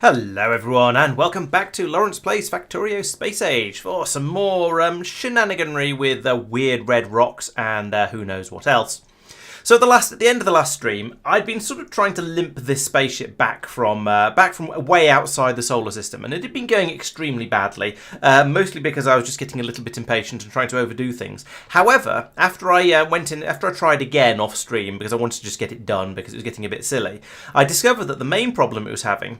Hello everyone and welcome back to Laurence Plays Factorio Space Age for some more shenaniganry with weird red rocks and who knows what else. So at the end of the last stream, I'd been sort of trying to limp this spaceship back from way outside the solar system, and it had been going extremely badly, mostly because I was just getting a little bit impatient and trying to overdo things. However, after I tried again off stream because I wanted to just get it done because it was getting a bit silly, I discovered that the main problem it was having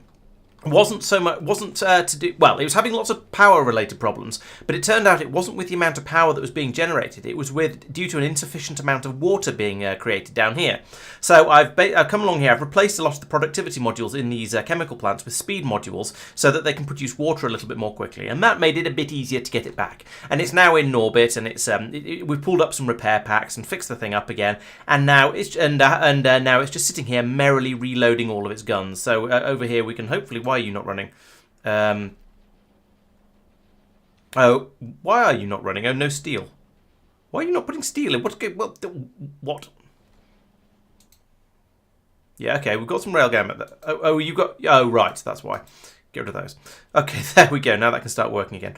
wasn't to do well. It was having lots of power related problems, but it turned out it wasn't with the amount of power that was being generated. It was due to an insufficient amount of water being created down here. So I've come along here. I've replaced a lot of the productivity modules in these chemical plants with speed modules so that they can produce water a little bit more quickly, and that made it a bit easier to get it back. And it's now in orbit, and it's we've pulled up some repair packs and fixed the thing up again, and now it's now it's just sitting here merrily reloading all of its guns. So over here we can hopefully. Why are you not running? Oh, why are you not running? Oh, no steel. Why are you not putting steel in? What? Yeah, okay, we've got some railgun. Oh, you got. Oh, right, that's why. Get rid of those. Okay, there we go. Now that can start working again.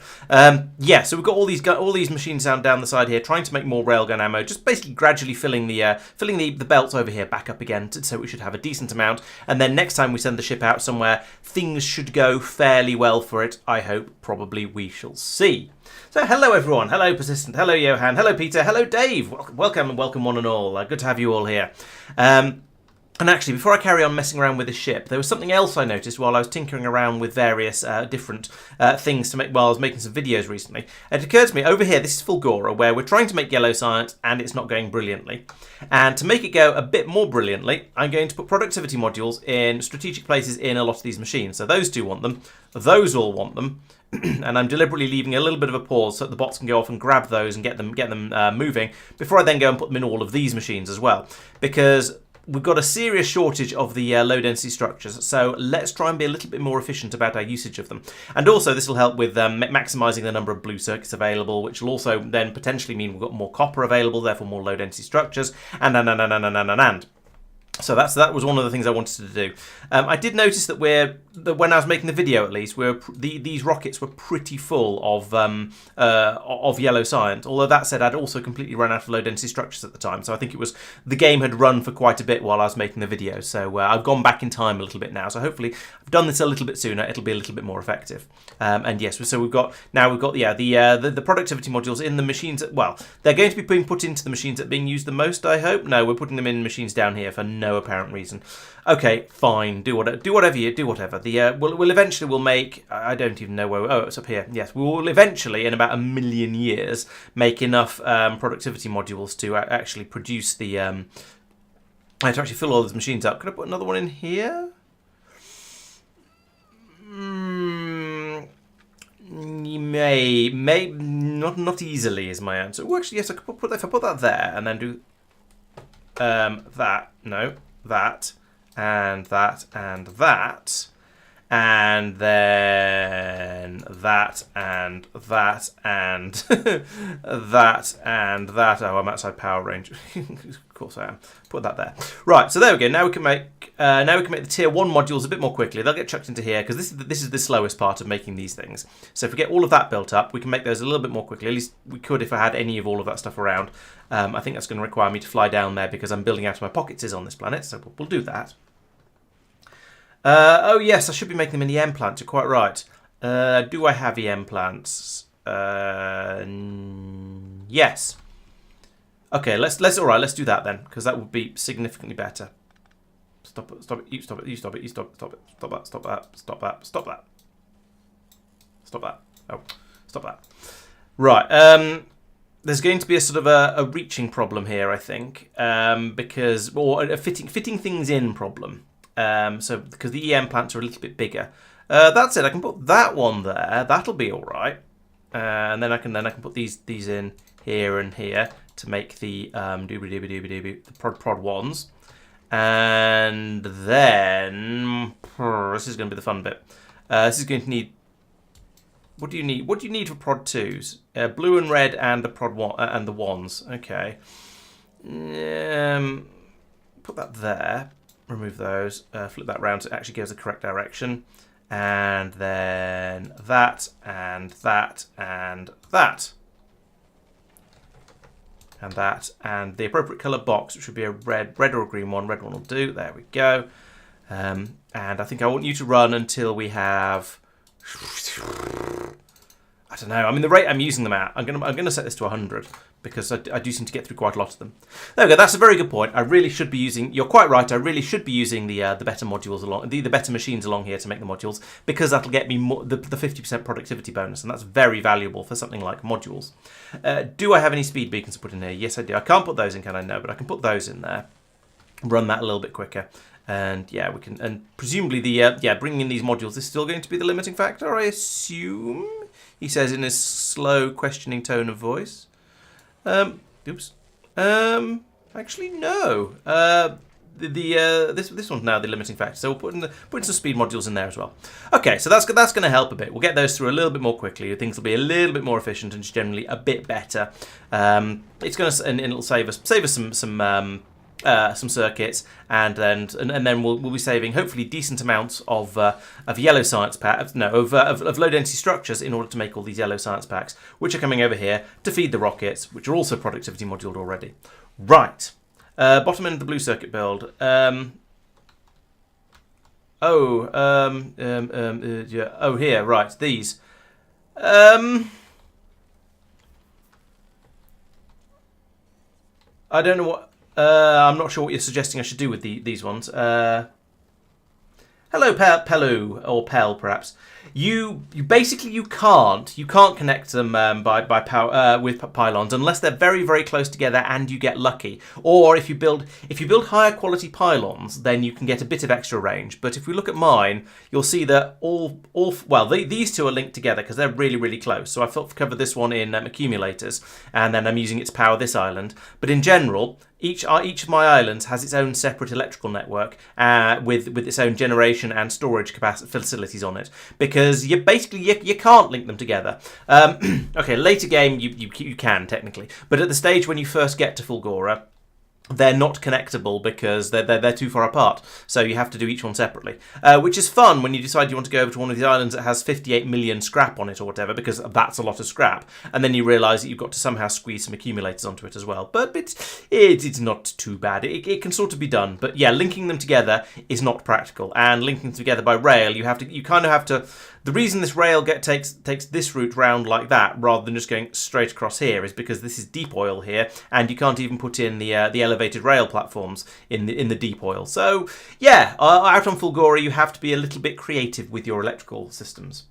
Yeah, so we've got all these machines down the side here, trying to make more railgun ammo. Just basically gradually filling the belts over here back up again, so we should have a decent amount. And then next time we send the ship out somewhere, things should go fairly well for it. I hope. Probably we shall see. So hello everyone. Hello Persistent. Hello Johan. Hello Peter. Hello Dave. Welcome one and all. Good to have you all here. And actually, before I carry on messing around with the ship, there was something else I noticed while I was tinkering around with various different things to make while I was making some videos recently. It occurred to me, over here, this is Fulgora, where we're trying to make yellow science and it's not going brilliantly. And to make it go a bit more brilliantly, I'm going to put productivity modules in strategic places in a lot of these machines. So those two want them, those all want them, and I'm deliberately leaving a little bit of a pause so that the bots can go off and grab those and get them moving before I then go and put them in all of these machines as well. Because we've got a serious shortage of the low density structures, so let's try and be a little bit more efficient about our usage of them. And also this will help with maximising the number of blue circuits available, which will also then potentially mean we've got more copper available, therefore more low density structures, and. So that was one of the things I wanted to do. I did notice that when I was making the video, at least, these rockets were pretty full of yellow science. Although that said, I'd also completely run out of low density structures at the time. So I think the game had run for quite a bit while I was making the video. So I've gone back in time a little bit now. So hopefully I've done this a little bit sooner. It'll be a little bit more effective. And yes, so we've got the productivity modules in the machines. Well, they're going to be being put into the machines that are being used the most, I hope. No, we're putting them in machines down here for no apparent reason. Okay, fine. Do whatever you do. Whatever. We'll eventually make. I don't even know where. Oh, it's up here. Yes, we will eventually, in about 1 million years, make enough productivity modules to actually produce the. To actually fill all those machines up. Could I put another one in here? May not easily is my answer. Oh, actually, yes. I could put if I put that there and then do. That, no, that, and that, and that, and then that, and that, and that, and that. Oh, I'm outside power range. Of course I am. Put that there. Right, so there we go. Now we can make the tier 1 modules a bit more quickly. They'll get chucked into here because this is the slowest part of making these things. So if we get all of that built up, we can make those a little bit more quickly. At least we could if I had any of all of that stuff around. I think that's going to require me to fly down there because I'm building out of my pockets on this planet. So we'll do that. Oh yes, I should be making them in the EM plants. You're quite right. Do I have EM plants? Yes. Okay, let's do that then, because that would be significantly better. Stop it, stop it, stop it, you stop it, you stop it, stop it, stop that, stop that, stop that, stop that. Stop that. Oh, stop that. Right, there's going to be a sort of a reaching problem here, I think, or a fitting things in problem. So because the EM plants are a little bit bigger. That said, I can put that one there. That'll be all right. And then I can put these in here and here to make the the prod ones. And then this is going to be the fun bit. This is going to need. What do you need? What do you need for prod 2s? Blue and red and the prod one and the ones. Okay. Put that there. Remove those. Flip that round so it actually goes the correct direction. and then that, and that, and that. And that, and the appropriate colour box, which would be a red or a green one. Red one will do. There we go. And I think I want you to run until we have, I don't know. I mean, the rate I'm using them at, I'm gonna set this to 100 because I do seem to get through quite a lot of them. There we go. That's a very good point. I really should be using. You're quite right. I really should be using the better modules along the better machines along here to make the modules, because that'll get me more, the 50% productivity bonus, and that's very valuable for something like modules. Do I have any speed beacons to put in here? Yes, I do. I can't put those in, can I? No, but I can put those in there. Run that a little bit quicker. And yeah, we can, and presumably the bringing in these modules is still going to be the limiting factor, I assume. He says in his slow, questioning tone of voice. Oops. Actually, no. This one's now the limiting factor, so we'll put in some speed modules in there as well. Okay, so that's going to help a bit. We'll get those through a little bit more quickly. Things will be a little bit more efficient and just generally a bit better. It's going to, and it'll save us some circuits, and then we'll be saving hopefully decent amounts of yellow science packs, of low density structures in order to make all these yellow science packs, which are coming over here to feed the rockets, which are also productivity moduled already. Right, bottom end of the blue circuit build. Here, right, these. I don't know what. I'm not sure what you're suggesting I should do with these ones. Hello, Pelu, or Pel, perhaps. You basically can't connect them by power with pylons unless they're very, very close together and you get lucky. Or if you build higher quality pylons, then you can get a bit of extra range. But if we look at mine, you'll see that these two are linked together because they're really, really close. So I've covered this one in accumulators, and then I'm using it to power this island. But in general, each of my islands has its own separate electrical network with its own generation and storage capacity facilities on it, because you can't link them together. Okay, later game you can technically, but at the stage when you first get to Fulgora, they're not connectable because they're too far apart. So you have to do each one separately, which is fun when you decide you want to go over to one of these islands that has 58 million scrap on it or whatever, because that's a lot of scrap. And then you realise that you've got to somehow squeeze some accumulators onto it as well. But it's not too bad. It can sort of be done. But yeah, linking them together is not practical. And linking them together by rail, you kind of have to. The reason this rail takes this route round like that rather than just going straight across here is because this is deep oil here, and you can't even put in the elevated rail platforms in the deep oil. So yeah, out on Fulgora you have to be a little bit creative with your electrical systems.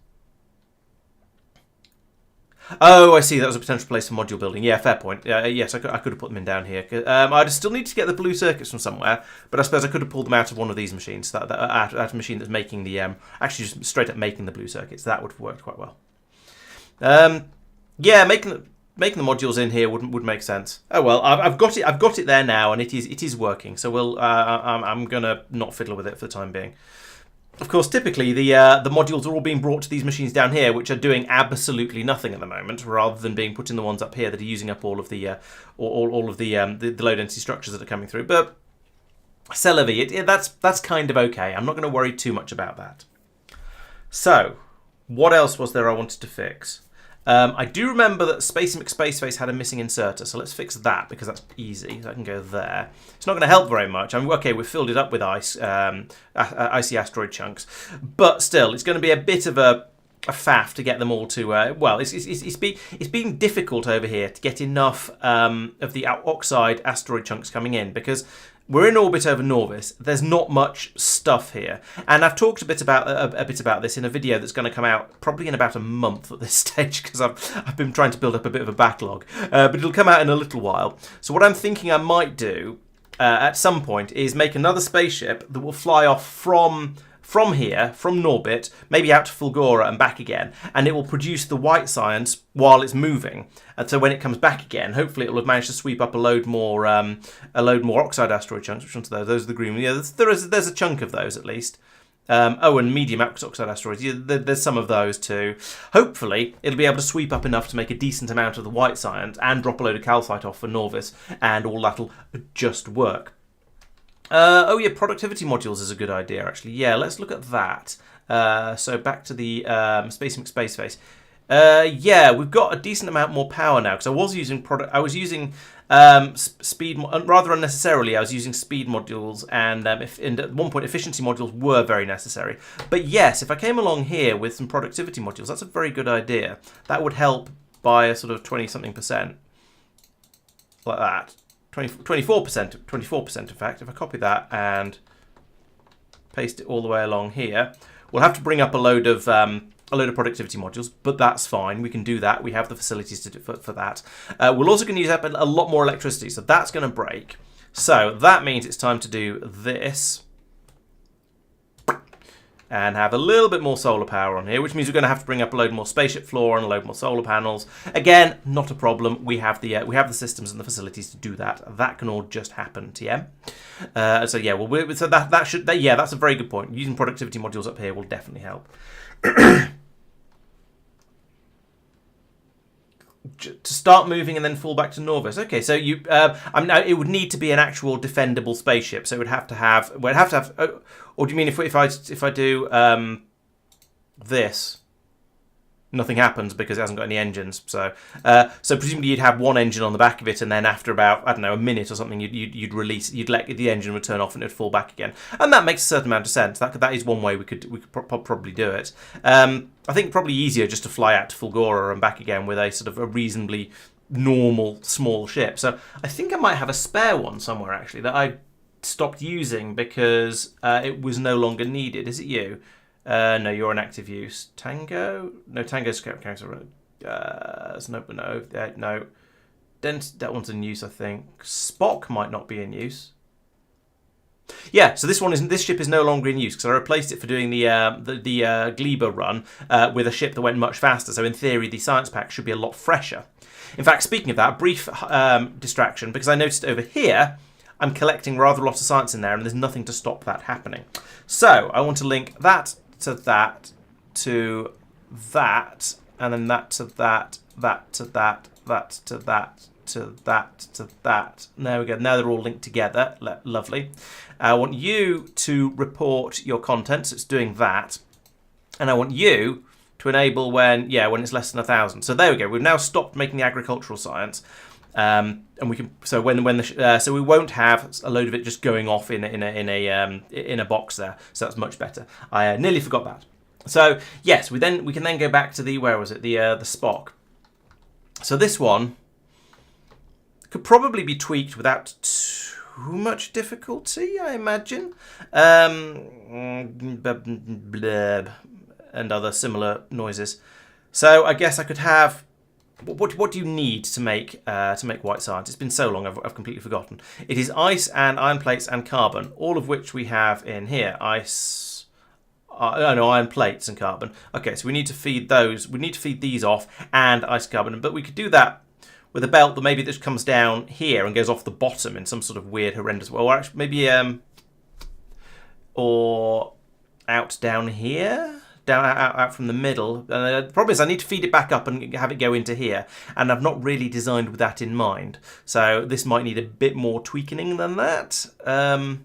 Oh, I see. That was a potential place for module building. Yeah, fair point. Yes, I could have put them in down here. I'd still need to get the blue circuits from somewhere, but I suppose I could have pulled them out of one of these machines, out of a machine that's making the actually just straight up making the blue circuits. That would have worked quite well. Yeah, making the modules in here would make sense. Oh well, I've got it there now, and it is working. So I'm gonna not fiddle with it for the time being. Of course, typically the modules are all being brought to these machines down here, which are doing absolutely nothing at the moment, rather than being put in the ones up here that are using up all of the low density structures that are coming through. But c'est la vie, that's kind of okay. I'm not going to worry too much about that. So, what else was there I wanted to fix? I do remember that Space McSpaceface had a missing inserter, so let's fix that because that's easy. So I can go there. It's not going to help very much. I mean, okay, we've filled it up with icy asteroid chunks, but still, it's going to be a bit of a faff to get them all to. It's been difficult over here to get enough of the oxide asteroid chunks coming in because we're in orbit over Norvis. There's not much stuff here, and I've talked a bit about this in a video that's going to come out probably in about a month at this stage because I've been trying to build up a bit of a backlog, but it'll come out in a little while. So what I'm thinking I might do at some point is make another spaceship that will fly off from here, from Norbit, maybe out to Fulgora and back again, and it will produce the white science while it's moving. And so when it comes back again, hopefully it will have managed to sweep up a load more oxide asteroid chunks. Which ones are those? Those are the green. Yeah, there's a chunk of those at least. And medium oxide asteroids. Yeah, there's some of those too. Hopefully it'll be able to sweep up enough to make a decent amount of the white science and drop a load of calcite off for Norvis, and all that'll just work. Oh yeah, productivity modules is a good idea actually. Yeah, let's look at that. So back to the space face. Yeah, we've got a decent amount more power now because I was using speed rather unnecessarily. I was using speed modules, and and at one point efficiency modules were very necessary. But yes, if I came along here with some productivity modules, that's a very good idea. That would help by a sort of 20-something%, like that. 24%, 24% in fact. If I copy that and paste it all the way along here, we'll have to bring up a load of productivity modules, but that's fine. We can do that. We have the facilities to do for that. We're also going to use up a lot more electricity, so that's going to break. So that means it's time to do this and have a little bit more solar power on here, which means we're going to have to bring up a load more spaceship floor and a load more solar panels. Again, not a problem. We have the systems and the facilities to do that. That can all just happen, TM. So yeah, that's a very good point. Using productivity modules up here will definitely help. To start moving and then fall back to Norvis. Okay, so it would need to be an actual defendable spaceship. So it would have to have. Well, it'd have to have. Or do you mean if I do this, nothing happens because it hasn't got any engines? So presumably you'd have one engine on the back of it, and then after about, I don't know, a minute or something, you'd release, you'd let the engine would turn off and it'd fall back again, and that makes a certain amount of sense. That is one way we could probably do it. I think probably easier just to fly out to Fulgora and back again with a sort of a reasonably normal small ship. So I think I might have a spare one somewhere actually that I stopped using because it was no longer needed. Is it you? No, you're in active use. Tango? No, Tango's character. No. That one's in use, I think. Spock might not be in use. Yeah, so this ship is no longer in use because I replaced it for doing the Gleba run with a ship that went much faster. So in theory, the science pack should be a lot fresher. In fact, speaking of that, brief distraction, because I noticed over here I'm collecting rather a lot of science in there, and there's nothing to stop that happening. So I want to link that to that to that, and then that to that, that to that, that to that, to that to that. There we go. Now they're all linked together. Lovely. I want you to report your content, so it's doing that, and I want you to enable when it's less than 1,000. So there we go. We've now stopped making the agricultural science. And we can so we won't have a load of it just going off in a box there. So that's much better. I nearly forgot that. So yes, we can then go back to the the Spock. So this one could probably be tweaked without too much difficulty, I imagine. And other similar noises. So I guess I could have. What do you need to make white science? It's been so long, I've completely forgotten. It is ice and iron plates and carbon, all of which we have in here. Ice, iron plates and carbon. Okay, so we need to feed those. We need to feed these off and ice carbon, but we could do that with a belt that maybe this comes down here and goes off the bottom in some sort of weird, horrendous way. Or actually, maybe or out down here. Out from the middle. The problem is I need to feed it back up and have it go into here, and I've not really designed with that in mind. So this might need a bit more tweaking than that. I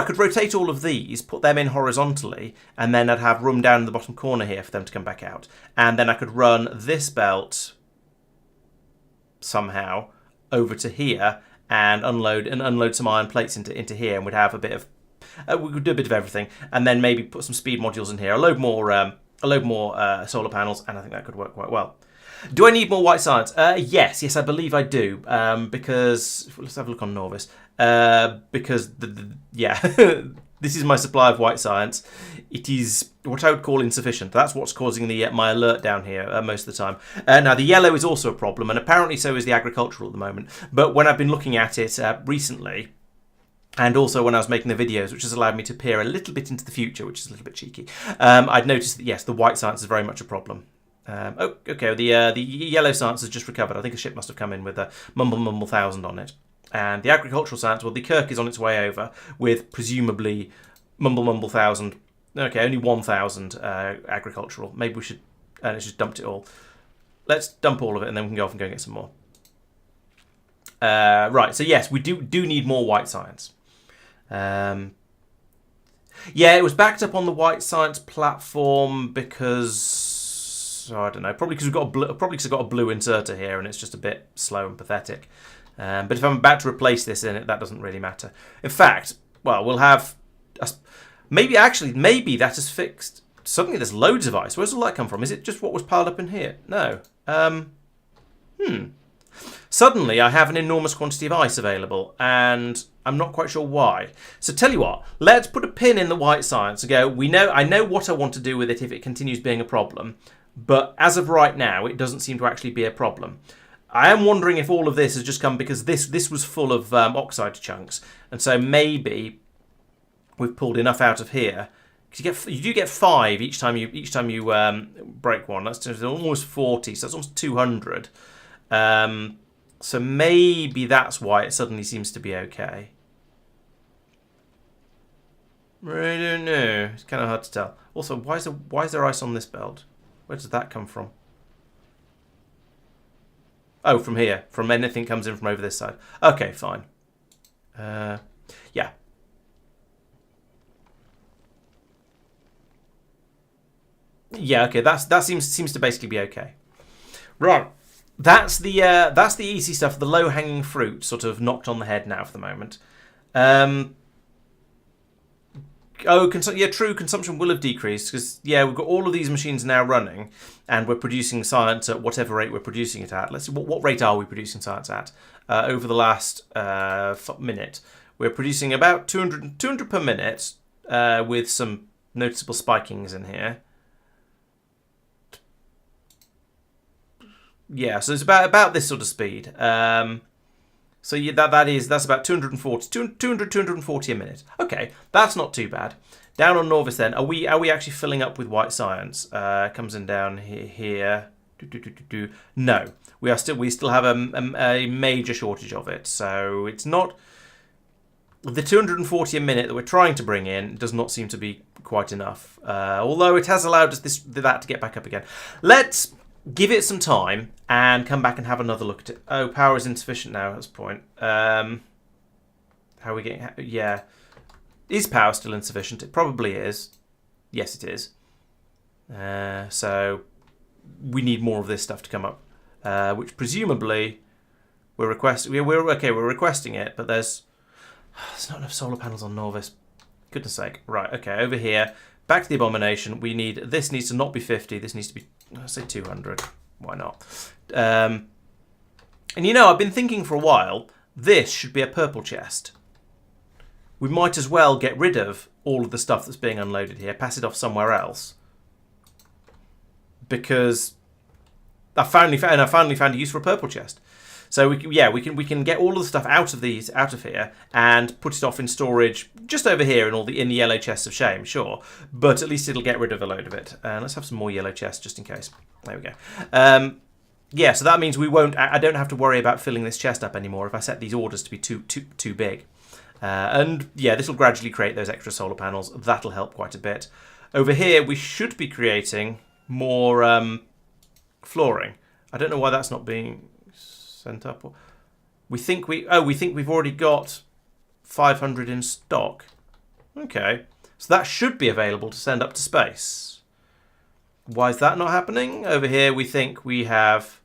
could rotate all of these, put them in horizontally, and then I'd have room down in the bottom corner here for them to come back out. And then I could run this belt somehow over to here and unload some iron plates into here, and we'd have a bit of we could do a bit of everything, and then maybe put some speed modules in here, a load more solar panels, and I think that could work quite well. Do I need more white science? Yes, I believe I do. Because let's have a look on Norvis. Because this is my supply of white science. It is what I would call insufficient. That's what's causing my alert down here most of the time. Now the yellow is also a problem, and apparently so is the agricultural at the moment. But when I've been looking at it recently, and also when I was making the videos, which has allowed me to peer a little bit into the future, which is a little bit cheeky, I'd noticed that, yes, the white science is very much a problem. The yellow science has just recovered. I think a ship must have come in with a Mumble 1000 on it. And the agricultural science, well, the Kirk is on its way over with presumably Mumble 1000. Okay, only 1000 agricultural. Maybe we should, let's just dump it all. Let's dump all of it, and then we can go off and go and get some more. Right, so yes, we do need more white science. Yeah, it was backed up on the White Science platform because I don't know. Probably because I've got a blue inserter here, and it's just a bit slow and pathetic. But if I'm about to replace this in it, that doesn't really matter. In fact, well, we'll have maybe that is fixed. Suddenly, there's loads of ice. Where's all that come from? Is it just what was piled up in here? No. Suddenly, I have an enormous quantity of ice available, and I'm not quite sure why. So tell you what, let's put a pin in the White Science and go, I know what I want to do with it if it continues being a problem, but as of right now, it doesn't seem to actually be a problem. I am wondering if all of this has just come because this was full of oxide chunks, and so maybe we've pulled enough out of here. You do get 5 each time you break one. That's almost 40, so that's almost 200. So maybe that's why it suddenly seems to be okay. I don't know. It's kind of hard to tell. Also, why is there ice on this belt? Where does that come from? Oh, from here. From anything comes in from over this side. Okay, fine. Yeah. Yeah, okay. That seems to basically be okay. Right. That's the easy stuff, the low-hanging fruit, sort of knocked on the head now for the moment. True, consumption will have decreased because, yeah, we've got all of these machines now running and we're producing science at whatever rate we're producing it at. Let's see, what rate are we producing science at? Over the last minute, we're producing about 200 per minute with some noticeable spikings in here. Yeah, so it's about this sort of speed. So yeah, that's about 240 a minute. Okay, that's not too bad. Down on Norvis then, are we actually filling up with White Science? Comes in down here. No, we still have a major shortage of it. So it's not the 240 a minute that we're trying to bring in does not seem to be quite enough. Although it has allowed us that to get back up again. Let's give it some time and come back and have another look at it. Oh, power is insufficient now at this point. How are we getting... Yeah. Is power still insufficient? It probably is. Yes, it is. So we need more of this stuff to come up, which presumably we're requesting. We're requesting it, but there's not enough solar panels on Norvis. Goodness sake. Right, okay, over here. Back to the abomination. This needs to not be 50. This needs to be, let's say 200. Why not? And I've been thinking for a while, this should be a purple chest. We might as well get rid of all of the stuff that's being unloaded here, pass it off somewhere else. Because I finally found a use for a purple chest. So we can get all of the stuff out of here and put it off in storage just over here in the yellow chests of shame, sure. But at least it'll get rid of a load of it. Let's have some more yellow chests just in case. There we go. Yeah, so that means I don't have to worry about filling this chest up anymore if I set these orders to be too big. And yeah, this will gradually create those extra solar panels. That'll help quite a bit. Over here, we should be creating more flooring. I don't know why that's not being sent up. We think we've already got 500 in stock. Okay, so that should be available to send up to space. Why is that not happening? Over here, we think we have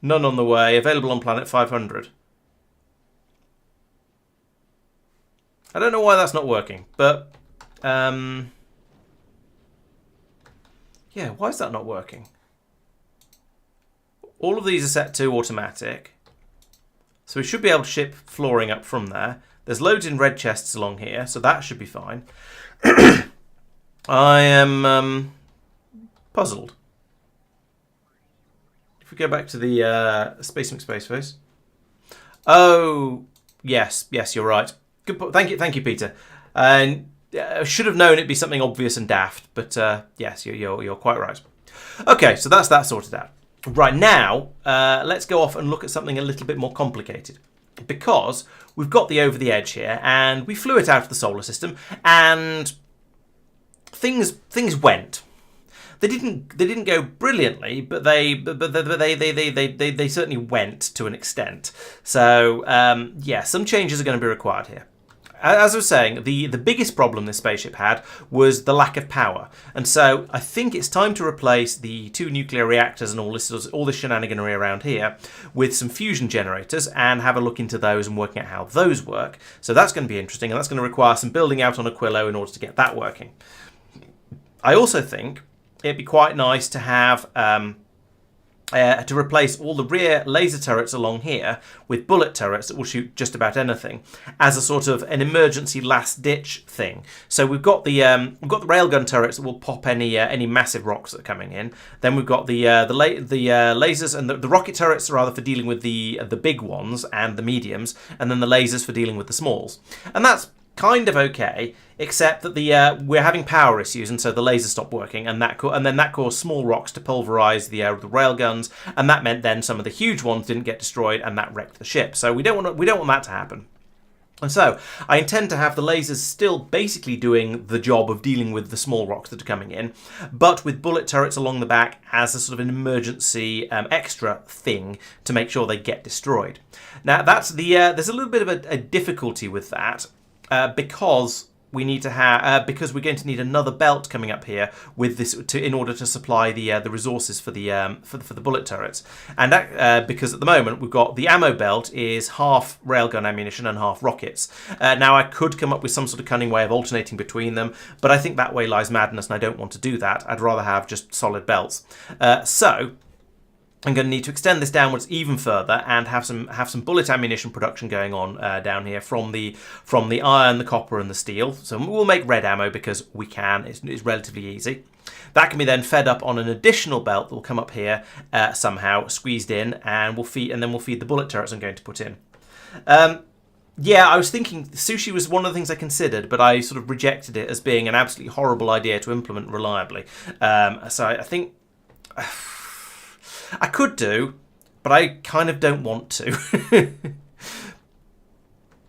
none on the way. Available on planet 500. I don't know why that's not working, but yeah, why is that not working? All of these are set to automatic. So we should be able to ship flooring up from there. There's loads in red chests along here, so that should be fine. I am puzzled. If we go back to the Space McSpaceface. Oh, yes, you're right. Good, thank you, Peter. And I should have known it'd be something obvious and daft, but yes, you're quite right. Okay, so that's that sorted out. Right, now, let's go off and look at something a little bit more complicated. Because we've got the over the edge here, and we flew it out of the solar system, and things went. They didn't go brilliantly, but they certainly went to an extent. So yeah, some changes are going to be required here. As I was saying, the biggest problem this spaceship had was the lack of power. And so I think it's time to replace the 2 nuclear reactors and all this shenaniganery around here with some fusion generators and have a look into those and working out how those work. So that's going to be interesting, and that's going to require some building out on Aquilo in order to get that working. I also think it'd be quite nice to have to replace all the rear laser turrets along here with bullet turrets that will shoot just about anything as a sort of an emergency last ditch thing. So we've got the railgun turrets that will pop any massive rocks that are coming in. Then we've got the lasers and the rocket turrets rather for dealing with the big ones and the mediums, and then the lasers for dealing with the smalls. And that's kind of okay, except that we're having power issues, and so the lasers stopped working, and that caused small rocks to pulverize the railguns, and that meant then some of the huge ones didn't get destroyed, and that wrecked the ship. So we don't want that to happen. And so I intend to have the lasers still basically doing the job of dealing with the small rocks that are coming in, but with bullet turrets along the back as a sort of an emergency extra thing to make sure they get destroyed. Now that's there's a little bit of a difficulty with that. Because we need to have because we're going to need another belt coming up here with this in order to supply the resources for the bullet turrets, and because at the moment we've got the ammo belt is half railgun ammunition and half rockets. Now I could come up with some sort of cunning way of alternating between them, but I think that way lies madness, and I don't want to do that. I'd rather have just solid belts. So I'm going to need to extend this downwards even further and have some bullet ammunition production going on down here from the iron, the copper, and the steel. So we'll make red ammo because we can. It's relatively easy. That can be then fed up on an additional belt that will come up here somehow, squeezed in, and we'll feed the bullet turrets I'm going to put in. Yeah, I was thinking sushi was one of the things I considered, but I sort of rejected it as being an absolutely horrible idea to implement reliably. So I think I could do, but I kind of don't want to.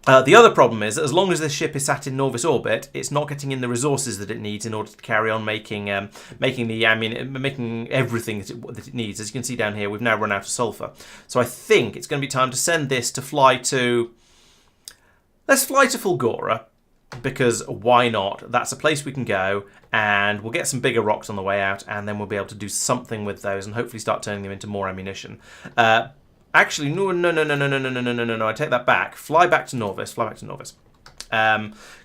The other problem is that as long as this ship is sat in Norvis orbit, it's not getting in the resources that it needs in order to carry on making everything that it needs. As you can see down here, we've now run out of sulfur. So I think it's going to be time to send this to fly to... Let's fly to Fulgora, because why not? That's a place we can go, and we'll get some bigger rocks on the way out, and then we'll be able to do something with those and hopefully start turning them into more ammunition. Actually, no, I take that back. Fly back to Norvis,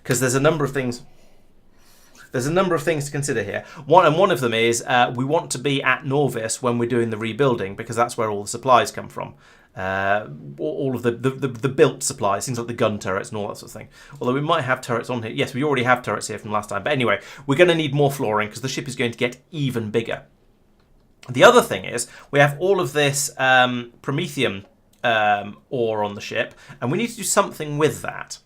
because there's a number of things. There's a number of things to consider here. One of them is we want to be at Norvis when we're doing the rebuilding, because that's where all the supplies come from. All of the built supplies, things like the gun turrets and all that sort of thing. Although we might have turrets on here. Yes, we already have turrets here from last time. But anyway, we're going to need more flooring because the ship is going to get even bigger. The other thing is we have all of this promethium ore on the ship, and we need to do something with that.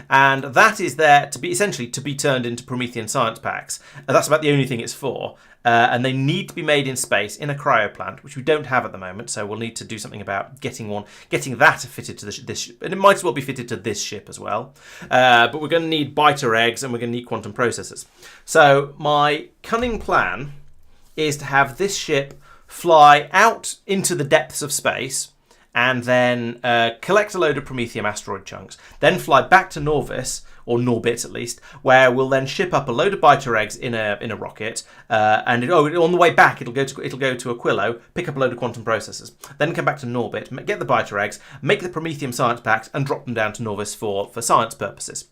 And that is there to be essentially to be turned into Promethean science packs. That's about the only thing it's for. And they need to be made in space in a cryo plant, which we don't have at the moment. So we'll need to do something about getting that fitted to this ship. And it might as well be fitted to this ship as well. But we're going to need biter eggs and we're going to need quantum processors. So my cunning plan is to have this ship fly out into the depths of space and then collect a load of promethium asteroid chunks, then fly back to Norvis, or Norbit at least, where we'll then ship up a load of biter eggs in a rocket, and on the way back it'll go to Aquilo, pick up a load of quantum processors, then come back to Norbit, get the biter eggs, make the promethium science packs, and drop them down to Norvis for science purposes.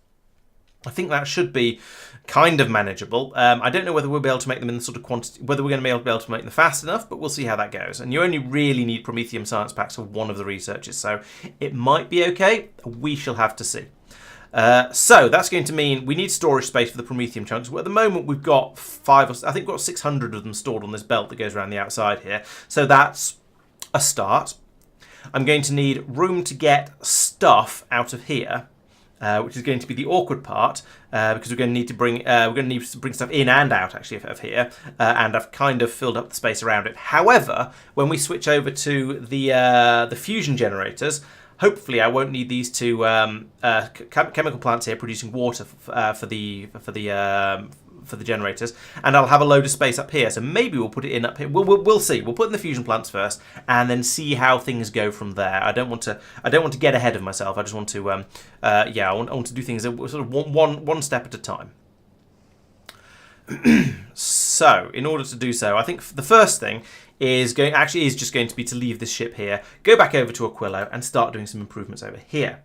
I think that should be kind of manageable. I don't know whether we'll be able to make them in the sort of quantity, whether we're going to be able to make them fast enough, but we'll see how that goes. And you only really need promethium science packs for one of the researchers, so it might be okay. We shall have to see. So that's going to mean we need storage space for the promethium chunks. Well, at the moment we've got 600 of them stored on this belt that goes around the outside here. So that's a start. I'm going to need room to get stuff out of here. Which is going to be the awkward part, because we're going to need to bring stuff in and out actually of here, and I've kind of filled up the space around it. However, when we switch over to the fusion generators, hopefully I won't need these two chemical plants here producing water for the for the generators, and I'll have a load of space up here. So maybe we'll put it in up here. We'll see. We'll put in the fusion plants first, and then see how things go from there. I don't want to get ahead of myself. I just want to I want to do things sort of one step at a time. So, in order to do so, I think the first thing is just going to be to leave this ship here, go back over to Aquilo, and start doing some improvements over here.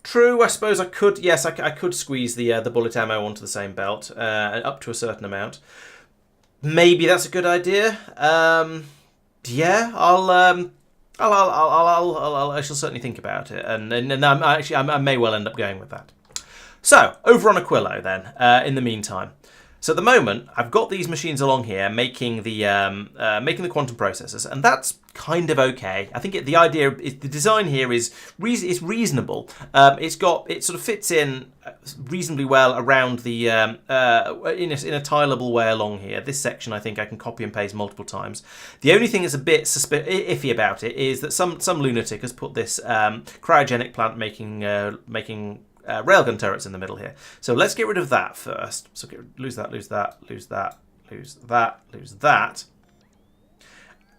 True, I suppose I could. Yes, I could squeeze the bullet ammo onto the same belt up to a certain amount. Maybe that's a good idea. Yeah, I shall certainly think about it, and I may well end up going with that. So, over on Aquilo then, in the meantime. So at the moment, I've got these machines along here making the quantum processors, and that's kind of okay. I think the idea is the design here is reasonable. It sort of fits in reasonably well around the in a tileable way along here. This section I think I can copy and paste multiple times. The only thing that's a bit iffy about it is that some lunatic has put this cryogenic plant making railgun turrets in the middle here. So let's get rid of that first. So lose that.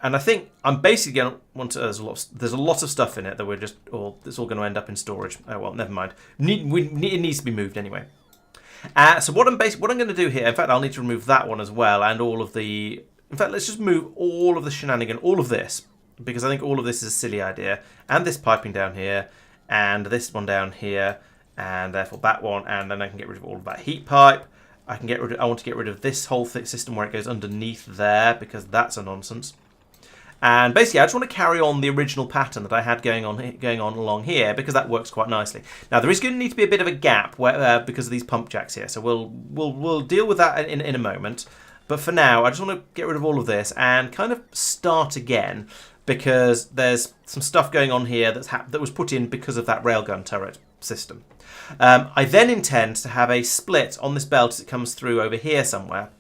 And I think I'm basically going to want to. There's a lot of stuff in it that it's all going to end up in storage. Oh well, never mind. It needs to be moved anyway. So what I'm going to do here. In fact, I'll need to remove that one as well, and all of the. In fact, let's just move all of the shenanigan, all of this, because I think all of this is a silly idea. And this piping down here, and this one down here. And therefore that one, and then I can get rid of all of that heat pipe. I want to get rid of this whole system where it goes underneath there, because that's a nonsense. And basically, I just want to carry on the original pattern that I had going on along here, because that works quite nicely. Now there is going to need to be a bit of a gap because of these pump jacks here, so we'll deal with that in a moment. But for now, I just want to get rid of all of this and kind of start again, because there's some stuff going on here that was put in because of that railgun turret system. I then intend to have a split on this belt as it comes through over here somewhere,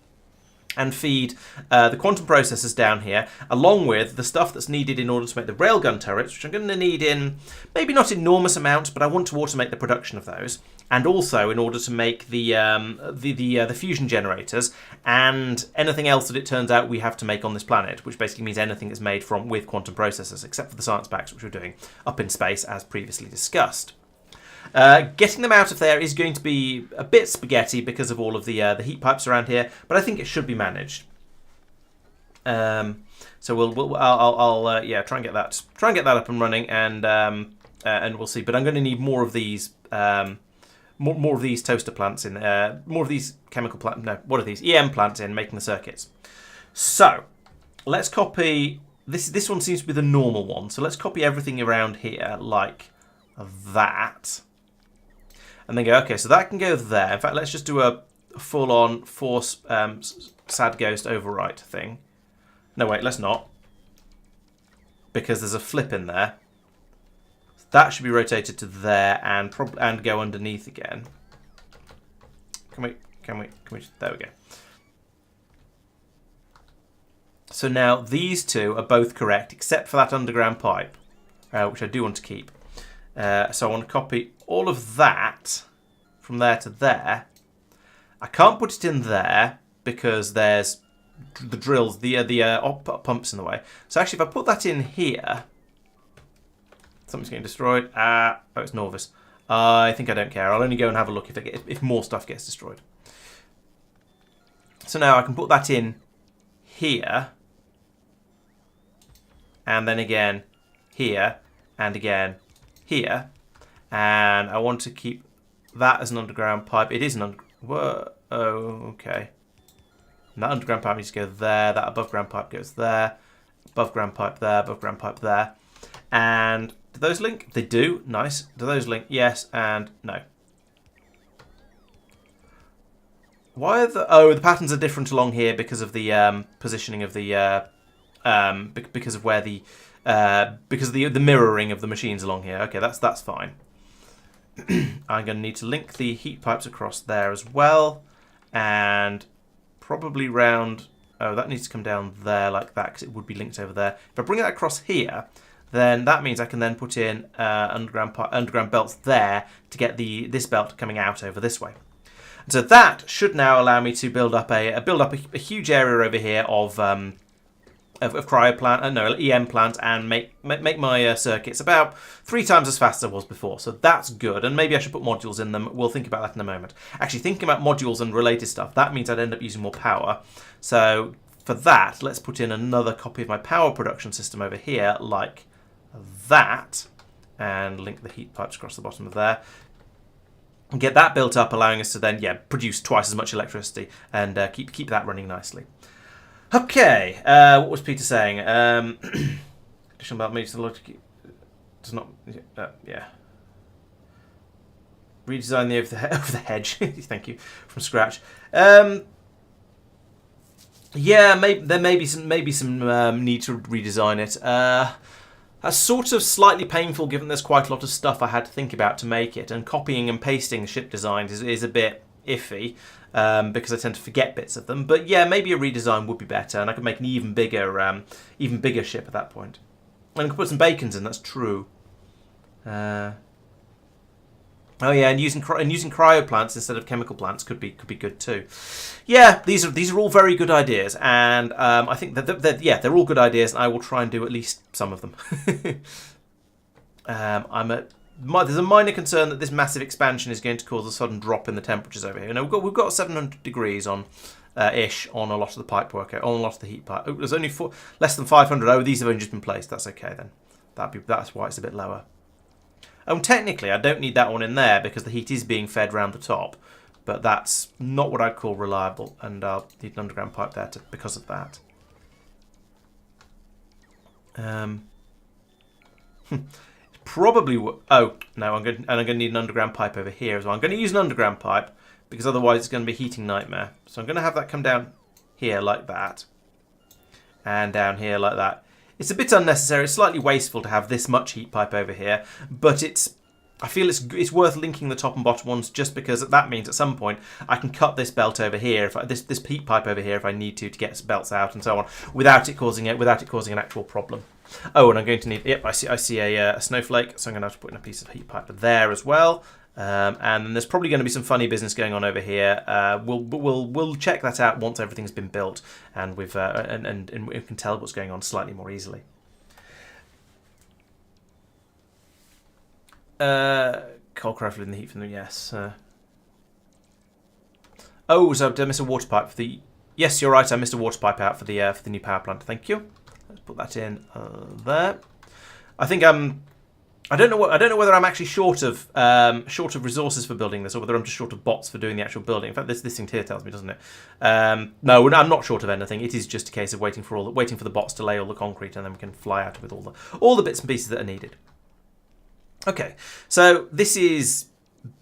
and feed the quantum processors down here, along with the stuff that's needed in order to make the railgun turrets, which I'm going to need in maybe not enormous amounts, but I want to automate the production of those, and also in order to make the fusion generators and anything else that it turns out we have to make on this planet, which basically means anything that's made with quantum processors, except for the science packs, which we're doing up in space, as previously discussed. Getting them out of there is going to be a bit spaghetti because of all of the heat pipes around here, but I think it should be managed. So I'll try and get that up and running, and we'll see. But I'm going to need more of these more of these toaster plants in, more of these chemical plants. No, what are these? EM plants in making the circuits. So let's copy this. This one seems to be the normal one. So let's copy everything around here like that. And then go, okay, so that can go there. In fact, let's just do a full-on force sad ghost overwrite thing. No, wait, let's not. Because there's a flip in there. That should be rotated to there and go underneath again. Can we, there we go. So now these two are both correct, except for that underground pipe, which I do want to keep. So I want to copy all of that from there to there. I can't put it in there because there's the drills, the pumps in the way. So actually, if I put that in here, something's getting destroyed. Oh, it's Norvis. I think I don't care. I'll only go and have a look if more stuff gets destroyed. So now I can put that in here, and then again here, and again here, and I want to keep that as an underground pipe. It is an Whoa, oh, okay. And that underground pipe needs to go there. That above ground pipe goes there. Above ground pipe there. Above ground pipe there. And do those link? They do. Nice. Do those link? Yes and no. Why are the patterns are different along here because of the positioning of the because of where the because of the mirroring of the machines along here. Okay, that's fine. I'm going to need to link the heat pipes across there as well, and probably round. Oh, that needs to come down there like that because it would be linked over there. If I bring that across here, then that means I can then put in underground belts there to get this belt coming out over this way. And so that should now allow me to build up a huge area over here of cryo plant, EM plant, and make my circuits about 3 times as fast as I was before. So that's good, and maybe I should put modules in them. We'll think about that in a moment. Actually, thinking about modules and related stuff, that means I'd end up using more power. So for that, let's put in another copy of my power production system over here, like that, and link the heat pipes across the bottom of there. And get that built up, allowing us to then, produce twice as much electricity and keep that running nicely. Okay, what was Peter saying? Additional belt means the logic does not. Redesign the over the hedge. Thank you, from scratch. There may be some need to redesign it. That's sort of slightly painful, given there's quite a lot of stuff I had to think about to make it, and copying and pasting ship designs is a bit iffy. Because I tend to forget bits of them, but yeah, maybe a redesign would be better, and I could make an even bigger ship at that point. And I could put some bacons in. That's true. And using cryo plants instead of chemical plants could be good too. Yeah, these are all very good ideas, and I think that they're all good ideas, and I will try and do at least some of them. There's a minor concern that this massive expansion is going to cause a sudden drop in the temperatures over here. You know, we've got 700 degrees on ish on a lot of the pipe work, on a lot of the heat pipe. There's only less than 500. Oh, these have only just been placed. That's okay then. That's why it's a bit lower. Technically, I don't need that one in there because the heat is being fed round the top, but that's not what I'd call reliable, and I'll need an underground pipe there because of that. Probably. Oh no, I'm going to need an underground pipe over here as well. I'm going to use an underground pipe because otherwise it's going to be a heating nightmare. So I'm going to have that come down here like that, and down here like that. It's a bit unnecessary. It's slightly wasteful to have this much heat pipe over here, but I feel it's worth linking the top and bottom ones just because that means at some point I can cut this belt over here, this heat pipe over here if I need to get belts out and so on, without it causing an actual problem. Oh, and I'm going to need. Yep, I see a snowflake, so I'm going to have to put in a piece of heat pipe there as well. And then there's probably going to be some funny business going on over here. We'll check that out once everything's been built and we can tell what's going on slightly more easily. Coal crafted in the heat from the yes. So did I miss a water pipe for the? Yes, you're right. I missed a water pipe out for the new power plant. Thank you. Let's put that in there. I think I don't know whether I'm actually short of resources for building this, or whether I'm just short of bots for doing the actual building. In fact, this thing here tells me, doesn't it? No, I'm not short of anything. It is just a case of waiting for the bots to lay all the concrete, and then we can fly out with all the bits and pieces that are needed. Okay, so this is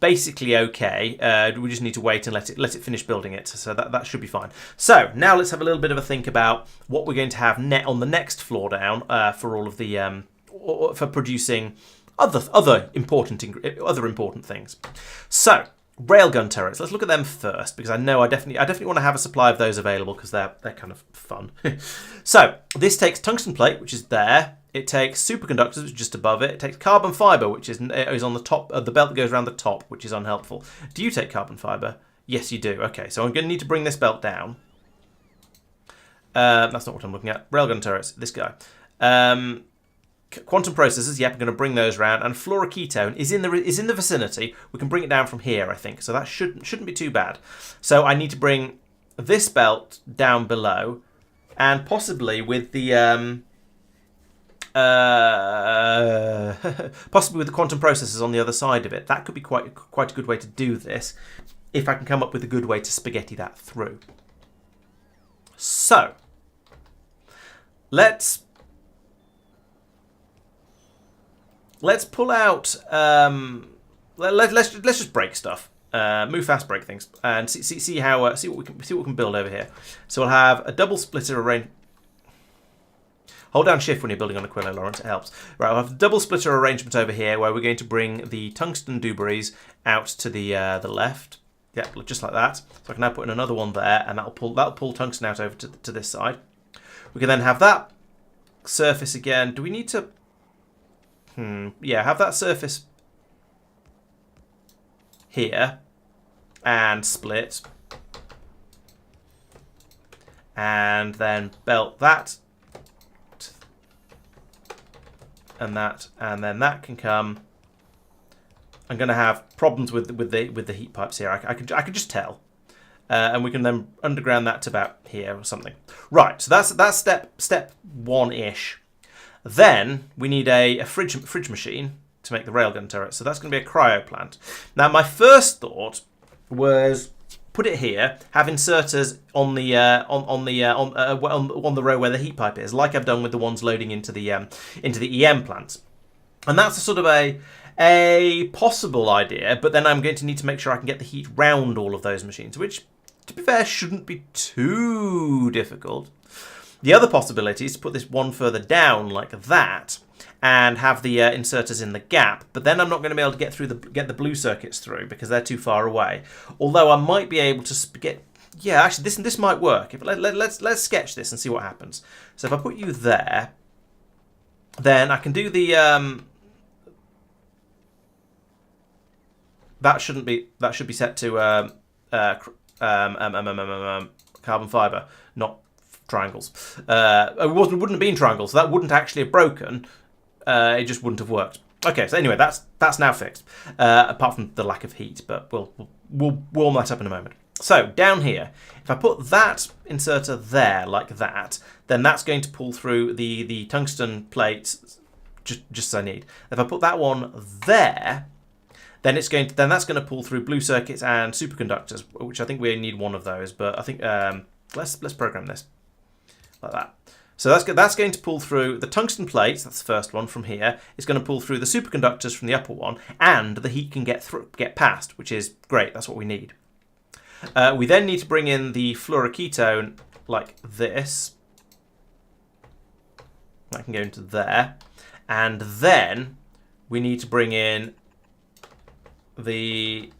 basically okay. We just need to wait and let it finish building it. So that should be fine. So now let's have a little bit of a think about what we're going to have on the next floor down for all of the for producing other important things. So railgun turrets. Let's look at them first because I definitely want to have a supply of those available because they're kind of fun. So this takes tungsten plate, which is there. It takes superconductors, which is just above it. It takes carbon fibre, which is on the top of the belt that goes around the top, which is unhelpful. Do you take carbon fibre? Yes, you do. Okay, so I'm going to need to bring this belt down. That's not what I'm looking at. Railgun turrets, this guy. Quantum processors, yep, I'm going to bring those around. And fluoroketone is in the vicinity. We can bring it down from here, I think. So that shouldn't be too bad. So I need to bring this belt down below, and possibly with the possibly with the quantum processors on the other side of it. That could be quite a good way to do this, if I can come up with a good way to spaghetti that through. So let's pull out. Let's just break stuff. Move fast, break things, and see what we can build over here. So we'll have a double splitter arrangement. Hold down shift when you're building on Aquilo, Laurence, it helps. Right, I'll have a double splitter arrangement over here where we're going to bring the tungsten debris out to the left. Yeah, just like that. So I can now put in another one there, and that'll pull tungsten out over to this side. We can then have that surface again. Do we need to? Yeah, have that surface here and split. And then belt that. And that. And then that can come. I'm going to have problems with the heat pipes here. I could just tell. And we can then underground that to about here or something. Right, so that's step one-ish. Then we need a fridge machine to make the railgun turret. So that's going to be a cryo plant. Now, my first thought was put it here, have inserters on the row where the heat pipe is, like I've done with the ones loading into the EM plants. And that's a sort of a possible idea, but then I'm going to need to make sure I can get the heat round all of those machines, which, to be fair, shouldn't be too difficult. The other possibility is to put this one further down like that and have the inserters in the gap, but then I'm not going to be able to get the blue circuits through because they're too far away. Although I might be able to get... Yeah, actually, this might work. Let's sketch this and see what happens. So if I put you there, then I can do the... that should be set to carbon fibre, not triangles. It wouldn't have been triangles, so that wouldn't actually have broken. It just wouldn't have worked. Okay, so anyway, that's now fixed. Apart from the lack of heat, but we'll warm that up in a moment. So down here, if I put that inserter there like that, then that's going to pull through the tungsten plates just as I need. If I put that one there, then that's going to pull through blue circuits and superconductors, which I think we need one of those. But I think let's program this like that. So that's going to pull through the tungsten plates. That's the first one from here. It's going to pull through the superconductors from the upper one, and the heat can get past, which is great. That's what we need. We then need to bring in the fluoroketone like this. That can go into there, and then we need to bring in the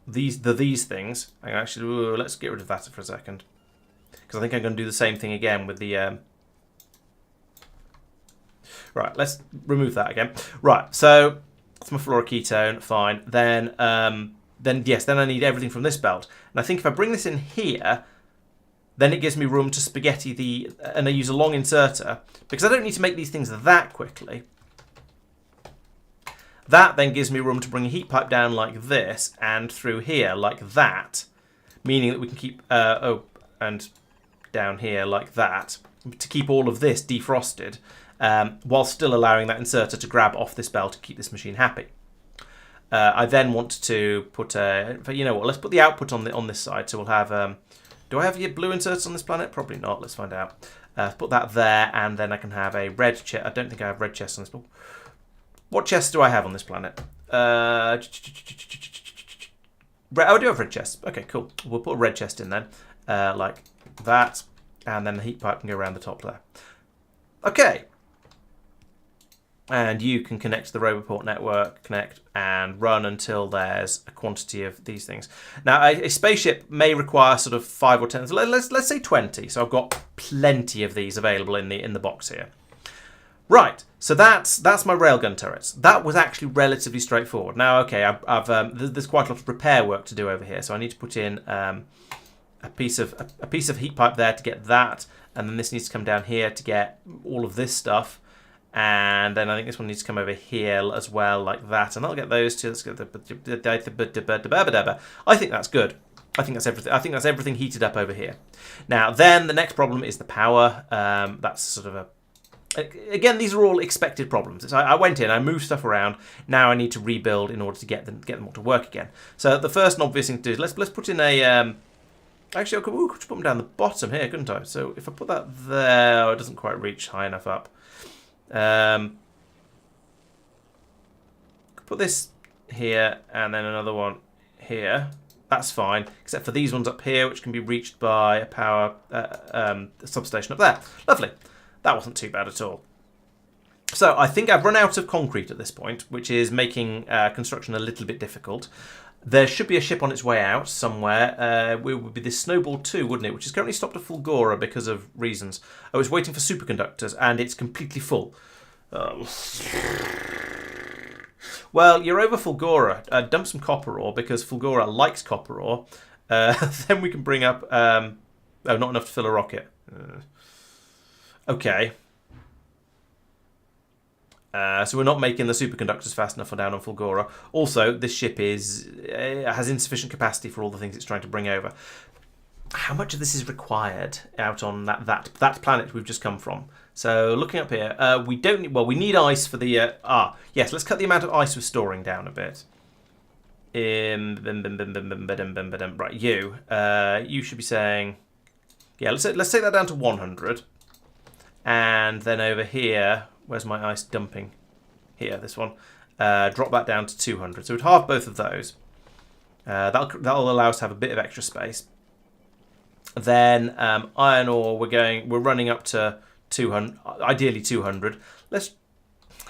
these things. Actually, let's get rid of that for a second, because I think I'm going to do the same thing again with the right, let's remove that again. Right, so that's my fluoroketone, fine. Then I need everything from this belt. And I think if I bring this in here, then it gives me room to spaghetti and I use a long inserter, because I don't need to make these things that quickly. That then gives me room to bring a heat pipe down like this and through here like that, meaning that we can keep, and down here like that, to keep all of this defrosted, while still allowing that inserter to grab off this belt to keep this machine happy. I then want to put you know what, let's put the output on this side, so we'll have, do I have your blue inserts on this planet? Probably not, let's find out. Put that there, and then I can have a red chest. I don't think I have red chests on this, but what chests do I have on this planet? I do have red chests. Okay, cool. We'll put a red chest in then, like that, and then the heat pipe can go around the top there. Okay. And you can connect to the Roboport network, connect and run until there's a quantity of these things. Now, a spaceship may require sort of 5 or 10. So let's say 20. So I've got plenty of these available in the box here. Right, so that's my railgun turrets. That was actually relatively straightforward. Now, okay, there's quite a lot of repair work to do over here, so I need to put in a piece of heat pipe there to get that, and then this needs to come down here to get all of this stuff, and then I think this one needs to come over here as well, like that, and I'll get those two. Let's get I think that's good. I think that's everything. I think that's everything heated up over here. Now, then the next problem is the power. That's sort of a... Again, these are all expected problems. I went in, I moved stuff around. Now I need to rebuild in order to get them all to work again. So the first and obvious thing to do is let's put in a... actually, I could put them down the bottom here, couldn't I? So if I put that there, it doesn't quite reach high enough up. Put this here and then another one here. That's fine, except for these ones up here, which can be reached by a power substation up there. Lovely. That wasn't too bad at all. So I think I've run out of concrete at this point, which is making construction a little bit difficult. There should be a ship on its way out somewhere. It would be this Snowball 2, wouldn't it? Which is currently stopped at Fulgora because of reasons. I was waiting for superconductors, and it's completely full. Well, you're over Fulgora. Dump some copper ore, because Fulgora likes copper ore. Then we can bring up... oh, not enough to fill a rocket. Okay. So we're not making the superconductors fast enough for down on Fulgora. Also, this ship has insufficient capacity for all the things it's trying to bring over. How much of this is required out on that planet we've just come from? So looking up here, we don't need, well, we need ice for the yes. Let's cut the amount of ice we're storing down a bit. Right, you should be saying, yeah. Let's take that down to 100, and then over here. Where's my ice dumping? Here, this one. Drop that down to 200. So we'd halve both of those. That'll allow us to have a bit of extra space. Then iron ore, we're running up to 200. Ideally 200.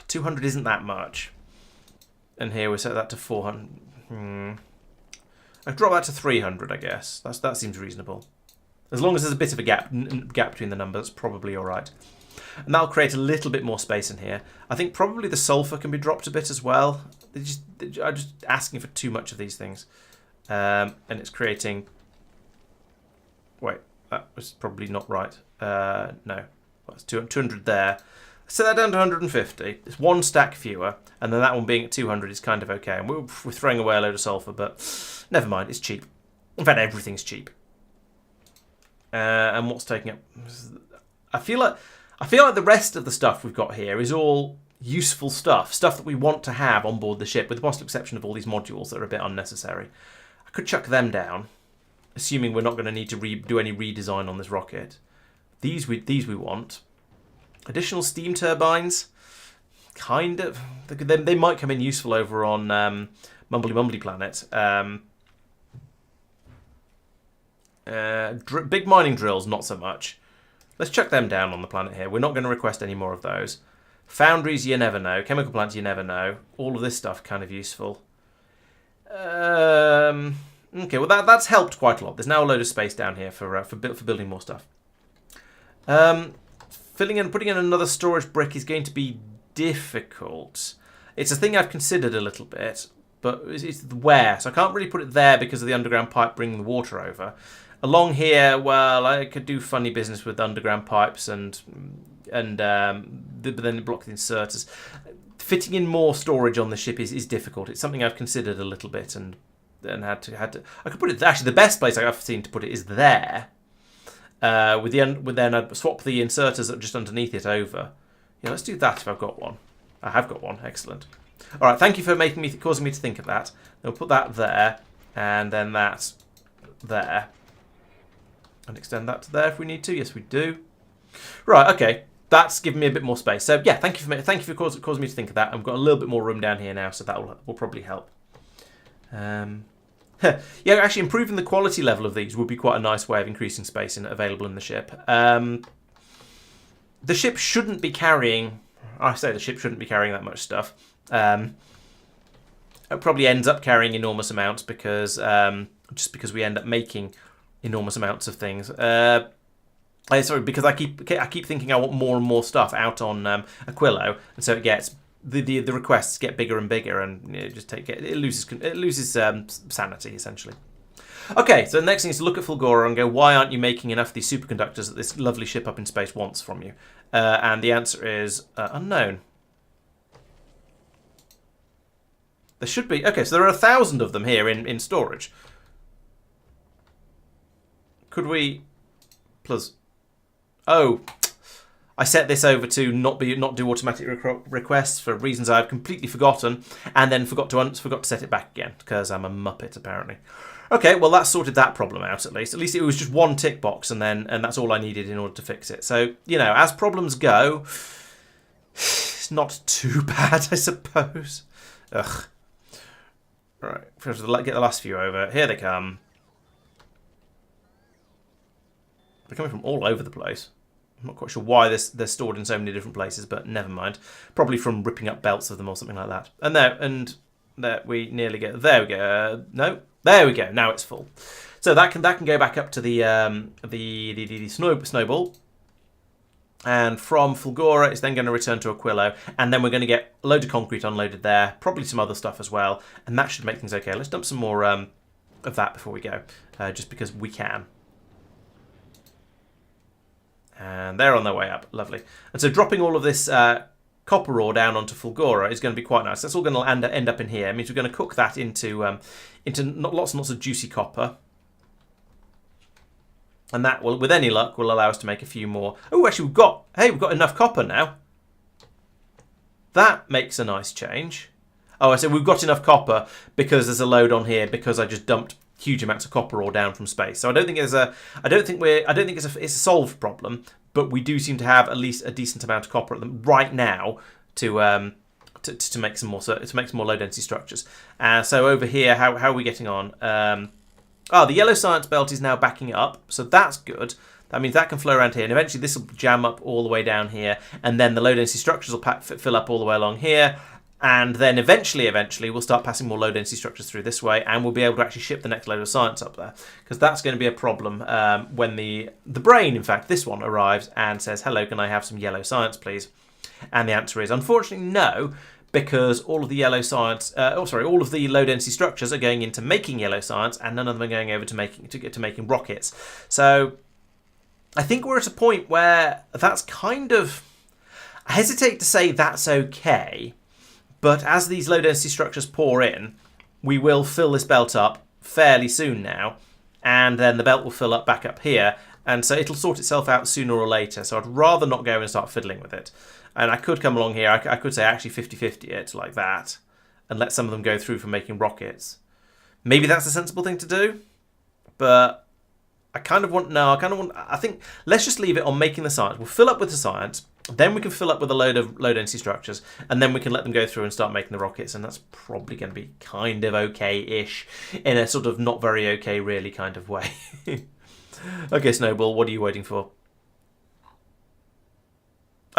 200 isn't that much. And here we set that to 400. I've dropped that to 300, I guess. That seems reasonable. As long as there's a bit of a gap between the numbers, probably all right. And that'll create a little bit more space in here. I think probably the sulfur can be dropped a bit as well. I'm just asking for too much of these things. And it's creating... Wait, that was probably not right. No, that's 200 there. Set that down to 150. It's one stack fewer. And then that one being at 200 is kind of okay. And we're throwing away a load of sulfur, but never mind, it's cheap. In fact, everything's cheap. And what's taking up... I feel like the rest of the stuff we've got here is all useful stuff that we want to have on board the ship, with the possible exception of all these modules that are a bit unnecessary. I could chuck them down, assuming we're not going to need to do any redesign on this rocket. These we want. Additional steam turbines, kind of. They might come in useful over on Mumbly Planet. Big mining drills, not so much. Let's chuck them down on the planet here. We're not going to request any more of those. Foundries, you never know. Chemical plants, you never know. All of this stuff, kind of useful. Okay, well that's helped quite a lot. There's now a load of space down here for building more stuff. Putting in another storage brick is going to be difficult. It's a thing I've considered a little bit, but it's where. So I can't really put it there because of the underground pipe bringing the water over. Along here, well, I could do funny business with underground pipes but then block the inserters. Fitting in more storage on the ship is difficult. It's something I've considered a little bit and had to. I could put it actually the best place I've seen to put it is there. Then I'd swap the inserters that are just underneath it over. Yeah, let's do that if I've got one. I have got one. Excellent. All right, thank you for causing me to think of that. Then we'll put that there, and then that there. And extend that to there if we need to. Yes, we do. Right, okay. That's given me a bit more space. So yeah, thank you for causing me to think of that. I've got a little bit more room down here now, so that will probably help. Yeah, actually improving the quality level of these would be quite a nice way of increasing space available in the ship. The ship shouldn't be carrying... I say the ship shouldn't be carrying that much stuff. It probably ends up carrying enormous amounts because just because we end up making enormous amounts of things. Sorry, because I keep thinking I want more and more stuff out on Aquilo, and so it gets the requests get bigger and bigger, and it loses sanity essentially. Okay, so the next thing is to look at Fulgora and go, why aren't you making enough of these superconductors that this lovely ship up in space wants from you? And the answer is unknown. There should be. Okay, so there are 1,000 of them here in storage. Could we plus? Oh, I set this over to not do automatic requests for reasons I've completely forgotten, and then forgot to set it back again because I'm a muppet apparently. Okay, well that sorted that problem out at least. At least it was just one tick box, and that's all I needed in order to fix it. So as problems go, it's not too bad, I suppose. Ugh. All right, get the last few over. Here they come. They're coming from all over the place. I'm not quite sure why they're stored in so many different places, but never mind. Probably from ripping up belts of them or something like that. And that we nearly get. There we go. No, there we go. Now it's full. So that can go back up to the snowball. And from Fulgora, it's then going to return to Aquilo, and then we're going to get a load of concrete unloaded there, probably some other stuff as well, and that should make things okay. Let's dump some more of that before we go, just because we can. And they're on their way up, lovely. And so dropping all of this copper ore down onto Fulgora is going to be quite nice. That's all going to end up in here. It means we're going to cook that into lots and lots of juicy copper. And that will, with any luck, will allow us to make a few more. Oh, actually, we've got enough copper now. That makes a nice change. Oh, I said we've got enough copper because there's a load on here because I just dumped huge amounts of copper ore down from space. So I don't think it's a solved problem, but we do seem to have at least a decent amount of copper at them right now to make some more low density structures. So over here, how are we getting on? The yellow science belt is now backing up, so that's good. That means that can flow around here, and eventually this will jam up all the way down here, and then the low density structures will fill up all the way along here, and then eventually we'll start passing more low density structures through this way, and we'll be able to actually ship the next load of science up there, because that's going to be a problem when the brain, in fact, this one arrives and says, "Hello, can I have some yellow science, please?" And the answer is, unfortunately, no. Because all of the yellow science, all of the low density structures are going into making yellow science, and none of them are going over to making rockets. So I think we're at a point where that's kind of, I hesitate to say that's okay, but as these low density structures pour in, we will fill this belt up fairly soon now, and then the belt will fill up back up here, and so it'll sort itself out sooner or later. So I'd rather not go and start fiddling with it. And I could come along here, I could say actually 50-50 it, like that, and let some of them go through for making rockets. Maybe that's a sensible thing to do, but I think let's just leave it on making the science. We'll fill up with the science, then we can fill up with a load of low density structures, and then we can let them go through and start making the rockets, and that's probably going to be kind of okay-ish, in a sort of not very okay really kind of way. Okay, Snowball, what are you waiting for?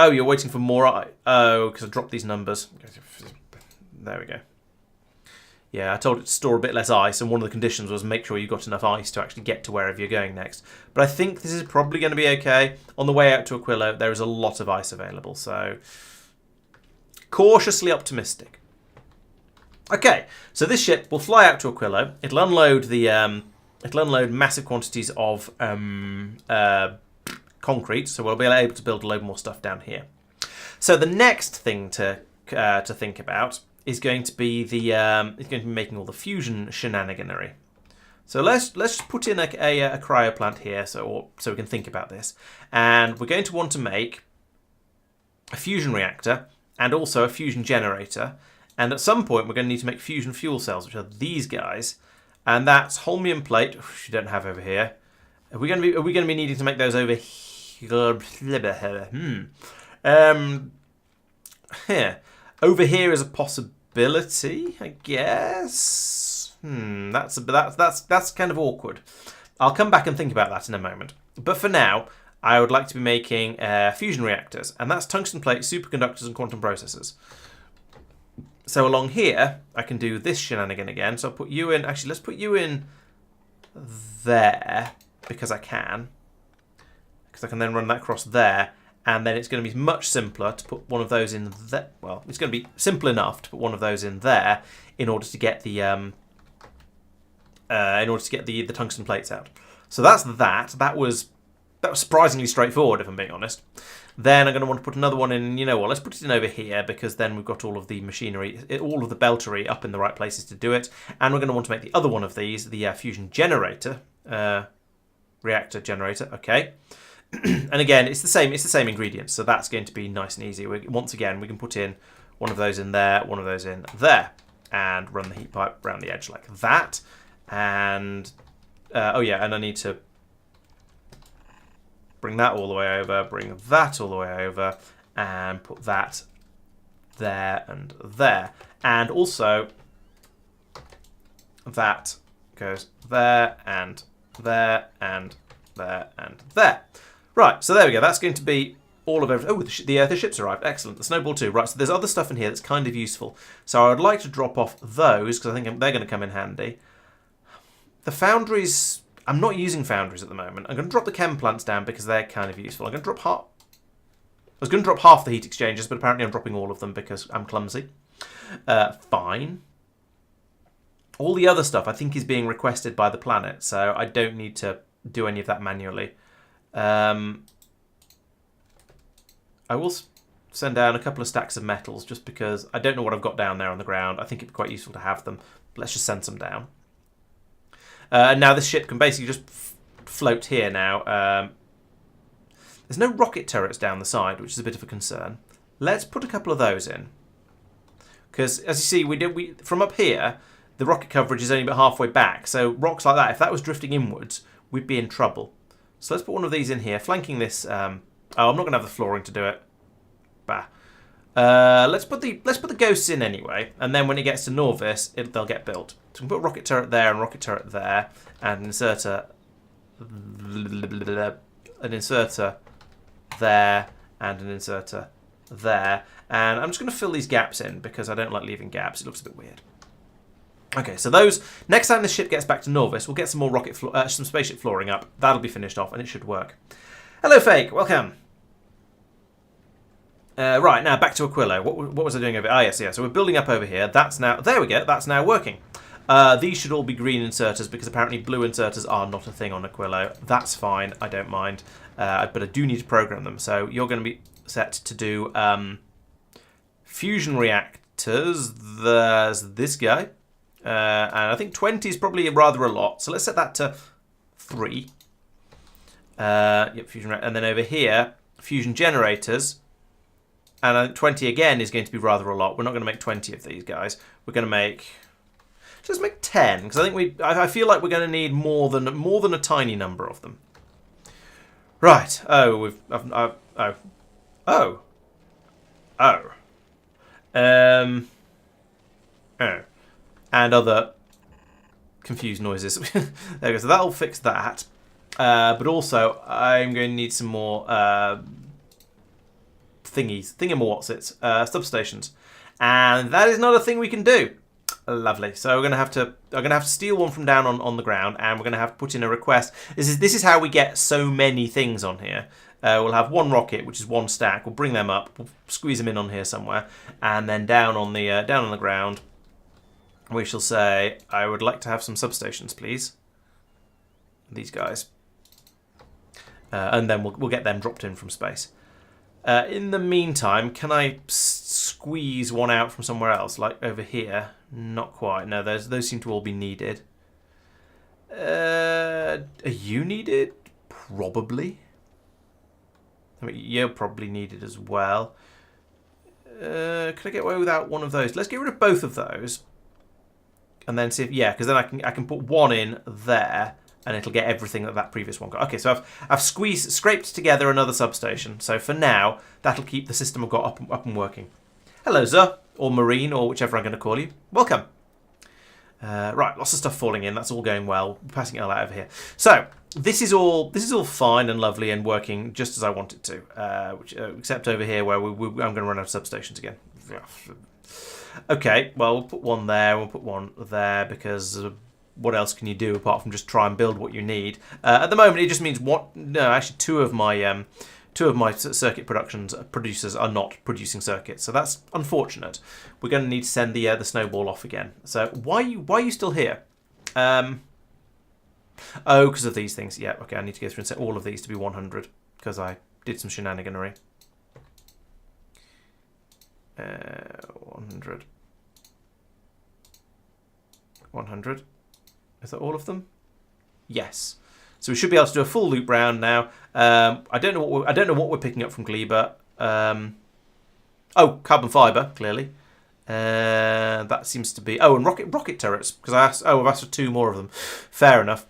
Oh, you're waiting for more ice. Oh, because I dropped these numbers. There we go. Yeah, I told it to store a bit less ice, and one of the conditions was make sure you got enough ice to actually get to wherever you're going next. But I think this is probably going to be okay. On the way out to Aquilo, there is a lot of ice available, so cautiously optimistic. Okay, so this ship will fly out to Aquilo. It'll unload massive quantities of concrete, so we'll be able to build a load more stuff down here. So the next thing to think about is going to be making all the fusion shenaniganery. So let's put in a cryo plant here, so we can think about this, and we're going to want to make a fusion reactor and also a fusion generator, and at some point we're going to need to make fusion fuel cells, which are these guys, and that's holmium plate, which we don't have over here. Are we going to be needing to make those over here? Over here is a possibility, I guess. That's kind of awkward. I'll come back and think about that in a moment. But for now, I would like to be making fusion reactors, and that's tungsten plate, superconductors, and quantum processors. So along here, I can do this shenanigan again. So I'll put you in. Actually, let's put you in there because I can. Because I can then run that across there, and then it's going to be much simpler to put one of those in there. Well, it's going to be simple enough to put one of those in there in order to get the tungsten plates out. So that's that. That was surprisingly straightforward, if I'm being honest. Then I'm going to want to put another one in. You know what? Let's put it in over here because then we've got all of the machinery, all of the beltery up in the right places to do it. And we're going to want to make the other one of these, the fusion generator, reactor generator. Okay. And again, it's the same ingredients, so that's going to be nice and easy. Once again, we can put in one of those in there, one of those in there, and run the heat pipe around the edge like that. And oh yeah, and I need to bring that all the way over, bring that all the way over, and put that there and there. And also that goes there and there and there and there. Right, so there we go. That's going to be all of everything. Oh, the ship's arrived. Excellent. The snowball too. Right, so there's other stuff in here that's kind of useful. So I would like to drop off those because I think they're going to come in handy. The foundries, I'm not using foundries at the moment. I'm going to drop the chem plants down because they're kind of useful. I'm going to drop half. I was going to drop half the heat exchangers, but apparently I'm dropping all of them because I'm clumsy. Fine. All the other stuff I think is being requested by the planet, so I don't need to do any of that manually. I will send down a couple of stacks of metals just because I don't know what I've got down there on the ground. I think it'd be quite useful to have them. Let's just send some down. Now this ship can basically just float here now. There's no rocket turrets down the side, which is a bit of a concern. Let's put a couple of those in. Because, as you see, we from up here, the rocket coverage is only about halfway back. So rocks like that, if that was drifting inwards, we'd be in trouble. So let's put one of these in here, flanking this. I'm not going to have the flooring to do it. Bah. Let's put the ghosts in anyway, and then when it gets to Norvis, they'll get built. So we can put a rocket turret there and a rocket turret there, and an inserter there, and an inserter there. And I'm just going to fill these gaps in because I don't like leaving gaps. It looks a bit weird. Okay, so those next time the ship gets back to Norvis, we'll get some more some spaceship flooring up. That'll be finished off, and it should work. Hello, Fake. Welcome. Right, now back to Aquilo. What was I doing over here? Ah, yes, yeah. So we're building up over here. That's now... There we go. That's now working. These should all be green inserters because apparently blue inserters are not a thing on Aquilo. That's fine. I don't mind. But I do need to program them. So you're going to be set to do fusion reactors. There's this guy. And I think 20 is probably rather a lot. So let's set that to 3. Yep, fusion. And then over here, fusion generators. And 20 again is going to be rather a lot. We're not going to make 20 of these guys. We're going to make... Let's make 10 because I think I feel like we're going to need more than a tiny number of them. Right. Oh, and other confused noises. There we go. So that'll fix that. But also, I'm going to need some more substations, and that is not a thing we can do. Lovely. So I'm going to have to steal one from down on the ground, and we're going to have to put in a request. This is how we get so many things on here. We'll have one rocket, which is one stack. We'll bring them up. We'll squeeze them in on here somewhere, and then down on the ground, we shall say, I would like to have some substations, please. These guys, and then we'll get them dropped in from space. In the meantime, can I squeeze one out from somewhere else, like over here? Not quite. No, those seem to all be needed. Are you needed? Probably. I mean, you're probably needed as well. Can I get away without one of those? Let's get rid of both of those, and then see if because then I can put one in there. And it'll get everything that previous one got. Okay, so I've scraped together another substation. So for now, that'll keep the system I've got up and working. Hello, Zur, or Marine, or whichever I'm going to call you. Welcome. Right, lots of stuff falling in. That's all going well. We're passing it all out over here. So this is all fine and lovely and working just as I want it to. Except over here where I'm going to run out of substations again. Okay, well we'll put one there. We'll put one there because. What else can you do apart from just try and build what you need? At the moment, it just means two of my circuit producers are not producing circuits, so that's unfortunate. We're going to need to send the snowball off again. So why are you still here? Oh, because of these things. Yeah, okay. I need to go through and set all of these to be 100 because I did some shenaniganery. 100. 100. Is that all of them? Yes. So we should be able to do a full loop round now. I don't know what we're picking up from Gleba. Oh, carbon fibre, clearly. That seems to be. Oh, and rocket turrets because I've asked for 2 more of them. Fair enough.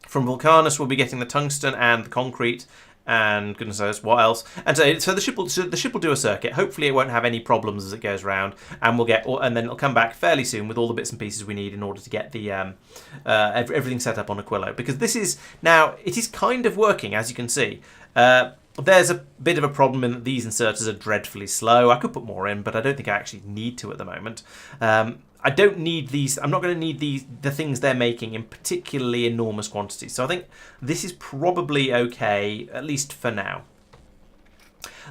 From Vulcanus, we'll be getting the tungsten and the concrete. And goodness knows what else. And so the ship will do a circuit. Hopefully, it won't have any problems as it goes around, and and then it'll come back fairly soon with all the bits and pieces we need in order to get the everything set up on Aquilo. Because this is now it is kind of working, as you can see. There's a bit of a problem in that these inserters are dreadfully slow. I could put more in, but I don't think I actually need to at the moment. I don't need these. I'm not going to need the things they're making in particularly enormous quantities. So I think this is probably okay, at least for now.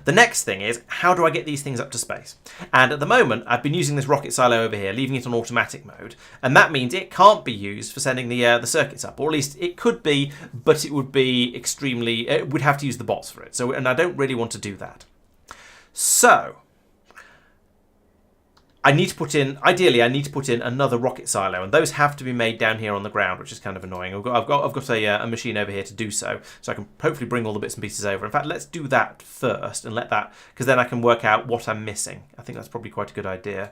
The next thing is, how do I get these things up to space? And at the moment, I've been using this rocket silo over here, leaving it on automatic mode, and that means it can't be used for sending the circuits up, or at least it could be, but it would be extremely. It would have to use the bots for it. So, and I don't really want to do that. So, I need to put in, ideally, I need to put in another rocket silo, and those have to be made down here on the ground, which is kind of annoying. I've got a machine over here to do so I can hopefully bring all the bits and pieces over. In fact, let's do that first and let that, because then I can work out what I'm missing. I think that's probably quite a good idea.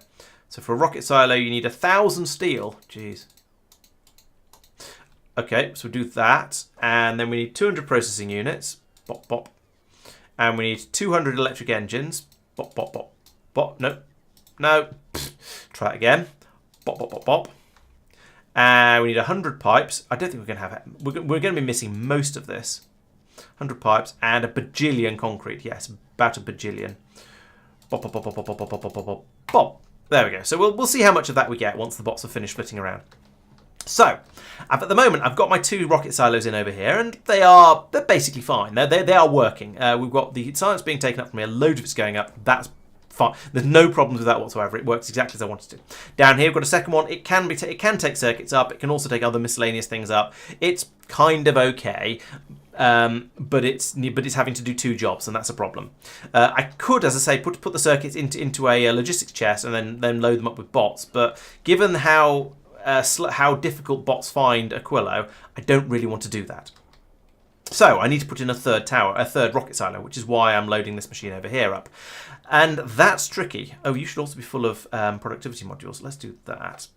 So for a rocket silo, you need 1,000 steel. Jeez. Okay, so we'll do that, and then we need 200 processing units. Bop, bop. And we need 200 electric engines. Bop, bop, bop. Bop, no. No. Try it again. Bop, bop, bop, bop. And we need 100 pipes. I don't think we're going to have it. We're going to be missing most of this. 100 pipes and a bajillion concrete. Yes, about a bajillion. Bop, bop, bop, bop, bop, bop, bop, bop, bop, bop. There we go. So we'll see how much of that we get once the bots are finished flitting around. So, at the moment, I've got my 2 rocket silos in over here, and they're basically fine. They are working. We've got the science being taken up from here. Loads of it's going up. That's fine. There's no problems with that whatsoever. It works exactly as I wanted to. Down here, we've got a second one. It can take circuits up. It can also take other miscellaneous things up. It's kind of okay, but it's having to do 2 jobs, and that's a problem. I could, as I say, put the circuits into a logistics chest and then load them up with bots. But given how difficult bots find Aquilo, I don't really want to do that. So I need to put in a third rocket silo, which is why I'm loading this machine over here up. And that's tricky. Oh, you should also be full of productivity modules. Let's do that.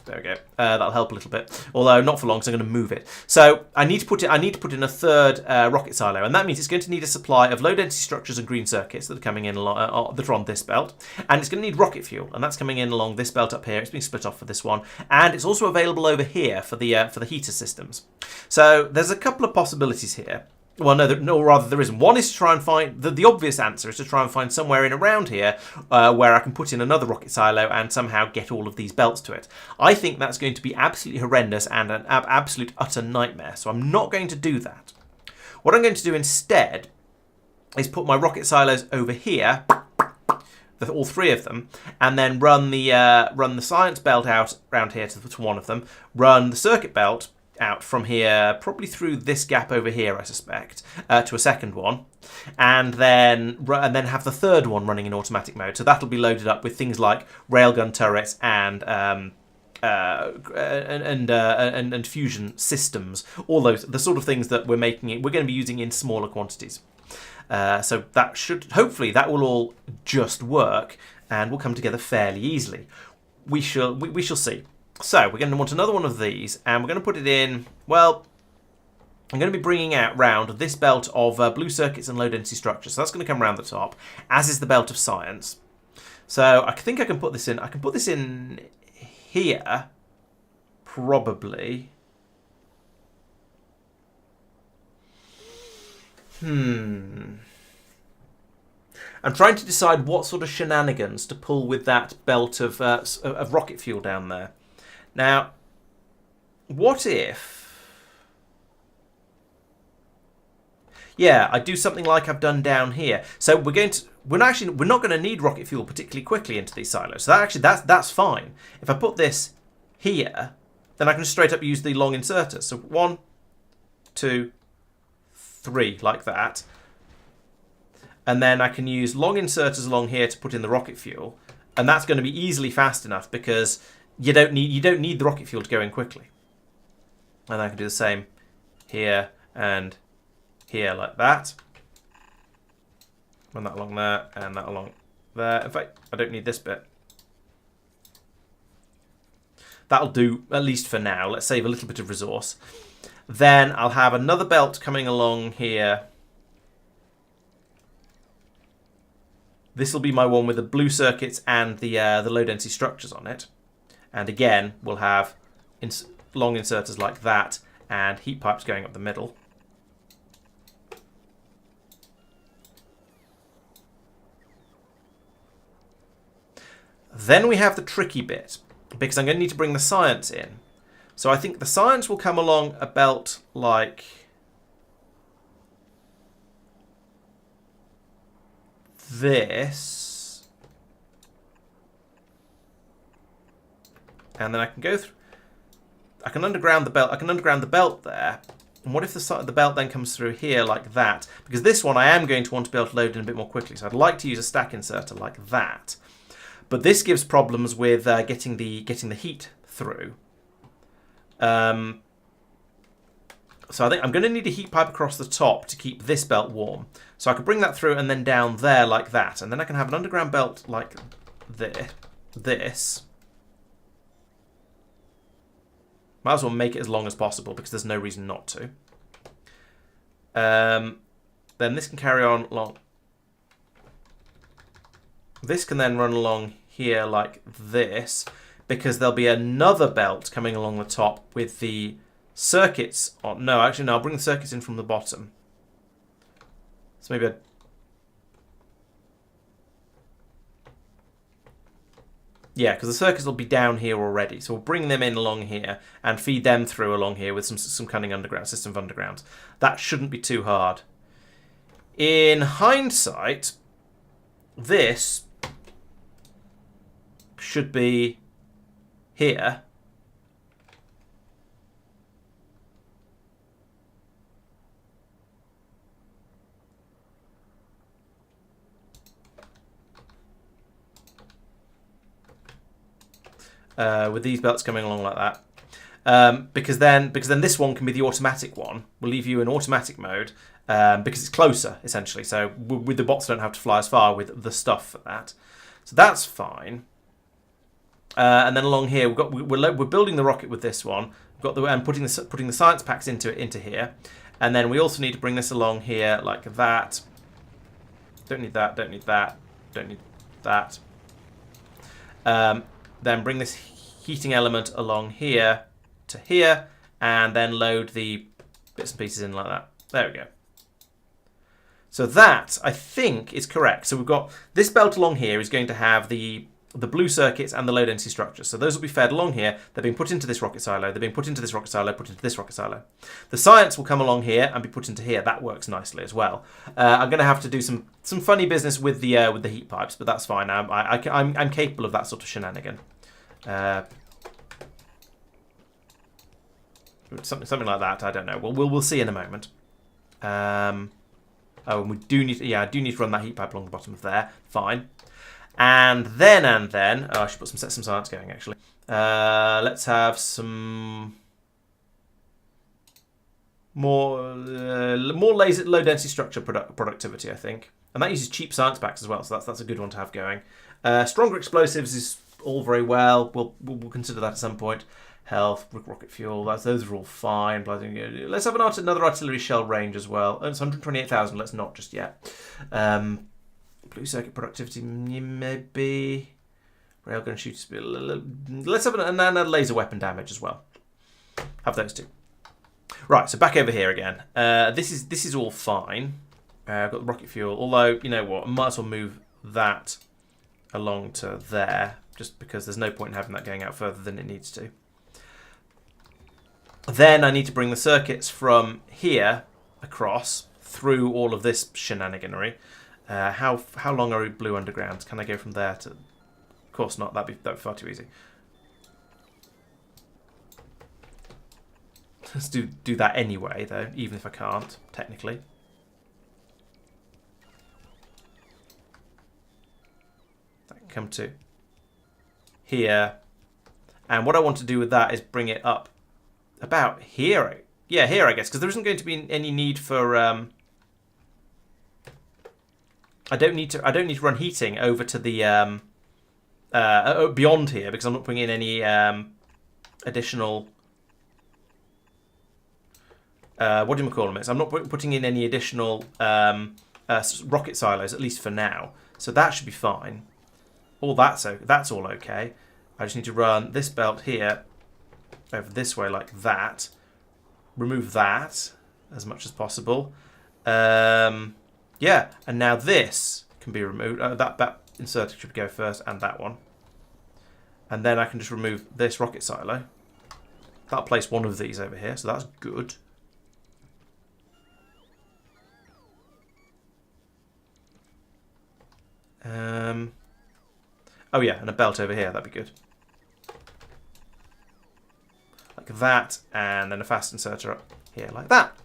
There we go. That'll help a little bit, although not for long, because I'm going to move it. So I need to put in a third rocket silo, and that means it's going to need a supply of low density structures and green circuits that are coming in that are on this belt, and it's going to need rocket fuel, and that's coming in along this belt up here. It's being split off for this one, and it's also available over here for the heater systems. So there's a couple of possibilities here. Well, no, rather there isn't. One is to try and find, the obvious answer is to try and find somewhere in around here where I can put in another rocket silo and somehow get all of these belts to it. I think that's going to be absolutely horrendous and an absolute utter nightmare, so I'm not going to do that. What I'm going to do instead is put my rocket silos over here, all 3 of them, and then run the science belt out around here to one of them, run the circuit belt out from here, probably through this gap over here, I suspect, to a second one, and then have the third one running in automatic mode. So that'll be loaded up with things like railgun turrets and fusion systems. All those, the sort of things that we're going to be using in smaller quantities. So that hopefully that will all just work and will come together fairly easily. We shall see. So we're going to want another one of these, and we're going to put it in, well, I'm going to be bringing out round this belt of blue circuits and low density structures. So that's going to come around the top, as is the belt of science. So I think I can put this in. I can put this in here, probably. I'm trying to decide what sort of shenanigans to pull with that belt of rocket fuel down there. Now, what if... Yeah, I do something like I've done down here. So we're not going to need rocket fuel particularly quickly into these silos. So that's fine. If I put this here, then I can straight up use the long inserters. So 1, 2, 3, like that. And then I can use long inserters along here to put in the rocket fuel, and that's going to be easily fast enough because you don't need the rocket fuel to go in quickly. And I can do the same here and here like that. Run that along there and that along there. In fact, I don't need this bit. That'll do, at least for now. Let's save a little bit of resource. Then I'll have another belt coming along here. This will be my one with the blue circuits and the low density structures on it. And again, we'll have long inserters like that and heat pipes going up the middle. Then we have the tricky bit, because I'm going to need to bring the science in. So I think the science will come along a belt like this. And then I can go through. I can underground the belt. I can underground the belt there. And what if the belt then comes through here like that? Because this one I am going to want to be able to load in a bit more quickly. So I'd like to use a stack inserter like that. But this gives problems with getting the heat through. So I think I'm going to need a heat pipe across the top to keep this belt warm. So I could bring that through and then down there like that. And then I can have an underground belt like this. Might as well make it as long as possible because there's no reason not to. Then this can carry on along. This can then run along here like this because there'll be another belt coming along the top with the circuits on. No, actually, no, I'll bring the circuits in from the bottom. So maybe yeah, because the circuits will be down here already. So we'll bring them in along here and feed them through along here with some cunning underground system of undergrounds. That shouldn't be too hard. In hindsight, this should be here. With these belts coming along like that. Because then this one can be the automatic one. We'll leave you in automatic mode because it's closer, essentially. So with the bots don't have to fly as far with the stuff for that. So that's fine. And then along here we're building the rocket with this one. We've got and putting the science packs into here. And then we also need to bring this along here like that. Don't need that. Don't need that. Don't need that. Then bring this heating element along here to here, and then load the bits and pieces in like that. There we go. So that, I think, is correct. So we've got this belt along here is going to have the blue circuits and the low density structures. So those will be fed along here. They're being put into this rocket silo. They're being put into this rocket silo, put into this rocket silo. The science will come along here and be put into here. That works nicely as well. I'm going to have to do some funny business with the heat pipes, but that's fine. I'm capable of that sort of shenanigan. Something like that. I don't know. We'll see in a moment. Oh, and we do need. Yeah, I do need to run that heat pipe along the bottom of there. Fine. And then. Oh, I should put some science going actually. Let's have some more low density structure productivity. I think, and that uses cheap science packs as well. So that's a good one to have going. Stronger explosives is all very well. We'll consider that at some point. Health, rocket fuel, those are all fine. Let's have another artillery shell range as well. It's 128,000. Let's not just yet. Blue circuit productivity, maybe. Railgun shooter speed. Let's have another laser weapon damage as well. Have those two. Right. So back over here again. This is all fine. I've got the rocket fuel. Although you know what, I might as well move that along to there, just because there's no point in having that going out further than it needs to. Then I need to bring the circuits from here across through all of this shenaniganery. How long are blue undergrounds? Can I go from there to? Of course not. That'd be far too easy. Let's do that anyway, though, even if I can't technically. That can come to here, and what I want to do with that is bring it up. About here, yeah, here I guess, because there isn't going to be any need for. I don't need to run heating over to the beyond here because I'm not putting in any additional. What do you call them? I'm not putting in any additional rocket silos, at least for now. So that should be fine. That's all okay. I just need to run this belt here. Over this way like that. Remove that as much as possible. Yeah, and now this can be removed. That inserted should go first, and that one. And then I can just remove this rocket silo. That'll place one of these over here, so that's good. Oh yeah, and a belt over here, that'd be good. Like that, and then a fast inserter up here like that.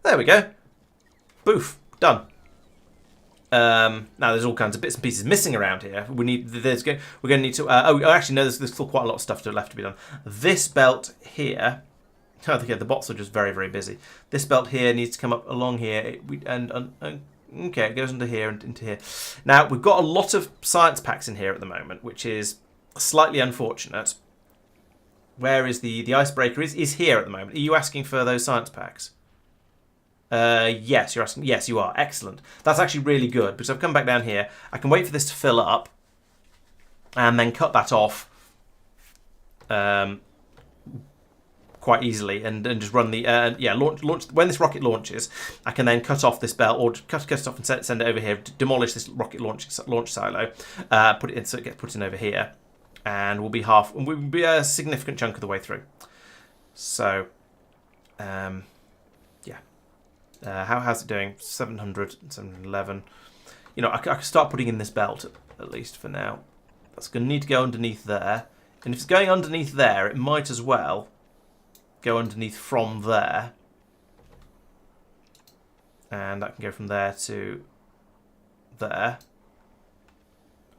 There we go. Boof, done. Now there's all kinds of bits and pieces missing around here. We're going to need to. Actually no. There's still quite a lot of stuff left to be done. This belt here. I think the bots are just very, very busy. This belt here needs to come up along here, okay, it goes into here and into here. Now we've got a lot of science packs in here at the moment, which is slightly unfortunate. Where is the icebreaker? Is here at the moment. Are you asking for those science packs? Yes, you're asking. Yes, you are. Excellent. That's actually really good because I've come back down here. I can wait for this to fill up, and then cut that off quite easily, and just run the launch. When this rocket launches, I can then cut off this belt or cut it off and send it over here. Demolish this rocket launch silo. Put it in so it gets put in over here, and we'll be a significant chunk of the way through. So, how's it doing? 700, 711. You know, I can start putting in this belt at least for now. That's going to need to go underneath there. And if it's going underneath there, it might as well go underneath from there. And that can go from there to there.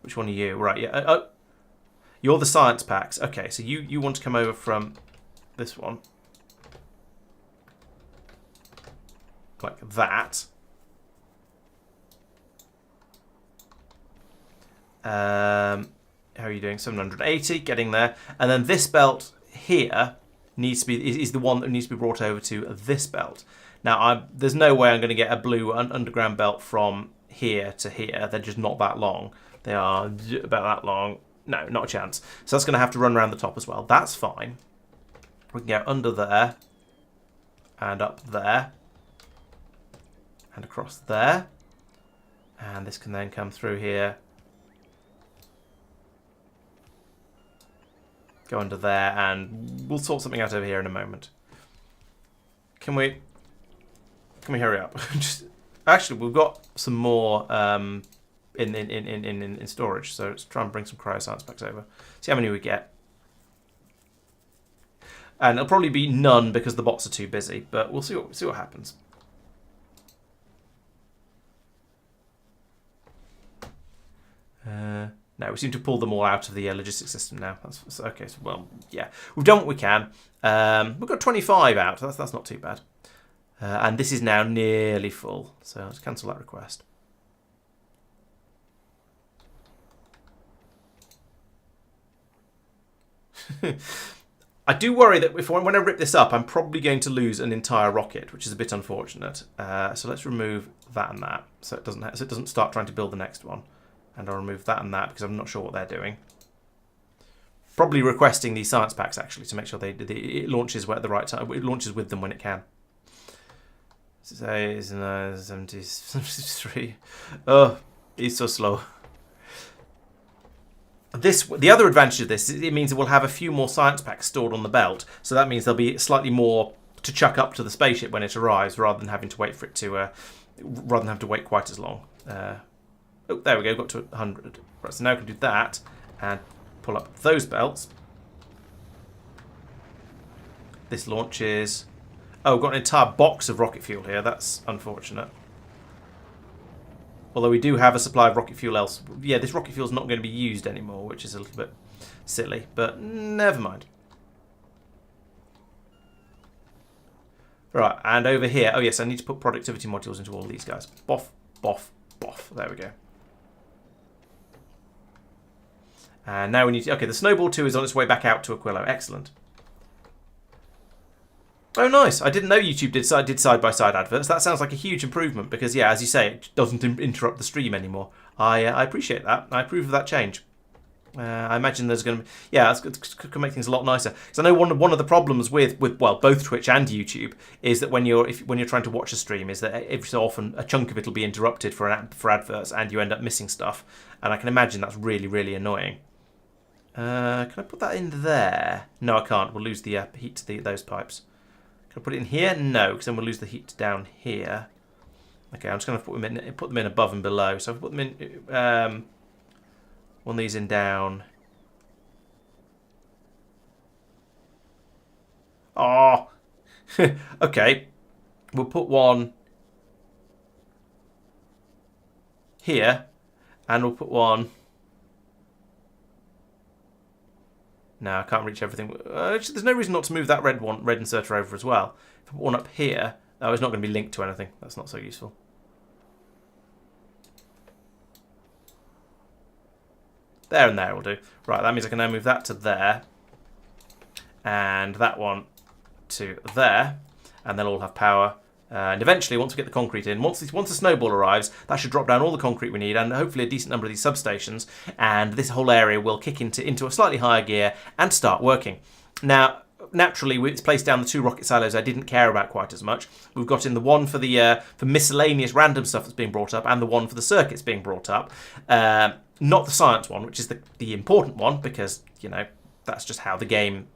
Which one are you? Right, yeah. Oh, you're the science packs. Okay, so you want to come over from this one. Like that. How are you doing? 780, getting there. And then this belt here needs to be is the one that needs to be brought over to this belt. Now, there's no way I'm going to get a blue underground belt from here to here. They're just not that long. They are about that long. No, not a chance. So that's going to have to run around the top as well. That's fine. We can go under there and up there and across there. And this can then come through here. Go under there, and we'll sort something out over here in a moment. Can we hurry up? Actually, we've got some more in storage, so let's try and bring some cryoscience packs over. See how many we get. And it'll probably be none because the bots are too busy, but we'll see what happens. No, we seem to pull them all out of the logistics system now. That's okay. So, well, yeah, we've done what we can. We've got 25 out. That's not too bad. And this is now nearly full. So let's cancel that request. I do worry that when I rip this up, I'm probably going to lose an entire rocket, which is a bit unfortunate. So let's remove that and that, so it doesn't start trying to build the next one. And I'll remove that and that because I'm not sure what they're doing. Probably requesting these science packs actually to make sure it launches at the right time. It launches with them when it can. Say 73. Oh, he's so slow. The other advantage of this is it means that we'll have a few more science packs stored on the belt. So that means there'll be slightly more to chuck up to the spaceship when it arrives, rather than having to wait for it to, rather than have to wait quite as long. Oh, there we go, got to 100. Right, so now we can do that and pull up those belts. This launches. Oh, we've got an entire box of rocket fuel here. That's unfortunate. Although we do have a supply of rocket fuel else. Yeah, this rocket fuel is not going to be used anymore, which is a little bit silly, but never mind. Right, and over here. Oh, yes, I need to put productivity modules into all these guys. Boff, boff, boff. There we go. And now we need to... Okay, the Snowball 2 is on its way back out to Aquilo. Excellent. Oh, nice. I didn't know YouTube did side-by-side adverts. That sounds like a huge improvement because, yeah, as you say, it doesn't interrupt the stream anymore. I appreciate that. I approve of that change. I imagine there's going to be... Yeah, it could make things a lot nicer. Because I know one of the problems with both Twitch and YouTube is that when you're trying to watch a stream is that every so often a chunk of it will be interrupted for adverts and you end up missing stuff. And I can imagine that's really, really annoying. Can I put that in there? No, I can't. We'll lose the heat to those pipes. Can I put it in here? No, because then we'll lose the heat down here. Okay, I'm just going to put them in above and below. So if I put them in, one of these in down. Oh, okay. We'll put one here, and we'll put one. No, I can't reach everything. Actually, there's no reason not to move that red inserter over as well. If I put one up here, oh, it's not going to be linked to anything. That's not so useful. There and there will do. Right, that means I can now move that to there. And that one to there. And they'll all have power. And eventually, once we get the concrete in, once the snowball arrives, that should drop down all the concrete we need and hopefully a decent number of these substations. And this whole area will kick into a slightly higher gear and start working. Now, naturally, it's placed down the 2 rocket silos I didn't care about quite as much. We've got in the one for the for miscellaneous random stuff that's being brought up and the one for the circuits being brought up. Not the science one, which is the important one, because, you know, that's just how the game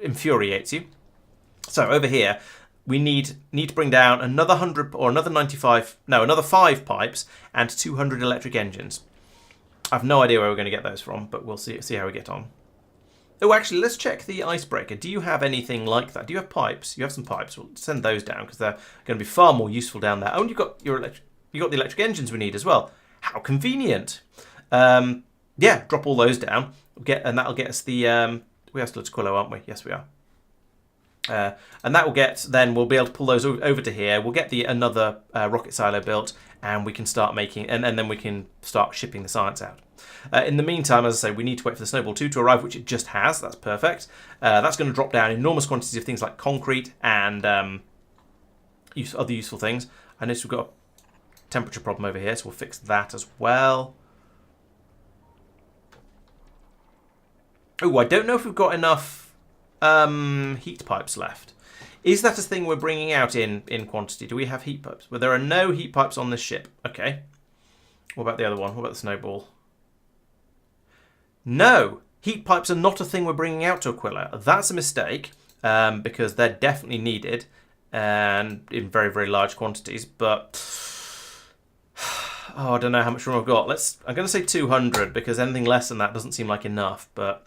infuriates you. So over here, we need to bring down another 100 or another 95, no, another 5 pipes and 200 electric engines. I've no idea where we're going to get those from, but we'll see how we get on. Oh, actually, let's check the icebreaker. Do you have anything like that? Do you have pipes? You have some pipes. We'll send those down because they're going to be far more useful down there. Oh, and you've got the electric engines we need as well. How convenient. Yeah, drop all those down. And that'll get us the... we are still at Aquilo, aren't we? Yes, we are. And that will get... Then we'll be able to pull those over to here. We'll get another rocket silo built, and we can start making... And then we can start shipping the science out. In the meantime, as I say, we need to wait for the Snowball 2 to arrive, which it just has. That's perfect. That's going to drop down enormous quantities of things like concrete and other useful things. I notice we've got a temperature problem over here, so we'll fix that as well. Oh, I don't know if we've got enough heat pipes left. Is that a thing we're bringing out in quantity? Do we have heat pipes? Well, there are no heat pipes on this ship. Okay. What about the other one? What about the Snowball? No, heat pipes are not a thing we're bringing out to Aquilo. That's a mistake, because they're definitely needed and in very, very large quantities. But oh, I don't know how much room I've got. I'm going to say 200 because anything less than that doesn't seem like enough. But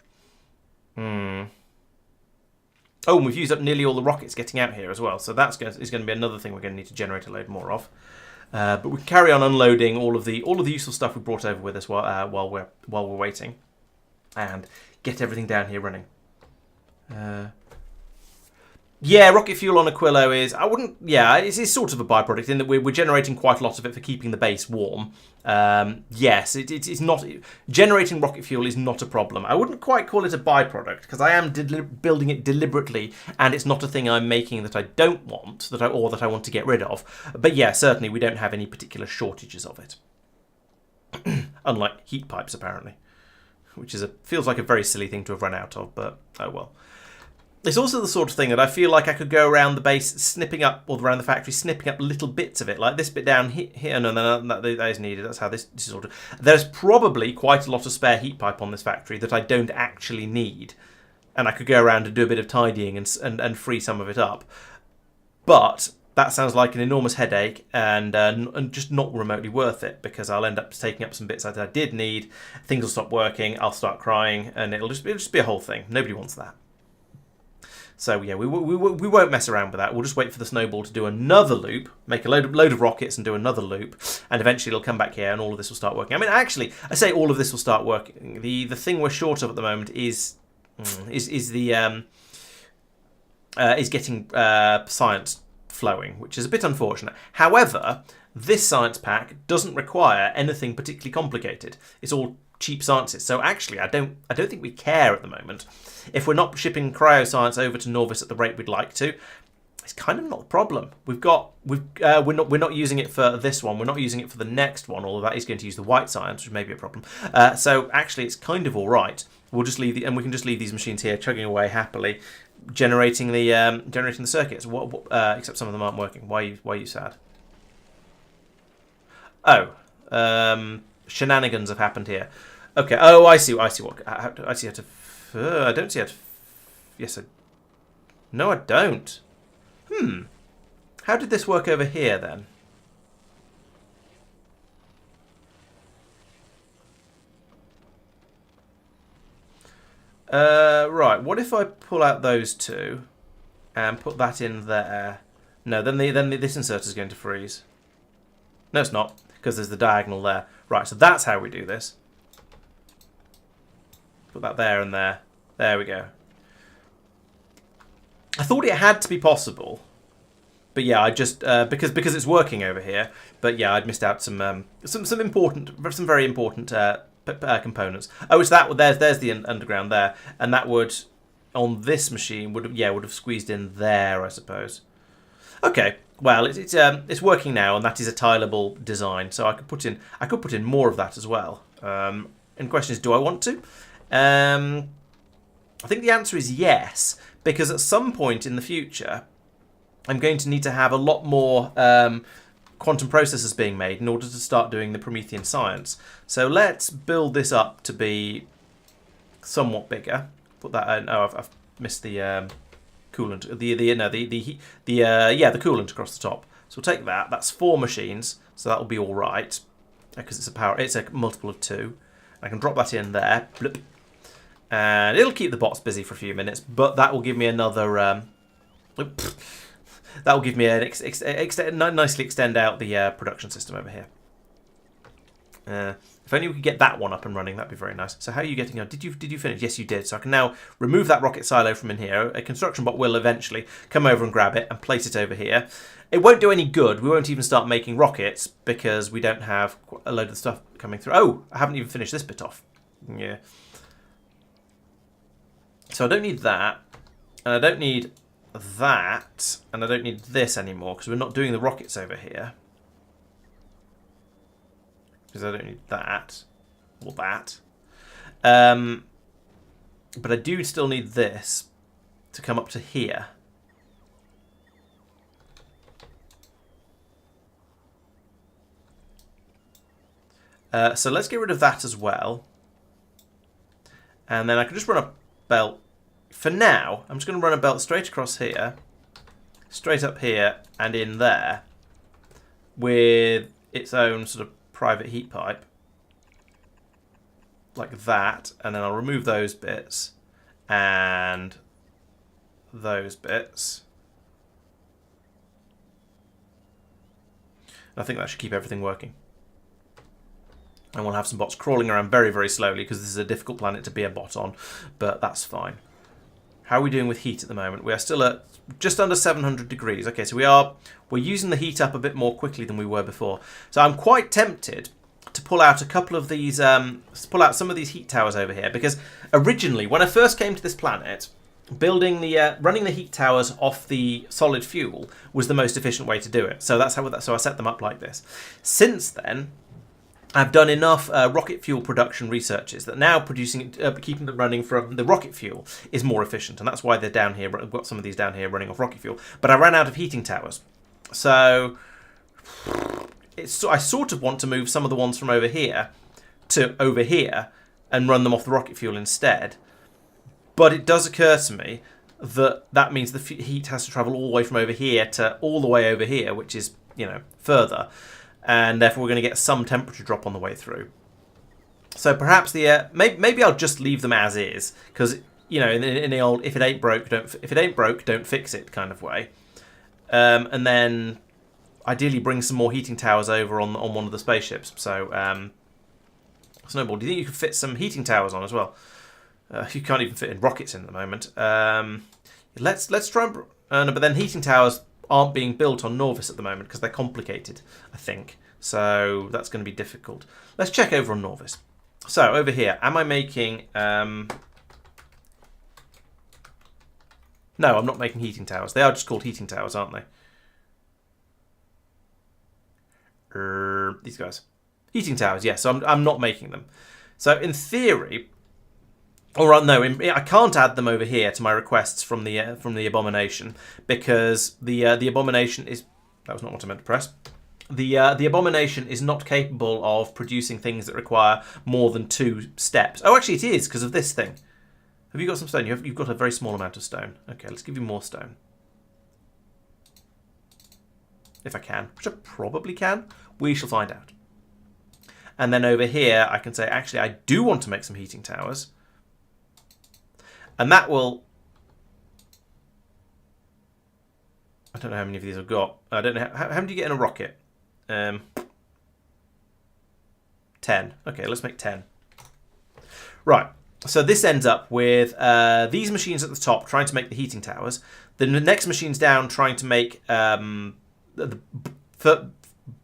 oh, and we've used up nearly all the rockets getting out here as well. So is going to be another thing we're going to need to generate a load more of. But we can carry on unloading all of the useful stuff we brought over with us while we're waiting. And get everything down here running. Yeah, rocket fuel on Aquilo is... it's sort of a byproduct in that we're generating quite a lot of it for keeping the base warm. Yes, it's not... Generating rocket fuel is not a problem. I wouldn't quite call it a byproduct, because I am building it deliberately, and it's not a thing I'm making that I don't want, or that I want to get rid of. But yeah, certainly we don't have any particular shortages of it. Unlike heat pipes, apparently. Which feels like a very silly thing to have run out of, but oh well. It's also the sort of thing that I feel like I could go around the base snipping up, or around the factory snipping up little bits of it, like this bit down here. No, that is needed. That's how this is ordered. There's probably quite a lot of spare heat pipe on this factory that I don't actually need, and I could go around and do a bit of tidying and free some of it up. But that sounds like an enormous headache and just not remotely worth it, because I'll end up taking up some bits that I did need. Things will stop working. I'll start crying, and it'll just be a whole thing. Nobody wants that. So yeah, we won't mess around with that. We'll just wait for the Snowball to do another loop, make a load of rockets and do another loop, and eventually it'll come back here and all of this will start working. I mean, actually, I say all of this will start working. The thing we're short of at the moment is getting science flowing, which is a bit unfortunate. However, this science pack doesn't require anything particularly complicated. It's all cheap sciences. So actually, I don't think we care at the moment. If we're not shipping cryoscience over to Norvis at the rate we'd like to, it's kind of not a problem. We're not using it for this one. We're not using it for the next one. Although that is going to use the white science, which may be a problem. So actually, it's kind of all right. We'll just leave and we can just leave these machines here chugging away happily, generating the circuits. Except some of them aren't working. Why are you sad? Oh, shenanigans have happened here. Okay. Oh, I see. I see what. I see how to. I don't see how to. Yes. No, I don't. How did this work over here then? Right. What if I pull out those two and put that in there? No, then this inserter is going to freeze. No, it's not, because there's the diagonal there. Right. So that's how we do this. Put that there and there. There we go. I thought it had to be possible, but yeah, I just because it's working over here. But yeah, I'd missed out some very important components. Oh, it's that. There's the underground there, and that would on this machine would have squeezed in there, I suppose. Okay, well it's working now, and that is a tileable design. So I could put in more of that as well. And the question is, do I want to? I think the answer is yes, because at some point in the future, I'm going to need to have a lot more quantum processors being made in order to start doing the Promethean science. So let's build this up to be somewhat bigger. Put that in. Oh, I've missed the coolant. The coolant across the top. So we'll take that. That's 4 machines, so that will be all right because it's a multiple of 2. I can drop that in there. Blip. And it'll keep the bots busy for a few minutes, but that will give me another. That will give me nicely extend out the production system over here. If only we could get that one up and running, that'd be very nice. So how are you getting on? Did you finish? Yes, you did. So I can now remove that rocket silo from in here. A construction bot will eventually come over and grab it and place it over here. It won't do any good. We won't even start making rockets because we don't have a load of stuff coming through. Oh, I haven't even finished this bit off. Yeah. So I don't need that, and I don't need that, and I don't need this anymore because we're not doing the rockets over here. Because I don't need that or that. But I do still need this to come up to here. So let's get rid of that as well. And then I can just run a belt. For now, I'm just going to run a belt straight across here, straight up here, and in there, with its own sort of private heat pipe, like that. And then I'll remove those bits and those bits. I think that should keep everything working. And we'll have some bots crawling around very, very slowly because this is a difficult planet to be a bot on, but that's fine. How are we doing with heat at the moment? We are still at just under 700 degrees. Okay, so we're using the heat up a bit more quickly than we were before. So I'm quite tempted to pull out a couple of these, pull out some of these heat towers over here, because originally when I first came to this planet, running the heat towers off the solid fuel was the most efficient way to do it. So that's so I set them up like this. Since then, I've done enough rocket fuel production researches that now keeping them running from the rocket fuel is more efficient, and that's why they're down here. I've got some of these down here running off rocket fuel, but I ran out of heating towers, so I sort of want to move some of the ones from over here to over here and run them off the rocket fuel instead. But it does occur to me that means the heat has to travel all the way from over here to all the way over here, which is, further. And therefore we're going to get some temperature drop on the way through. So perhaps maybe I'll just leave them as is, because in the old if it ain't broke don't fix it kind of way. And then ideally bring some more heating towers over on one of the spaceships. So Snowball, do you think you could fit some heating towers on as well? You can't even fit in rockets in at the moment. Let's try and but then heating towers aren't being built on Norvis at the moment because they're complicated, I think. So that's going to be difficult. Let's check over on Norvis. So over here, am I making... No, I'm not making heating towers. They are just called heating towers, aren't they? These guys. Heating towers, yes. So I'm not making them. So in theory... Or no, I can't add them over here to my requests from the abomination, because the abomination is... That was not what I meant to press. The abomination is not capable of producing things that require more than 2 steps. Oh, actually it is, because of this thing. Have you got some stone? You've got a very small amount of stone. Okay, let's give you more stone. If I can, which I probably can. We shall find out. And then over here, I can say, actually, I do want to make some heating towers. And that will... I don't know how many of these I've got. I don't know. How many do you get in a rocket? 10. Okay, let's make 10. Right. So this ends up with these machines at the top trying to make the heating towers. Then the next machine's down trying to make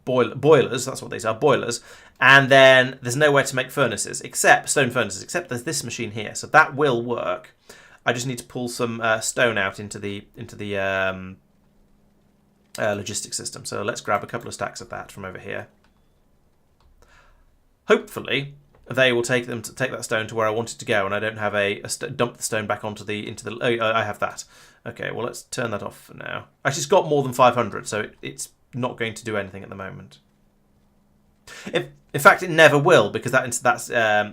boilers. That's what these are, boilers. And then there's nowhere to make furnaces, except stone furnaces, except there's this machine here. So that will work. I just need to pull some stone out into the logistics system. So let's grab a couple of stacks of that from over here. Hopefully, they will take that stone to where I want it to go, and I don't have dump the stone back into the. Oh, I have that. Okay, well let's turn that off for now. Actually, it's got more than 500, so it's not going to do anything at the moment. In fact, it never will, because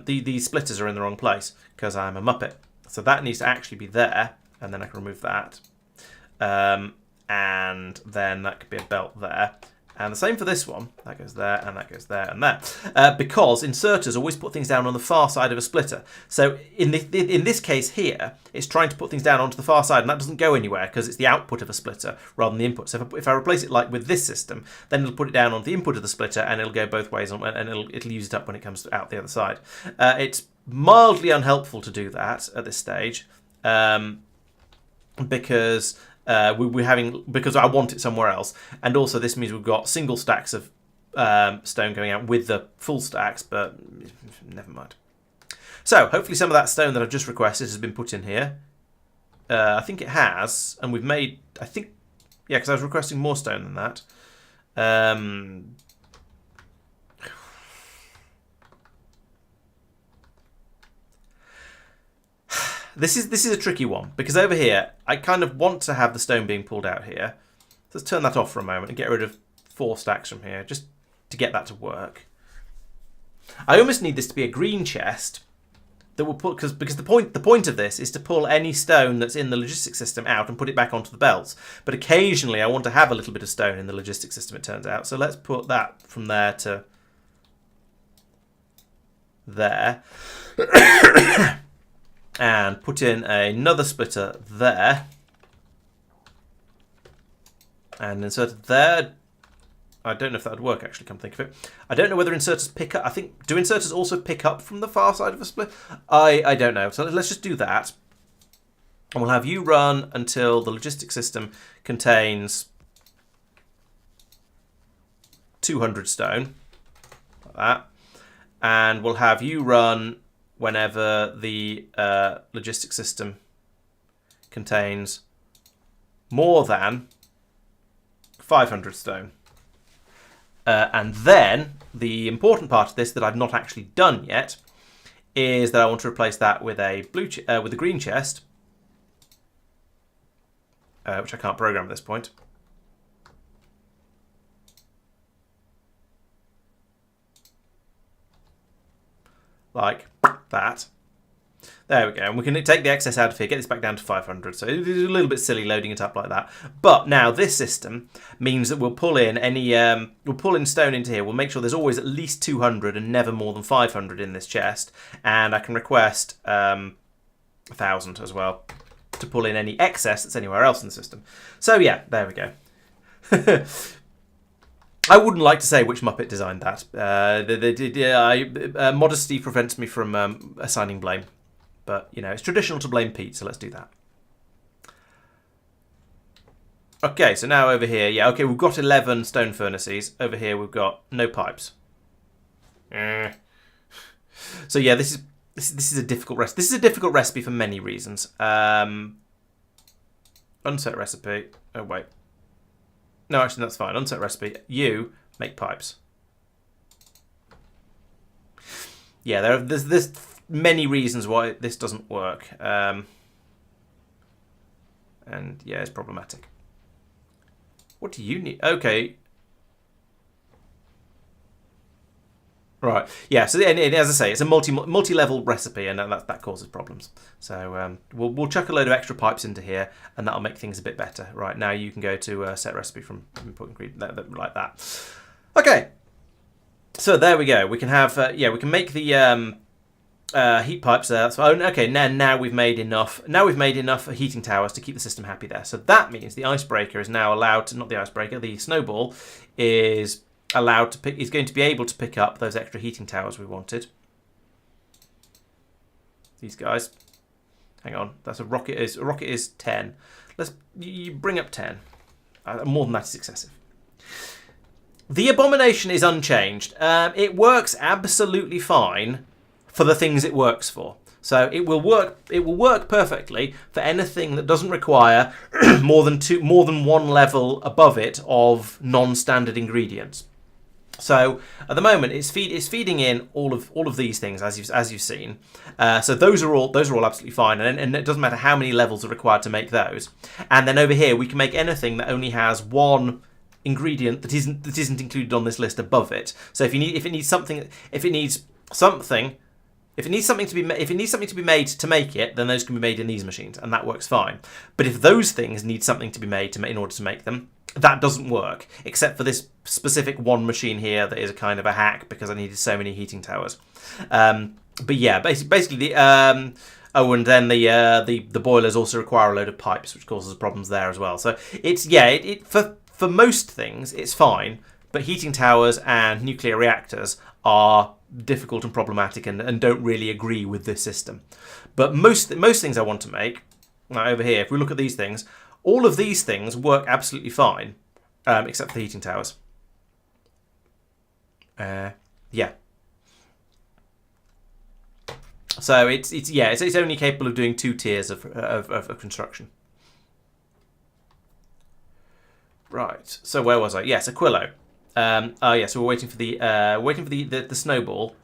these splitters are in the wrong place because I'm a muppet. So that needs to actually be there, and then I can remove that. And then that could be a belt there. And the same for this one. That goes there, and that goes there, and there. Because inserters always put things down on the far side of a splitter. So in this case here, it's trying to put things down onto the far side, and that doesn't go anywhere because it's the output of a splitter rather than the input. So if I replace it like with this system, then it'll put it down onto the input of the splitter, and it'll go both ways, and it'll use it up when it comes out the other side. It's mildly unhelpful to do that at this stage, because... because I want it somewhere else, and also this means we've got single stacks of stone going out with the full stacks, but never mind. So hopefully some of that stone that I've just requested has been put in here. I think it has, and we've made, I think, yeah, because I was requesting more stone than that. This is a tricky one, because over here, I kind of want to have the stone being pulled out here. So let's turn that off for a moment and get rid of 4 stacks from here, just to get that to work. I almost need this to be a green chest that will put, because the point of this is to pull any stone that's in the logistics system out and put it back onto the belts. But occasionally I want to have a little bit of stone in the logistics system, it turns out. So let's put that from there to there. And put in another splitter there. And insert it there. I don't know if that would work, actually, come think of it. I don't know whether inserters pick up. Do inserters also pick up from the far side of a split? I don't know. So let's just do that. And we'll have you run until the logistics system contains 200 stone. Like that. And we'll have you run whenever the logistics system contains more than 500 stone. And then the important part of this that I've not actually done yet is that I want to replace that with a with a green chest, which I can't program at this point. Like that. There we go. And we can take the excess out of here, get this back down to 500. So it's a little bit silly loading it up like that. But now this system means that we'll pull in stone into here. We'll make sure there's always at least 200 and never more than 500 in this chest. And I can request 1,000 as well to pull in any excess that's anywhere else in the system. So yeah, there we go. I wouldn't like to say which Muppet designed that. Modesty prevents me from assigning blame. But, you know, it's traditional to blame Pete, so let's do that. Okay, so now over here, yeah, okay, we've got 11 stone furnaces. Over here we've got no pipes. So yeah, this is a difficult recipe. This is a difficult recipe for many reasons. Unset recipe. Oh, wait. No, actually, that's fine. Unset recipe. You make pipes. Yeah, there's many reasons why this doesn't work. And yeah, it's problematic. What do you need? Okay. Right. Yeah. So as I say, it's a multi-level recipe, and that causes problems. So we'll chuck a load of extra pipes into here, and that'll make things a bit better. Right now, you can go to set recipe from input ingredient like that. Okay. So there we go. We can have we can make the heat pipes there. So, okay. Now we've made enough. Now we've made enough heating towers to keep the system happy there. So that means the icebreaker is now allowed to, not the icebreaker, the snowball is allowed to pick, is going to be able to pick up those extra heating towers we wanted. These guys. Hang on, that's a rocket is 10. You bring up 10. More than that is excessive. The abomination is unchanged. It works absolutely fine for the things it works for. So it will work perfectly for anything that doesn't require more than one level above it of non-standard ingredients. So at the moment, it's feeding in all of these things as you've seen. So those are all absolutely fine, and it doesn't matter how many levels are required to make those. And then over here, we can make anything that only has one ingredient that isn't included on this list above it. So if it needs something to be made to make it, then those can be made in these machines, and that works fine. But if those things need something to be made in order to make them, that doesn't work, except for this specific one machine here that is a kind of a hack because I needed so many heating towers. But yeah, basically and then the boilers also require a load of pipes, which causes problems there as well. So for most things it's fine, but heating towers and nuclear reactors are difficult and problematic and don't really agree with this system. But most things I want to make, like over here, if we look at these things, all of these things work absolutely fine, except for the heating towers. Yeah. So it's only capable of doing 2 tiers of construction. Right. So where was I? Yes, Aquilo. So we're waiting for the snowball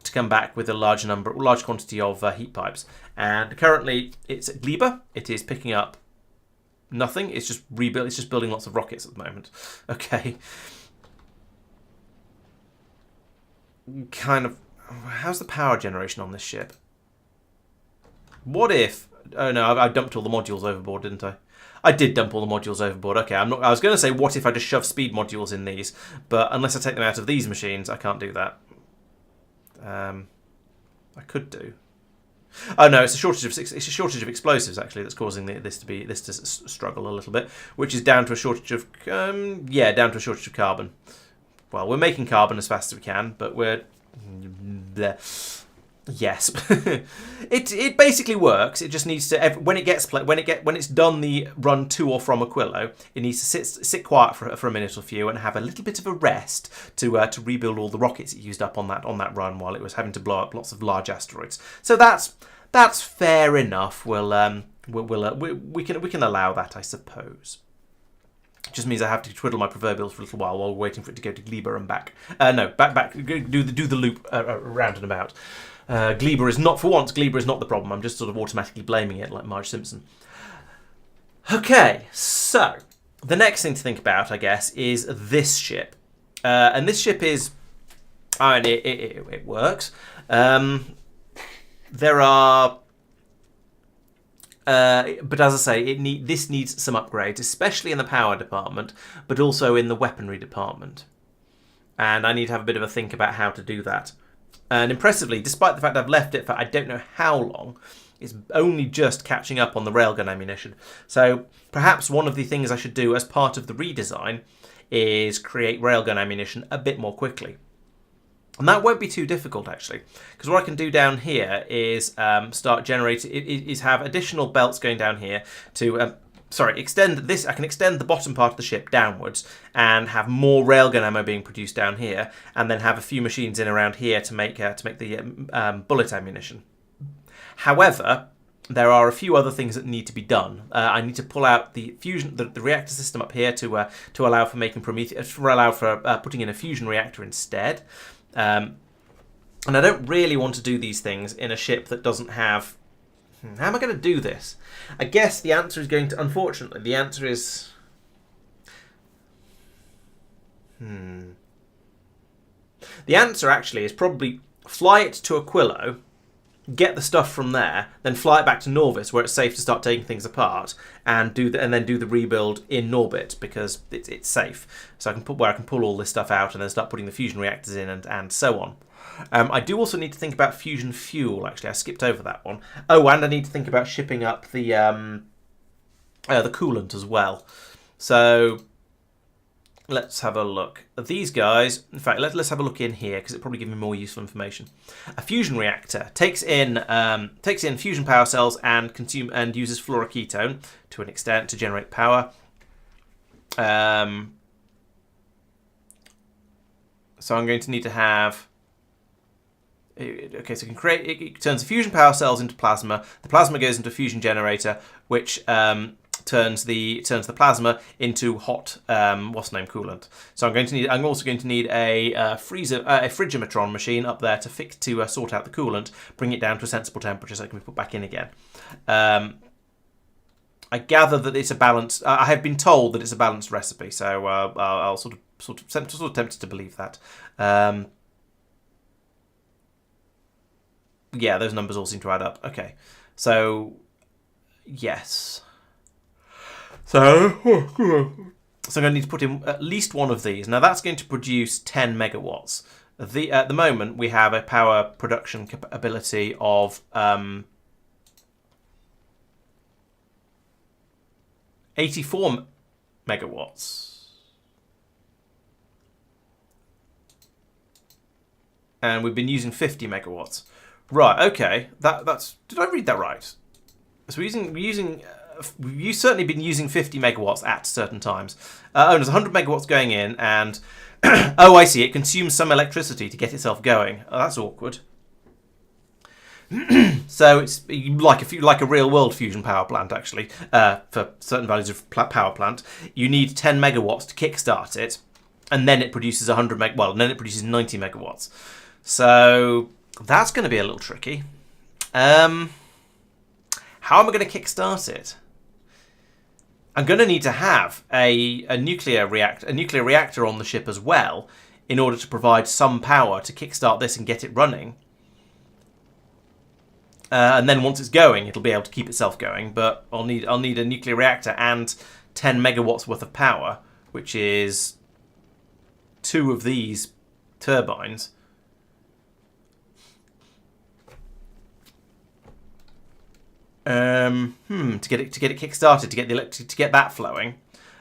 to come back with a large quantity of heat pipes, and currently it's at Liber. It is picking up nothing. It's just It's just building lots of rockets at the moment. Okay. Kind of. How's the power generation on this ship? What if? Oh no, I dumped all the modules overboard, didn't I? I did dump all the modules overboard. Okay, I was going to say, what if I just shove speed modules in these? But unless I take them out of these machines, I can't do that. I could do. Oh no, it's a shortage of explosives actually that's causing this to struggle a little bit, which is down to a shortage of carbon. Well, we're making carbon as fast as we can, but we're bleh. Yes, it basically works. It just needs to when it's done the run to or from Aquilo, it needs to sit quiet for a minute or few and have a little bit of a rest to rebuild all the rockets it used up on that run while it was having to blow up lots of large asteroids. So that's fair enough. We can allow that, I suppose. It just means I have to twiddle my proverbials for a little while waiting for it to go to Liber and back. Back. Do the loop around and about. Glieber is not the problem. I'm just sort of automatically blaming it like Marge Simpson. Okay, so the next thing to think about, I guess, is this ship. And this ship is... it works. There are... but as I say, this needs some upgrades, especially in the power department, but also in the weaponry department. And I need to have a bit of a think about how to do that. And impressively, despite the fact I've left it for I don't know how long, it's only just catching up on the railgun ammunition. So perhaps one of the things I should do as part of the redesign is create railgun ammunition a bit more quickly. And that won't be too difficult, actually, because what I can do down here is start generating, is have additional belts going down here to... extend this. I can extend the bottom part of the ship downwards and have more railgun ammo being produced down here, and then have a few machines in around here to make the bullet ammunition. However, there are a few other things that need to be done. I need to pull out the fusion, the reactor system up here to allow for making putting in a fusion reactor instead. And I don't really want to do these things in a ship that doesn't have. How am I going to do this? I guess the answer is going to... Unfortunately, the answer is... The The answer actually is probably fly it to Aquilo, get the stuff from there, then fly it back to Norvis, where it's safe to start taking things apart, and then do the rebuild in Norbit because it's safe. So I can pull all this stuff out and then start putting the fusion reactors in and so on. I do also need to think about fusion fuel. Actually, I skipped over that one. Oh, and I need to think about shipping up the coolant as well. So let's have a look. These guys, in fact, let's have a look in here because it'll probably give me more useful information. A fusion reactor takes in fusion power cells and uses fluoroketone to an extent to generate power. So I'm going to need to have. Okay, so it turns the fusion power cells into plasma. The plasma goes into a fusion generator, which turns the plasma into hot coolant. So I'm also going to need a frigimatron machine up there to sort out the coolant, bring it down to a sensible temperature so it can be put back in again. I gather that it's a balanced. I have been told that it's a balanced recipe, so I'll sort of tempted to believe that. Yeah, those numbers all seem to add up. Okay, so yes. So I'm going to need to put in at least one of these. Now that's going to produce 10 megawatts. At the moment, we have a power production ability of 84 megawatts. And we've been using 50 megawatts. Right, okay. That's. Did I read that right? So we've certainly been using 50 megawatts at certain times. There's 100 megawatts going in, and oh, I see. It consumes some electricity to get itself going. Oh, that's awkward. So it's like a real world fusion power plant, actually. For certain values of power plant, you need 10 megawatts to kickstart it, and then it produces 90 megawatts. So that's going to be a little tricky. How am I going to kickstart it? I'm going to need to have a nuclear reactor on the ship as well, in order to provide some power to kickstart this and get it running. And then once it's going, it'll be able to keep itself going. But I'll need a nuclear reactor and 10 megawatts worth of power, which is 2 of these turbines. To get it kick-started, to get that flowing,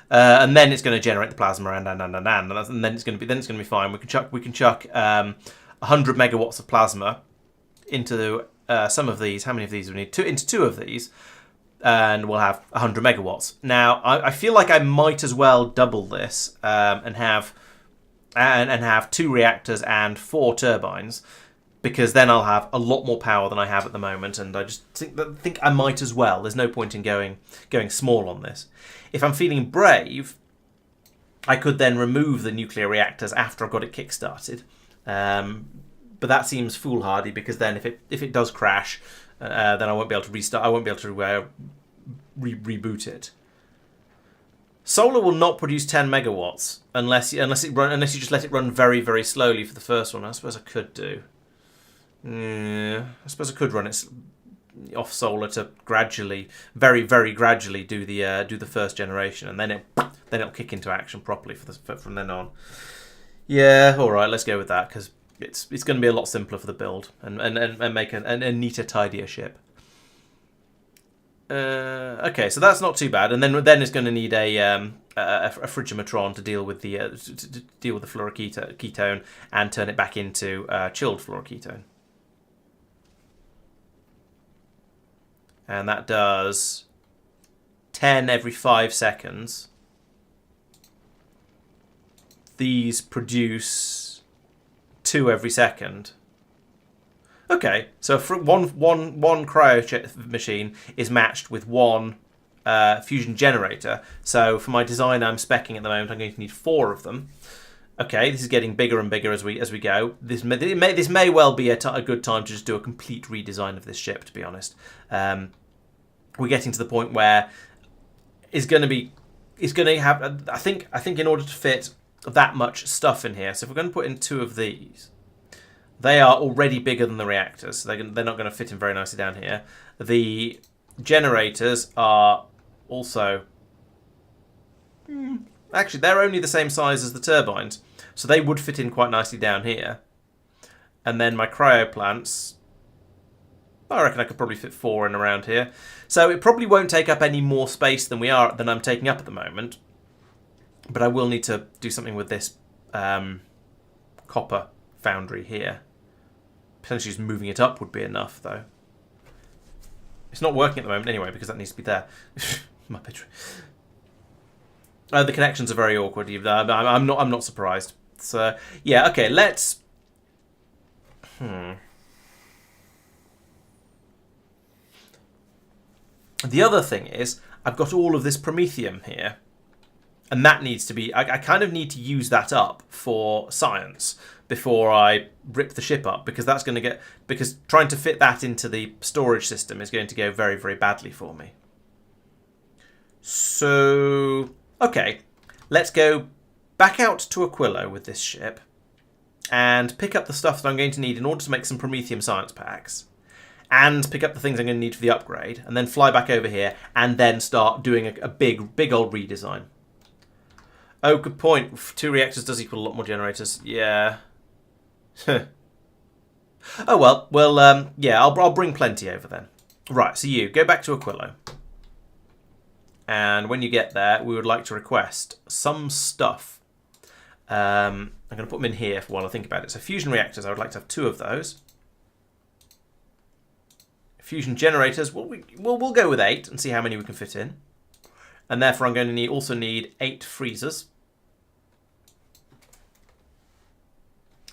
and then it's going to generate the plasma and then it's going to be fine. We can chuck 100 megawatts of plasma into some of these. How many of these do we need? Into 2 of these, and we'll have 100 megawatts. Now I feel like I might as well double this and have 2 reactors and 4 turbines. Because then I'll have a lot more power than I have at the moment, and I just think I might as well. There's no point in going small on this. If I'm feeling brave, I could then remove the nuclear reactors after I've got it kick-started. But that seems foolhardy because then if it does crash, then I won't be able to restart. I won't be able to reboot it. Solar will not produce 10 megawatts unless you just let it run very, very slowly for the first one. I suppose I could do. Yeah, I suppose I could run it off solar to gradually, very, very gradually do the first generation, and then it'll kick into action properly from then on. Yeah, all right, let's go with that because it's going to be a lot simpler for the build and make a neater, tidier ship. Okay, so that's not too bad, and then it's going to need a frigimatron to deal with the fluoroketone and turn it back into chilled fluoroketone. And that does 10 every 5 seconds. These produce 2 every second. Okay, so one cryo machine is matched with 1 fusion generator. So for my design I'm speccing at the moment, I'm going to need 4 of them. Okay, this is getting bigger and bigger as we go. This may well be a good time to just do a complete redesign of this ship. To be honest, we're getting to the point where it's going to have. I think in order to fit that much stuff in here. So if we're going to put in 2 of these, They are already bigger than the reactors, so they're not going to fit in very nicely down here. The generators are also... Actually, they're only the same size as the turbines, so they would fit in quite nicely down here. And then my cryo plants... I reckon I could probably fit 4 in around here. So it probably won't take up any more space than I'm taking up at the moment. But I will need to do something with this copper foundry here. Potentially just moving it up would be enough, though. It's not working at the moment anyway, because that needs to be there. My picture. The connections are very awkward. I'm not surprised. So yeah, okay. Let's. The other thing is, I've got all of this promethium here. And that needs to be... I kind of need to use that up for science before I rip the ship up. Because that's going to get... Because trying to fit that into the storage system is going to go very, very badly for me. So... Okay. Let's go back out to Aquilo with this ship. And pick up the stuff that I'm going to need in order to make some promethium science packs. And pick up the things I'm going to need for the upgrade, and then fly back over here, and then start doing a big old redesign. Oh, good point. 2 reactors does equal a lot more generators. Yeah. Oh well. Yeah, I'll bring plenty over then. Right, so you go back to Aquilo, and when you get there, we would like to request some stuff. I'm going to put them in here while I think about it. So fusion reactors, I would like to have 2 of those. Fusion generators, we'll go with 8 and see how many we can fit in. And therefore I'm going to also need 8 freezers.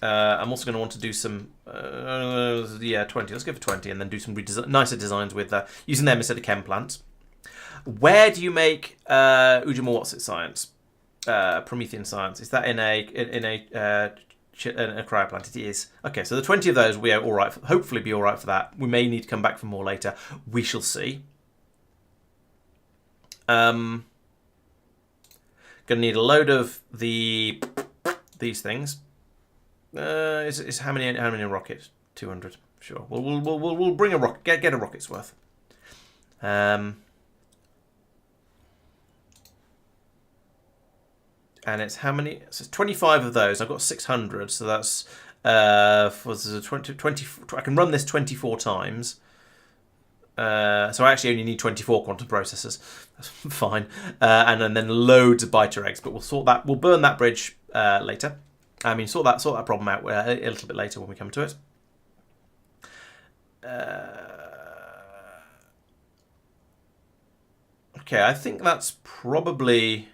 I'm also going to want to do some, 20. Let's go for 20 and then do some nicer designs with using them instead of chem plants. Where do you make Ujima science? Promethean science. Is that in a cryo plant? It is. Okay, so the 20 of those we are all right. Hopefully, be all right for that. We may need to come back for more later. We shall see. Going to need a load of these things. Is how many a rocket? 200. Sure. We'll bring a rocket. Get a rocket's worth. And it's how many? So it's 25 of those. I've got 600, so that's for 20. I can run this 24 times. So I actually only need 24 quantum processors. That's fine. And then loads of biter eggs. But we'll sort that. We'll burn that bridge later. I mean, sort that problem out a little bit later when we come to it. Okay, I think that's probably.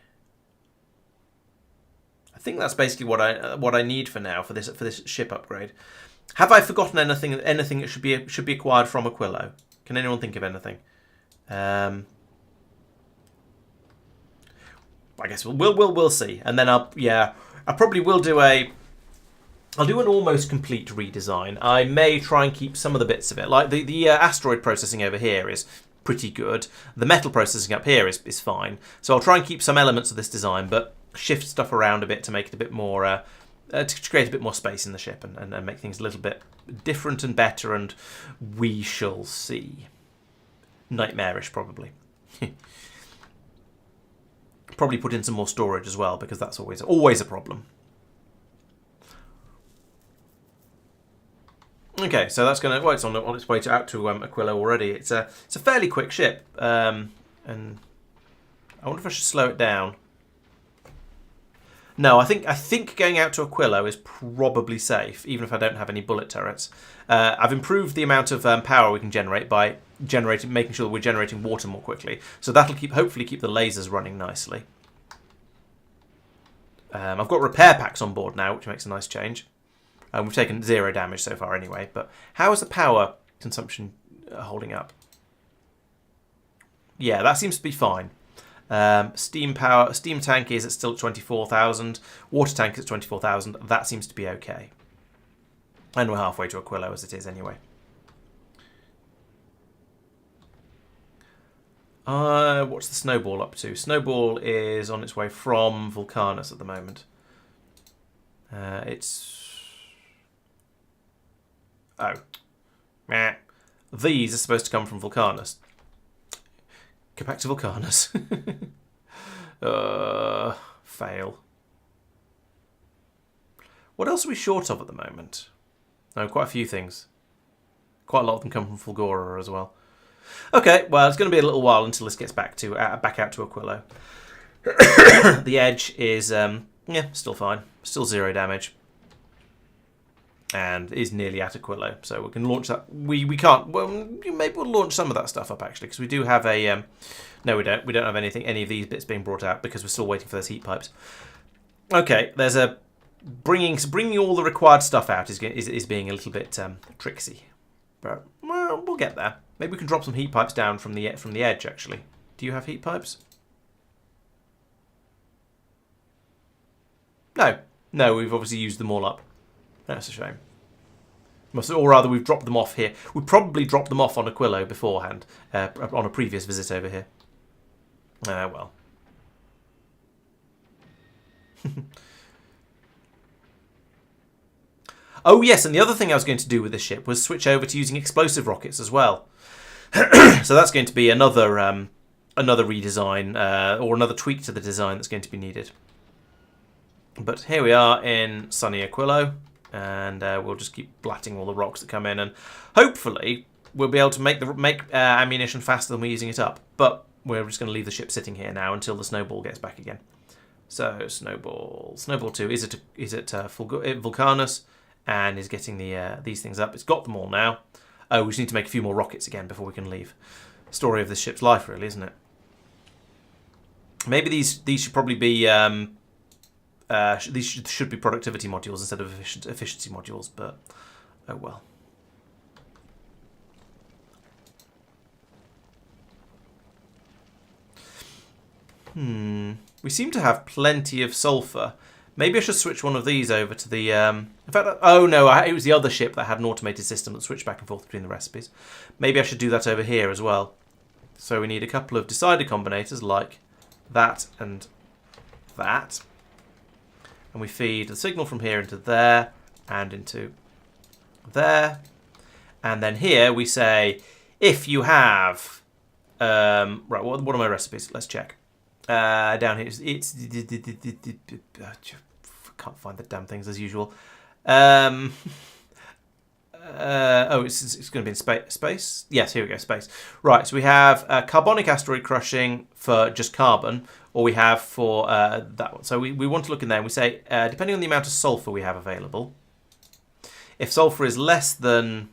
I think that's basically what I need for now for this ship upgrade. Have I forgotten anything that should be acquired from Aquilo? Can anyone think of anything? I guess we'll see. And then I probably will do I'll do an almost complete redesign. I may try and keep some of the bits of it. Like the asteroid processing over here is pretty good. The metal processing up here is fine. So I'll try and keep some elements of this design, but shift stuff around a bit to make it a bit more, to create a bit more space in the ship and make things a little bit different and better, and we shall see. Nightmarish, probably. Probably put in some more storage as well, because that's always a problem. Okay, so that's going to... Well, it's on its way out to Aquilo already. It's a fairly quick ship, and I wonder if I should slow it down. No, I think going out to Aquilo is probably safe, even if I don't have any bullet turrets. I've improved the amount of power we can generate by making sure that we're generating water more quickly. So that'll hopefully keep the lasers running nicely. I've got repair packs on board now, which makes a nice change. We've taken 0 damage so far anyway. But how is the power consumption holding up? Yeah, that seems to be fine. Steam tank is still at 24,000. Water tank is at 24,000. That seems to be okay. And we're halfway to Aquilo as it is anyway. What's the Snowball up to? Snowball is on its way from Vulcanus at the moment. It's Oh. Meh. These are supposed to come from Vulcanus. Go back to Vulcanus. Fail. What else are we short of at the moment? Oh, quite a few things. Quite a lot of them come from Fulgora as well. Okay, well, it's going to be a little while until this gets back out to Aquilo. The edge is, still fine. Still 0 damage. And is nearly at Aquilo, so we can launch that. We can't. Well, maybe we'll launch some of that stuff up actually, because we do have a. No, we don't. We don't have any of these bits being brought out because we're still waiting for those heat pipes. Okay, there's a bringing all the required stuff out is being a little bit tricksy, but well, we'll get there. Maybe we can drop some heat pipes down from the edge. Actually, do you have heat pipes? No, we've obviously used them all up. That's a shame. Or rather, we've dropped them off here. We probably dropped them off on Aquilo beforehand, on a previous visit over here. Well. Oh, yes, and the other thing I was going to do with this ship was switch over to using explosive rockets as well. So that's going to be another redesign, or another tweak to the design that's going to be needed. But here we are in sunny Aquilo. And we'll just keep blatting all the rocks that come in, and hopefully we'll be able to make ammunition faster than we're using it up. But we're just going to leave the ship sitting here now until the snowball gets back again. So snowball 2 is at Vulcanus, and is getting these things up. It's got them all now. Oh, we just need to make a few more rockets again before we can leave. Story of this ship's life, really, isn't it? Maybe these should probably be. These should be productivity modules instead of efficiency modules, but oh well. We seem to have plenty of sulfur. Maybe I should switch one of these over to the... in fact, oh no, it was the other ship that had an automated system that switched back and forth between the recipes. Maybe I should do that over here as well. So we need a couple of decider combinators like that and that. And we feed the signal from here into there and into there. And then here we say, if you have... right, what are my recipes? Let's check. Down here, it's can't find the damn things as usual. Oh, it's going to be in space. Yes, here we go, space. Right, so we have carbonic asteroid crushing for just carbon, or we have for that one. So we want to look in there and we say, depending on the amount of sulfur we have available, if sulfur is less than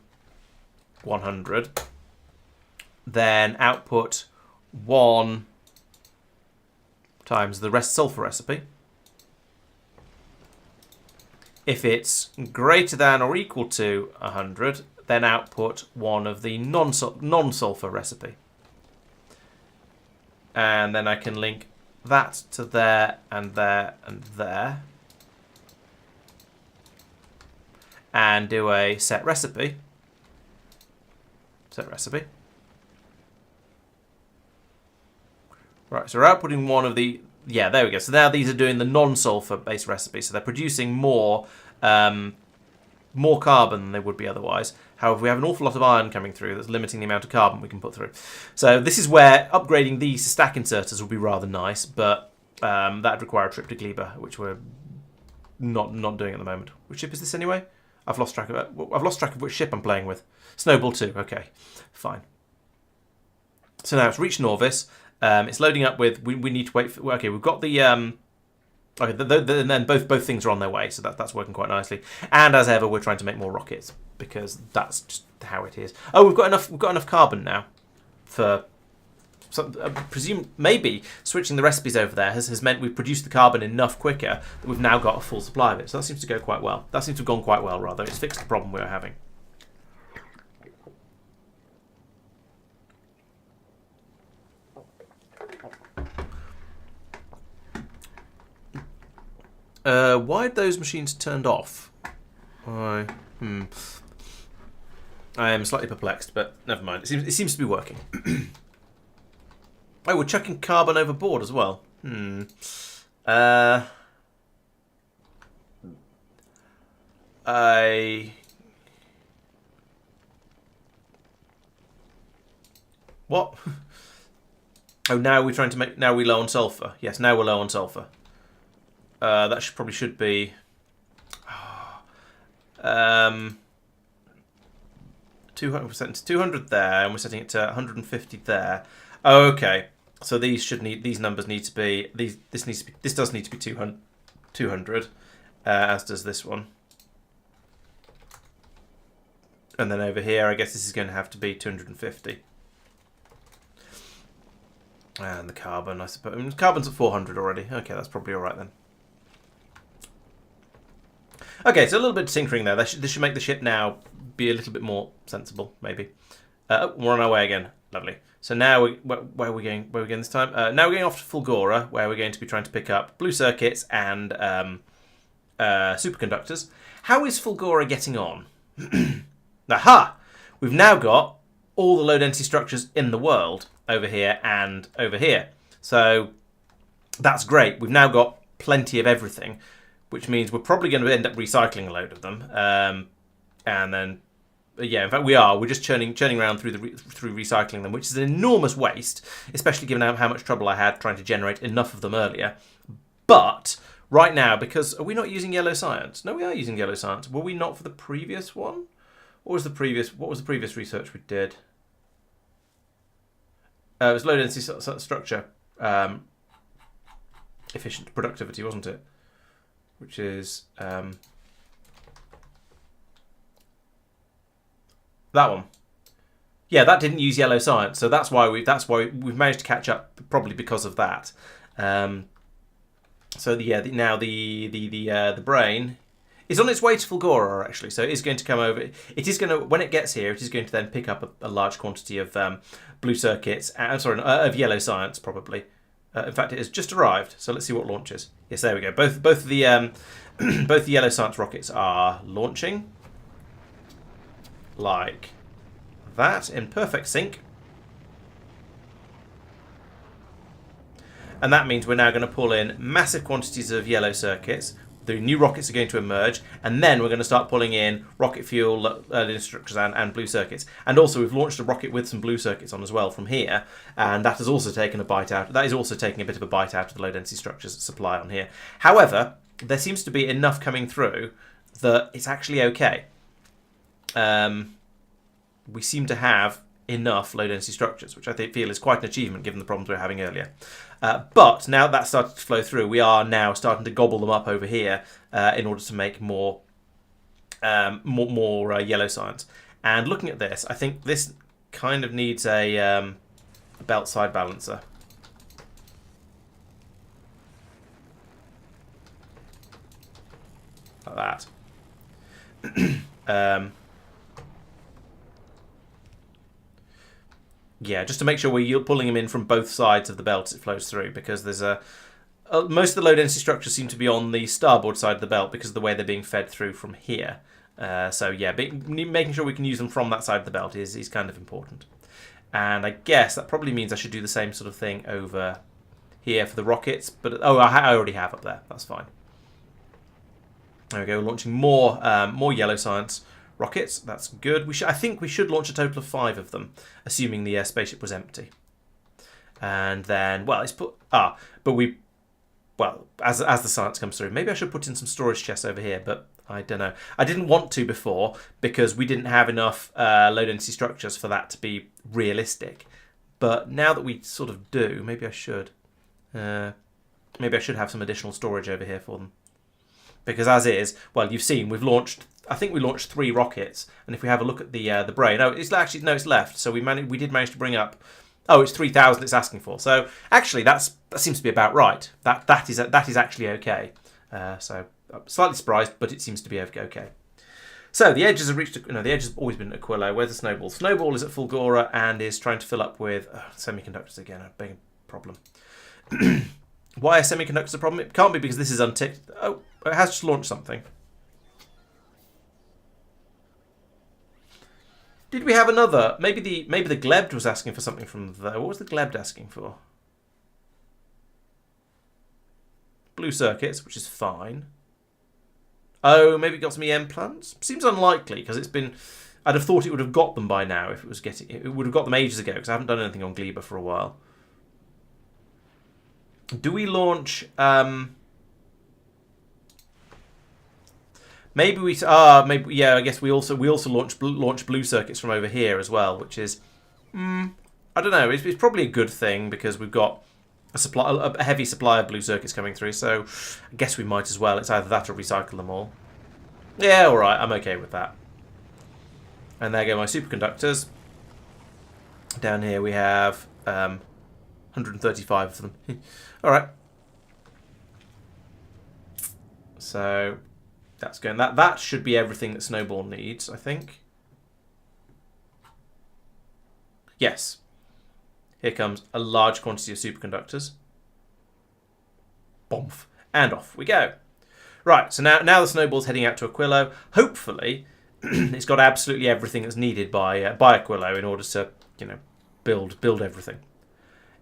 100, then output 1 times the sulfur recipe. If it's greater than or equal to 100, then output 1 of the non-sulfur recipe. And then I can link that to there and there and there. And do a set recipe. Set recipe. Right, so we're outputting 1 of the... Yeah, there we go. So now these are doing the non-sulfur based recipe. So they're producing more carbon than they would be otherwise. However, we have an awful lot of iron coming through that's limiting the amount of carbon we can put through. So this is where upgrading these to stack inserters would be rather nice, but that'd require a trip to Gleba, which we're not doing at the moment. Which ship is this anyway? I've lost track of which ship I'm playing with. Snowball 2. Okay, fine. So now it's reached Norvis. It's loading up with. We need to wait for. Okay, we've got the. Okay, and then both things are on their way, so that's working quite nicely. And as ever, we're trying to make more rockets because that's just how it is. Oh, we've got enough carbon now for. I presume maybe switching the recipes over there has meant we've produced the carbon enough quicker that we've now got a full supply of it. So that seems to go quite well. That seems to have gone quite well, rather. It's fixed the problem we were having. Why are those machines turned off? I am slightly perplexed, but never mind. It seems to be working. Oh, we're chucking carbon overboard as well. What? Oh, now we're trying to make... Now we're low on sulfur. Yes, now we're low on sulfur. That probably should be... 200%, 200 there, and we're setting it to 150 there. Okay, so these numbers need to be this does need to be 200, as does this one. And then over here, I guess this is going to have to be 250. And the carbon, I suppose. I mean, carbon's at 400 already. Okay, that's probably all right then. Okay, so a little bit of tinkering there. This should make the ship now be a little bit more sensible, maybe. We're on our way again. Lovely. So now, where are we going? Where are we going this time? Now we're going off to Fulgora, where we're going to be trying to pick up blue circuits and superconductors. How is Fulgora getting on? Aha! We've now got all the low density structures in the world over here and over here. So that's great. We've now got plenty of everything, which means we're probably going to end up recycling a load of them. And then, yeah, in fact we are. We're just churning around through recycling them, which is an enormous waste, especially given how much trouble I had trying to generate enough of them earlier. But right now, because are we not using yellow science? No, we are using yellow science. Were we not for the previous one? What was the previous research we did? It was low density structure, efficient productivity, wasn't it? Which is that one. Yeah, that didn't use yellow science, so that's why we've managed to catch up, probably because of that. So yeah, now the brain is on its way to Fulgora actually, so it is going to come over. It is going to, when it gets here, it is going to then pick up a large quantity of blue circuits. Of yellow science probably. In fact, it has just arrived, so let's see what launches. Yes, there we go. Both the both the yellow science rockets are launching like that in perfect sync, and that means we're now going to pull in massive quantities of yellow circuits. The new rockets are going to emerge, and then we're going to start pulling in rocket fuel, structures, and blue circuits. And also, we've launched a rocket with some blue circuits on as well from here, and that has also taken a bite out. That is also taking a bit of a bite out of the low density structures supply on here. However, there seems to be enough coming through that it's actually okay. We seem to have enough low density structures, which I feel is quite an achievement given the problems we were having earlier. But now that's started to flow through, we are now starting to gobble them up over here in order to make more yellow science. And looking at this, I think this kind of needs a belt side balancer. Like that. Yeah, just to make sure we're pulling them in from both sides of the belt as it flows through, because there's most of the low density structures seem to be on the starboard side of the belt because of the way they're being fed through from here. So yeah, making sure we can use them from that side of the belt is kind of important. And I guess that probably means I should do the same sort of thing over here for the rockets. But I already have up there. That's fine. There we go, launching more yellow science rockets. That's good. I think we should launch a total of 5 of them, assuming the spaceship was empty. And then, well, as the science comes through, maybe I should put in some storage chests over here, but I don't know. I didn't want to before because we didn't have enough low density structures for that to be realistic. But now that we sort of do, maybe I should. Maybe I should have some additional storage over here for them. Because as is, well, you've seen we've launched. I think we launched 3 rockets, and if we have a look at the brain, it's left. So we did manage to bring up. Oh, it's 3,000. It's asking for. So actually, that seems to be about right. That is actually okay. So I'm slightly surprised, but it seems to be okay. So the edges have reached. The edge has always been at Aquilo. Where's the snowball? Snowball is at Fulgora and is trying to fill up with semiconductors again. A big problem. Why are semiconductors a problem? It can't be because this is unticked. Oh, it has just launched something. Did we have another? Maybe the Glebd was asking for something from there. What was the Glebd asking for? Blue circuits, which is fine. Oh, maybe it got some EM plants? Seems unlikely because it's been... I'd have thought it would have got them by now if it was getting. It would have got them ages ago because I haven't done anything on Gleba for a while. Do we launch? Maybe we. Maybe yeah. I guess we also launch blue circuits from over here as well, which is. I don't know. It's probably a good thing because we've got a heavy supply of blue circuits coming through. So I guess we might as well. It's either that or recycle them all. Yeah, all right. I'm okay with that. And there go my superconductors. Down here we have 135 of them. All right. So that's going. That should be everything that Snowball needs, I think. Yes. Here comes a large quantity of superconductors. Bomph. And off we go. Right, so now the Snowball's heading out to Aquilo. Hopefully, it's got absolutely everything that's needed by Aquilo in order to, build everything.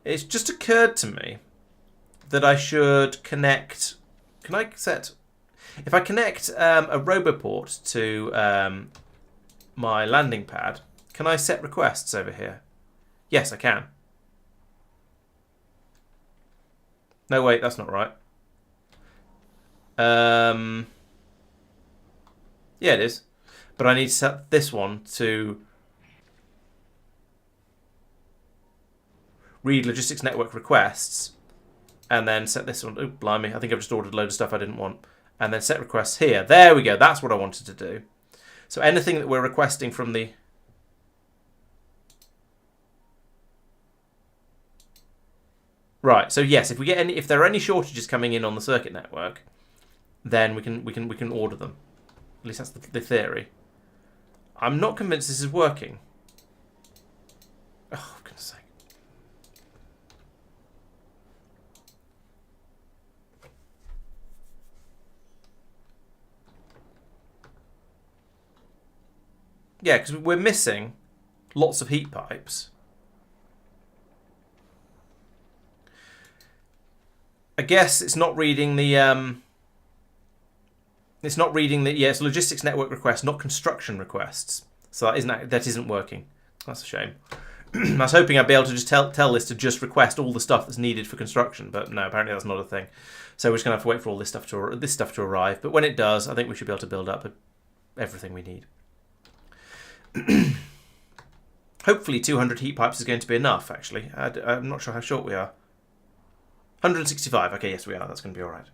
It's just occurred to me that I should connect... Can I set... If I connect a Roboport to my landing pad, can I set requests over here? Yes, I can. No, wait, that's not right. Yeah, it is. But I need to set this one to read logistics network requests and then set this one. Oh, blimey. I think I've just ordered a load of stuff I didn't want. And then set requests here. There we go. That's what I wanted to do. So anything that we're requesting from the... Right. So yes, if there are any shortages coming in on the circuit network, then we can order them. At least that's the theory. I'm not convinced this is working. Oh, for goodness sake. Yeah, because we're missing lots of heat pipes. I guess it's not reading the... It's not reading the... Yeah, it's logistics network requests, not construction requests. So that isn't working. That's a shame. I was hoping I'd be able to just tell this to just request all the stuff that's needed for construction, but no, apparently that's not a thing. So we're just going to have to wait for all this stuff to arrive. But when it does, I think we should be able to build up everything we need. Hopefully 200 heat pipes is going to be enough, actually. I'm not sure how short we are. 165. Okay, yes, we are. That's going to be all right.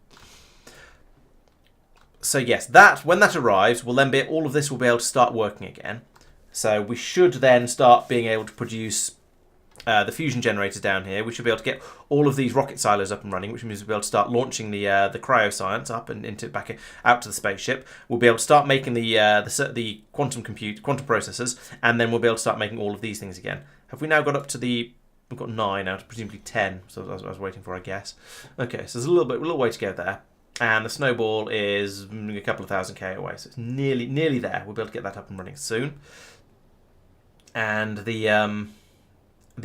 So yes, when that arrives, all of this will be able to start working again. So we should then start being able to produce the fusion generators down here. We should be able to get all of these rocket silos up and running, which means we'll be able to start launching the cryoscience up and back out to the spaceship. We'll be able to start making the quantum processors, and then we'll be able to start making all of these things again. Have we now got up to the... We've got 9 out of presumably 10, so that's what I was waiting for, I guess. Okay, so there's a little way to go there. And the Snowball is a couple of thousand K away, so it's nearly there. We'll be able to get that up and running soon. And the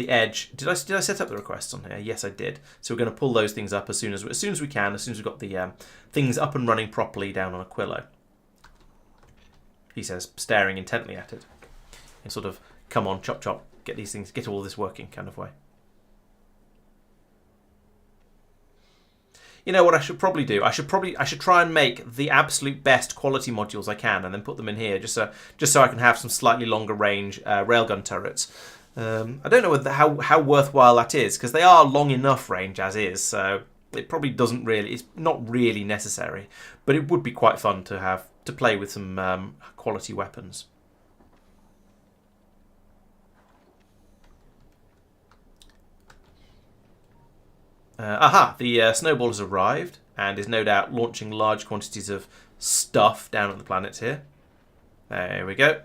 Edge, did I set up the requests on here? Yes, I did. So we're going to pull those things up as soon as we can, as soon as we've got the things up and running properly down on Aquilo. He says, staring intently at it, in sort of come on, chop chop, get all this working kind of way. You know what I should probably do? I should try and make the absolute best quality modules I can, and then put them in here just so I can have some slightly longer range railgun turrets. I don't know how worthwhile that is, because they are long enough range as is, so it probably doesn't really. It's not really necessary, but it would be quite fun to play with some quality weapons. The Snowball has arrived and is no doubt launching large quantities of stuff down at the planet here. There we go.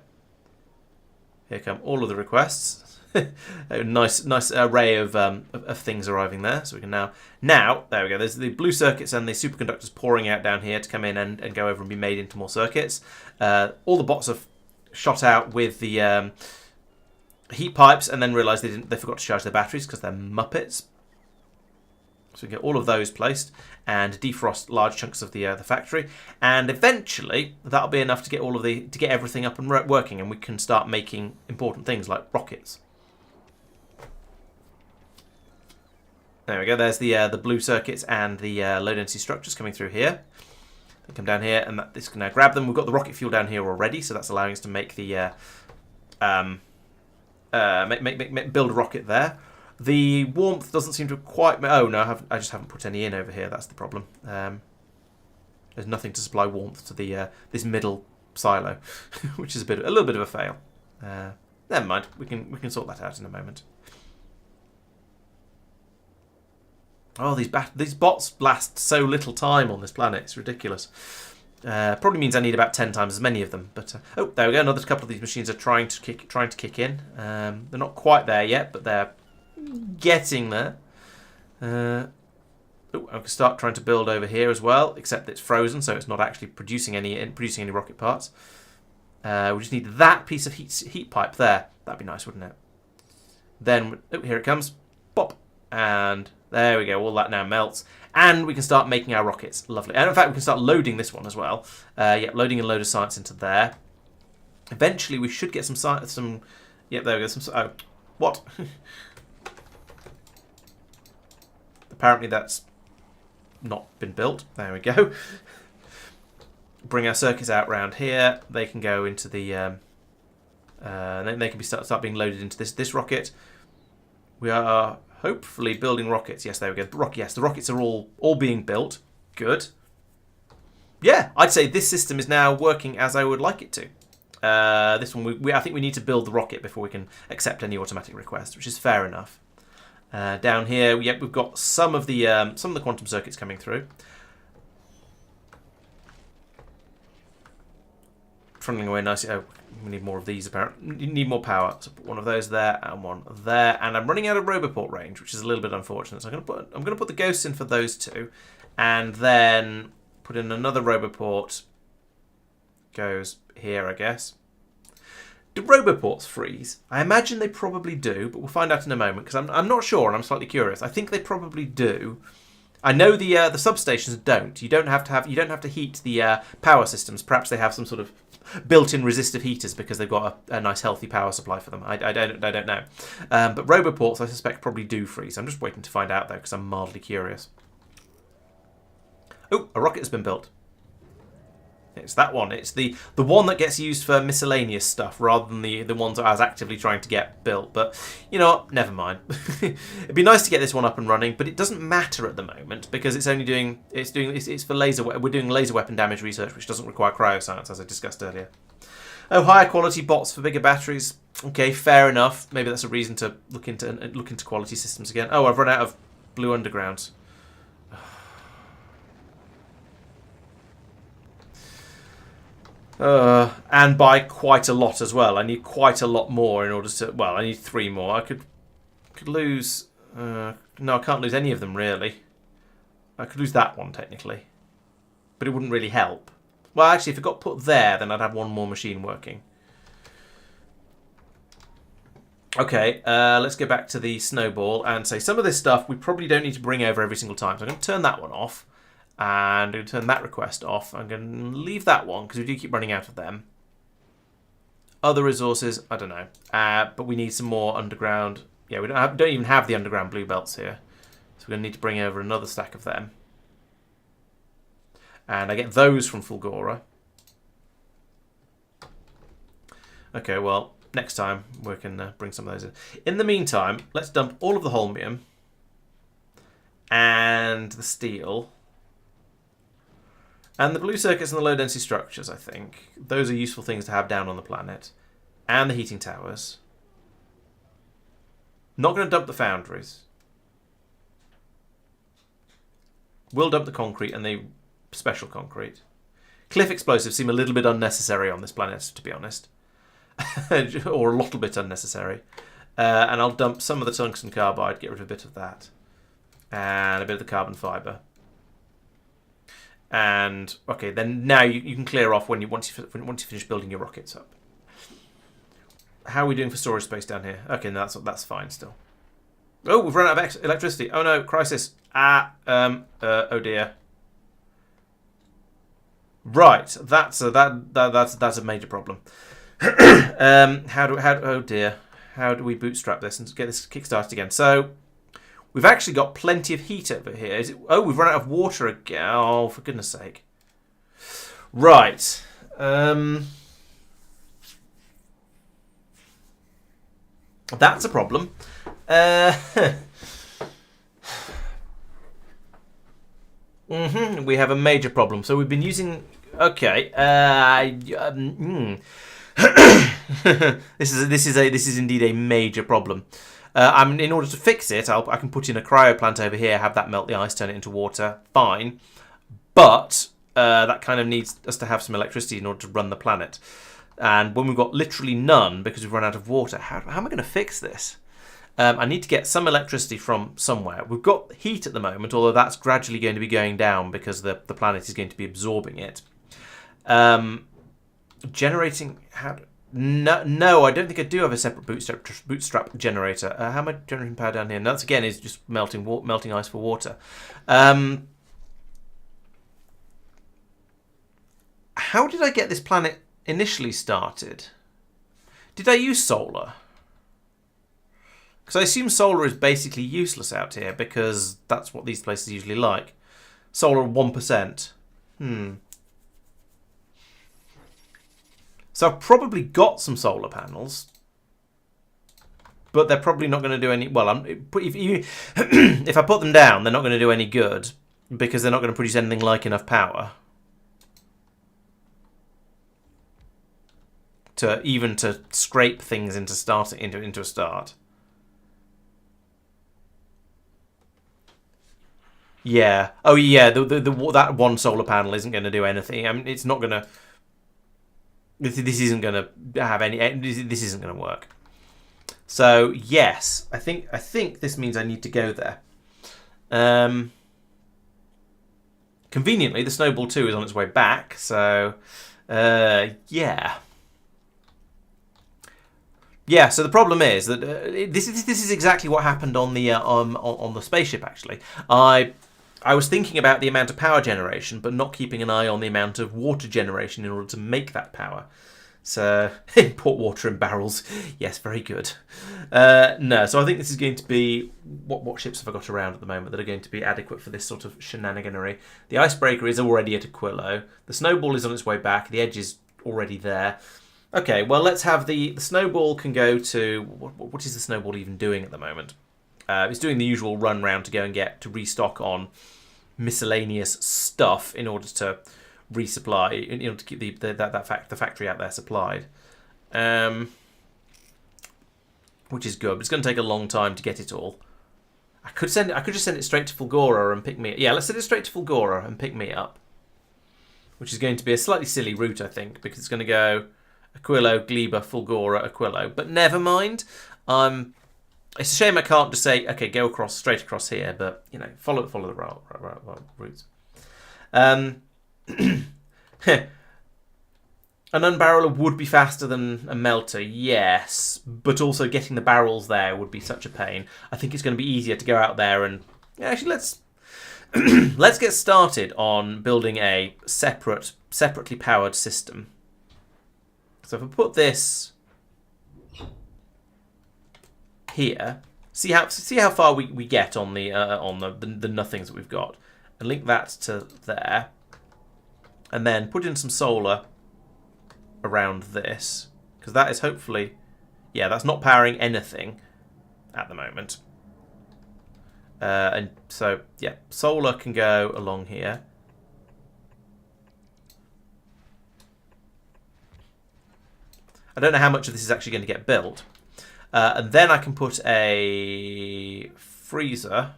Here come all of the requests. A nice array of things arriving there. So we can now there we go. There's the blue circuits and the superconductors pouring out down here to come in and go over and be made into more circuits. All the bots have shot out with the heat pipes and then realised they forgot to charge their batteries because they're muppets. So we get all of those placed and defrost large chunks of the factory, and eventually that'll be enough to get get everything up and working, and we can start making important things like rockets. There we go. There's the blue circuits and the low density structures coming through here. They come down here, and this can now grab them. We've got the rocket fuel down here already, so that's allowing us to make the build a rocket there. The warmth doesn't seem to quite... Oh, no, I just haven't put any in over here. That's the problem. There's nothing to supply warmth to the this middle silo, which is a little bit of a fail. Never mind. We can sort that out in a moment. Oh, these bots last so little time on this planet. It's ridiculous. Probably means I need about 10 times as many of them. But oh, there we go. Another couple of these machines are trying to kick in. They're not quite there yet, but they're getting there. I can start trying to build over here as well, except it's frozen, so it's not actually producing any rocket parts. We just need that piece of heat pipe there. That'd be nice, wouldn't it? Then here it comes, pop, and there we go. All that now melts, and we can start making our rockets. Lovely. And in fact, we can start loading this one as well. Loading a load of science into there. Eventually, we should get some science. Yep, there we go. Oh, what? Apparently that's not been built. There we go. Bring our circuits out round here. They can go into the... they can start being loaded into this rocket. We are hopefully building rockets. Yes, there we go. Yes, the rockets are all being built. Good. Yeah, I'd say this system is now working as I would like it to. This one, I think we need to build the rocket before we can accept any automatic request, which is fair enough. Down here, we've got some of the quantum circuits coming through. Funneling away nicely. Oh, we need more of these apparently. You need more power. So put one of those there and one there. And I'm running out of Roboport range, which is a little bit unfortunate. So I'm gonna put the ghosts in for those two, and then put in another Roboport. Goes here, I guess. Do Roboports freeze? I imagine they probably do, but we'll find out in a moment because I'm not sure and I'm slightly curious. I think they probably do. I know the substations don't. You don't have to heat the power systems. Perhaps they have some sort of built-in resistive heaters because they've got a nice healthy power supply for them. I don't know. But Roboports I suspect probably do freeze. I'm just waiting to find out though because I'm mildly curious. Oh, a rocket has been built. It's that one. It's the one that gets used for miscellaneous stuff rather than the ones that I was actively trying to get built. But you know what? Never mind. It'd be nice to get this one up and running, but it doesn't matter at the moment because it's for laser. We're doing laser weapon damage research, which doesn't require cryoscience, as I discussed earlier. Oh, higher quality bots for bigger batteries. Okay, fair enough. Maybe that's a reason to look into quality systems again. Oh, I've run out of blue undergrounds. And by quite a lot as well. I need quite a lot more in order to... Well, I need 3 more. I could lose... no, I can't lose any of them, really. I could lose that one, technically. But it wouldn't really help. Well, actually, if it got put there, then I'd have 1 more machine working. Okay, let's go back to the snowball and say some of this stuff we probably don't need to bring over every single time. So I'm going to turn that one off. And I'm going to turn that request off. I'm going to leave that one because we do keep running out of them. Other resources, I don't know. But we need some more underground. Yeah, we don't even have the underground blue belts here. So we're going to need to bring over another stack of them. And I get those from Fulgora. Okay, well, next time we can bring some of those in. In the meantime, let's dump all of the holmium and the steel. And the blue circuits and the low-density structures, I think. Those are useful things to have down on the planet. And the heating towers. Not going to dump the foundries. Will dump the concrete and the special concrete. Cliff explosives seem a little bit unnecessary on this planet, to be honest. Or a little bit unnecessary. And I'll dump some of the tungsten carbide, get rid of a bit of that. And a bit of the carbon fibre. And okay, then now you can clear off once you finish building your rockets up. How are we doing for storage space down here? Okay, no, that's fine still. Oh, we've run out of electricity. Oh no, crisis. Oh dear. Right, that's a major problem. Oh dear, how do we bootstrap this and get this kickstarted again? So we've actually got plenty of heat over here. Oh, we've run out of water again. Oh, for goodness sake. Right. That's a problem. We have a major problem. So we've been using. Okay. This is indeed a major problem. In order to fix it, I can put in a cryo plant over here, have that melt the ice, turn it into water. Fine, but that kind of needs us to have some electricity in order to run the planet. And when we've got literally none because we've run out of water, how am I going to fix this? I need to get some electricity from somewhere. We've got heat at the moment, although that's gradually going to be going down because the planet is going to be absorbing it. Generating... No, I don't think I do have a separate bootstrap generator. How am I generating power down here? And that's, again, is just melting ice for water. How did I get this planet initially started? Did I use solar? Because I assume solar is basically useless out here because that's what these places usually like. Solar 1%. So I've probably got some solar panels, but they're probably not going to do any... Well, if I put them down, they're not going to do any good because they're not going to produce anything like enough power to scrape things into a start. Yeah. Oh, yeah. That one solar panel isn't going to do anything. I mean, it's not going to. This isn't going to have any. This isn't going to work. So yes, I think this means I need to go there. Conveniently, the Snowball 2 is on its way back. So yeah. Yeah, so the problem is that this is exactly what happened on the spaceship. Actually, I was thinking about the amount of power generation, but not keeping an eye on the amount of water generation in order to make that power. So import water in barrels. Yes, very good. No, so I think this is going to be what ships have I got around at the moment that are going to be adequate for this sort of shenaniganery. The icebreaker is already at Aquilo. The Snowball is on its way back. The Edge is already there. Okay, well, let's have the Snowball can go to... What is the Snowball even doing at the moment? It's doing the usual run round to restock on miscellaneous stuff in order to resupply, in order to keep the factory out there supplied. Which is good, but it's going to take a long time to get it all. I could just send it straight to Fulgora and pick me... Yeah, let's send it straight to Fulgora and pick me up. Which is going to be a slightly silly route, I think, because it's going to go... Aquilo, Gleba, Fulgora, Aquilo. But never mind. It's a shame I can't just say, okay, go straight across here, but, you know, follow the routes. An unbarreler would be faster than a melter, yes, but also getting the barrels there would be such a pain. I think it's going to be easier to go out there and... Actually, let's get started on building a separately powered system. So if I put this here, see how far we get on the nothings that we've got, and link that to there, and then put in some solar around this, because that is hopefully, yeah, that's not powering anything at the moment, and so yeah, solar can go along here. I don't know how much of this is actually going to get built. And then I can put a freezer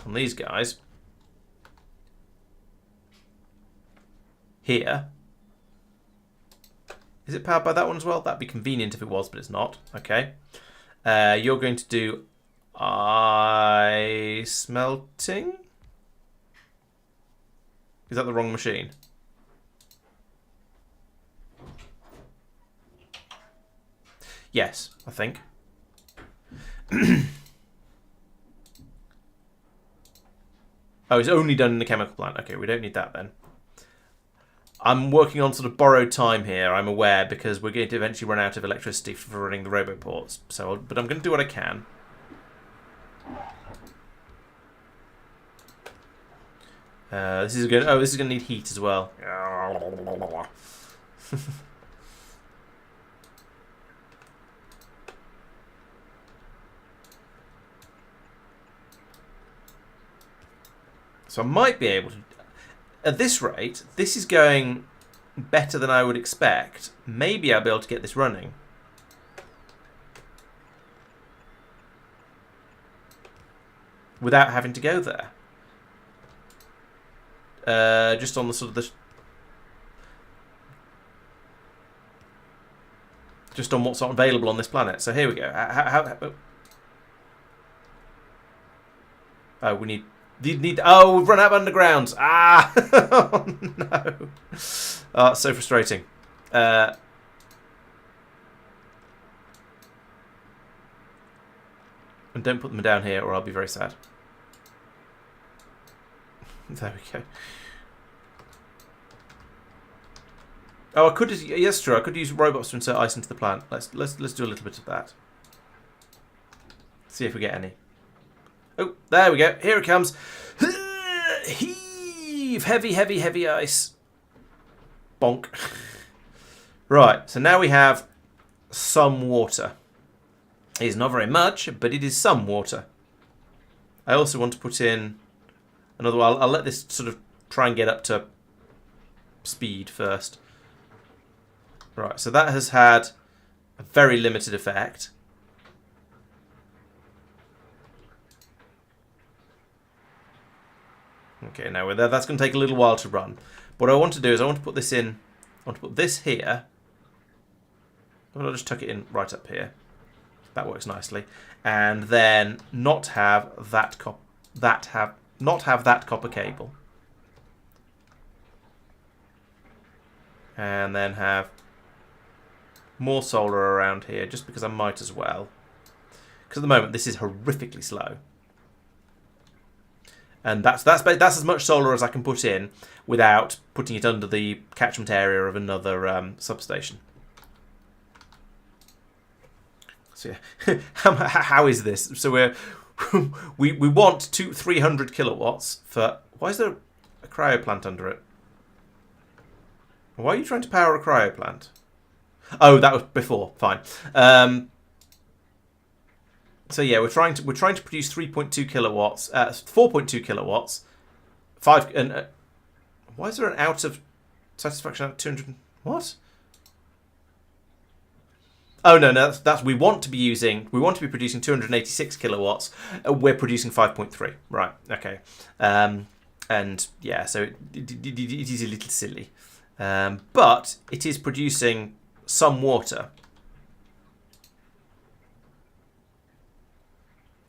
on these guys. Here. Is it powered by that one as well? That'd be convenient if it was, but it's not. Okay. You're going to do ice melting? Is that the wrong machine? Yes, I think. Oh, it's only done in the chemical plant. Okay, we don't need that then. I'm working on sort of borrowed time here, I'm aware, because we're going to eventually run out of electricity for running the roboports. So, but I'm going to do what I can. This is going. Oh, this is going to need heat as well. So I might be able to. At this rate, this is going better than I would expect. Maybe I'll be able to get this running. Without having to go there. Just on the sort of the... Just on what's not available on this planet. So here we go. Oh, we need... Oh, we've run out of undergrounds. Ah! Oh, no. Oh, it's so frustrating. And don't put them down here or I'll be very sad. There we go. Oh, I could... Yes, true. I could use robots to insert ice into the plant. Let's do a little bit of that. See if we get any. Oh, there we go. Here it comes. Heave! Heavy, heavy, heavy ice. Bonk. Right, so now we have some water. It is not very much, but it is some water. I also want to put in another one. I'll let this sort of try and get up to speed first. Right, so that has had a very limited effect. Okay, now we're there. That's going to take a little while to run. What I want to do is I want to put this in. I want to put this here. I'll just tuck it in right up here. That works nicely. And then not have that copper cable. And then have more solar around here, just because I might as well. Because at the moment this is horrifically slow. And that's as much solar as I can put in without putting it under the catchment area of another substation. So yeah, how is this? So we want 300 kilowatts for. Why is there a cryo plant under it? Why are you trying to power a cryo plant? Oh, that was before. Fine. So yeah, we're trying to produce 3.2 kilowatts, 4.2 kilowatts, why is there an out of satisfaction at 200? What? Oh no, that's we want to be producing 286 kilowatts. We're producing 5.3. Right. Okay. And yeah, so it is a little silly, but it is producing some water.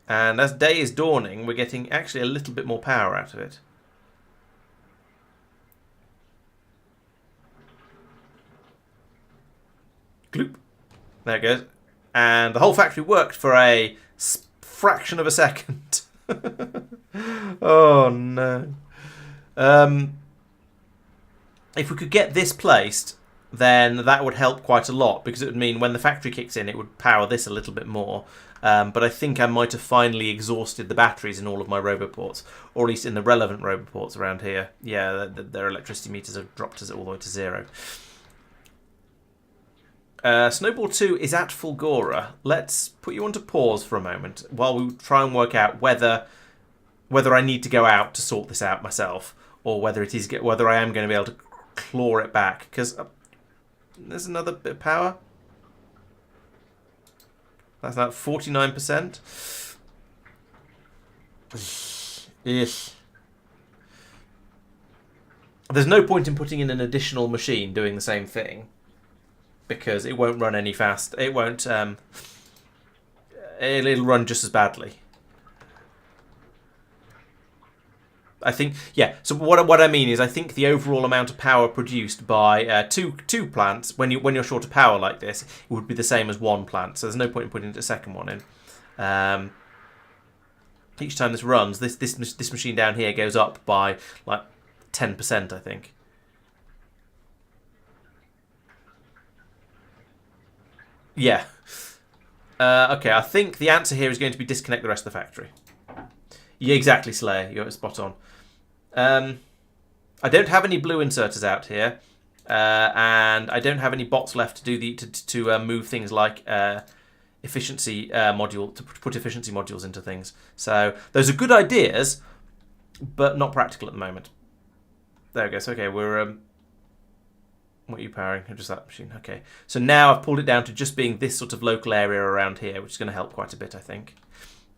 And as day is dawning, we're getting actually a little bit more power out of it. Gloop. There it goes. And the whole factory worked for a fraction of a second. Oh, no. If we could get this placed, then that would help quite a lot, because it would mean when the factory kicks in, it would power this a little bit more. But I think I might have finally exhausted the batteries in all of my roboports, or at least in the relevant roboports around here. Yeah, their electricity meters have dropped us all the way to 0. Snowball 2 is at Fulgora. Let's put you onto pause for a moment while we try and work out whether I need to go out to sort this out myself, or whether I am going to be able to claw it back, because there's another bit of power. That's about 49%. Ish. There's no point in putting in an additional machine doing the same thing, because it won't run any fast. It won't. It'll run just as badly. I think, yeah. So what I mean is, I think the overall amount of power produced by two plants, when you're short of power like this, it would be the same as one plant. So there's no point in putting a second one in. each time this runs, this machine down here goes up by like 10%, I think. Yeah. Okay, I think the answer here is going to be disconnect the rest of the factory. Yeah, exactly, Slayer. You're spot on. I don't have any blue inserters out here, and I don't have any bots left to do to move things like efficiency module to put efficiency modules into things. So those are good ideas, but not practical at the moment. There we go. So okay, we're what are you powering? Just that machine. Okay. So now I've pulled it down to just being this sort of local area around here, which is going to help quite a bit, I think,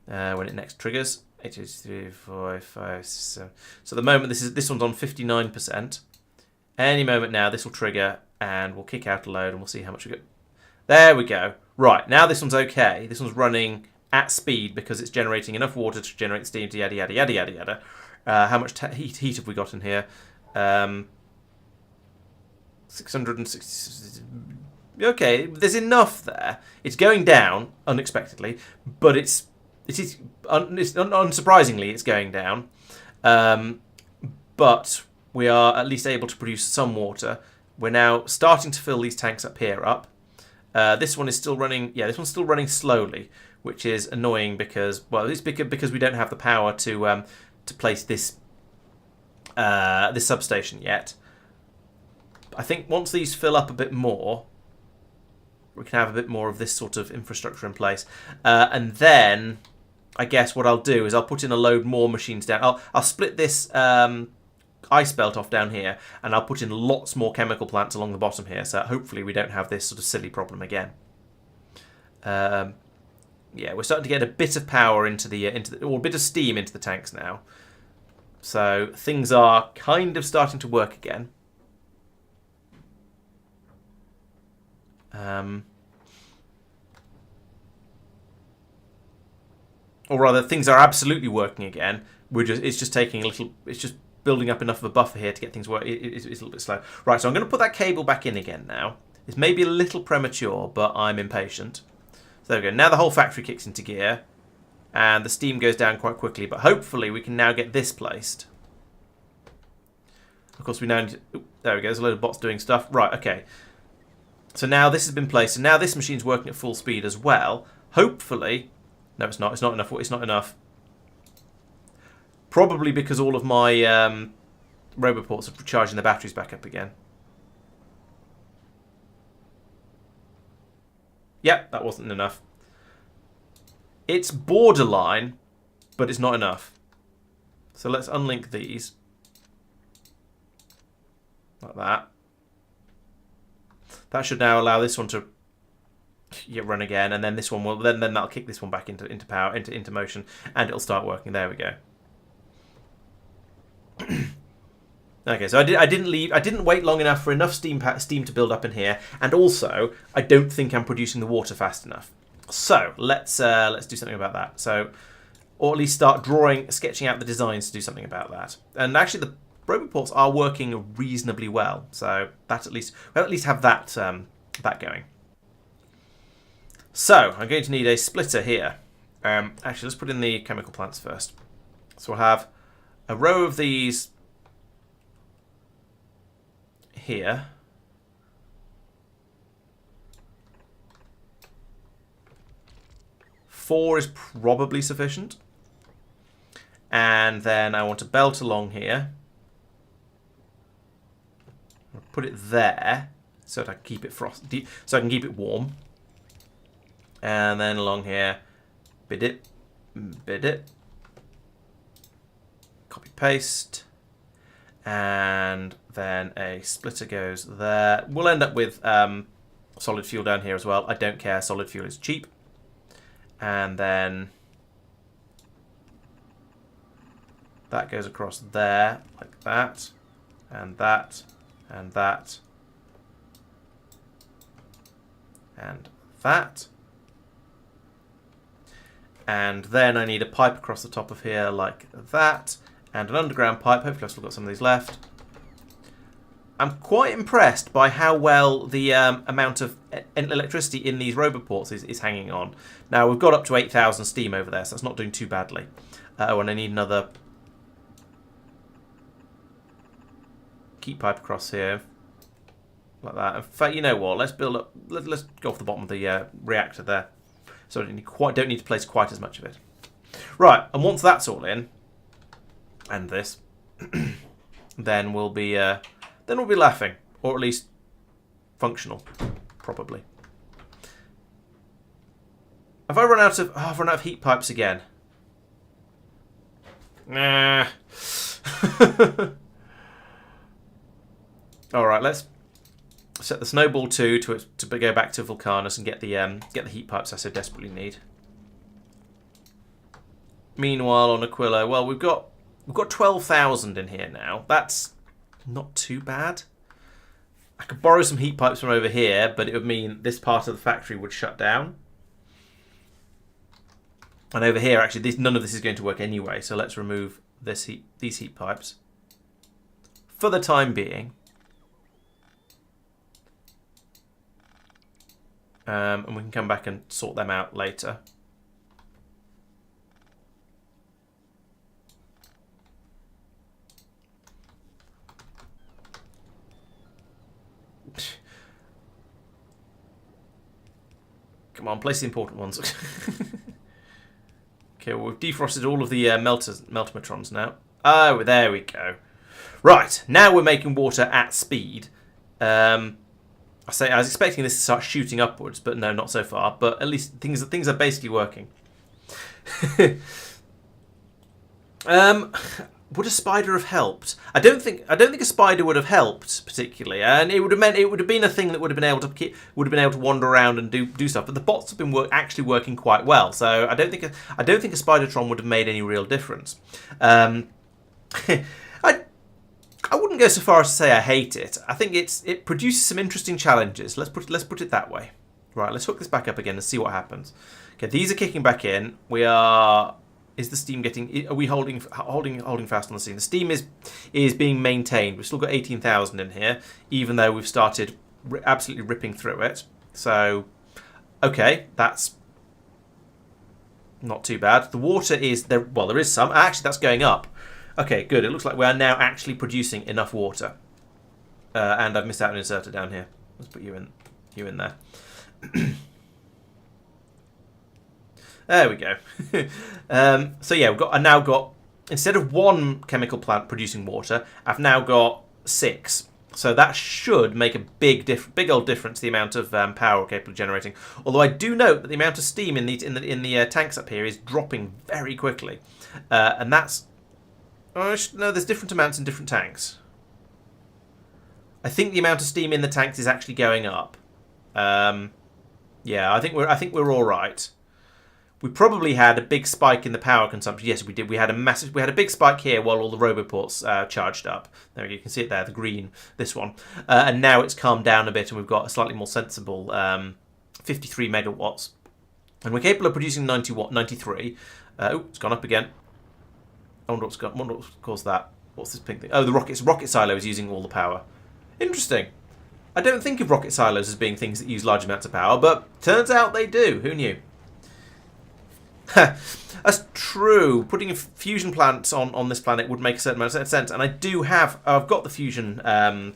when it next triggers. 8, 2, 3, 4, 5, 6, 7. So at the moment, this one's on 59%. Any moment now, this will trigger, and we'll kick out a load, and we'll see how much we get. There we go. Right, now this one's okay. This one's running at speed because it's generating enough water to generate steam, yada, yada, yada, yada, yada. How much heat have we got in here? 660. Okay, there's enough there. It's going down unexpectedly, but unsurprisingly, it's going down. But we are at least able to produce some water. We're now starting to fill these tanks up here up. This one is still running. Yeah, this one's still running slowly, which is annoying because, well, it's because we don't have the power to place this substation yet. I think once these fill up a bit more, we can have a bit more of this sort of infrastructure in place, and then I guess what I'll do is I'll put in a load more machines down. I'll split this ice belt off down here, and I'll put in lots more chemical plants along the bottom here, so hopefully we don't have this sort of silly problem again. Yeah, we're starting to get a bit of power or a bit of steam into the tanks now, so things are kind of starting to work again. Or rather, things are absolutely working again. It's just taking a little. It's just building up enough of a buffer here to get things work. It's a little bit slow. Right, so I'm going to put that cable back in again now. It's maybe a little premature, but I'm impatient. So there we go. Now the whole factory kicks into gear, and the steam goes down quite quickly. But hopefully, we can now get this placed. Of course, we now need to, there we go. There's a load of bots doing stuff. Right, okay. So now this has been placed, and now this machine's working at full speed as well. Hopefully, no, it's not. It's not enough. It's not enough. Probably because all of my roboports are charging the batteries back up again. Yep, that wasn't enough. It's borderline, but it's not enough. So let's unlink these. Like that. That should now allow this one to run again, and then this one will then that'll kick this one back into power, into motion, and it'll start working. There we go. Okay, so I didn't wait long enough for enough steam to build up in here, and also I don't think I'm producing the water fast enough. So let's do something about that. So, or at least start sketching out the designs to do something about that. And actually, the roboports are working reasonably well, so that we'll at least have that going. So I'm going to need a splitter here. Actually, let's put in the chemical plants first. So we'll have a row of these here. Four is probably sufficient. And then I want a belt along here. I'll put it there so that I can keep it so I can keep it warm. And then along here, bid it, copy paste, and then a splitter goes there. We'll end up with solid fuel down here as well. I don't care, solid fuel is cheap. And then that goes across there like that, and that, and that, and that. And then I need a pipe across the top of here like that, and an underground pipe. Hopefully I've still got some of these left. I'm quite impressed by how well the amount of electricity in these roboports is hanging on. Now, we've got up to 8,000 steam over there, so that's not doing too badly. Oh, and I need another keep pipe across here. Like that. In fact, you know what? Let's build up. Let's go off the bottom of the reactor there. So I don't need to place quite as much of it. Right, and once that's all in, and this, then we'll be laughing, or at least functional, probably. Have I run out of? Oh, I've run out of heat pipes again. Nah. All right, let's set the snowball 2 to go back to Vulcanus and get the heat pipes I so desperately need. Meanwhile, on Aquilo, well, we've got 12,000 in here now. That's not too bad. I could borrow some heat pipes from over here, but it would mean this part of the factory would shut down. And over here, actually, none of this is going to work anyway. So let's remove these heat pipes for the time being. And we can come back and sort them out later. Come on, place the important ones. Okay, well, we've defrosted all of the meltomatrons now. Oh, there we go. Right, now we're making water at speed. I was expecting this to start shooting upwards, but no, not so far. But at least things are basically working. Would a spider have helped? I don't think a spider would have helped particularly, and it would have been a thing that would have been able to wander around and do stuff. But the bots have been actually working quite well, so I don't think a Spidertron would have made any real difference. I wouldn't go so far as to say I hate it. I think it produces some interesting challenges. Let's put it that way. Right, let's hook this back up again and see what happens. Okay, these are kicking back in. Is the steam getting? Are we holding fast on the steam? The steam is being maintained. We've still got 18,000 in here, even though we've started absolutely ripping through it. So, okay, that's not too bad. The water is there. Well, there is some. Actually, that's going up. Okay, good. It looks like we are now actually producing enough water. And I've missed out an inserter down here. Let's put you in there. There we go. So yeah, I've now got, instead of one chemical plant producing water, I've now got 6. So that should make a big old difference to the amount of power we're capable of generating. Although I do note that the amount of steam in the tanks up here is dropping very quickly, and that's no, there's different amounts in different tanks. I think the amount of steam in the tanks is actually going up. Yeah, I think we're all right. We probably had a big spike in the power consumption. Yes, we did. We had a big spike here while all the roboports charged up. There you can see it there, the green, this one. And now it's calmed down a bit, and we've got a slightly more sensible 53 megawatts. And we're capable of producing 93. Oh, it's gone up again. I wonder what's caused that. What's this pink thing? Oh, the rocket silo is using all the power. Interesting. I don't think of rocket silos as being things that use large amounts of power, but turns out they do. Who knew? That's true. Putting a fusion plant on this planet would make a certain amount of sense, and I've got the fusion. I've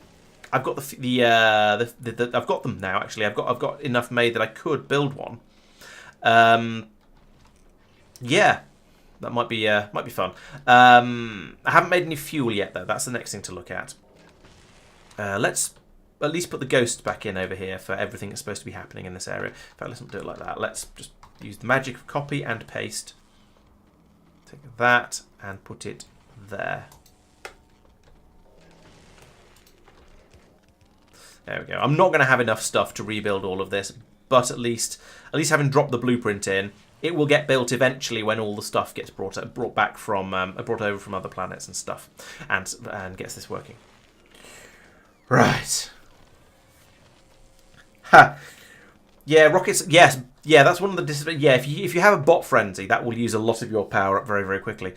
got I've got them now. Actually, I've got enough made that I could build one. Yeah, that might be fun. I haven't made any fuel yet, though. That's the next thing to look at. Let's at least put the ghost back in over here for everything that's supposed to be happening in this area. In fact, let's not do it like that. Let's just use the magic of copy and paste. Take that and put it there. There we go. I'm not going to have enough stuff to rebuild all of this, but at least having dropped the blueprint in, it will get built eventually when all the stuff gets brought over from other planets and stuff, and gets this working. Right. Ha. Yeah, rockets. Yes, yeah, that's one of the disadvantages. Yeah, if you have a bot frenzy, that will use a lot of your power up very very quickly.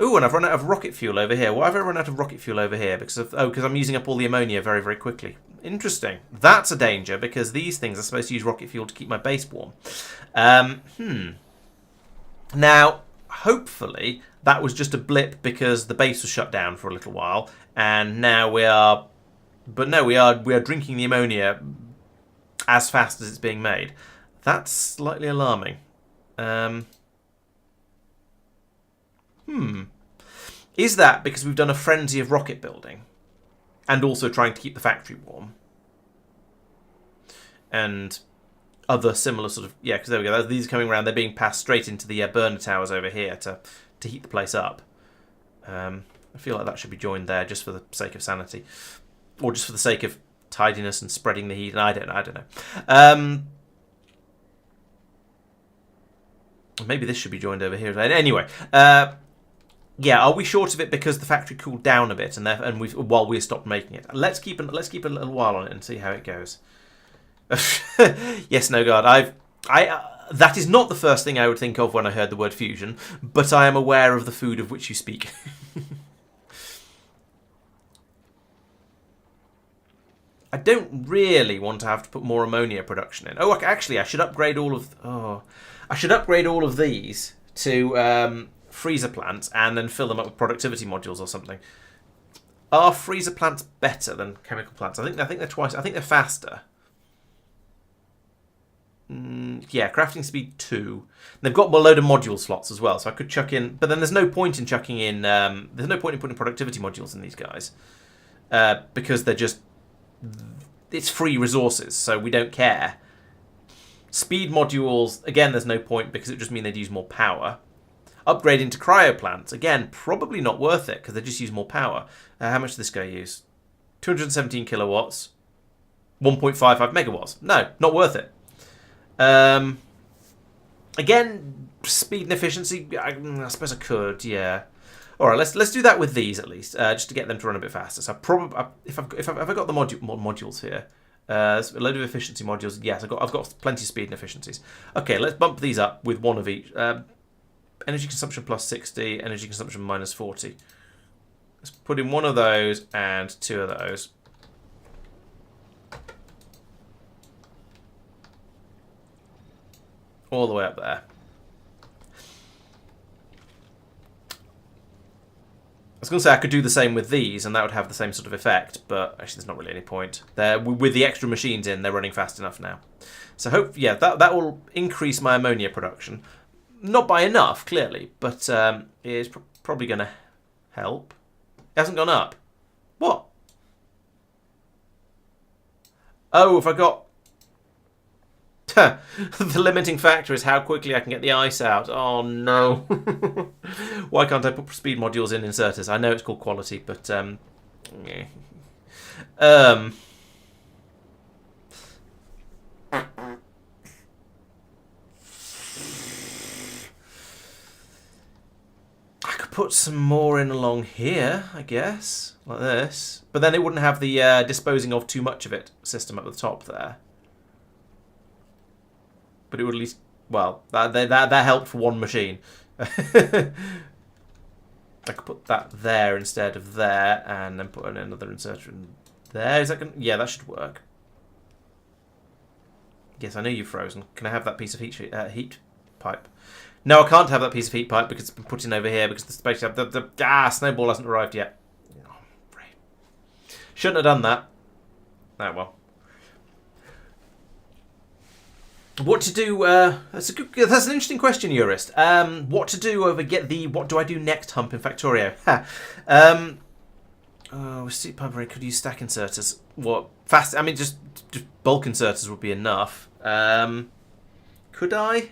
Ooh, and I've run out of rocket fuel over here. Why have I run out of rocket fuel over here? Because I'm using up all the ammonia very very quickly. Interesting. That's a danger because these things are supposed to use rocket fuel to keep my base warm. Now, hopefully, that was just a blip because the base was shut down for a little while, and now we are. But no, we are drinking the ammonia as fast as it's being made. That's slightly alarming. Is that because we've done a frenzy of rocket building and also trying to keep the factory warm? And other similar sort of... Yeah, because there we go. These are coming around. They're being passed straight into the burner towers over here to heat the place up. I feel like that should be joined there just for the sake of sanity. Or just for the sake of tidiness and spreading the heat. I don't know. Maybe this should be joined over here. Anyway, yeah, are we short of it because the factory cooled down a bit and while we stopped making it? Let's keep a little while on it and see how it goes. Yes, no God, that is not the first thing I would think of when I heard the word fusion, but I am aware of the food of which you speak. I don't really want to have to put more ammonia production in. Oh, actually, I should upgrade all of. I should upgrade all of these to freezer plants and then fill them up with productivity modules or something. Are freezer plants better than chemical plants? I think they're twice. I think they're faster. Yeah, crafting speed 2. They've got a load of module slots as well, so I could chuck in. But then there's no point in chucking in. There's no point in putting productivity modules in these guys because they're just. It's free resources, so we don't care. Speed modules, again, there's no point because it would just mean they'd use more power. Upgrading to cryo plants, again, probably not worth it because they just use more power. How much does this guy use? 217 kilowatts, 1.55 megawatts. No, not worth it. Again, speed and efficiency, I suppose I could, yeah. All right, let's do that with these at least, just to get them to run a bit faster. So probably if I've got the modules here, a load of efficiency modules. Yes, I've got plenty of speed and efficiencies. Okay, let's bump these up with one of each. Energy consumption plus 60, energy consumption minus 40. Let's put in one of those and two of those. All the way up there. I was going to say I could do the same with these and that would have the same sort of effect, but actually there's not really any point. With the extra machines in, they're running fast enough now. So that will increase my ammonia production. Not by enough, clearly, but it is probably going to help. It hasn't gone up. What? Oh, if I got... The limiting factor is how quickly I can get the ice out. Oh, no. Why can't I put speed modules in inserters? I know it's called quality, but... Yeah. I could put some more in along here, I guess. Like this. But then it wouldn't have the disposing of too much of it system at the top there. But it would at least, well, that helped for one machine. I could put that there instead of there, and then put in another inserter in there. Is that gonna, yeah, that should work. Yes, I know you've frozen. Can I have that piece of heat pipe? No, I can't have that piece of heat pipe because it's been put in over here because the space the snowball hasn't arrived yet. Oh, great. Shouldn't have done that. Oh well. What to do? That's an interesting question, Eurist. What to do what do I do next hump in Factorio? Seat pipe array could use stack inserters. What fast? I mean, just bulk inserters would be enough. Could I?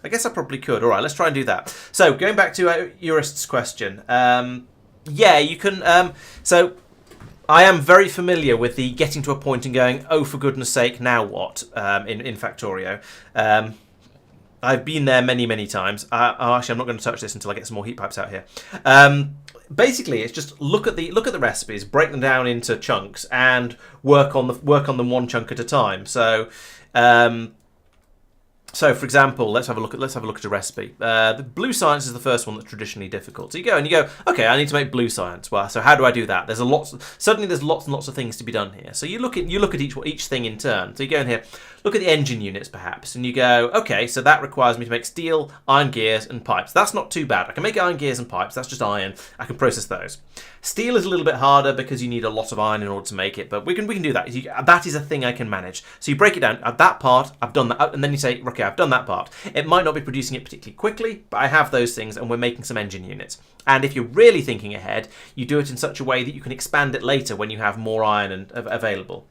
I guess I probably could. All right, let's try and do that. So going back to Eurist's question. Yeah, you can. So. I am very familiar with the getting to a point and going, oh, for goodness sake, now what, in Factorio. I've been there many, many times. Actually, I'm not going to touch this until I get some more heat pipes out here. basically it's just look at the recipes, break them down into chunks, and work on them one chunk at a time. So. So, for example, let's have a look at a recipe. The blue science is the first one that's traditionally difficult. So you go, okay, I need to make blue science. Well, so how do I do that? There's lots and lots of things to be done here. So you look at each thing in turn. So you go in here, look at the engine units perhaps, and you go, okay, so that requires me to make steel, iron gears, and pipes. That's not too bad. I can make iron gears and pipes. That's just iron. I can process those. Steel is a little bit harder because you need a lot of iron in order to make it, but we can do that. That is a thing I can manage. So you break it down. At that part, I've done that, and then you say, okay, I've done that part. It might not be producing it particularly quickly, but I have those things, and we're making some engine units. And if you're really thinking ahead, you do it in such a way that you can expand it later when you have more iron available.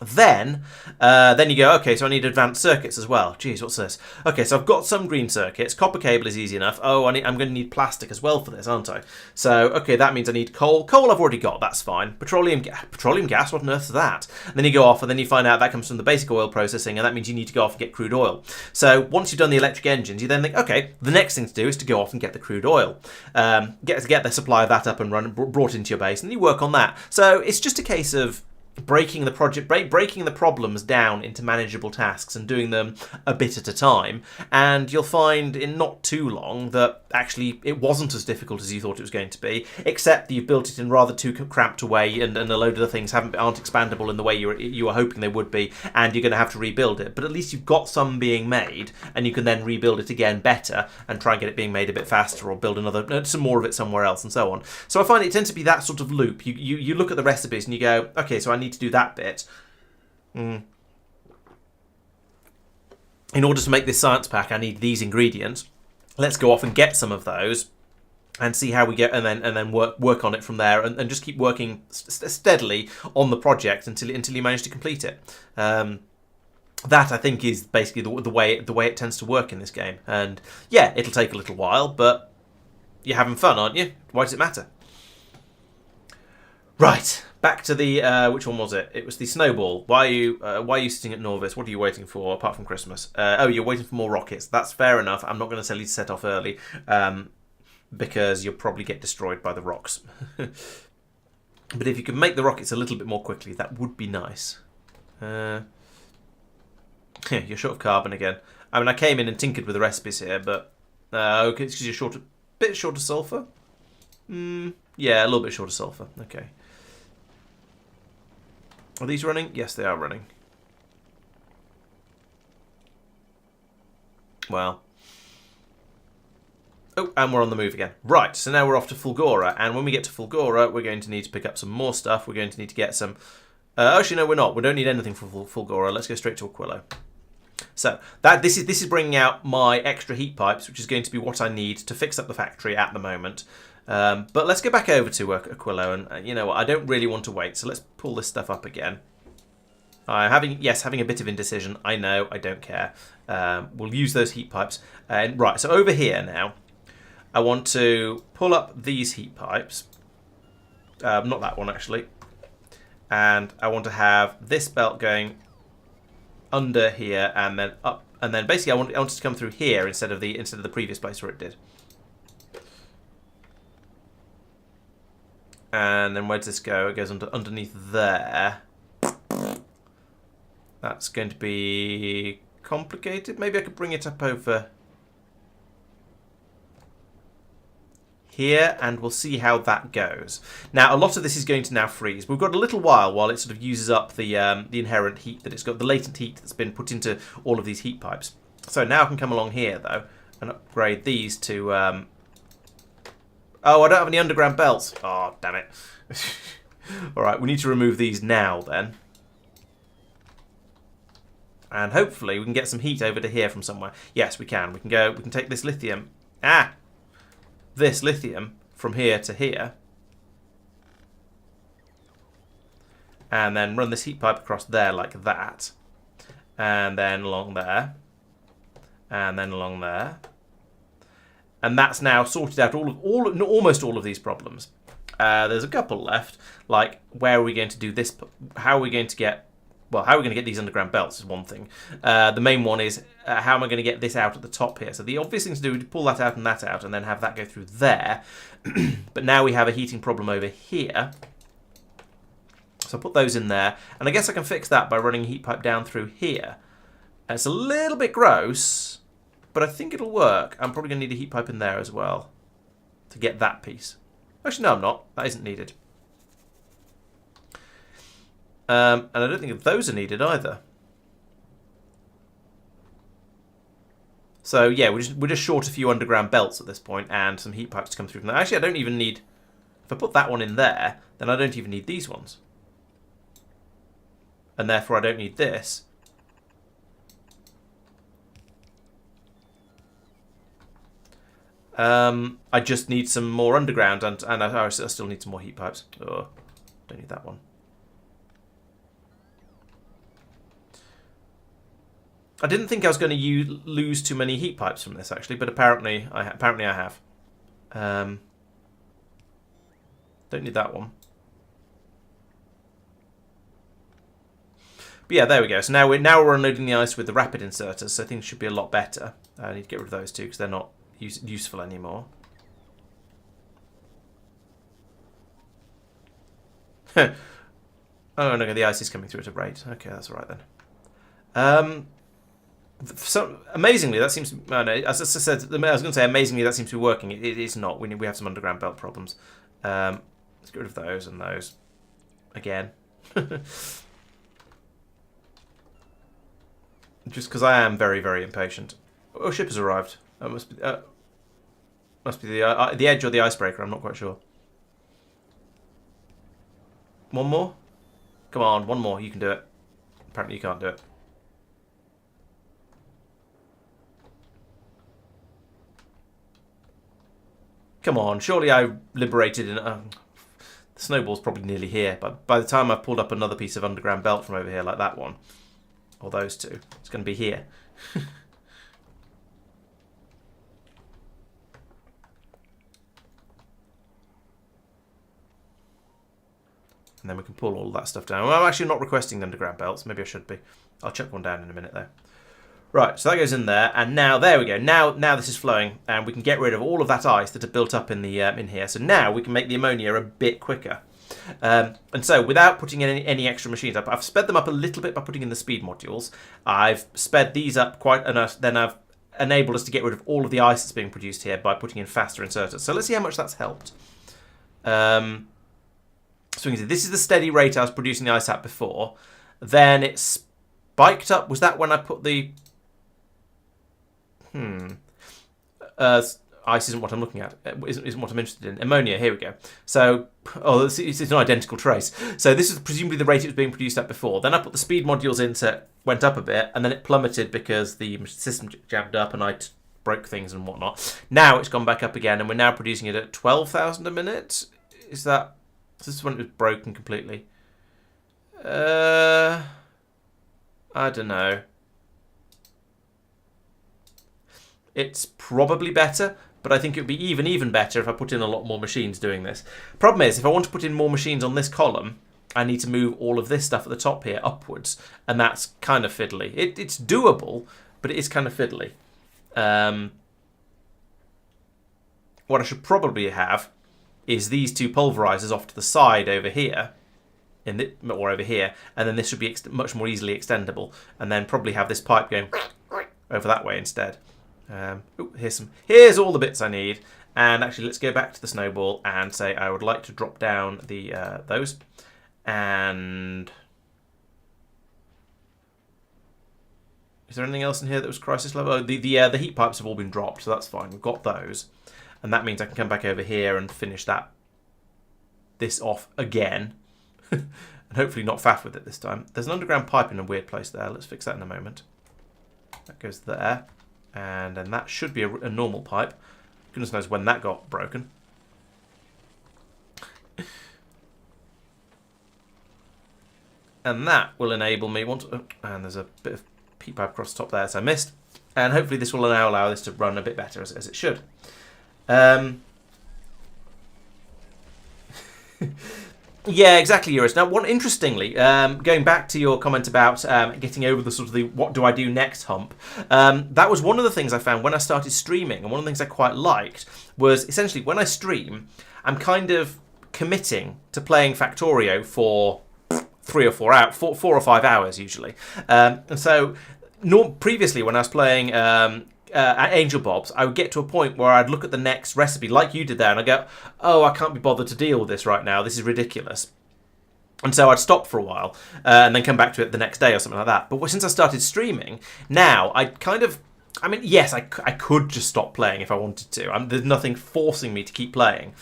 Then you go, okay, so I need advanced circuits as well. Geez, what's this? Okay, so I've got some green circuits. Copper cable is easy enough. Oh, I'm going to need plastic as well for this, aren't I? So, okay, that means I need coal. Coal I've already got, that's fine. Petroleum gas, what on earth is that? And then you go off and then you find out that comes from the basic oil processing, and that means you need to go off and get crude oil. So once you've done the electric engines, you then think, okay, the next thing to do is to go off and get the crude oil. Get the supply of that up and running, brought into your base, and you work on that. So it's just a case of breaking the problems down into manageable tasks and doing them a bit at a time, and you'll find in not too long that actually it wasn't as difficult as you thought it was going to be, except that you've built it in rather too cramped a way, and a load of the things aren't expandable in the way you were hoping they would be, and you're going to have to rebuild it. But at least you've got some being made, and you can then rebuild it again better and try and get it being made a bit faster, or build some more of it somewhere else, and so on. So I find it tends to be that sort of loop. You look at the recipes and you go, okay, so I need to do that bit. In order to make this science pack, I need these ingredients. Let's go off and get some of those and see how we get, and then work on it from there, and just keep working steadily on the project until you manage to complete it. That, I think, is basically the way it tends to work in this game. And yeah, it'll take a little while, but you're having fun, aren't you? Why does it matter? Right. Back to the which one was it? It was the snowball. Why are you sitting at Norvis? What are you waiting for apart from Christmas? Oh, you're waiting for more rockets. That's fair enough. I'm not going to tell you to set off early, because you'll probably get destroyed by the rocks. But if you could make the rockets a little bit more quickly, that would be nice. You're short of carbon again. I mean, I came in and tinkered with the recipes here, but okay, it's because you're bit short of sulfur. Yeah, a little bit short of sulfur. Okay. Are these running? Yes, they are running. Well. Oh, and we're on the move again. Right, so now we're off to Fulgora, and when we get to Fulgora, we're going to need to pick up some more stuff. We're going to need to get some... actually, no, we're not. We don't need anything for Fulgora. Let's go straight to Aquilo. So, this is bringing out my extra heat pipes, which is going to be what I need to fix up the factory at the moment. But let's go back over to Aquilo, and you know what, I don't really want to wait, so let's pull this stuff up again. I'm having a bit of indecision. I know, I don't care. We'll use those heat pipes. Right, so over here now, I want to pull up these heat pipes. Not that one, actually. And I want to have this belt going under here and then up, and then basically I want it to come through here instead of the previous place where it did. And then where does this go? It goes underneath there. That's going to be complicated. Maybe I could bring it up over here, and we'll see how that goes. Now, a lot of this is going to now freeze. We've got a little while it sort of uses up the inherent heat that it's got, the latent heat that's been put into all of these heat pipes. So now I can come along here, though, and upgrade these to... Oh, I don't have any underground belts. Oh, damn it. Alright, we need to remove these now, then. And hopefully we can get some heat over to here from somewhere. Yes, we can. We can take this lithium. This lithium from here to here. And then run this heat pipe across there like that. And then along there. And then along there. And that's now sorted out almost all of these problems. There's a couple left, like where are we going to do this? How are we going to get? well, how are we going to get these underground belts is one thing. The main one is how am I going to get this out at the top here? So the obvious thing to do is pull that out and then have that go through there. But now we have a heating problem over here. So I'll put those in there. And I guess I can fix that by running a heat pipe down through here. And it's a little bit gross, but I think it'll work. I'm probably going to need a heat pipe in there as well to get that piece. Actually, no, I'm not. That isn't needed. And I don't think those are needed either. So yeah, we're just short a few underground belts at this point and some heat pipes to come through from there. Actually, I don't even need... If I put that one in there, then I don't even need these ones. And therefore I don't need this. I just need some more underground and I still need some more heat pipes. Oh, don't need that one. I didn't think I was going to lose too many heat pipes from this actually, but apparently I have. Don't need that one. But yeah, there we go. So now we're unloading the ice with the rapid inserters, so things should be a lot better. I need to get rid of those two because they're not useful anymore. Oh no, the ice is coming through at a rate. Okay, that's all right then. So amazingly, that seems. No, as I said, I was going to say amazingly that seems to be working. It is not. We have some underground belt problems. Let's get rid of those and those again. Just because I am very, very impatient. Oh, ship has arrived. It must be the edge or the icebreaker. I'm not quite sure. One more? Come on, one more. You can do it. Apparently you can't do it. Come on, surely I liberated... the snowball's probably nearly here, but by the time I've pulled up another piece of underground belt from over here, like that one, or those two, it's going to be here. And then we can pull all that stuff down. Well, I'm actually not requesting underground belts. Maybe I should be. I'll chuck one down in a minute, though. Right, so that goes in there, and now there we go. Now this is flowing, and we can get rid of all of that ice that had built up in the in here. So now we can make the ammonia a bit quicker. And so without putting in any extra machines up, I've sped them up a little bit by putting in the speed modules. I've sped these up quite enough. Then I've enabled us to get rid of all of the ice that's being produced here by putting in faster inserters. So let's see how much that's helped. So we can see this is the steady rate I was producing the ice at before. Then it spiked up. Was that when I put the... ice isn't what I'm looking at. Isn't what I'm interested in. Ammonia, here we go. So, it's an identical trace. So this is presumably the rate it was being produced at before. Then I put the speed modules in, so it went up a bit, and then it plummeted because the system jammed up and I broke things and whatnot. Now it's gone back up again, and we're now producing it at 12,000 a minute. Is this when it was broken completely? I don't know. It's probably better, but I think it would be even better if I put in a lot more machines doing this. Problem is, if I want to put in more machines on this column, I need to move all of this stuff at the top here upwards, and that's kind of fiddly. It's doable, but it is kind of fiddly. What I should probably have is these two pulverizers off to the side over here, or over here, and then this should be much more easily extendable, and then probably have this pipe going over that way instead. Here's all the bits I need, and actually let's go back to the snowball and say I would like to drop down the those, and is there anything else in here that was crisis level? Oh, the heat pipes have all been dropped, so that's fine. We've got those, and that means I can come back over here and finish this off again, and hopefully not faff with it this time. There's an underground pipe in a weird place there. Let's fix that in a moment. That goes there. And then that should be a normal pipe. Goodness knows when that got broken. And that will enable me... and there's a bit of heat pipe across the top there, so I missed. And hopefully this will now allow this to run a bit better, as it should. Yeah, exactly, Eurus. Now, interestingly, going back to your comment about getting over the sort of the what do I do next hump, that was one of the things I found when I started streaming, and one of the things I quite liked was essentially when I stream, I'm kind of committing to playing Factorio for 4 or 5 hours usually, and so previously when I was playing at Angel Bob's, I would get to a point where I'd look at the next recipe, like you did there, and I'd go, oh, I can't be bothered to deal with this right now. This is ridiculous. And so I'd stop for a while and then come back to it the next day or something like that. But since I started streaming, now I kind of... I mean, yes, I could just stop playing if I wanted to. There's nothing forcing me to keep playing.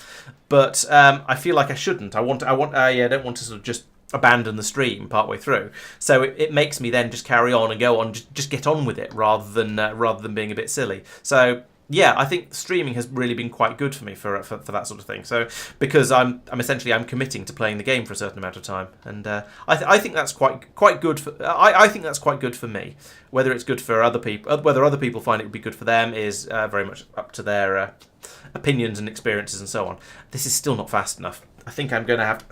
But I feel like I shouldn't. I don't want to sort of just abandon the stream partway through, so it makes me then just carry on and go on, just get on with it rather than being a bit silly. So yeah, I think streaming has really been quite good for me for that sort of thing. So because I'm essentially committing to playing the game for a certain amount of time, and I think that's quite good for I think that's quite good for me. Whether it's good for other people, whether other people find it would be good for them is very much up to their opinions and experiences and so on. This is still not fast enough. I think I'm going to have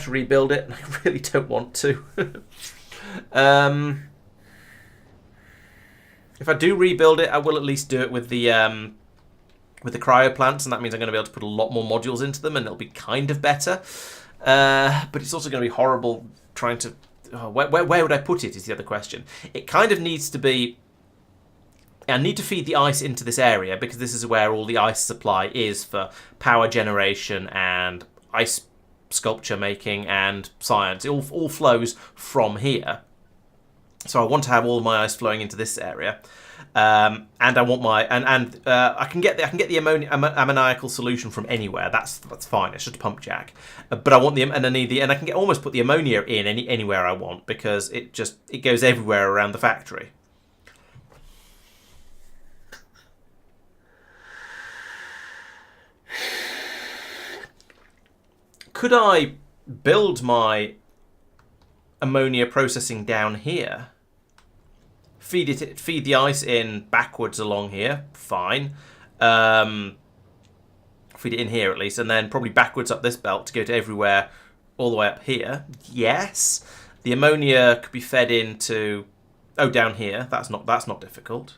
to rebuild it, and I really don't want to. If I do rebuild it, I will at least do it with the cryo plants, and that means I'm going to be able to put a lot more modules into them, and it'll be kind of better. But it's also going to be horrible trying to... Oh, where would I put it is the other question. It kind of needs to be... I need to feed the ice into this area, because this is where all the ice supply is for power generation and ice sculpture making and science. It all flows from here. So I want to have all my ice flowing into this area, and I want my I can get the ammoniacal solution from anywhere. That's fine. It's just a pump jack, but I want I can almost put the ammonia in anywhere I want, because it goes everywhere around the factory. Could I build my ammonia processing down here? Feed the ice in backwards along here. Fine. Feed it in here at least, and then probably backwards up this belt to go to everywhere, all the way up here. Yes. The ammonia could be fed into down here. That's not difficult.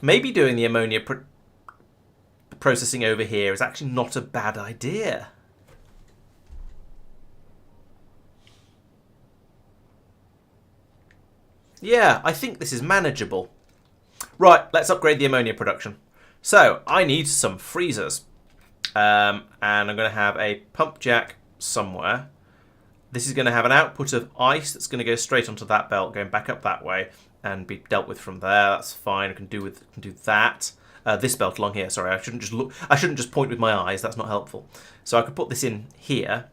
Maybe doing the ammonia processing over here is actually not a bad idea. Yeah, I think this is manageable. Right, let's upgrade the ammonia production. So, I need some freezers. And I'm going to have a pump jack somewhere. This is going to have an output of ice that's going to go straight onto that belt, going back up that way, and be dealt with from there. That's fine. I can do that. This belt along here. Sorry, I shouldn't just point with my eyes. That's not helpful. So I could put this in here.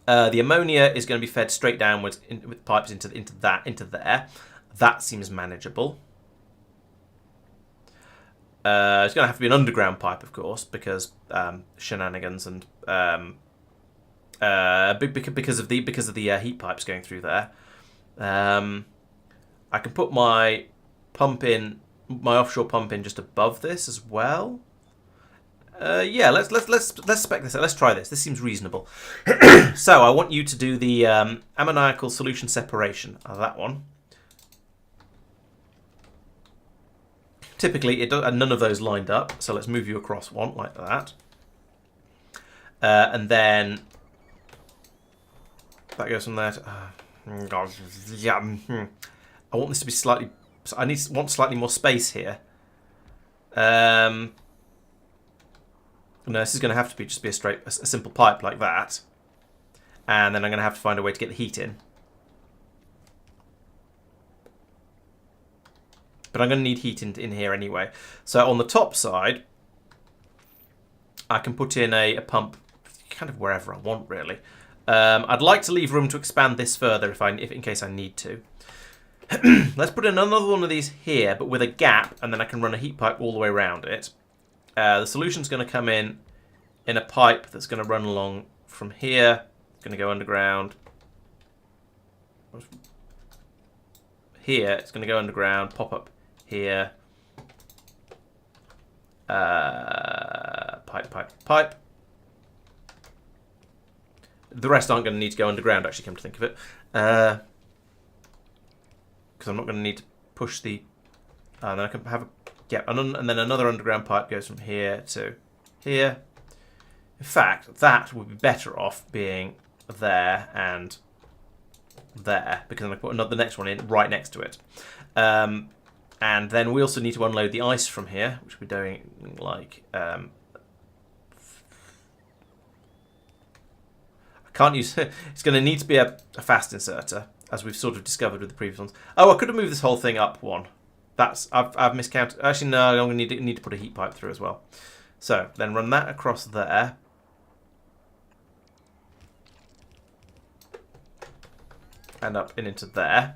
The ammonia is going to be fed straight downwards with pipes into there. That seems manageable. It's going to have to be an underground pipe, of course, because shenanigans and because of the heat pipes going through there. I can put my offshore pump in just above this as well. Yeah, let's spec this out. Let's try this. This seems reasonable. So I want you to do the ammoniacal solution separation. That one. Typically, none of those lined up. So let's move you across one like that, and then that goes from there. I want this to be slightly. I want slightly more space here. No, this is going to have to be a simple pipe like that, and then I'm going to have to find a way to get the heat in. But I'm going to need heat in here anyway. So on the top side, I can put in a pump kind of wherever I want, really. I'd like to leave room to expand this further if in case I need to. Let's put in another one of these here, but with a gap, and then I can run a heat pipe all the way around it. The solution's going to come in a pipe that's going to run along from here. It's going to go underground. Here, it's going to go underground, pop up here. Pipe. The rest aren't going to need to go underground, actually, come to think of it. Because I'm not going to need to push the... and then I can have a... Yeah, and then another underground pipe goes from here to here. In fact, that would be better off being there and there, because then I put the next one in right next to it. And then we also need to unload the ice from here, which we're doing like... I can't use... It's going to need to be a fast inserter, as we've sort of discovered with the previous ones. Oh, I could have moved this whole thing up one. I've miscounted. Actually, no, I'm going to need to put a heat pipe through as well. So, then run that across there. And up and into there.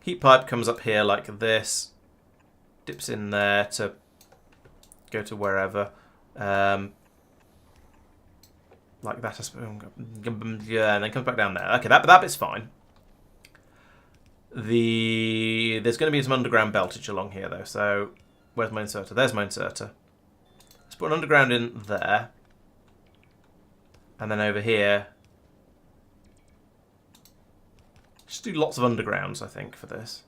Heat pipe comes up here like this. Dips in there to go to wherever. Like that, I suppose. Yeah, and then comes back down there. Okay, that bit's fine. There's going to be some underground beltage along here, though. So, where's my inserter? There's my inserter. Let's put an underground in there. And then over here... Just do lots of undergrounds, I think, for this.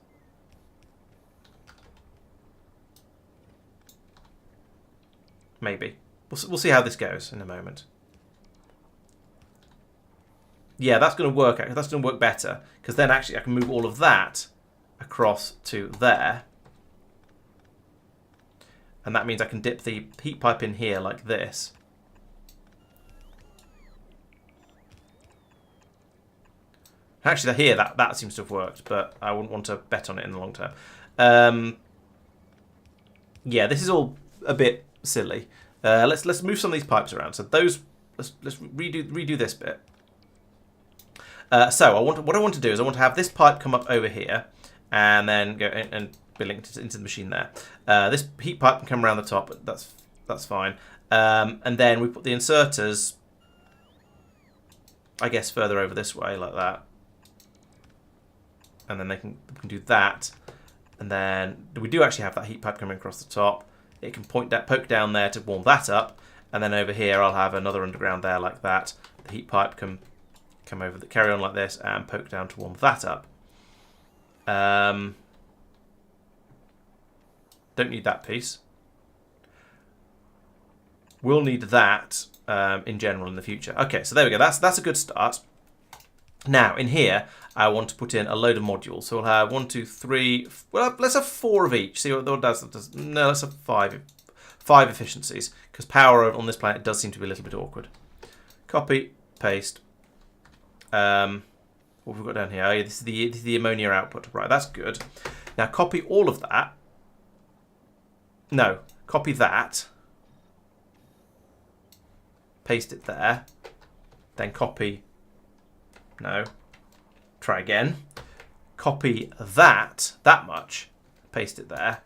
Maybe. We'll see how this goes in a moment. Yeah, that's going to work. That's going to work better, because then actually I can move all of that across to there. And that means I can dip the heat pipe in here like this. Actually, here, that seems to have worked, but I wouldn't want to bet on it in the long term. Yeah, this is all a bit silly. Let's move some of these pipes around. So those, let's redo this bit. So what I want to do is I want to have this pipe come up over here, and then go and be linked into the machine there. This heat pipe can come around the top. That's fine. And then we put the inserters, I guess, further over this way like that. And then we can do that. And then we do actually have that heat pipe coming across the top. It can poke down there to warm that up. And then over here I'll have another underground there like that. The heat pipe can come over, carry on like this, and poke down to warm that up. Don't need that piece. We'll need that in general in the future. Okay, so there we go. That's a good start. Now, in here, I want to put in a load of modules. So we'll have 1, 2, 3... Well, let's have 4 of each. See what that does. No, let's have 5 efficiencies, because power on this planet does seem to be a little bit awkward. Copy, paste. What have we got down here? Oh, yeah, this is the ammonia output. Right, that's good. Now, copy all of that. No, copy that. Paste it there. Then copy... No. Try again. Copy that much. Paste it there.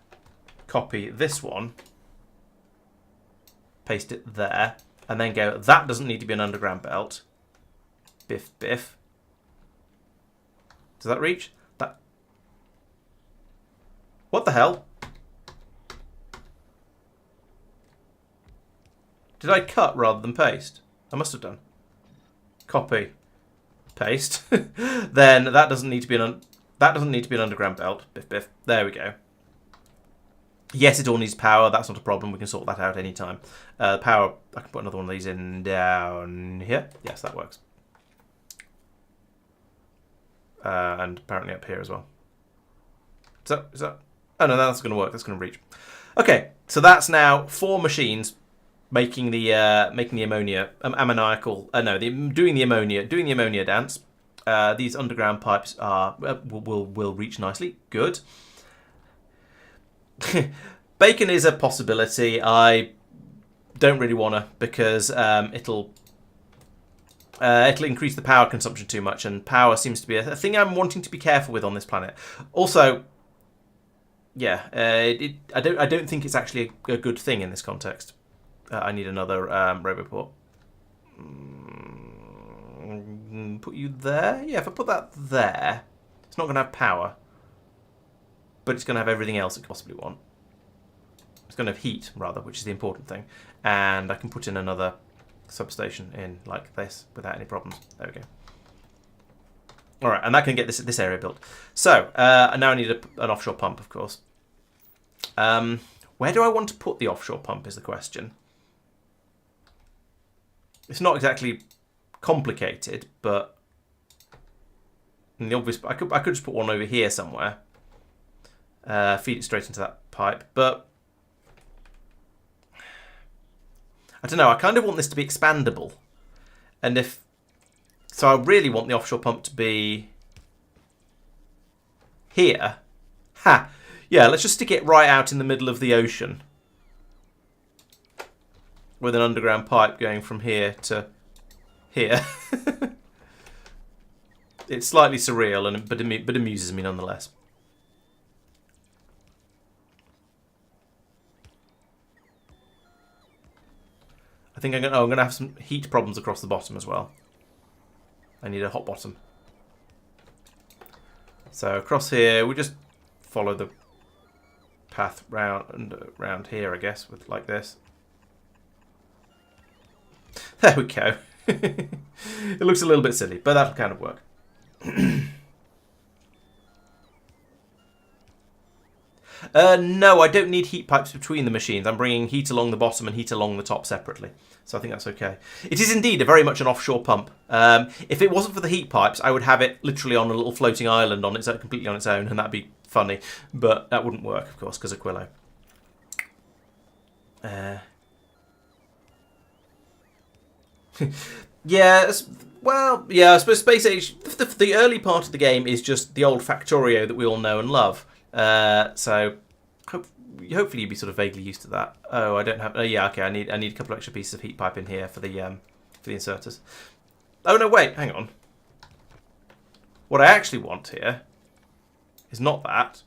Copy this one. Paste it there. And then go, that doesn't need to be an underground belt. Biff, biff. Does that reach? That. What the hell? Did I cut rather than paste? I must have done. Copy. Paste. Then that doesn't need to be an underground belt. Biff biff. There we go. Yes, it all needs power. That's not a problem. We can sort that out anytime. Power. I can put another one of these in down here. Yes, that works. And apparently up here as well. Is that? Oh no, that's going to work. That's going to reach. Okay, so that's now 4 machines making the ammonia ammoniacal. Doing the ammonia dance. These underground pipes are will reach nicely. Good. Bacon is a possibility. I don't really wanna, because it'll increase the power consumption too much, and power seems to be a thing I'm wanting to be careful with on this planet. Also, yeah, I don't think it's actually a good thing in this context. I need another Roboport. Put you there? Yeah, if I put that there, it's not going to have power. But it's going to have everything else it could possibly want. It's going to have heat, rather, which is the important thing. And I can put in another substation in like this without any problems. There we go. All right, and that can get this area built. So now I need an offshore pump, of course. Where do I want to put the offshore pump is the question. It's not exactly complicated, but in the obvious, I could just put one over here somewhere. Feed it straight into that pipe, but I don't know. I kind of want this to be expandable, and so I really want the offshore pump to be here. Ha! Yeah, let's just stick it right out in the middle of the ocean with an underground pipe going from here to here. It's slightly surreal, but amuses me nonetheless. I think I'm going to have some heat problems across the bottom as well. I need a hot bottom. So across here, we just follow the path round here, I guess, with like this. There we go. It looks a little bit silly, but that'll kind of work. No, I don't need heat pipes between the machines. I'm bringing heat along the bottom and heat along the top separately. So I think that's okay. It is indeed very much an offshore pump. If it wasn't for the heat pipes, I would have it literally on a little floating island on its completely on its own, and that'd be funny. But that wouldn't work, of course, because of Aquilo. Yeah, well, yeah, I suppose Space Age, the early part of the game is just the old Factorio that we all know and love. So hopefully you'll be sort of vaguely used to that. Oh, I don't have. Oh, yeah, okay. I need a couple of extra pieces of heat pipe in here for the inserters. Oh no, wait, hang on. What I actually want here is not that.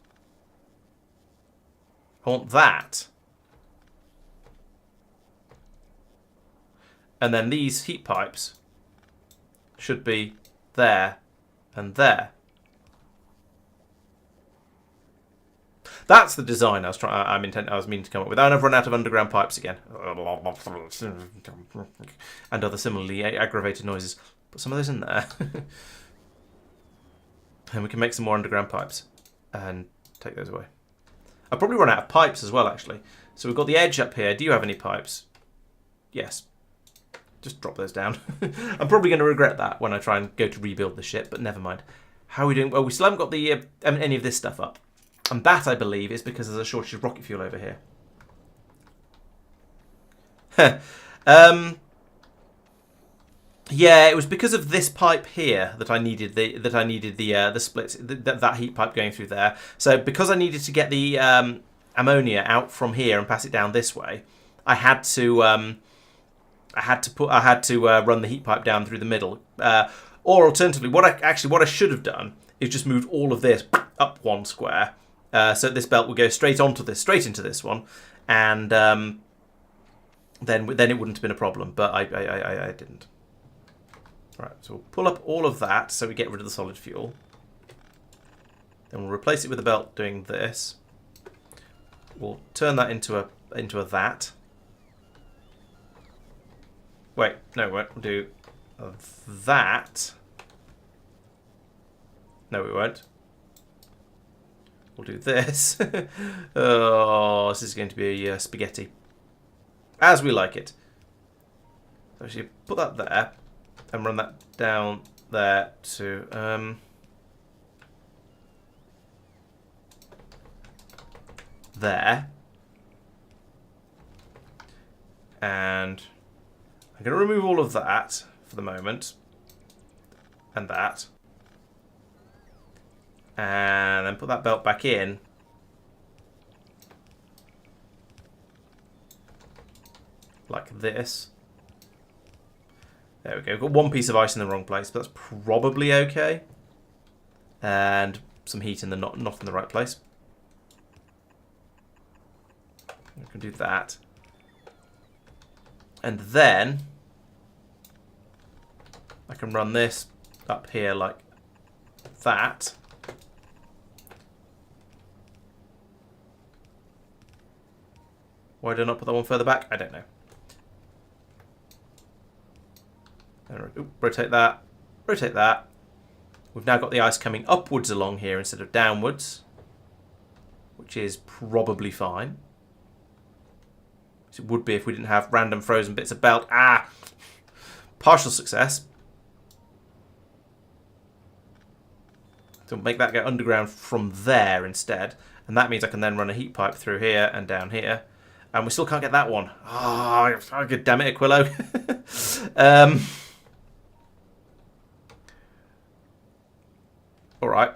I want that. And then these heat pipes should be there and there. That's the design I was meaning to come up with. And I've run out of underground pipes again, and other similarly aggravated noises. Put some of those in there, and we can make some more underground pipes and take those away. I'll probably run out of pipes as well, actually. So we've got the edge up here. Do you have any pipes? Yes. Just drop those down. I'm probably going to regret that when I try and go to rebuild the ship, but never mind. How are we doing? Well, we still haven't got the any of this stuff up. And that, I believe, is because there's a shortage of rocket fuel over here. Yeah, it was because of this pipe here that I needed the splits, that heat pipe going through there. So because I needed to get the ammonia out from here and pass it down this way, I had to run the heat pipe down through the middle. Or alternatively, what I should have done is just moved all of this up one square. So this belt would go straight into this one, and then it wouldn't have been a problem. But I didn't. Right, so we'll pull up all of that so we get rid of the solid fuel. Then we'll replace it with a belt doing this. We'll turn that into a that. Wait, no, we'll do that. No, we won't. We'll do this. Oh, this is going to be spaghetti. As we like it. So actually put that there and run that down there to there. And I'm going to remove all of that for the moment. And that. And then put that belt back in. Like this. There we go. We've got one piece of ice in the wrong place, but that's probably okay. And some heat in the not in the right place. We can do that. And then I can run this up here like that. Why did I not put that one further back? I don't know. And rotate that. Rotate that. We've now got the ice coming upwards along here instead of downwards, which is probably fine. It would be if we didn't have random frozen bits of belt. Ah! Partial success. So we'll make that go underground from there instead. And that means I can then run a heat pipe through here and down here. And we still can't get that one. Oh, God damn it, Aquilo. All right.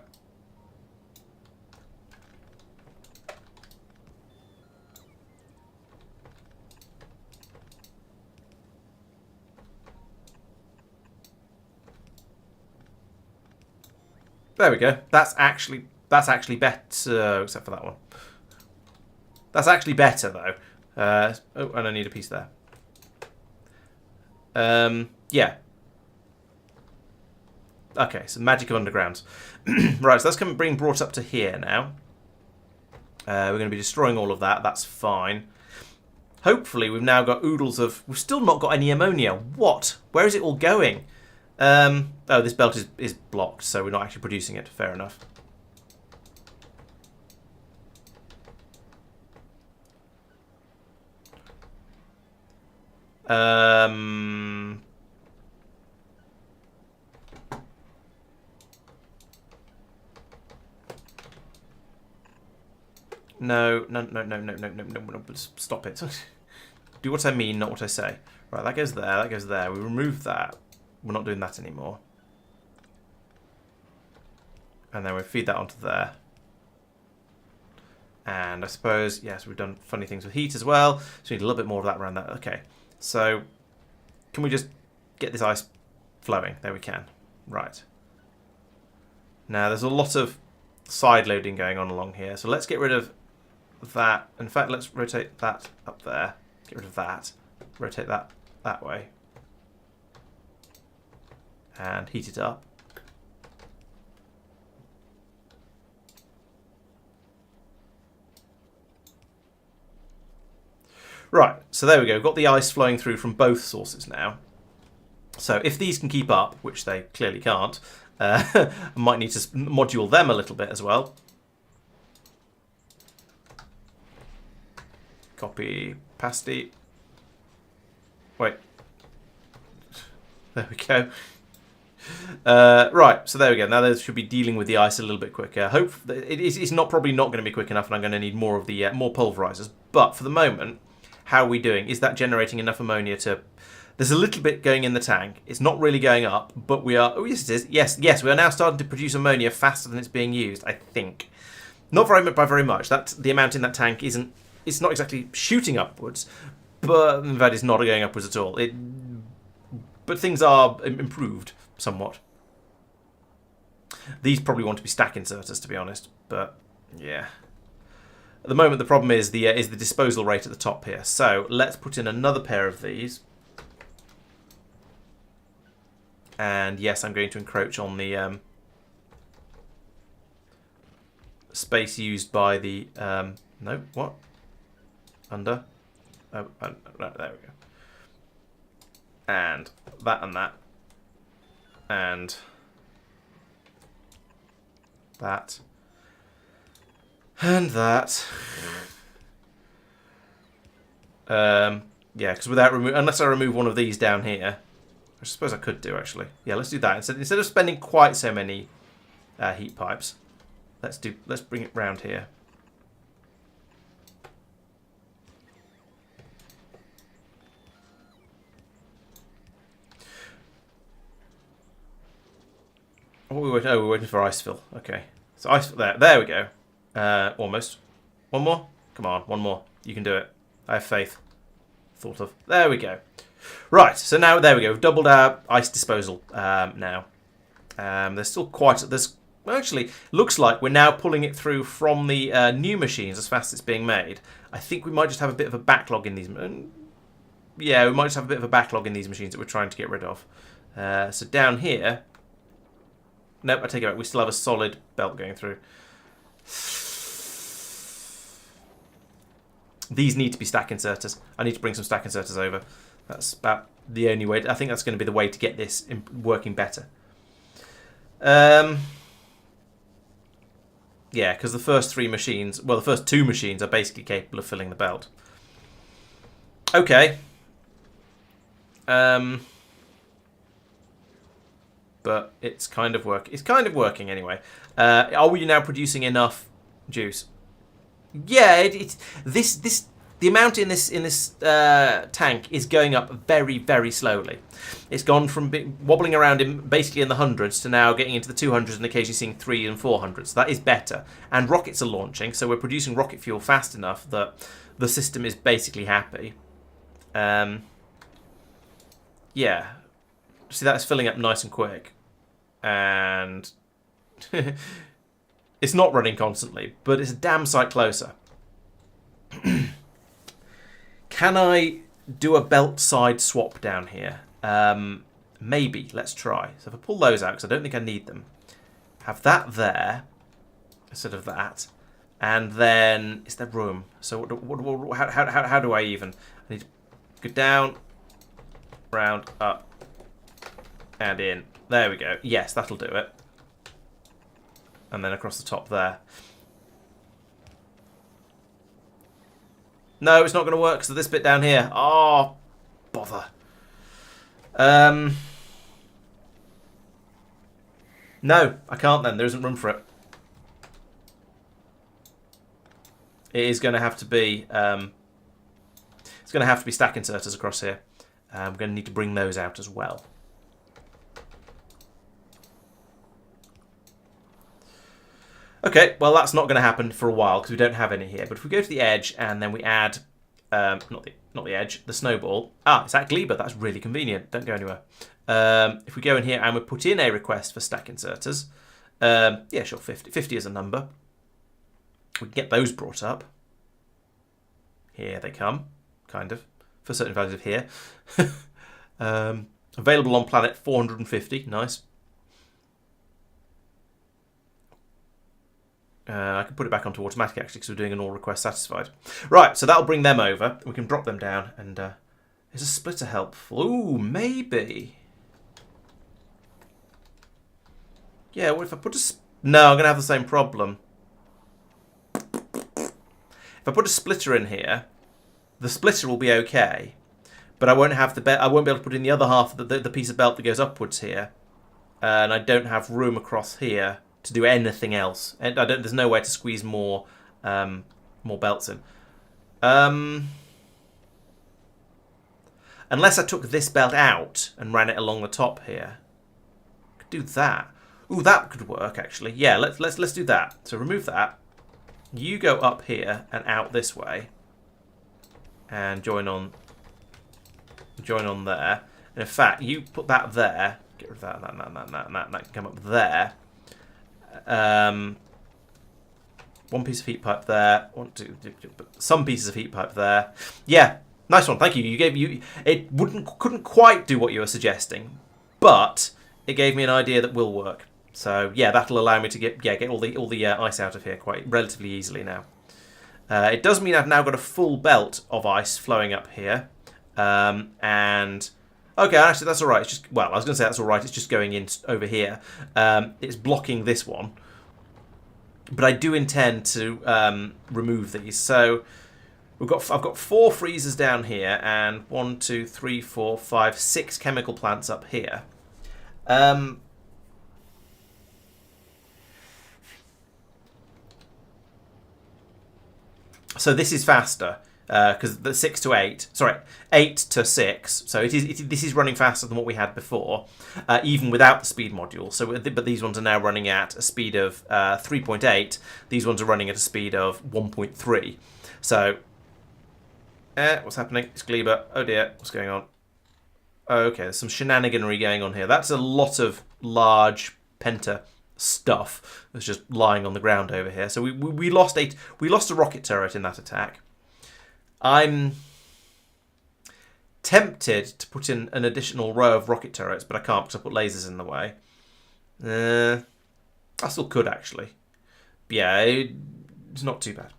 There we go. That's actually better, except for that one. That's actually better though. Oh, and I need a piece there. Yeah. Okay, so magic of undergrounds. Right, so that's being brought up to here now. We're going to be destroying all of that. That's fine. Hopefully, we've now got oodles of... We've still not got any ammonia. What? Where is it all going? Oh, this belt is blocked, so we're not actually producing it. Fair enough. No, stop it. Do what I mean, not what I say. Right, that goes there, that goes there. We remove that. We're not doing that anymore. And then we feed that onto there. And I suppose, yes, we've done funny things with heat as well. So we need a little bit more of that around that. Okay, so can we just get this ice flowing? There we can. Right. Now, there's a lot of side loading going on along here. So let's get rid of that. In fact, let's rotate that up there. Get rid of that. Rotate that that way. And heat it up. Right, so there we go. We've got the ice flowing through from both sources now. So if these can keep up, which they clearly can't, I might need to module them a little bit as well. Copy, pasty. Wait. There we go. Right, so there we go. Now they should be dealing with the ice a little bit quicker. It's probably not going to be quick enough, and I'm going to need more of the more pulverizers. But for the moment, how are we doing? Is that generating enough ammonia to? There's a little bit going in the tank. It's not really going up, but we are. Oh yes, it is. Yes, we are now starting to produce ammonia faster than it's being used. I think, not by very much. That the amount in that tank isn't. It's not exactly shooting upwards, but in fact, it's not going upwards at all. But things are improved somewhat. These probably want to be stack inserters, to be honest, but yeah. At the moment, the problem is the disposal rate at the top here. So let's put in another pair of these. And yes, I'm going to encroach on the space used by the... no, what? Under? Oh, right, there we go. And that and that. And that. And that. Yeah, because unless I remove one of these down here, I suppose I could do actually. Yeah, let's do that. Instead of spending quite so many heat pipes, let's bring it round here. We're waiting for ice fill. Okay, so ice fill there we go. Almost. One more? Come on, one more. You can do it. I have faith. Thought of. There we go. Right, so now, there we go. We've doubled our ice disposal now. There's still quite... Actually, looks like we're now pulling it through from the new machines as fast as it's being made. I think we might just have a bit of a backlog in these... Yeah, we might just have a bit of a backlog in these machines that we're trying to get rid of. So down here... Nope, I take it back. We still have a solid belt going through. These need to be stack inserters. I need to bring some stack inserters over. That's about the only way. I think that's going to be the way to get this working better. Yeah, because the first 3 machines, well, the first 2 machines are basically capable of filling the belt. Okay. But it's kind of working anyway. Are we now producing enough juice? Yeah, the amount in this tank is going up very, very slowly. It's gone from wobbling around basically in the hundreds to now getting into the 200s and occasionally seeing 300s and 400s. So that is better. And rockets are launching, so we're producing rocket fuel fast enough that the system is basically happy. Yeah. See, that's filling up nice and quick. And it's not running constantly, but it's a damn sight closer. Can I do a belt side swap down here? Maybe. Let's try. So if I pull those out, because I don't think I need them. Have that there instead of that. And then, is there room? So how do I even? I need to go down, round, up, and in. There we go. Yes, that'll do it. And then across the top there. No, it's not going to work because of this bit down here. Oh, bother. No, I can't then. There isn't room for it. It is going to have to be... it's going to have to be stack inserters across here. I'm going to need to bring those out as well. Okay, well that's not going to happen for a while because we don't have any here. But if we go to the edge and then we add, not the edge, the snowball. Ah, it's at Gleba. That's really convenient. Don't go anywhere. If we go in here and we put in a request for stack inserters, yeah, sure, 50. 50 is a number. We can get those brought up. Here they come, kind of, for certain values of here. Available on planet 450. Nice. I can put it back onto automatic actually because we're doing an all request satisfied. Right, so that'll bring them over. We can drop them down and is a splitter helpful? Ooh, maybe. Yeah, what if I put a... No, I'm going to have the same problem. If I put a splitter in here, the splitter will be okay, but I won't have I won't be able to put in the other half of the piece of belt that goes upwards here, and I don't have room across here to do anything else. And there's no way to squeeze more belts in. Unless I took this belt out and ran it along the top here. Could do that. Ooh, that could work actually. Yeah, let's do that. So remove that. You go up here and out this way. And join on there. And in fact, you put that there. Get rid of that, that can come up there. One piece of heat pipe there. Some pieces of heat pipe there. Yeah, nice one. Thank you. It couldn't quite do what you were suggesting, but it gave me an idea that will work. So yeah, that'll allow me to get all the ice out of here quite relatively easily now. It does mean I've now got a full belt of ice flowing up here, and. Okay, actually that's all right. It's just, well, I was going to say that's all right. It's just going in over here. It's blocking this one, but I do intend to remove these. So I've got 4 freezers down here, and 1, 2, 3, 4, 5, 6 chemical plants up here. So this is faster. Because the 6 to 8, sorry, 8 to 6. So this is running faster than what we had before, even without the speed module. So, but these ones are now running at a speed of 3.8. These ones are running at a speed of 1.3. So, what's happening? It's Gleba. Oh dear, what's going on? Okay, there's some shenaniganery going on here. That's a lot of large penta stuff that's just lying on the ground over here. So we lost a rocket turret in that attack. I'm tempted to put in an additional row of rocket turrets, but I can't because I put lasers in the way. I still could, actually. But yeah, it's not too bad.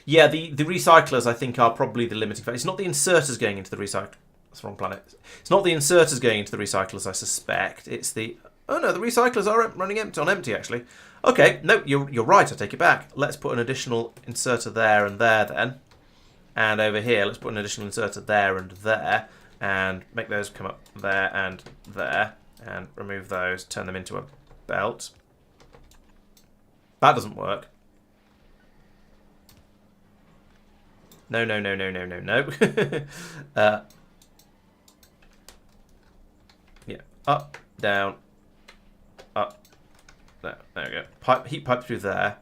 Yeah, the recyclers, I think, are probably the limiting factor. It's not the inserters going into the recycler. That's the wrong planet. It's not the inserters going into the recyclers, I suspect. It's the... Oh no, the recyclers are running empty, actually. Okay, no, you're right, I take it back. Let's put an additional inserter there and there then. And over here, let's put an additional inserter there and there. And make those come up there and there. And remove those, turn them into a belt. That doesn't work. No. Yeah, up, down, up. There we go. Heat pipe through there.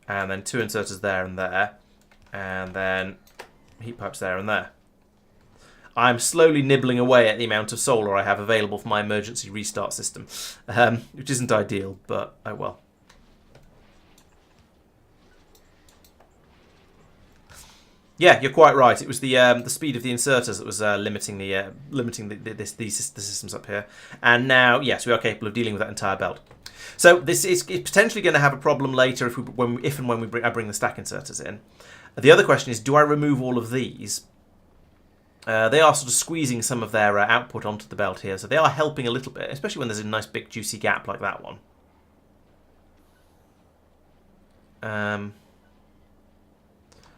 And then 2 inserters there and there. And then heat pipes there and there. I'm slowly nibbling away at the amount of solar I have available for my emergency restart system. Which isn't ideal, but oh well. Yeah, you're quite right. It was the speed of the inserters that was limiting the systems up here. And now, yes, we are capable of dealing with that entire belt. So this is potentially going to have a problem later if and when I bring the stack inserters in. The other question is, do I remove all of these? They are sort of squeezing some of their output onto the belt here, so they are helping a little bit, especially when there's a nice big juicy gap like that one.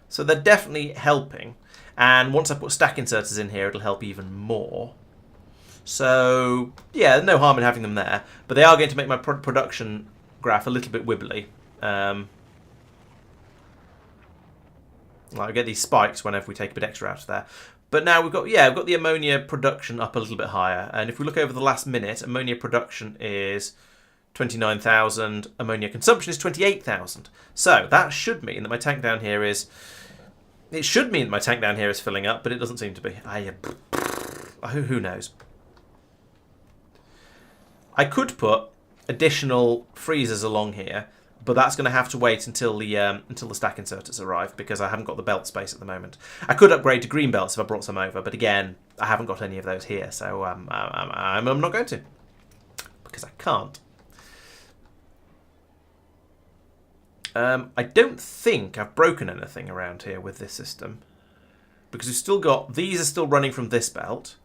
So they're definitely helping, and once I put stack inserters in here, it'll help even more. So yeah, no harm in having them there, but they are going to make my production graph a little bit wibbly. I get these spikes whenever we take a bit extra out of there. But now we've got the ammonia production up a little bit higher, and if we look over the last minute, ammonia production is 29,000, ammonia consumption is 28,000. So that should mean that my tank down here is... It should mean that my tank down here is filling up, but it doesn't seem to be. Who knows? I could put additional freezers along here, but that's going to have to wait until the stack inserters arrive, because I haven't got the belt space at the moment. I could upgrade to green belts if I brought some over, but again, I haven't got any of those here, so I'm not going to, because I can't. I don't think I've broken anything around here with this system, because we've still got... These are still running from this belt.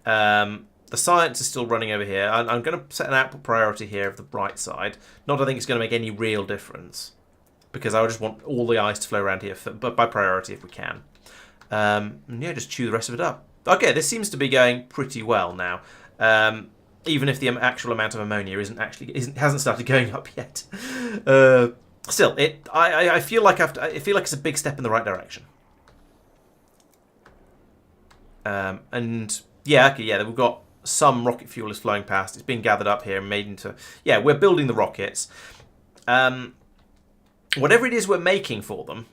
The science is still running over here. I'm going to set an output priority here of the right side. Not I think it's going to make any real difference, because I just want all the ice to flow around here, but by priority if we can. And yeah, just chew the rest of it up. Okay, this seems to be going pretty well now. Even if the actual amount of ammonia hasn't started going up yet. Still, I feel like it's a big step in the right direction. And yeah, okay, yeah, we've got some rocket fuel is flowing past. It's being gathered up here and made into... Yeah, we're building the rockets. Whatever it is we're making for them,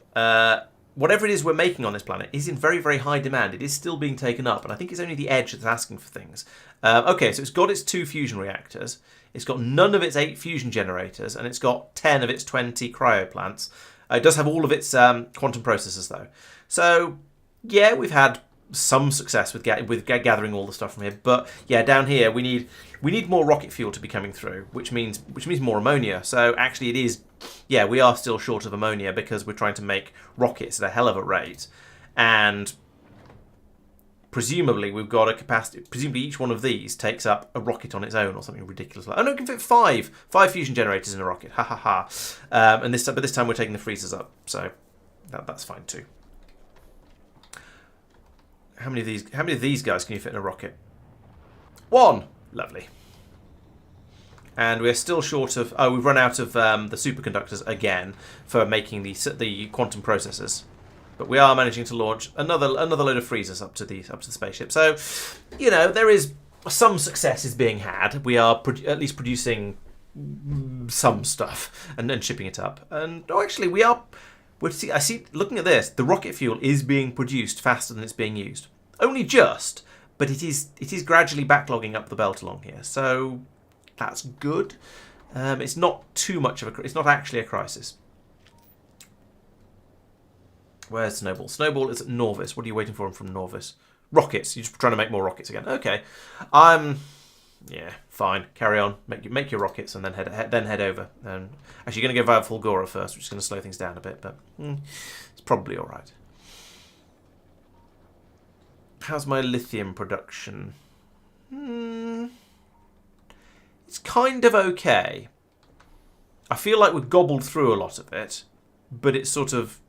whatever it is we're making on this planet is in very, very high demand. It is still being taken up, and I think it's only the Edge that's asking for things. Okay, so it's got its 2 fusion reactors. It's got none of its 8 fusion generators, and it's got 10 of its 20 cryo plants. It does have all of its quantum processors, though. So, yeah, we've had some success with gathering all the stuff from here, but yeah, down here we need more rocket fuel to be coming through, which means more ammonia. So actually, it is, yeah, we are still short of ammonia because we're trying to make rockets at a hell of a rate, and presumably we've got a capacity. Presumably each one of these takes up a rocket on its own or something ridiculous. Oh no, it can fit five fusion generators in a rocket. Ha ha ha! And this time we're taking the freezers up, so that's fine too. How many of these guys can you fit in a rocket? 1. Lovely. And we're still short of... Oh, we've run out of the superconductors again for making the quantum processors. But we are managing to launch another load of freezers up to the spaceship. So, you know, there is some success is being had. We are at least producing some stuff and then shipping it up. And actually, we are... I see, looking at this, the rocket fuel is being produced faster than it's being used. Only just, but it is gradually backlogging up the belt along here. So that's good. It's not too much of a... It's not actually a crisis. Where's Snowball? Snowball is at Norvis. What are you waiting for from Norvis? Rockets. You're just trying to make more rockets again. Okay. Yeah, fine. Carry on. Make your rockets and then head over. Actually, you're going to go via Fulgora first, which is going to slow things down a bit, but it's probably all right. How's my lithium production? It's kind of okay. I feel like we've gobbled through a lot of it, but it's sort of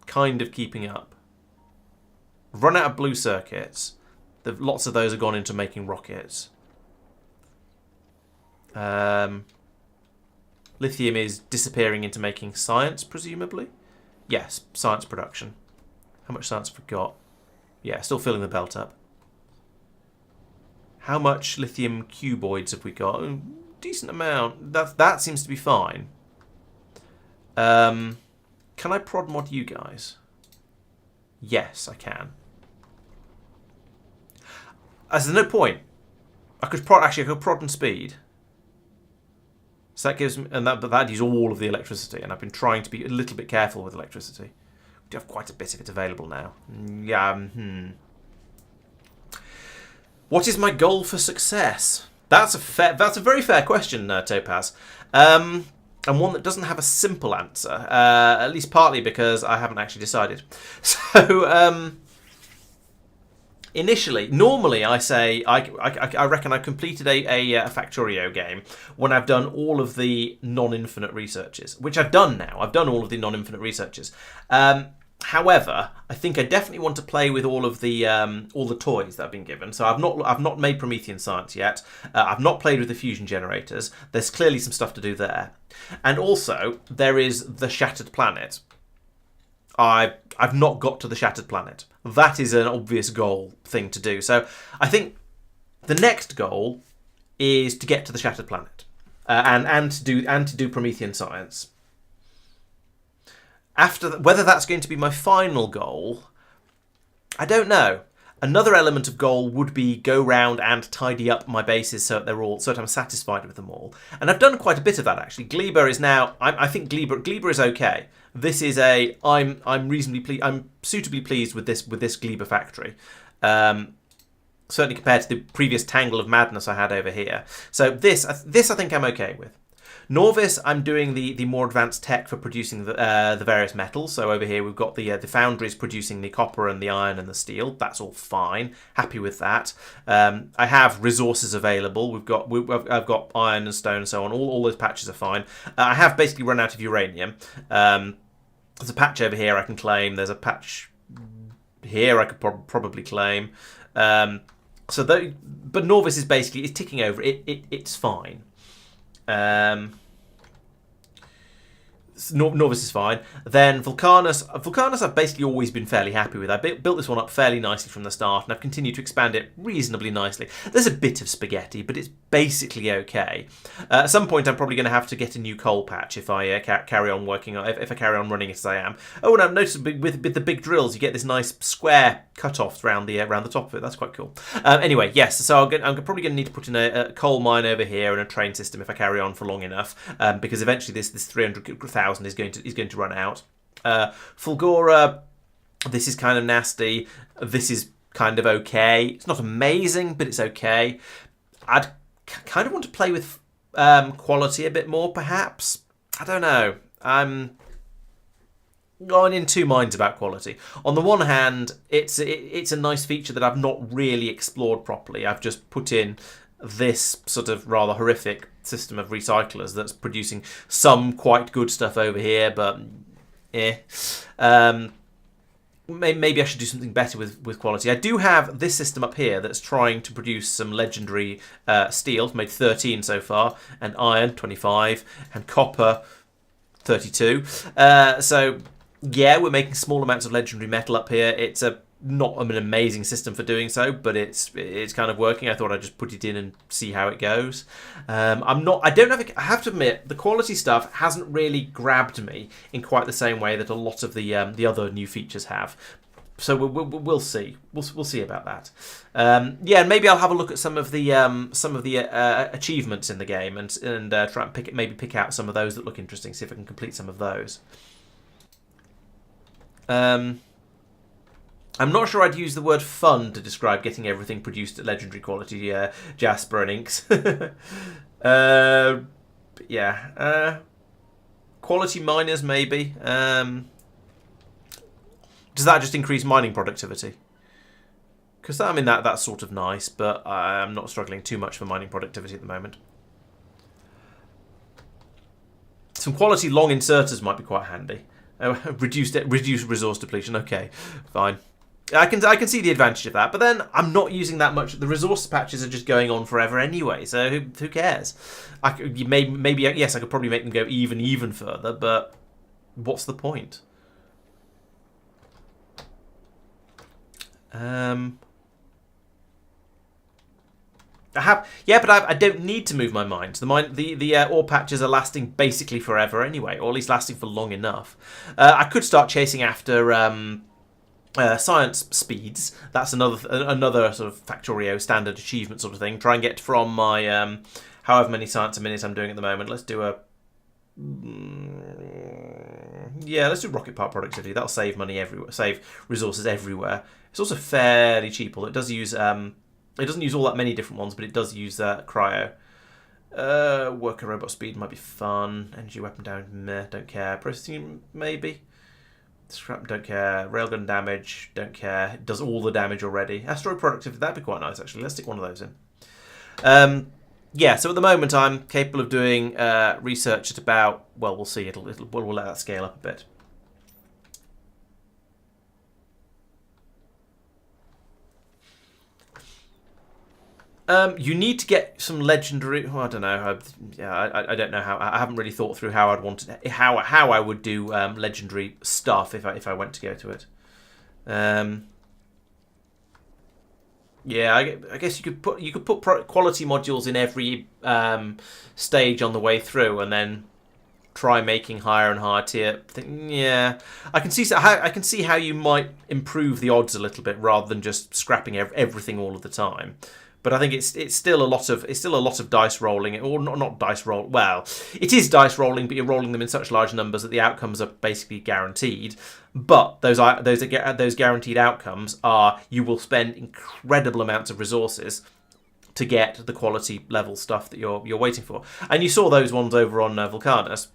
kind of keeping up. We've run out of blue circuits. Lots of those have gone into making rockets. Lithium is disappearing into making science, presumably. Yes, science production. How much science have we got? Yeah, still filling the belt up. How much lithium cuboids have we got? Decent amount. That seems to be fine. Can I prod mod you guys? Yes, I can. There's no point. I could prod and speed. So that gives me, but that uses all of the electricity, and I've been trying to be a little bit careful with electricity. We do have quite a bit of it available now. Yeah. What is my goal for success? That's a very fair question, Topaz, and one that doesn't have a simple answer. At least partly because I haven't actually decided. So. Initially, normally I say I reckon I completed a Factorio game when I've done all of the non-infinite researches, which I've done now. I've done all of the non-infinite researches. However, I think I definitely want to play with all the toys that I've been given. So I've not made Promethean science yet. I've not played with the fusion generators. There's clearly some stuff to do there, and also there is the shattered planet. I've not got to the shattered planet. That is an obvious goal thing to do. So I think the next goal is to get to the shattered planet and to do Promethean science. Whether that's going to be my final goal, I don't know. Another element of goal would be go round and tidy up my bases so that I'm satisfied with them all. And I've done quite a bit of that actually. Gleba is now. I think Gleba is okay. This is I'm reasonably pleased. I'm suitably pleased with this Gleba factory. Certainly compared to the previous tangle of madness I had over here. So this I think I'm okay with. Norvis, I'm doing the more advanced tech for producing the various metals. So over here we've got the foundries producing the copper and the iron and the steel. That's all fine. Happy with that. I have resources available. I've got iron and stone and so on. All those patches are fine. I have basically run out of uranium. There's a patch over here I can claim. There's a patch here I could probably claim. But Norvis is basically ticking over. It's fine. Norvis is fine. Then Vulcanus I've basically always been fairly happy with. I built this one up fairly nicely from the start, and I've continued to expand it reasonably nicely. There's a bit of spaghetti, but it's basically okay. At some point I'm probably going to have to get a new coal patch if I carry on working on if I carry on running it as I am. Oh, and I've noticed with the big drills you get this nice square cut-off around the top of it. That's quite cool. Anyway, yes, so I'm probably going to need to put in a coal mine over here and a train system if I carry on for long enough, because eventually this 300,000 is going to run out. Fulgora, this is kind of nasty. This is kind of okay. It's not amazing, but it's okay. I'd kind of want to play with quality a bit more, perhaps. I don't know. I'm going in two minds about quality. On the one hand, it's a nice feature that I've not really explored properly. I've just put in this sort of rather horrific system of recyclers that's producing some quite good stuff over here, but maybe I should do something better with quality. I do have this system up here that's trying to produce some legendary steel. I've made 13 so far, and iron 25, and copper 32. So yeah, we're making small amounts of legendary metal up here. It's not an amazing system for doing so, but it's kind of working. I thought I'd just put it in and see how it goes. I have to admit, the quality stuff hasn't really grabbed me in quite the same way that a lot of the other new features have. So we'll see. We'll see about that. And maybe I'll have a look at some of the achievements in the game and try and pick out some of those that look interesting. See if I can complete some of those. I'm not sure I'd use the word fun to describe getting everything produced at legendary quality, Jasper and Inks. Quality miners, maybe. Does that just increase mining productivity? Because, I mean, that's sort of nice, but I'm not struggling too much for mining productivity at the moment. Some quality long inserters might be quite handy. Reduced resource depletion. Okay, fine. I can see the advantage of that, but then I'm not using that much. The resource patches are just going on forever anyway, so who cares? Maybe yes, I could probably make them go even further, but what's the point? I don't need to move my mines. The ore patches are lasting basically forever anyway, or at least lasting for long enough. I could start chasing after science speeds. That's another sort of Factorio standard achievement sort of thing. Try and get from my however many science a minute I'm doing at the moment. Let's do let's do rocket part productivity. That'll save money everywhere, save resources everywhere. It's also fairly cheap. Although it does use it doesn't use all that many different ones, but it does use cryo. Worker robot speed might be fun. Energy weapon damage, meh, don't care. Processing, maybe. Scrap, don't care. Railgun damage, don't care. It does all the damage already. Asteroid productivity, that'd be quite nice actually. Let's stick one of those in. Yeah, so at the moment I'm capable of doing research at about, well, we'll see. We'll let that scale up a bit. You need to get some legendary. Oh, I don't know. I don't know how. I haven't really thought through how I'd want to, how I would do legendary stuff if I went to go to it. Yeah, I guess you could put quality modules in every stage on the way through, and then try making higher and higher tier. Yeah, I can see how you might improve the odds a little bit rather than just scrapping everything all of the time. But I think it's still a lot of dice rolling, or not dice roll. Well, it is dice rolling, but you're rolling them in such large numbers that the outcomes are basically guaranteed. But those guaranteed outcomes are you will spend incredible amounts of resources to get the quality level stuff that you're waiting for. And you saw those ones over on Vulcanus.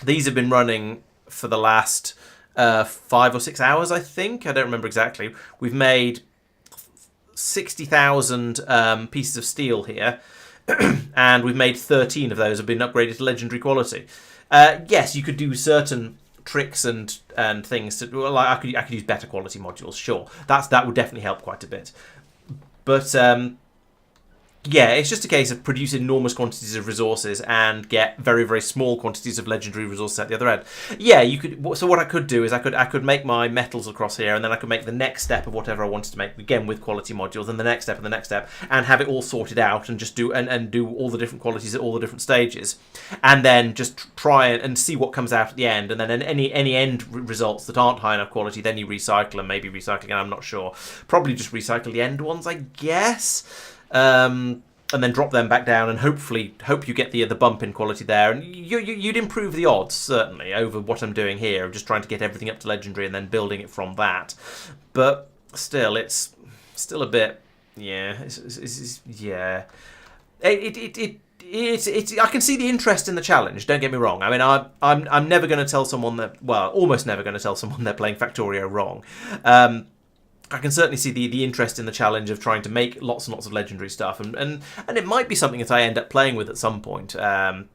These have been running for the last 5 or 6 hours, I think. I don't remember exactly. We've made 60,000 pieces of steel here, and we've made 13 of those have been upgraded to legendary quality. Yes, you could do certain tricks and things to. Well, I could use better quality modules. Sure, that would definitely help quite a bit. But yeah, it's just a case of produce enormous quantities of resources and get very, very small quantities of legendary resources at the other end. Yeah, you could. So what I could do is I could make my metals across here, and then I could make the next step of whatever I wanted to make, again with quality modules, and the next step and the next step, and have it all sorted out, and just do and do all the different qualities at all the different stages, and then just try and see what comes out at the end, and then any end results that aren't high enough quality, then you recycle, and maybe recycle again. I'm not sure. Probably just recycle the end ones, I guess. And then drop them back down, and hope you get the bump in quality there, and you'd improve the odds certainly over what I'm doing here. I'm just trying to get everything up to legendary and then building it from that. But still, it's still a bit, yeah. Yeah. It's I can see the interest in the challenge. Don't get me wrong. I mean, I'm never going to tell someone that, well, almost never going to tell someone they're playing Factorio wrong. I can certainly see the interest in the challenge of trying to make lots and lots of legendary stuff, and it might be something that I end up playing with at some point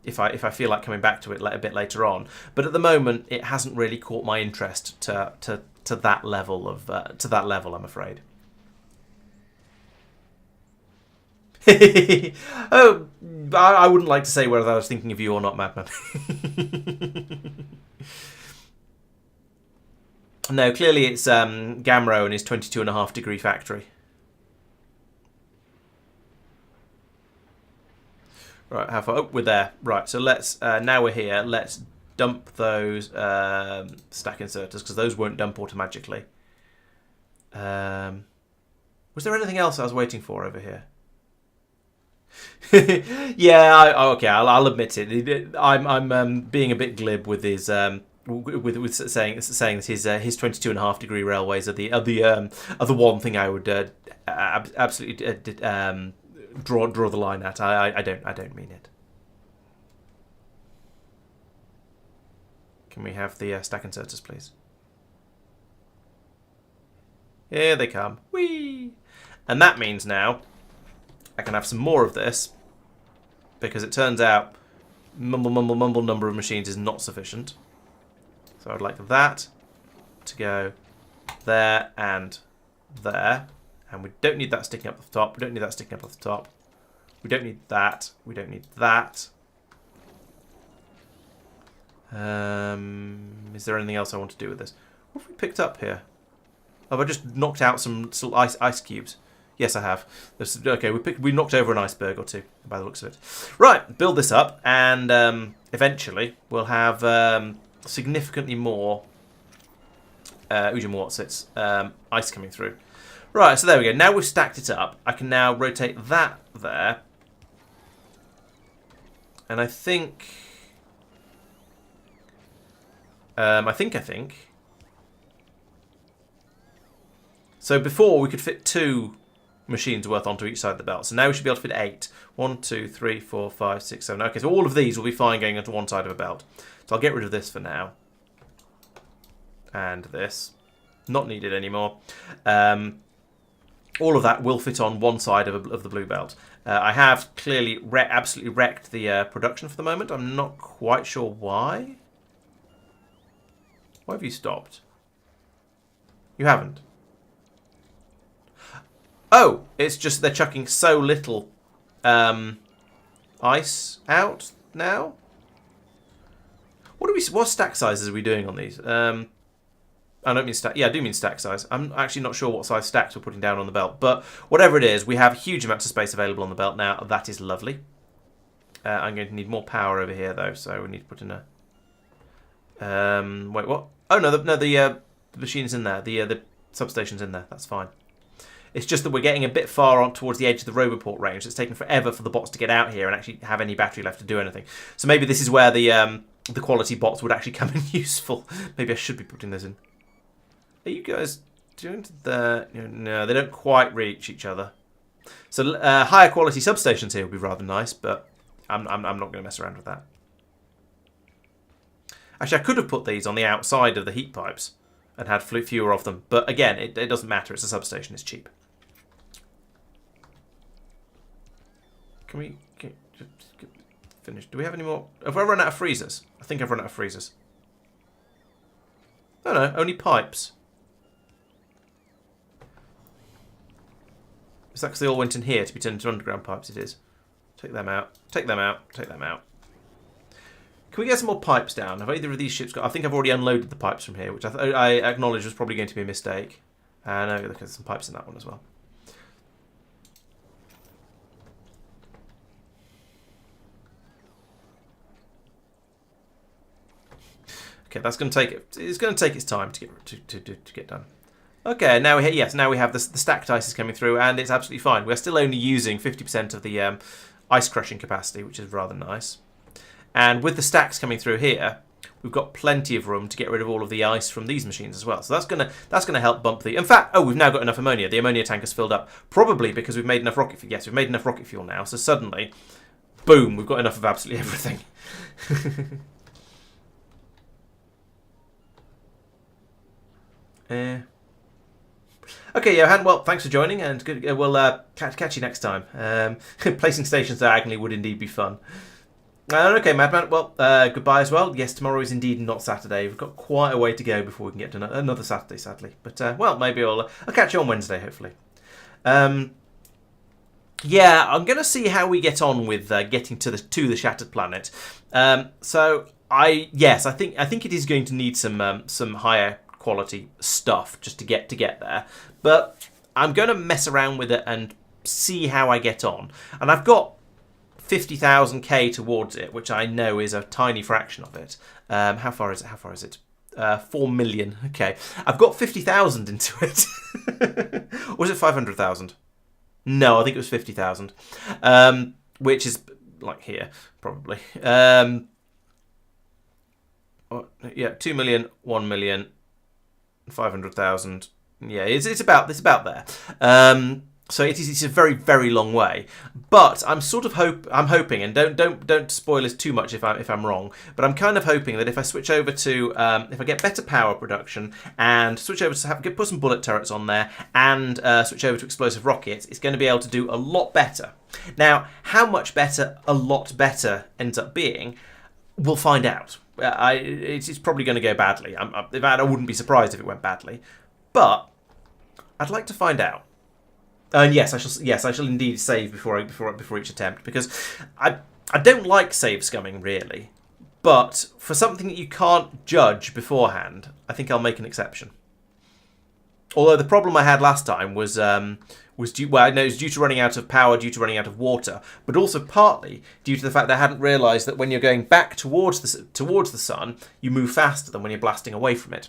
if I feel like coming back to it a bit later on. But at the moment, it hasn't really caught my interest to that level I'm afraid. Oh, I wouldn't like to say whether I was thinking of you or not, Madman. No, clearly it's Gamro and his 22.5-degree factory. Right, how far? Oh, we're there. Right, so let's, now we're here, let's dump those stack inserters, because those won't dump automatically. Was there anything else I was waiting for over here? Yeah, okay, I'll admit it. I'm being a bit glib with his with saying that his 22.5-degree railways are the one thing I would absolutely draw the line at. I don't mean it. Can we have the stack inserters, please? Here they come. Whee! And that means now I can have some more of this, because it turns out mumble number of machines is not sufficient. So I'd like that to go there and there. And we don't need that sticking up the top. We don't need that sticking up off the top. We don't need that. We don't need that. Is there anything else I want to do with this? What have we picked up here? Have I just knocked out some ice cubes? Yes, I have. Okay, we knocked over an iceberg or two, by the looks of it. Right, build this up, and eventually we'll have significantly more ice coming through. Right, so there we go. Now we've stacked it up, I can now rotate that there. And I think... I think. So before we could fit 2 machines worth onto each side of the belt. So now we should be able to fit 8. 1, 2, 3, 4, 5, 6, 7. Okay, so all of these will be fine going onto one side of a belt. So I'll get rid of this for now. And this. Not needed anymore. All of that will fit on one side of the blue belt. I have clearly absolutely wrecked the production for the moment. I'm not quite sure why. Why have you stopped? You haven't. Oh, it's just they're chucking so little ice out now. What stack sizes are we doing on these? I don't mean stack. Yeah, I do mean stack size. I'm actually not sure what size stacks we're putting down on the belt, but whatever it is, we have huge amounts of space available on the belt now. That is lovely. I'm going to need more power over here though, so we need to put in a. Wait, what? Oh no, the machine's in there. The substation's in there. That's fine. It's just that we're getting a bit far on towards the edge of the Roboport range. It's taken forever for the bots to get out here and actually have any battery left to do anything. So maybe this is where the quality bots would actually come in useful. Maybe I should be putting those in. Are you guys doing the... No, they don't quite reach each other. So higher quality substations here would be rather nice, but I'm not going to mess around with that. Actually, I could have put these on the outside of the heat pipes and had fewer of them. But again, it doesn't matter. It's a substation. It's cheap. Can we finish? Do we have any more? Have I run out of freezers? I think I've run out of freezers. Oh no, only pipes. Is that because they all went in here to be turned into underground pipes? It is. Take them out. Take them out. Take them out. Can we get some more pipes down? Have either of these ships got... I think I've already unloaded the pipes from here, which I acknowledge was probably going to be a mistake. No, look, there's some pipes in that one as well. Okay, that's going to take it. It's going to take its time to get done. Okay, now we have the stacked ice is coming through, and it's absolutely fine. We're still only using 50% of the ice crushing capacity, which is rather nice. And with the stacks coming through here, we've got plenty of room to get rid of all of the ice from these machines as well. So that's gonna help bump the. In fact, we've now got enough ammonia. The ammonia tank has filled up, probably because we've made enough rocket fuel. Yes, we've made enough rocket fuel now. So suddenly, boom, we've got enough of absolutely everything. Okay, Johan, well, thanks for joining, and good, we'll catch you next time. Placing stations diagonally would indeed be fun. Okay, Madman, well, goodbye as well. Yes, tomorrow is indeed not Saturday. We've got quite a way to go before we can get to another Saturday, sadly. But, well, maybe I'll catch you on Wednesday, hopefully. Yeah, I'm going to see how we get on with getting to the Shattered Planet. So, I think it is going to need some higher quality stuff just to get there, but I'm going to mess around with it and see how I get on. And I've got 50,000 K towards it, which I know is a tiny fraction of it. How far is it? 4 million. Okay, I've got 50,000 into it. Or was it 500,000? No, I think it was 50,000, which is like here probably. Yeah, 2 million, 1 million. 500,000. Yeah, it's about there. So it's a very, very long way, but I'm sort of hoping, and don't spoil us too much if I'm wrong, but I'm kind of hoping that if I switch over to if I get better power production and switch over to put some bullet turrets on there and switch over to explosive rockets, it's going to be able to do a lot better. Now, how much better a lot better ends up being, we'll find out. It's probably going to go badly. I wouldn't be surprised if it went badly, but I'd like to find out. And yes, I shall indeed save before each attempt, because I don't like save scumming really, but for something that you can't judge beforehand, I think I'll make an exception. Although the problem I had last time was due to running out of power, due to running out of water, but also partly due to the fact that I hadn't realised that when you're going back towards the sun, you move faster than when you're blasting away from it,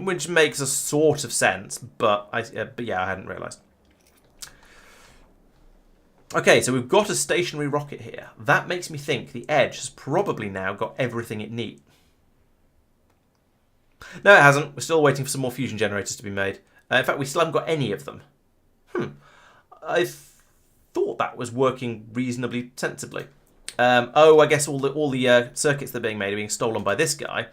which makes a sort of sense. But yeah, I hadn't realised. Okay, so we've got a stationary rocket here. That makes me think the Edge has probably now got everything it needs. No, it hasn't. We're still waiting for some more fusion generators to be made. In fact, we still haven't got any of them. I thought that was working reasonably sensibly. I guess all the circuits that are being made are being stolen by this guy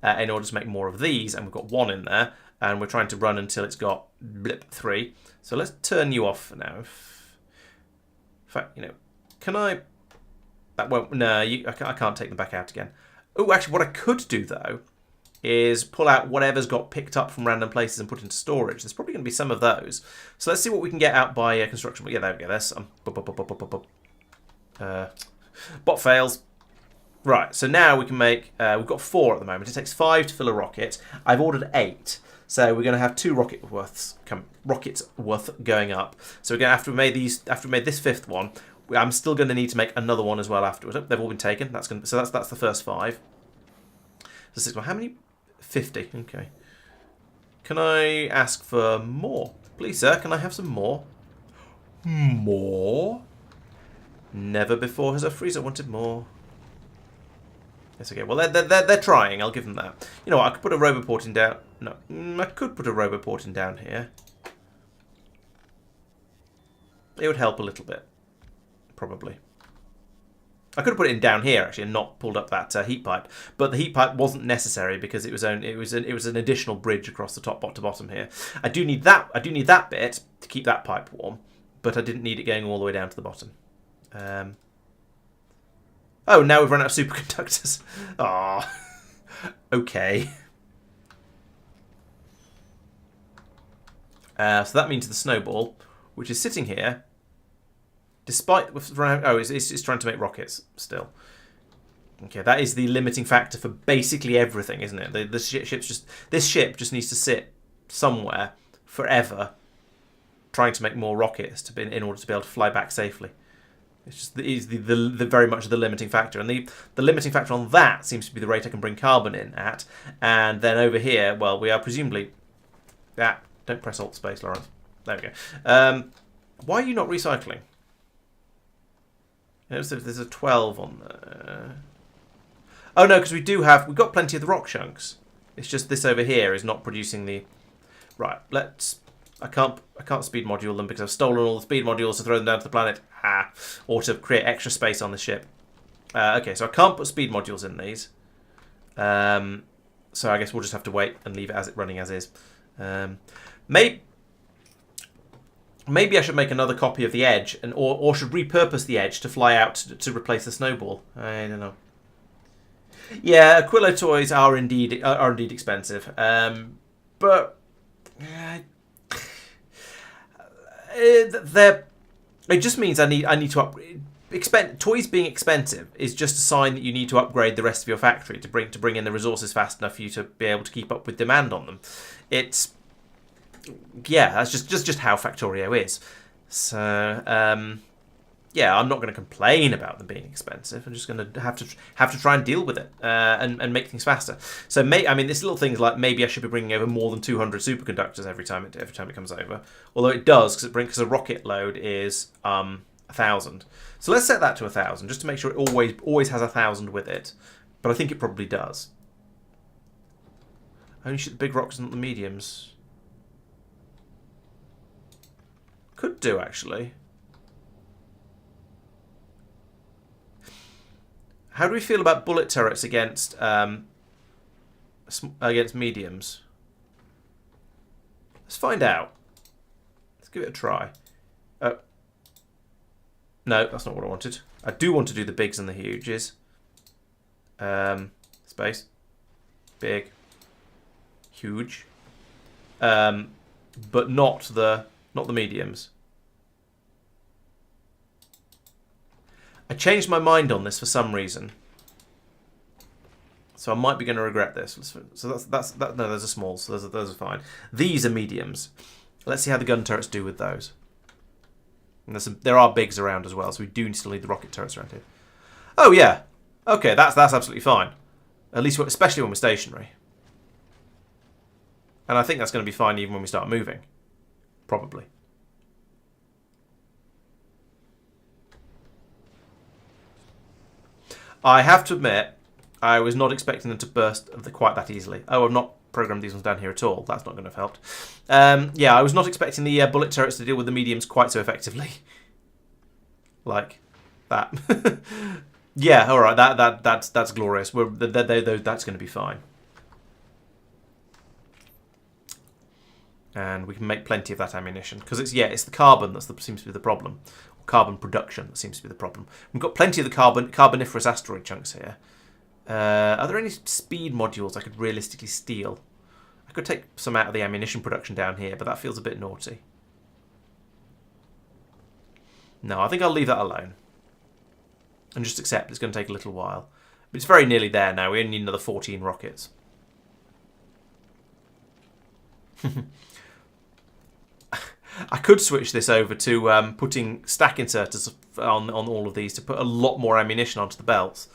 in order to make more of these, and we've got one in there, and we're trying to run until it's got blip 3. So let's turn you off for now. In fact, can I? That won't. No, I can't take them back out again. Oh, actually, what I could do though is pull out whatever's got picked up from random places and put into storage. There's probably going to be some of those. So let's see what we can get out by construction. Yeah, there we go. There's some. Bot fails. Right. So now we can make. We've got 4 at the moment. It takes 5 to fill a rocket. I've ordered 8. So we're going to have 2 rockets worth going up. So we're going to, after we made this 5th one, I'm still going to need to make another one as well afterwards. Oh, they've all been taken. That's the first 5. So 6 more. How many? 50. Okay. Can I ask for more, please, sir? Can I have some more? More? Never before has a freezer wanted more. Yes, okay. Well, they're trying. I'll give them that. You know what? I could put a roboport in down. No, I could put a roboport in down here. It would help a little bit, probably. I could have put it in down here actually and not pulled up that heat pipe, but the heat pipe wasn't necessary because it was an additional bridge across the top to bottom here. I do need that bit to keep that pipe warm, but I didn't need it going all the way down to the bottom. Oh, now we've run out of superconductors. Ah, okay. So that means the snowball, which is sitting here, despite it's trying to make rockets still. Okay, that is the limiting factor for basically everything, isn't it? This ship just needs to sit somewhere forever, trying to make more rockets in order to be able to fly back safely. It's just the very much the limiting factor, and the limiting factor on that seems to be the rate I can bring carbon in at, and then over here, well, we are presumably don't press Alt space, Laurence. There we go. Why are you not recycling? Notice if there's a 12 on there. Oh no, because we've got plenty of the rock chunks. It's just this over here is not producing the. Right, I can't speed module them because I've stolen all the speed modules to throw them down to the planet. Or to create extra space on the ship. Okay, so I can't put speed modules in these. So I guess we'll just have to wait and leave it running as is. Maybe I should make another copy of the Edge, or should repurpose the Edge to fly out to replace the Snowball. I don't know. Yeah, Aquilo toys are indeed expensive, but it just means I need to upgrade. Toys being expensive is just a sign that you need to upgrade the rest of your factory to bring in the resources fast enough for you to be able to keep up with demand on them. That's just how Factorio is. So yeah, I'm not going to complain about them being expensive. I'm just going to have to try and deal with it and make things faster. So this little things like maybe I should be bringing over more than 200 superconductors every time it comes over. Although it does because a rocket load is 1,000. So let's set that to 1,000 just to make sure it always has 1,000 with it. But I think it probably does. Only shoot the big rocks, not the mediums. Could do, actually. How do we feel about bullet turrets against mediums? Let's find out. Let's give it a try. No, that's not what I wanted. I do want to do the bigs and the huges. Space. Big. Huge. But not the mediums. I changed my mind on this for some reason. So I might be going to regret this. So that's no, those are small, so those are fine. These are mediums. Let's see how the gun turrets do with those. And there are bigs around as well, so we do still need the rocket turrets around here. Oh yeah. Okay, that's absolutely fine. At least, especially when we're stationary. And I think that's going to be fine even when we start moving. Probably. I have to admit, I was not expecting them to burst quite that easily. Oh, I've not programmed these ones down here at all. That's not going to have helped. Yeah, I was not expecting the bullet turrets to deal with the mediums quite so effectively. Like that. Yeah, all right. That's glorious. That's going to be fine. And we can make plenty of that ammunition because it's the carbon that seems to be the problem. Carbon production that seems to be the problem. We've got plenty of the carboniferous asteroid chunks here. Are there any speed modules I could realistically steal? I could take some out of the ammunition production down here, but that feels a bit naughty. No, I think I'll leave that alone. And just accept it's going to take a little while. But it's very nearly there now. We only need another 14 rockets. I could switch this over to putting stack inserters on all of these to put a lot more ammunition onto the belts.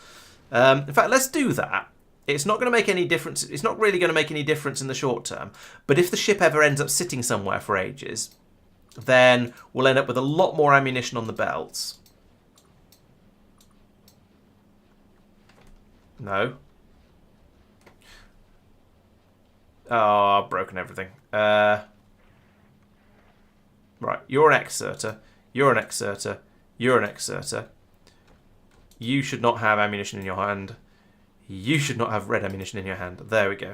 In fact, let's do that. It's not going to make any difference. It's not really going to make any difference in the short term. But if the ship ever ends up sitting somewhere for ages, then we'll end up with a lot more ammunition on the belts. No. Oh, I've broken everything. Right, you're an exerter. You're an exerter. You're an exerter. You should not have ammunition in your hand. You should not have red ammunition in your hand. There we go.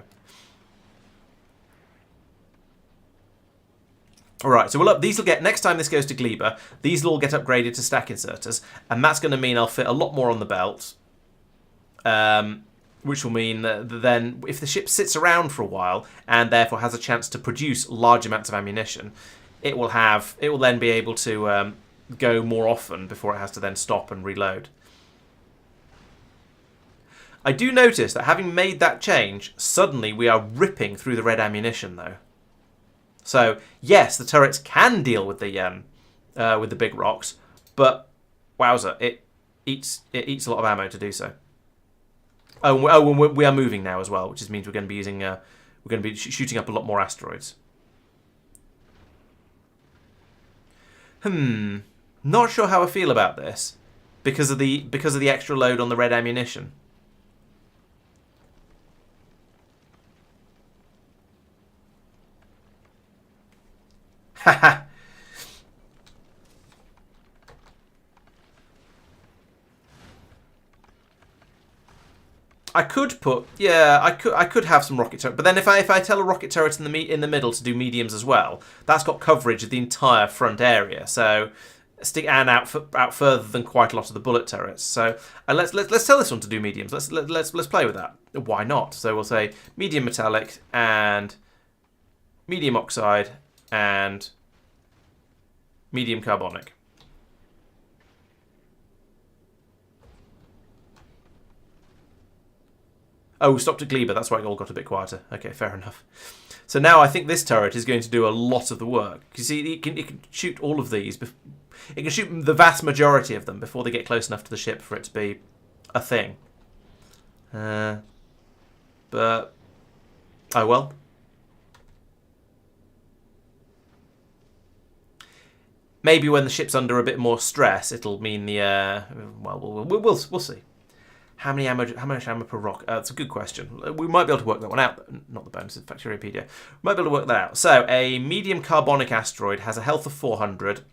Alright, so these will get, next time this goes to Gleba, these will all get upgraded to stack inserters, and that's going to mean I'll fit a lot more on the belt. Which will mean that then, if the ship sits around for a while, and therefore has a chance to produce large amounts of ammunition, it will then be able to go more often before it has to then stop and reload. I do notice that having made that change, suddenly we are ripping through the red ammunition though. So yes, the turrets can deal with the big rocks, but wowza, it eats a lot of ammo to do so. Oh, we are moving now as well, which means we're going to be shooting up a lot more asteroids. Not sure how I feel about this because of the extra load on the red ammunition. Haha. I could put, I could have some rocket turret, but then if I tell a rocket turret in the middle to do mediums as well, that's got coverage of the entire front area. So stick and out further than quite a lot of the bullet turrets. So let's tell this one to do mediums. Let's play with that. Why not? So we'll say medium metallic and medium oxide and medium carbonic. Oh, we stopped at Gleba. That's why it all got a bit quieter. Okay, fair enough. So now I think this turret is going to do a lot of the work. You see, it can shoot all of these. It can shoot the vast majority of them before they get close enough to the ship for it to be a thing. But oh well. Maybe when the ship's under a bit more stress, it'll mean the well, we'll see. How much ammo per rock? That's a good question. We might be able to work that one out. Not the bonus, it's Factoriopedia. We might be able to work that out. So, a medium carbonic asteroid has a health of 400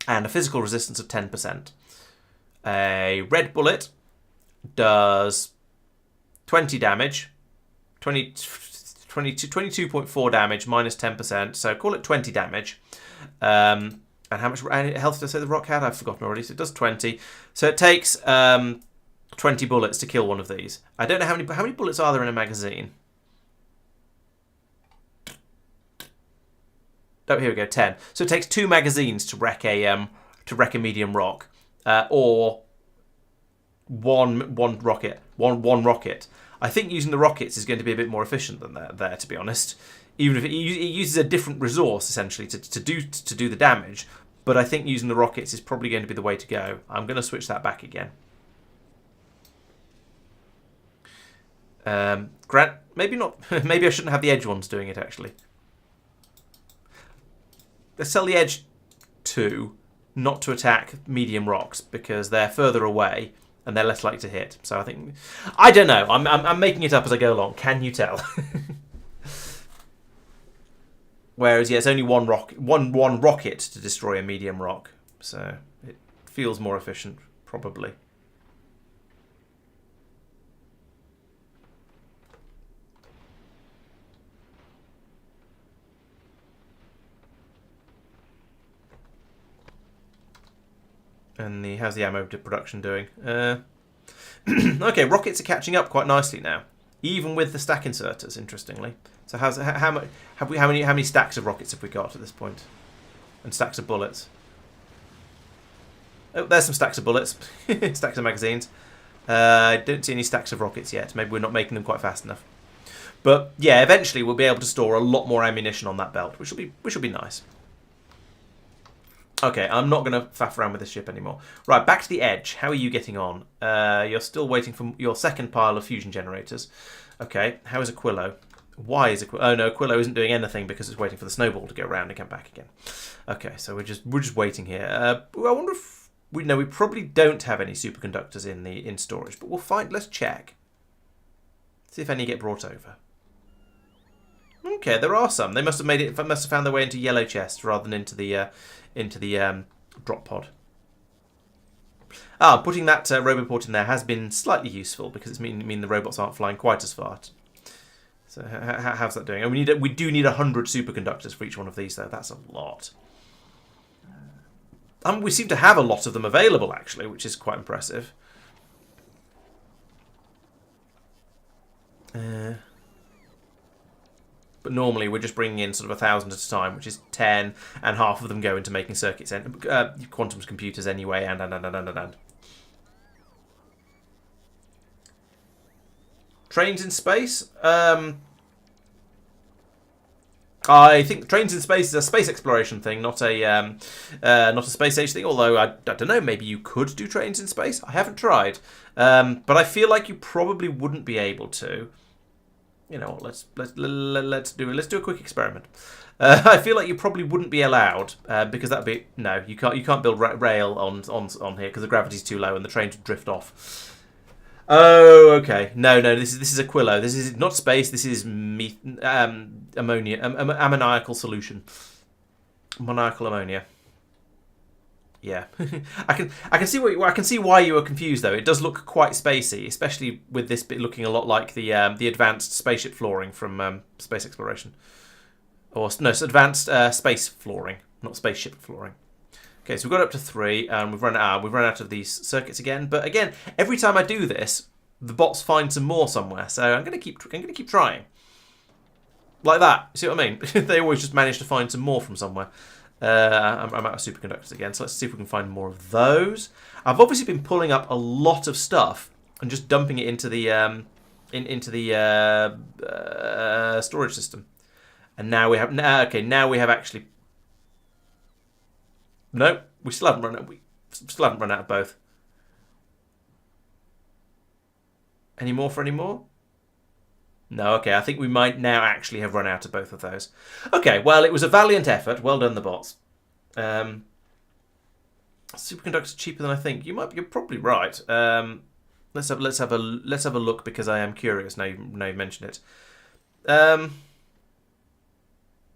and a physical resistance of 10%. A red bullet does 20 damage, 22.4 damage minus 10%, so call it 20 damage. And how much health did I say the rock had? I've forgotten already, so it does 20. So it takes 20 bullets to kill one of these. I don't know how many bullets are there in a magazine. Oh, here we go, 10. So it takes 2 magazines to wreck a medium rock, or one rocket. One rocket. I think using the rockets is going to be a bit more efficient than there, to be honest. Even if it uses a different resource essentially to do the damage, but I think using the rockets is probably going to be the way to go. I'm going to switch that back again. Grant, maybe not. Maybe I shouldn't have the edge ones doing it actually. Let's tell the edge 2 not to attack medium rocks because they're further away and they're less likely to hit. So I think, I don't know. I'm making it up as I go along. Can you tell? Whereas yeah, it's only one rocket to destroy a medium rock, so it feels more efficient probably. And how's the ammo production doing? Okay, rockets are catching up quite nicely now, even with the stack inserters. Interestingly, so how many stacks of rockets have we got at this point, and stacks of bullets? Oh, there's some stacks of bullets, stacks of magazines. I don't see any stacks of rockets yet. Maybe we're not making them quite fast enough. But yeah, eventually we'll be able to store a lot more ammunition on that belt, which will be nice. Okay, I'm not going to faff around with this ship anymore. Right, back to the edge. How are you getting on? You're still waiting for your second pile of fusion generators. Okay, how is Aquilo? Why is Aquilo? Oh no, Aquilo isn't doing anything because it's waiting for the snowball to go around and come back again. Okay, so we're just waiting here. I wonder if we probably don't have any superconductors in storage, but we'll find. Let's check. See if any get brought over. Okay, there are some. They must have found their way into yellow chests rather than into the drop pod. Putting that roboport in there has been slightly useful because it's mean the robots aren't flying quite as far. So how's that doing? And we do need 100 superconductors for each one of these, though. That's a lot. We seem to have a lot of them available, actually, which is quite impressive. But normally we're just bringing in sort of 1,000 at a time, which is 10, and half of them go into making circuits, quantum computers anyway, and. Trains in space? I think trains in space is a space exploration thing, not a space age thing. Although I don't know, maybe you could do trains in space. I haven't tried, but I feel like you probably wouldn't be able to. You know what? Let's do a quick experiment. I feel like you probably wouldn't be allowed because that'd be no. You can't build rail on here because the gravity's too low and the trains would drift off. Oh, okay. No. This is Aquilo. This is not space. This is ammonia, ammoniacal solution. Ammoniacal ammonia. Yeah, I can see why you were confused though. It does look quite spacey, especially with this bit looking a lot like the advanced spaceship flooring from space exploration, or no, it's advanced space flooring, not spaceship flooring. Okay, so we've got up to 3, and we've run out of these circuits again. But again, every time I do this, the bots find some more somewhere. So I'm gonna keep trying, like that. You see what I mean? They always just manage to find some more from somewhere. I'm out of superconductors again, so let's see if we can find more of those. I've obviously been pulling up a lot of stuff and just dumping it into the storage system. And now we have now we have actually. No, we still haven't run out. We still haven't run out of both. Any more for any more? No, okay, I think we might now actually have run out of both of those. Okay, well, it was a valiant effort. Well done, the bots. Superconductors cheaper than I think. You're probably right. let's have a look because I am curious. Now you mention it.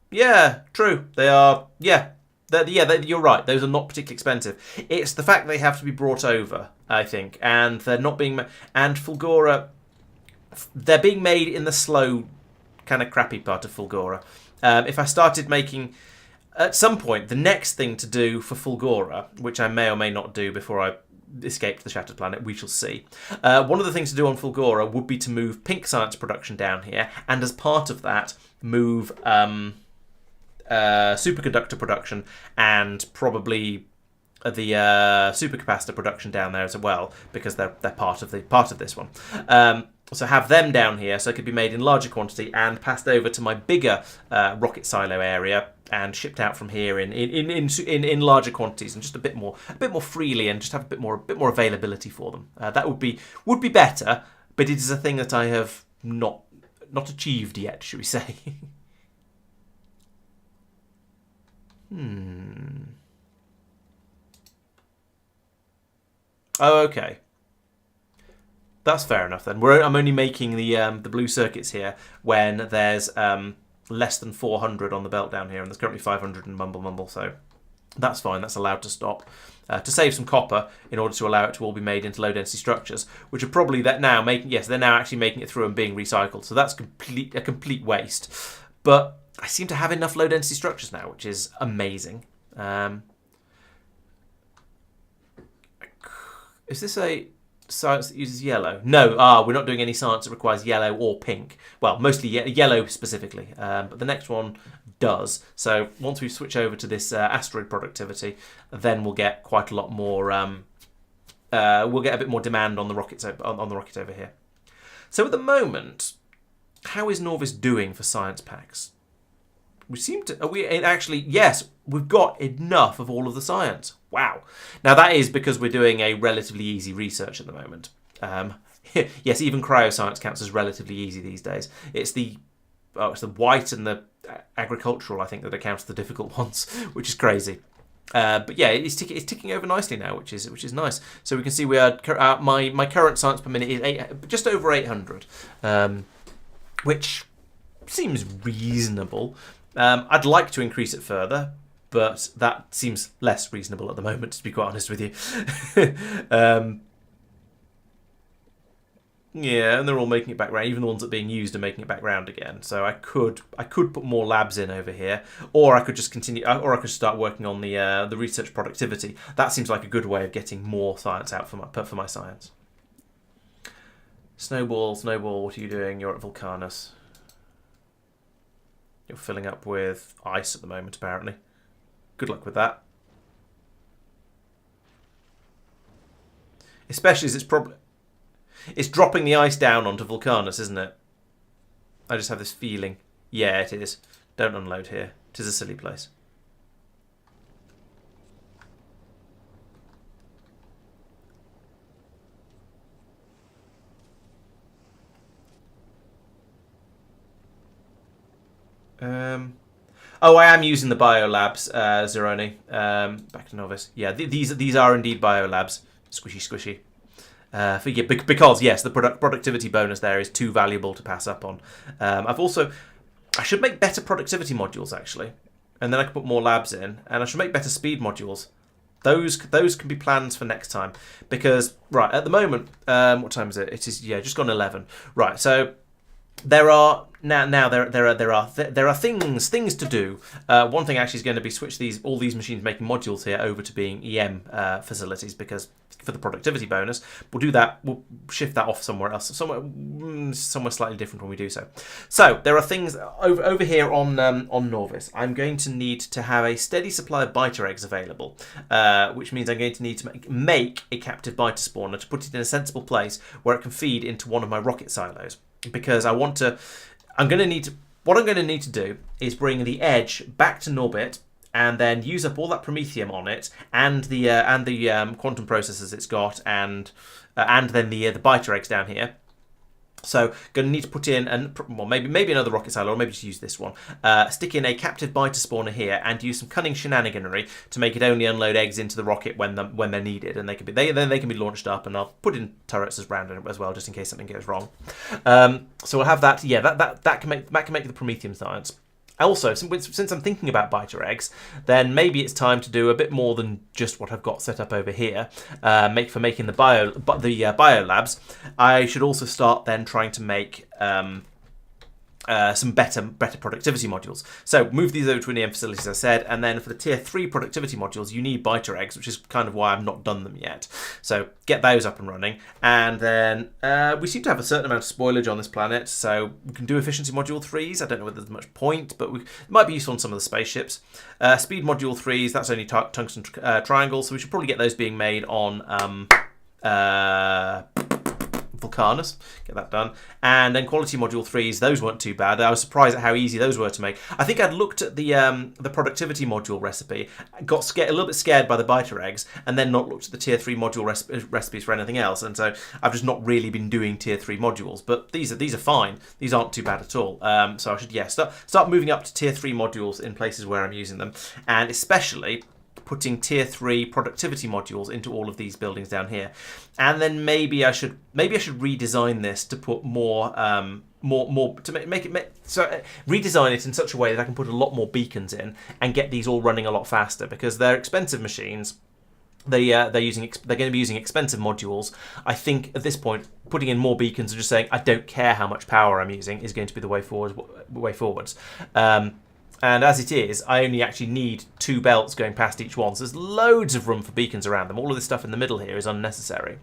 Yeah, true. They are. Yeah, you're right. Those are not particularly expensive. It's the fact they have to be brought over, I think, and they're not being. And Fulgora, they're being made in the slow, kind of crappy part of Fulgora. If I started making, at some point, the next thing to do for Fulgora, which I may or may not do before I escape to the Shattered Planet, we shall see. One of the things to do on Fulgora would be to move pink science production down here, and as part of that, move superconductor production and probably the supercapacitor production down there as well, because they're part of this one. So have them down here, so it could be made in larger quantity and passed over to my bigger rocket silo area and shipped out from here in larger quantities and just a bit more freely, and just have a bit more availability for them. That would be better, but it is a thing that I have not achieved yet, should we say? Oh, okay. That's fair enough then. I'm only making the blue circuits here when there's less than 400 on the belt down here, and there's currently 500 in Mumble, so that's fine. That's allowed to stop to save some copper in order to allow it to all be made into low density structures, which are probably they're now actually making it through and being recycled. So that's a complete waste. But I seem to have enough low density structures now, which is amazing. Is this a science that uses yellow? No, we're not doing any science that requires yellow or pink. Well, mostly yellow specifically, but the next one does. So once we switch over to this asteroid productivity, then we'll get quite a lot more. We'll get a bit more demand on the rockets on the rocket over here. So at the moment, how is Norvis doing for science packs? We seem to. Yes, we've got enough of all of the science. Wow. Now that is because we're doing a relatively easy research at the moment. Yes, even cryoscience counts as relatively easy these days. It's the white and the agricultural, I think, that account for the difficult ones, which is crazy. But yeah, it's ticking over nicely now, which is nice. So we can see we are my current science per minute is just over 800, which seems reasonable. I'd like to increase it further, but that seems less reasonable at the moment, to be quite honest with you. Yeah, and they're all making it back round. Even the ones that are being used are making it back round again. So I could put more labs in over here, or I could just continue, or I could start working on the research productivity. That seems like a good way of getting more science out for my science. Snowball, what are you doing? You're at Vulcanus. You're filling up with ice at the moment, apparently. Good luck with that. Especially as it's dropping the ice down onto Vulcanus, isn't it? I just have this feeling. Yeah, it is. Don't unload here. It is a silly place. Oh, I am using the biolabs, Zeroni. Back to Novice. Yeah, these are indeed biolabs. Squishy. Because yes, the productivity bonus there is too valuable to pass up on. I should make better productivity modules actually, and then I can put more labs in, and I should make better speed modules. Those can be plans for next time, because right at the moment, what time is it? It is just gone 11. Right, so there are things to do. One thing actually is going to be switch all these machines making modules here over to being EM facilities, because for the productivity bonus, we'll do that. We'll shift that off somewhere else, somewhere slightly different when we do so. So there are things over here on Norvis. I'm going to need to have a steady supply of biter eggs available, which means I'm going to need to make a captive biter spawner to put it in a sensible place where it can feed into one of my rocket silos. Because what I'm going to need to do is bring the edge back to Norbit, and then use up all that promethium on it, and the quantum processors it's got, and then the biter eggs down here, So going to need to put in, well, maybe another rocket silo, or maybe just use this one. Stick in a captive biter spawner here, and use some cunning shenaniganery to make it only unload eggs into the rocket when they're needed, and then they can be launched up. And I'll put in turrets as well, just in case something goes wrong. So we'll have that. Yeah, that can make the promethium science. Also, since I'm thinking about biter eggs, then maybe it's time to do a bit more than just what I've got set up over here. For making the bio labs, I should also start then trying to make some better productivity modules. So move these over to an EM facility, as I said, and then for the tier 3 productivity modules, you need biter eggs, which is kind of why I've not done them yet. So get those up and running, and then we seem to have a certain amount of spoilage on this planet, so we can do efficiency module 3s. I don't know whether there's much point, but it might be useful on some of the spaceships. Speed module 3s, that's only tungsten triangles, so we should probably get those being made on Vulcanus, get that done. And then quality module 3s, those weren't too bad. I was surprised at how easy those were to make. I think I'd looked at the productivity module recipe, got a little bit scared by the biter eggs, and then not looked at the tier 3 module recipes for anything else. And so I've just not really been doing tier 3 modules. But these are fine. These aren't too bad at all. So I should start moving up to tier 3 modules in places where I'm using them, and especially putting tier 3 productivity modules into all of these buildings down here. And then maybe I should redesign this to put more to redesign it in such a way that I can put a lot more beacons in and get these all running a lot faster, because they're expensive machines. They're going to be using expensive modules. I think at this point, putting in more beacons and just saying I don't care how much power I'm using is going to be the way forwards. And as it is, I only actually need 2 belts going past each one. So there's loads of room for beacons around them. All of this stuff in the middle here is unnecessary.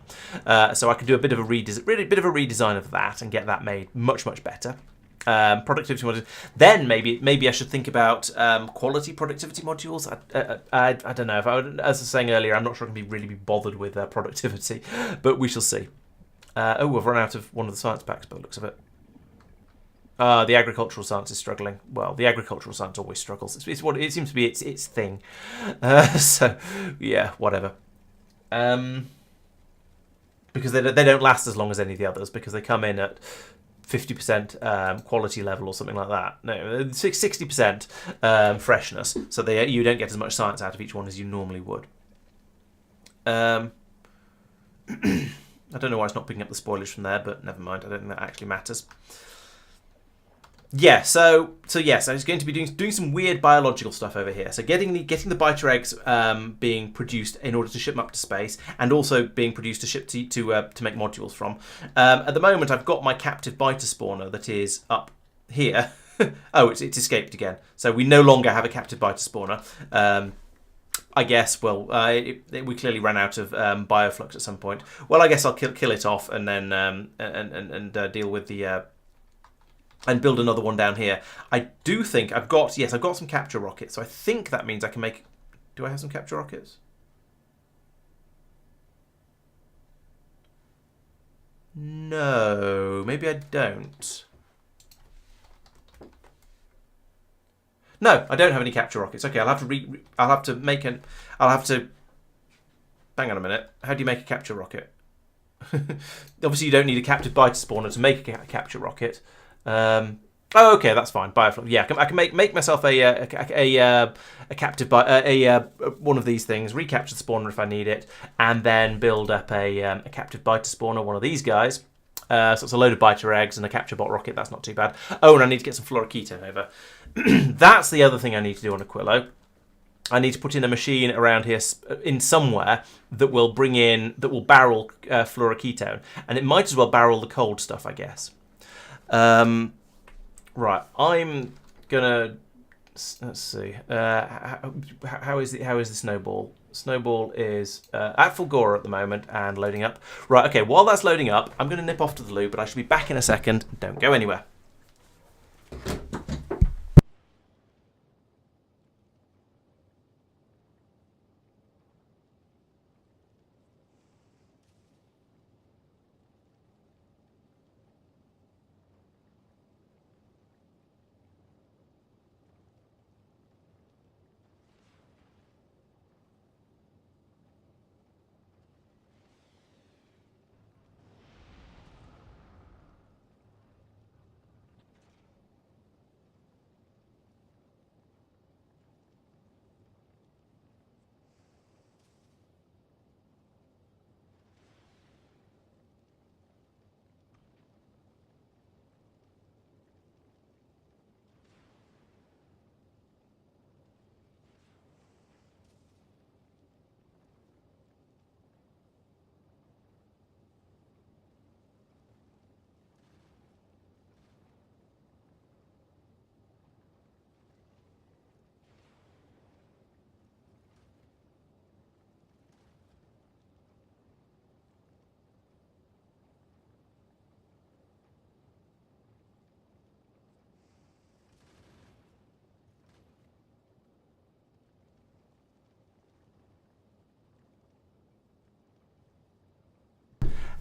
So I can do a bit of a redesign of that and get that made much, much better. Productivity modules. Then maybe I should think about quality productivity modules. I don't know. As I was saying earlier, I'm not sure I can really be bothered with productivity, but we shall see. We've run out of one of the science packs by the looks of it. The agricultural science is struggling. Well, the agricultural science always struggles. It's what it seems to be its thing. So, yeah, whatever. Because they don't last as long as any of the others, because they come in at 50% quality level or something like that. No, 60% freshness. So you don't get as much science out of each one as you normally would. I don't know why it's not picking up the spoilage from there, but never mind. I don't think that actually matters. Yeah, so yes, I was going to be doing some weird biological stuff over here. So getting the biter eggs being produced in order to ship them up to space, and also being produced to ship to make modules from. At the moment, I've got my captive biter spawner that is up here. Oh, it's escaped again. So we no longer have a captive biter spawner. I guess. Well, we clearly ran out of bioflux at some point. Well, I guess I'll kill it off and then deal with the. And build another one down here. I do think I've got some capture rockets, so I think that means I can make. Do I have some capture rockets? No, maybe I don't. No, I don't have any capture rockets. Okay, I'll have to. Hang on a minute. How do you make a capture rocket? Obviously, you don't need a captive biter spawner to make a capture rocket. Okay, that's fine. Bioflux. Yeah, I can make myself a captive one of these things, recapture the spawner if I need it, and then build up a captive biter spawner, one of these guys. So it's a load of biter eggs and a capture bot rocket. That's not too bad. Oh, and I need to get some fluoroketone over. That's the other thing I need to do on Aquilo. I need to put in a machine around here in somewhere that will barrel fluoroketone, and it might as well barrel the cold stuff, I guess. Right, I'm gonna. Let's see. How is the snowball? Snowball is at Fulgora at the moment and loading up. Right, okay. While that's loading up, I'm gonna nip off to the loo, but I should be back in a second. Don't go anywhere.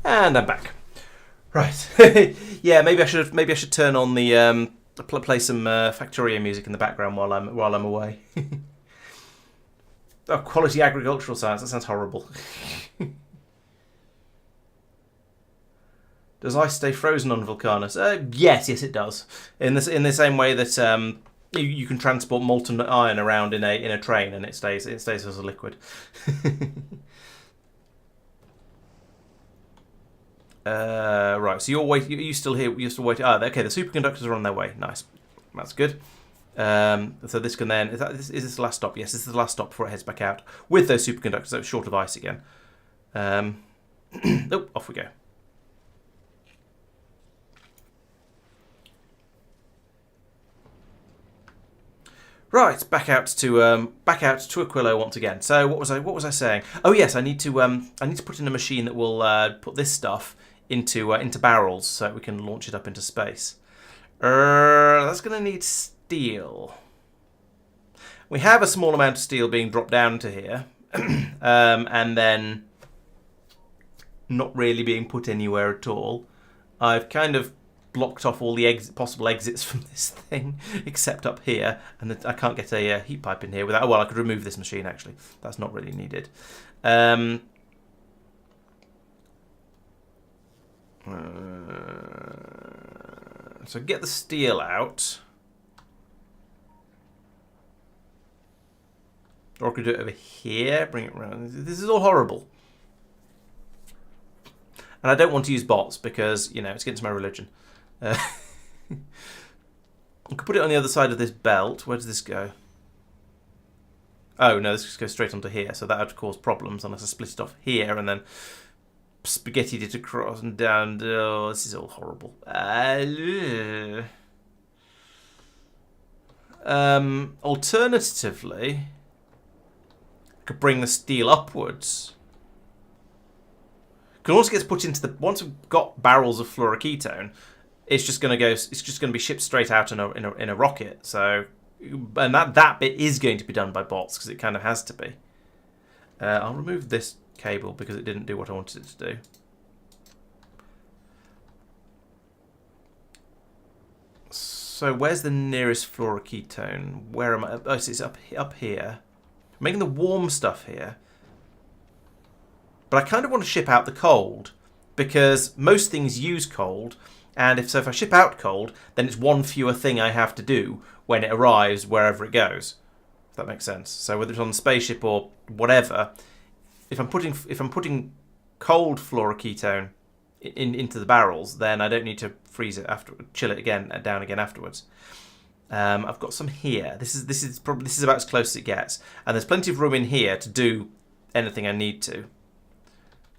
And I'm back. Right. Yeah, maybe I should turn on the play some Factorio music in the background while I'm away. Oh, quality agricultural science. That sounds horrible. Does ice stay frozen on Vulcanus? Yes, it does. In the same way that you can transport molten iron around in a train and it stays as a liquid. Right. So you still here? You're still waiting. Okay. The superconductors are on their way. Nice. That's good. So this can then is this the last stop? Yes, this is the last stop before it heads back out with those superconductors. So it's short of ice again. Oh, off we go. Right, back out to Aquilo once again. So what was I saying? Oh yes, I need to put in a machine that will put this stuff into barrels so we can launch it up into space. That's going to need steel. We have a small amount of steel being dropped down to here, and then not really being put anywhere at all. I've kind of blocked off all the possible exits from this thing, except up here, and I can't get a heat pipe in here without. Oh, well, I could remove this machine actually. That's not really needed. So get the steel out. Or I could do it over here, bring it around. This is all horrible. And I don't want to use bots because, you know, it's against my religion. I could put it on the other side of this belt. Where does this go? Oh, no, this just goes straight onto here. So that would cause problems unless I split it off here and then spaghettied it across and down. Oh, this is all horrible. Alternatively, I could bring the steel upwards. Because once it gets put into the, once we've got barrels of fluoroketone, it's just going to go. It's just going to be shipped straight out in a rocket. So, and that bit is going to be done by bots because it kind of has to be. I'll remove this cable because it didn't do what I wanted it to do. So where's the nearest fluoroketone? Where am I? Oh, it's up here. I'm making the warm stuff here. But I kind of want to ship out the cold because most things use cold, and if I ship out cold, then it's one fewer thing I have to do when it arrives wherever it goes. If that makes sense. So whether it's on the spaceship or whatever, if I'm putting cold fluoroketone into the barrels, then I don't need to freeze it chill it down again afterwards. I've got some here. This is about as close as it gets, and there's plenty of room in here to do anything I need to.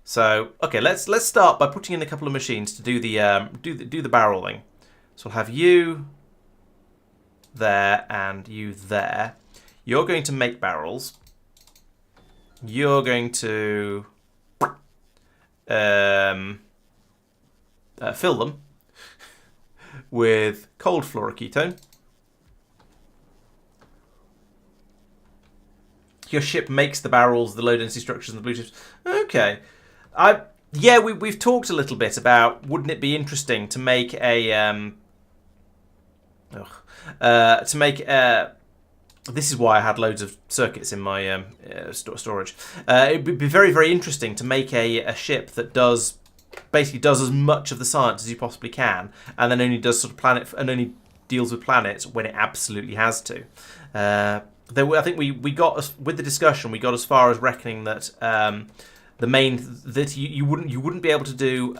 So okay, let's start by putting in a couple of machines to do the barreling. So I'll have you there and you there. You're going to make barrels. You're going to fill them with cold fluoroketone. Your ship makes the barrels, the low density structures, and the blue chips. Okay. Yeah, we've talked a little bit about wouldn't it be interesting to make a this is why I had loads of circuits in my storage. It'd be very, very interesting to make a ship that basically does as much of the science as you possibly can, and then only does only deals with planets when it absolutely has to. I think we got with the discussion, we got as far as reckoning that you wouldn't be able to do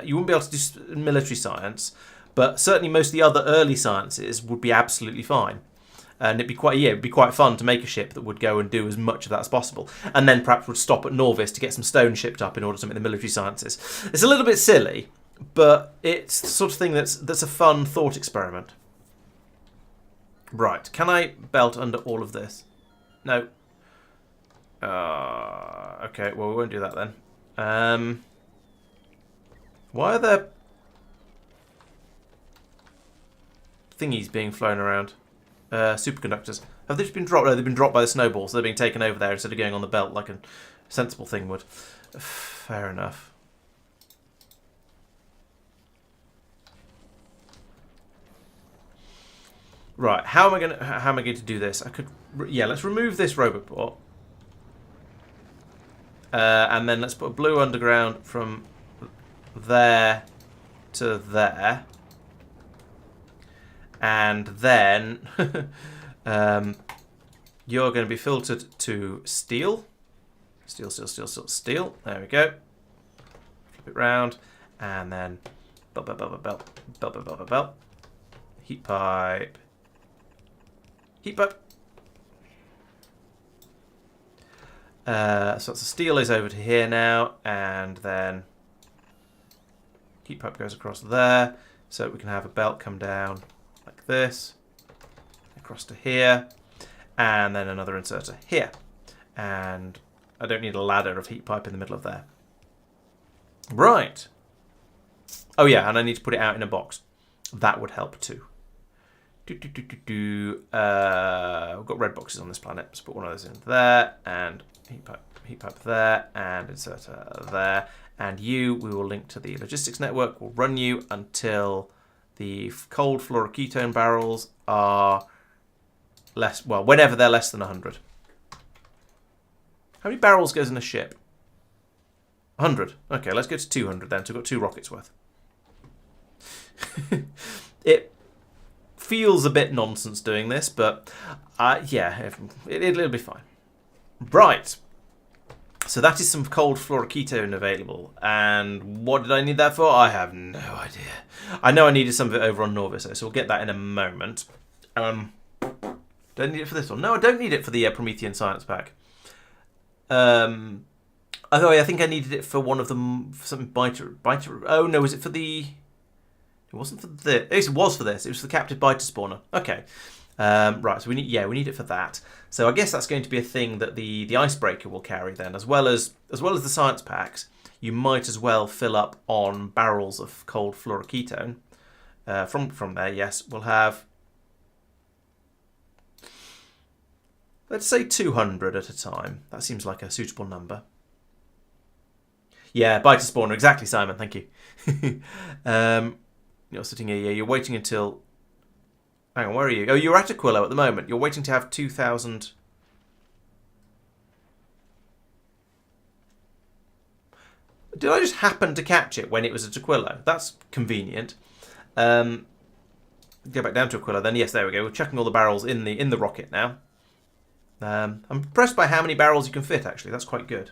you wouldn't be able to do military science, but certainly most of the other early sciences would be absolutely fine. And it'd be quite fun to make a ship that would go and do as much of that as possible, and then perhaps would stop at Norvis to get some stone shipped up in order to make the military sciences. It's a little bit silly, but it's the sort of thing that's a fun thought experiment. Right, can I belt under all of this? No. Okay, well we won't do that then. Why are there thingies being flown around? Superconductors. Have they just been dropped? No, they've been dropped by the snowball, so they're being taken over there instead of going on the belt like a sensible thing would. Fair enough. Right, how am I going to do this? Let's remove this roboport. And then let's put a blue underground from there to there. And then you're going to be filtered to steel. Steel. There we go. Flip it round. And then belt. Heat pipe. So the steel is over to here now, and then heat pipe goes across there, so we can have a belt come down like this, across to here, and then another inserter here. And I don't need a ladder of heat pipe in the middle of there. Right. Oh yeah, and I need to put it out in a box. That would help too. We've got red boxes on this planet. Let's put one of those in there, and heat pipe there, and inserter there. And we will link to the logistics network. We'll run you until the cold fluoroketone barrels are whenever they're less than 100. How many barrels goes in a ship? 100. Okay, let's go to 200 then. So we've got 2 rockets worth. It feels a bit nonsense doing this, but yeah, it'll be fine. Right. So that is some cold fluoroketone available. And what did I need that for? I have no idea. I know I needed some of it over on Norviso, so we'll get that in a moment. Do I need it for this one? No, I don't need it for the Promethean Science Pack. Although I think I needed it for one of them, something biter. Oh no, was it for the? It wasn't for this. It was for this. It was for the captive biter spawner. Okay. Right. So we need it for that. So I guess that's going to be a thing that the icebreaker will carry then, as well as the science packs. You might as well fill up on barrels of cold fluoroketone. From there, yes, we'll have. Let's say 200 at a time. That seems like a suitable number. Yeah, biter spawner. Exactly, Simon. Thank you. You're sitting here. Yeah, you're waiting until. Hang on, where are you? Oh, you're at Aquilo at the moment. You're waiting to have 2,000. Did I just happen to catch it when it was at Aquilo? That's convenient. Go back down to Aquilo then. Yes, there we go. We're chucking all the barrels in the rocket now. I'm impressed by how many barrels you can fit. Actually, that's quite good.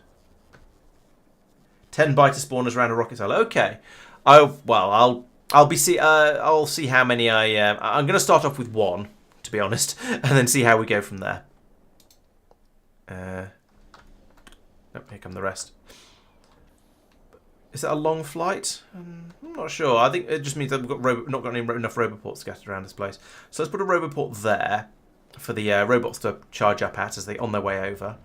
10 biter spawners around a rocket cell. Okay. I'll see how many I'm going to start off with 1, to be honest, and then see how we go from there. Oh, here come the rest. Is that a long flight? I'm not sure. I think it just means that we've not got enough roboports scattered around this place. So let's put a roboport there for the robots to charge up at as they on their way over.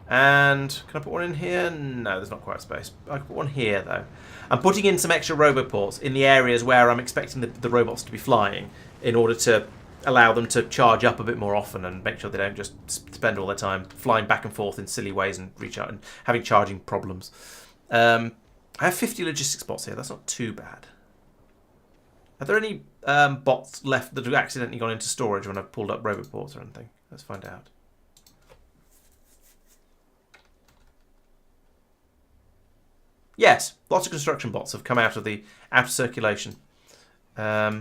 And can I put one in here? No, there's not quite space. I can put one here, though. I'm putting in some extra roboports in the areas where I'm expecting the robots to be flying in order to allow them to charge up a bit more often and make sure they don't just spend all their time flying back and forth in silly ways and having charging problems. I have 50 logistics bots here. That's not too bad. Are there any bots left that have accidentally gone into storage when I've pulled up roboports or anything? Let's find out. Yes, lots of construction bots have come out of circulation. I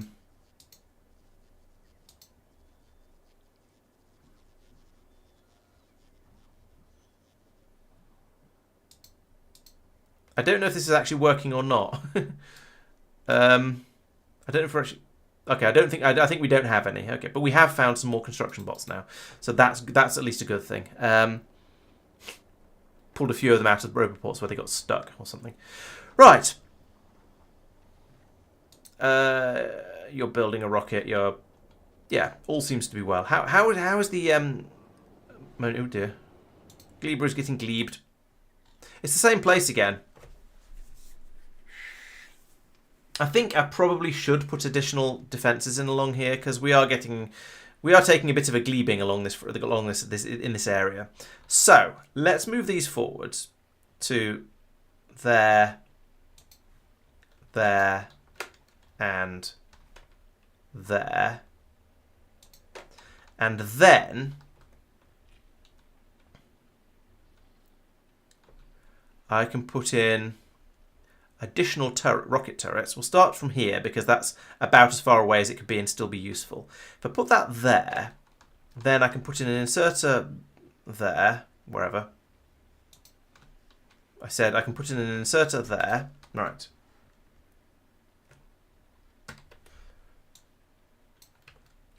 don't know if this is actually working or not. I don't know if we're actually. Okay, I think we don't have any. Okay, but we have found some more construction bots now, so that's at least a good thing. Pulled a few of them out of the roboports where they got stuck or something. Right. You're building a rocket. Yeah, all seems to be well. How is the oh dear, Gleeber is getting gleebed. It's the same place again. I think I probably should put additional defences in along here because we are getting we are taking a bit of a glebing along this in this area. So let's move these forwards to there, there, and there, and then I can put in additional rocket turrets. We'll start from here because that's about as far away as it could be and still be useful. If I put that there, then I can put in an inserter there, wherever. I said I can put in an inserter there. Right.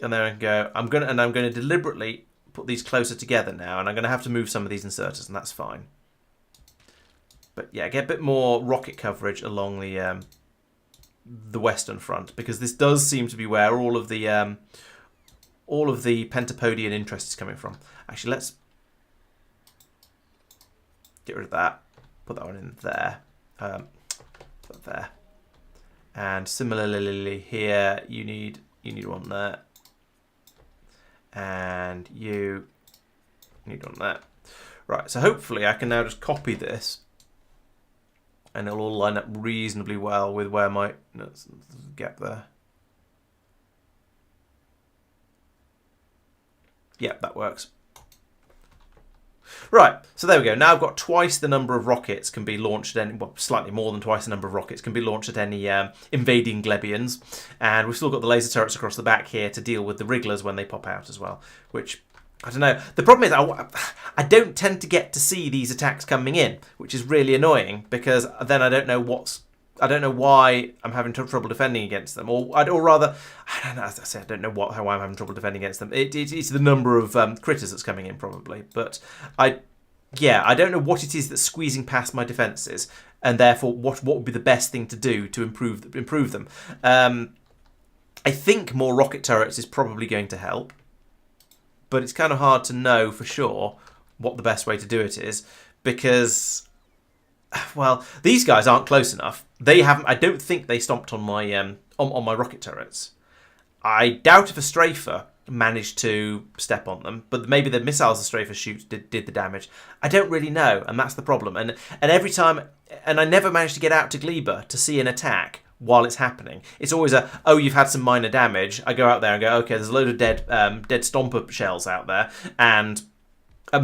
And then I can go, I'm going to deliberately put these closer together now, and I'm going to have to move some of these inserters, and that's fine. But yeah, get a bit more rocket coverage along the western front, because this does seem to be where all of the Pentapodian interest is coming from. Actually, let's get rid of that. Put that one in there. Put that there. And similarly here, you need one there, and you need one there. Right. So hopefully, I can now just copy this. And it'll all line up reasonably well with where my gap there. Yeah, that works. Right, so there we go. Now I've got twice the number of rockets can be launched at any, well, slightly more than twice the number of rockets can be launched at any invading Glebians. And we've still got the laser turrets across the back here to deal with the wrigglers when they pop out as well, which, I don't know. The problem is I don't tend to get to see these attacks coming in, which is really annoying, because then I don't know why I'm having trouble defending against them, or rather, I don't know. As I say, I don't know how I'm having trouble defending against them. It's the number of critters that's coming in, probably. But I don't know what it is that's squeezing past my defences, and therefore what would be the best thing to do to improve them. I think more rocket turrets is probably going to help. But it's kind of hard to know for sure what the best way to do it is, because, well, these guys aren't close enough. They haven't. I don't think they stomped on my on my rocket turrets. I doubt if a strafer managed to step on them, but maybe the missiles the strafer shoots did the damage. I don't really know, and that's the problem. And every time, and I never managed to get out to Gleba to see an attack while it's happening. It's always you've had some minor damage. I go out there and go, okay, there's a load of dead stomper shells out there, and a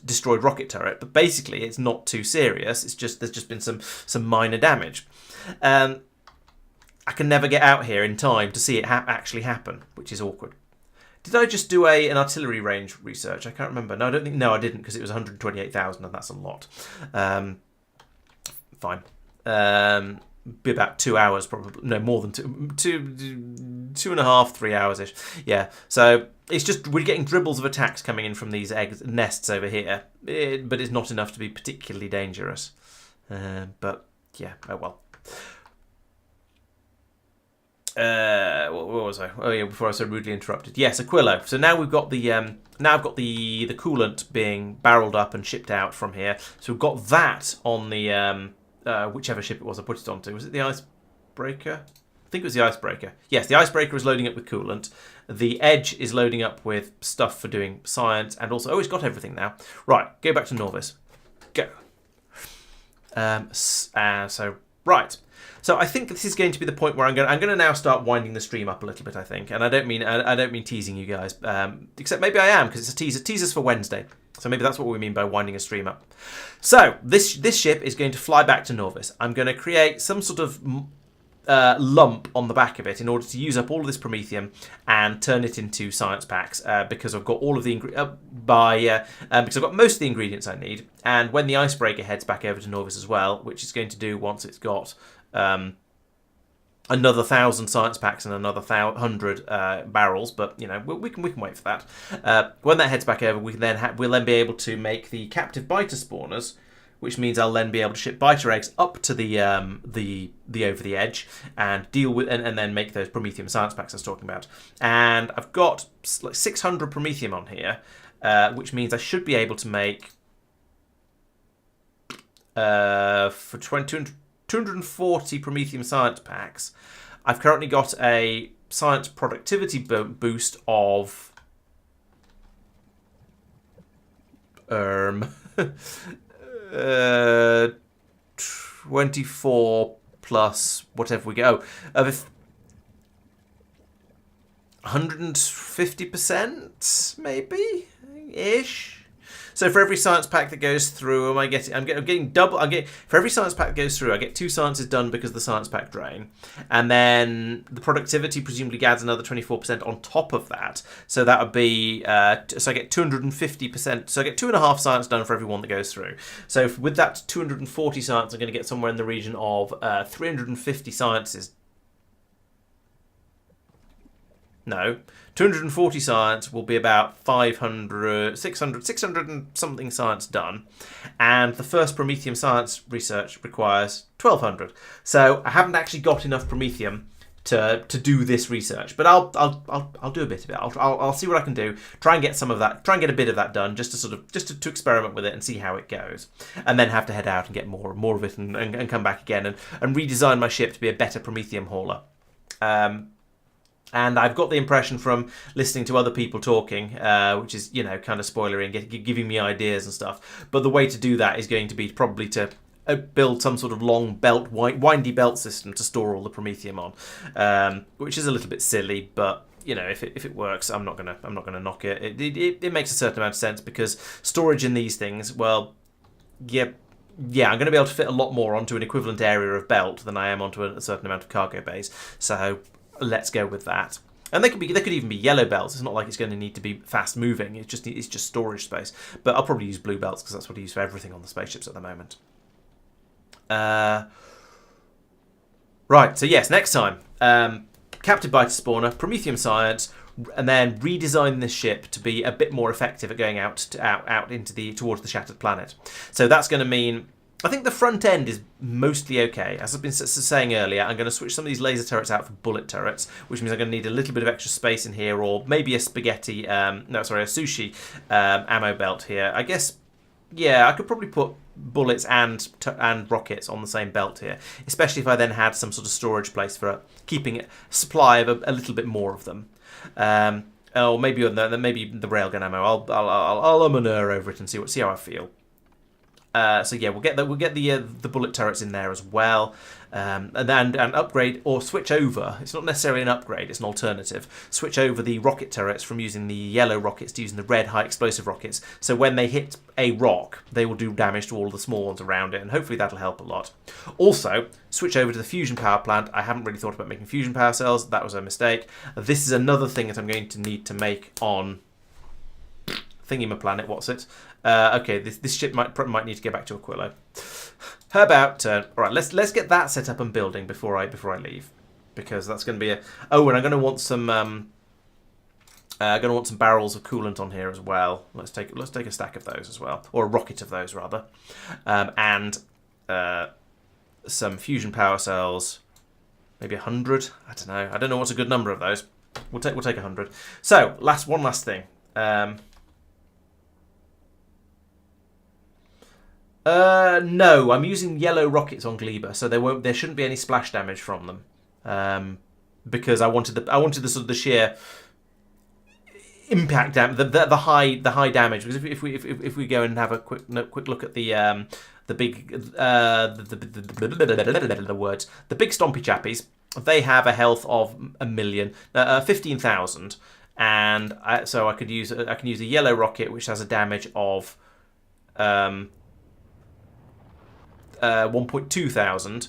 destroyed rocket turret. But basically, it's not too serious. It's just there's just been some minor damage. I can never get out here in time to see it actually happen, which is awkward. Did I just do an artillery range research? I can't remember. No, I don't think. No, I didn't, because it was 128,000, and that's a lot. Fine. Be about 2 hours, probably. No, more than two and a half, 3 hours ish. Yeah. So it's just we're getting dribbles of attacks coming in from these nests over here, but it's not enough to be particularly dangerous. But yeah, oh well. What was I? Oh yeah, before I was so rudely interrupted. Yes, Aquilo. So now we've got the I've got the coolant being barreled up and shipped out from here. So we've got that on the whichever ship it was I put it onto. Was it the icebreaker? I think it was the icebreaker. Yes, the icebreaker is loading up with coolant. The Edge is loading up with stuff for doing science, and also it's got everything now. Right, go back to Norvis. Go. Right. So I think this is going to be the point where I'm going to now start winding the stream up a little bit, I think. And I don't mean teasing you guys, except maybe I am, because it's a teaser. Teasers for Wednesday. So maybe that's what we mean by winding a stream up. So this ship is going to fly back to Norvis. I'm going to create some sort of lump on the back of it in order to use up all of this promethium and turn it into science packs, because I've got all of the because I've got most of the ingredients I need. And when the icebreaker heads back over to Norvis as well, which it's going to do once it's got another 1,000 science packs and another 100 barrels, but you know we can wait for that. When that heads back over, we'll then be able to make the captive biter spawners, which means I'll then be able to ship biter eggs up to the over the edge and deal with and then make those promethium science packs I was talking about. And I've got like 600 promethium on here, which means I should be able to make for 240 promethium science packs. I've currently got a science productivity boost of 24 plus whatever we go of 150% maybe ish. So for every science pack that goes through, I'm getting double. For every science pack that goes through, I get 2 sciences done because of the science pack drain, and then the productivity presumably adds another 24% on top of that. So that would be so I get 250%. So I get 2.5 science done for every one that goes through. So with that 240 science, I'm going to get somewhere in the region of 350 sciences. No. 240 science will be about 600 and something science done. And the first promethium science research requires 1200. So I haven't actually got enough promethium to do this research, but I'll do a bit of it. I'll see what I can do. Try and get some of that. Try and get a bit of that done, just to experiment with it and see how it goes, and then have to head out and get more of it and come back again and redesign my ship to be a better promethium hauler. And I've got the impression from listening to other people talking, which is, kind of spoilery and giving me ideas and stuff. But the way to do that is going to be probably to build some sort of long belt, windy belt system to store all the promethium on, which is a little bit silly, but if it works, I'm not gonna knock it. It makes a certain amount of sense because storage in these things, well, yeah, I'm going to be able to fit a lot more onto an equivalent area of belt than I am onto a certain amount of cargo bays. So let's go with that. And they could even be yellow belts. It's not like it's going to need to be fast moving. It's just storage space. But I'll probably use blue belts because that's what I use for everything on the spaceships at the moment. Right. So yes, next time, captive biter spawner, promethium science, and then redesign this ship to be a bit more effective at going out towards the shattered planet. So that's going to mean, I think the front end is mostly okay. As I've been saying earlier, I'm going to switch some of these laser turrets out for bullet turrets, which means I'm going to need a little bit of extra space in here, or maybe a sushi ammo belt here. I guess, yeah, I could probably put bullets and rockets on the same belt here, especially if I then had some sort of storage place for keeping a supply of a little bit more of them. Or maybe the railgun ammo. I'll maneuver over it and see how I feel. So yeah, we'll get the bullet turrets in there as well, and upgrade or switch over. It's not necessarily an upgrade; it's an alternative. Switch over the rocket turrets from using the yellow rockets to using the red high explosive rockets. So when they hit a rock, they will do damage to all the small ones around it, and hopefully that'll help a lot. Also, switch over to the fusion power plant. I haven't really thought about making fusion power cells. That was a mistake. This is another thing that I'm going to need to make on Thingy-ma-planet. What's it? Okay, this ship might need to go back to Aquilo. How about all right? Let's get that set up and building before I leave, because that's going to be and I'm going to want some barrels of coolant on here as well. Let's take a stack of those as well, or a rocket of those rather, and some fusion power cells, maybe 100. I don't know what's a good number of those. We'll take 100. So one last thing. No, I'm using yellow rockets on Gleba, so there shouldn't be any splash damage from them. Because I wanted the sort of the sheer impact damage, the high damage. Because if we go and have a quick look at the big stompy chappies, they have a health of 15,000, and so I can use a yellow rocket which has a damage of 1.2 thousand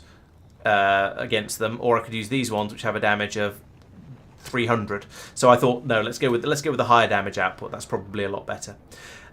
against them, or I could use these ones which have a damage of 300. So I thought, no, let's go with the higher damage output. That's probably a lot better.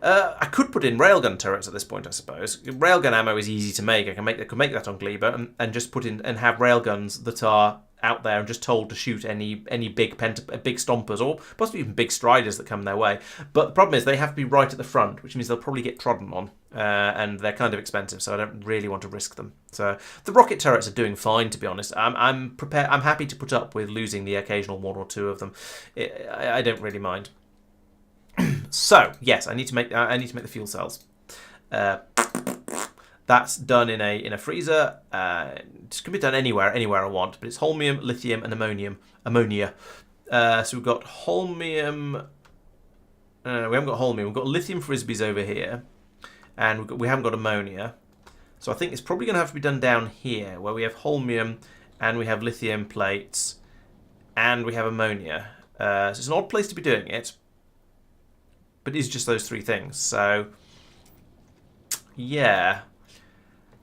I could put in railgun turrets at this point, I suppose. Railgun ammo is easy to make. I could make that on Gleba and just put in and have railguns that are out there and just told to shoot any big stompers, or possibly even big striders that come their way. But the problem is they have to be right at the front, which means they'll probably get trodden on, and they're kind of expensive, so I don't really want to risk them. So the rocket turrets are doing fine, to be honest. I'm prepared. I'm happy to put up with losing the occasional one or two of them. I don't really mind. So yes, I need to make the fuel cells. That's done in a freezer. It can be done anywhere I want, but it's holmium, lithium, and ammonia. So we've got holmium. We haven't got holmium. We've got lithium frisbees over here, and we haven't got ammonia. So I think it's probably going to have to be done down here, where we have holmium, and we have lithium plates, and we have ammonia. So it's an odd place to be doing it, but it's just those three things. So yeah.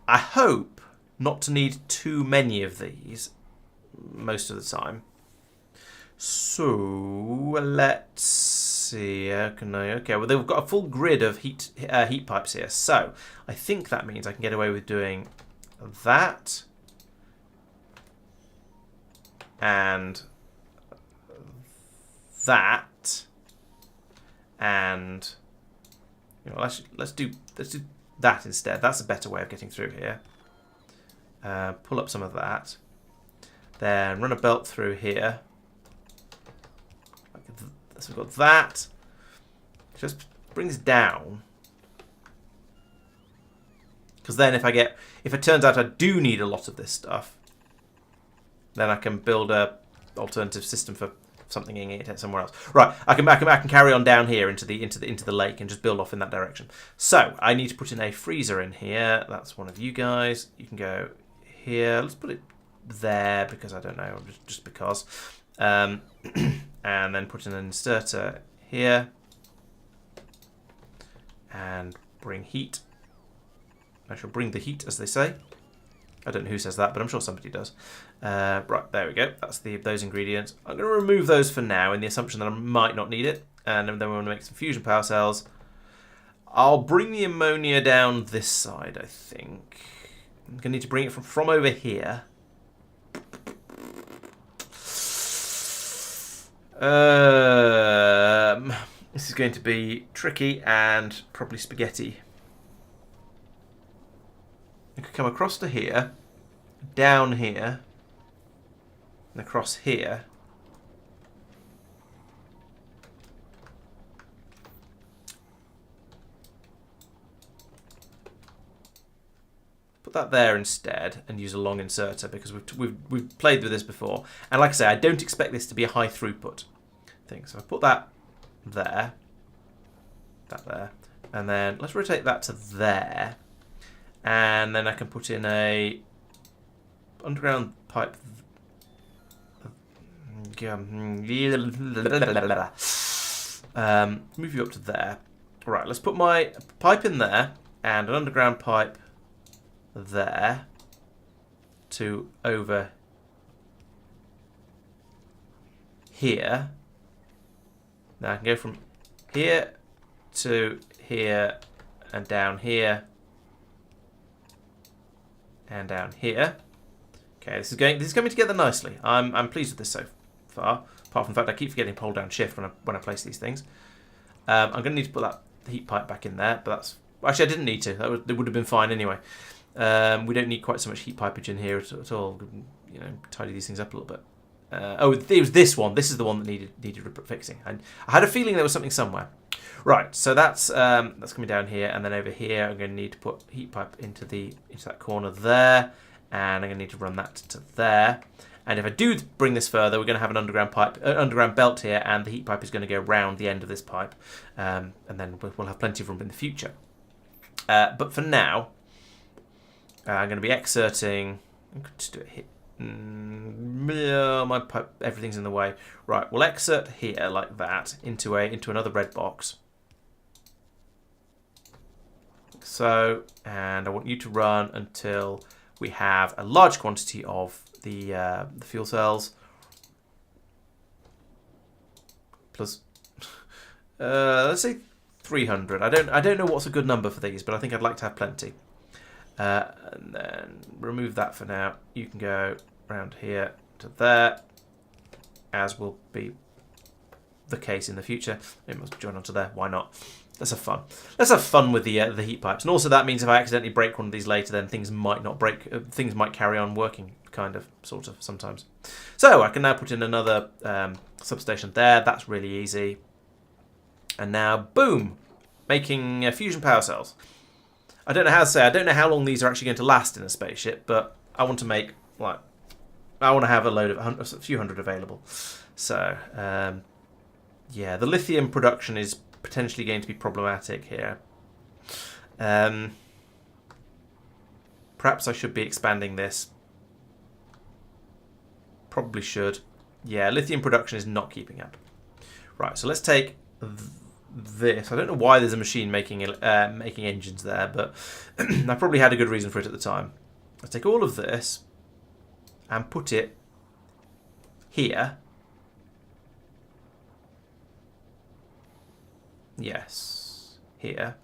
I hope not to need too many of these most of the time. So let's see. Okay, well they've got a full grid of heat pipes here. So I think that means I can get away with doing that and that, and let's do that instead. That's a better way of getting through here. Pull up some of that. Then run a belt through here. So we've got that. Just brings down. Because then if it turns out I do need a lot of this stuff, then I can build a alternative system for something in it somewhere else. Right, I can carry on down here into the lake and just build off in that direction. So I need to put in a freezer in here. That's one of you guys. You can go here. Let's put it there because I don't know, just because. And then put in an inserter here and bring heat. I shall bring the heat, as they say. I don't know who says that, but I'm sure somebody does. Right, there we go. That's those ingredients. I'm going to remove those for now in the assumption that I might not need it. And then we want to make some fusion power cells. I'll bring the ammonia down this side, I think. I'm going to need to bring it from over here. This is going to be tricky and probably spaghetti. I could come across to here, down here, and across here. Put that there instead and use a long inserter because we've played with this before. And like I say, I don't expect this to be a high throughput thing. So I put that there, and then let's rotate that to there. And then I can put in a underground pipe. Move you up to there. Right, let's put my pipe in there and an underground pipe there to over here. Now I can go from here to here and down here. And down here. Okay, this is coming together nicely. I'm pleased with this so far. Apart from the fact I keep forgetting to hold down shift when I place these things. I'm going to need to put that heat pipe back in there, but that's actually I didn't need to. It would have been fine anyway. We don't need quite so much heat pipage in here at all. You know, tidy these things up a little bit. Oh, it was this one. This is the one that needed fixing. And I had a feeling there was something somewhere. Right, so that's coming down here, and then over here I'm going to need to put heat pipe into that corner there, and I'm going to need to run that to there. And if I do bring this further, we're going to have an underground belt here, and the heat pipe is going to go round the end of this pipe, and then we'll have plenty of room in the future. But for now, I'm going to be exerting. I could just do it here. My pipe, everything's in the way. Right, we'll exert here like that into another red box. So, and I want you to run until we have a large quantity of the fuel cells. Plus, let's say 300. I don't know what's a good number for these, but I think I'd like to have plenty. And then remove that for now. You can go around here to there, as will be the case in the future. It must join onto there. Why not? Let's have fun. Let's have fun with the heat pipes. And also that means if I accidentally break one of these later, then things might not break. Things might carry on working, kind of, sort of, sometimes. So I can now put in another substation there. That's really easy. And now, boom, making fusion power cells. I don't know how to say. I don't know how long these are actually going to last in a spaceship, but I want to make like I want to have a few hundred available. So yeah, the lithium production is potentially going to be problematic here. Perhaps I should be expanding this. Probably should. Yeah, lithium production is not keeping up. Right, so let's take this. I don't know why there's a machine making engines there, but I probably had a good reason for it at the time. Let's take all of this and put it here. Yes, here.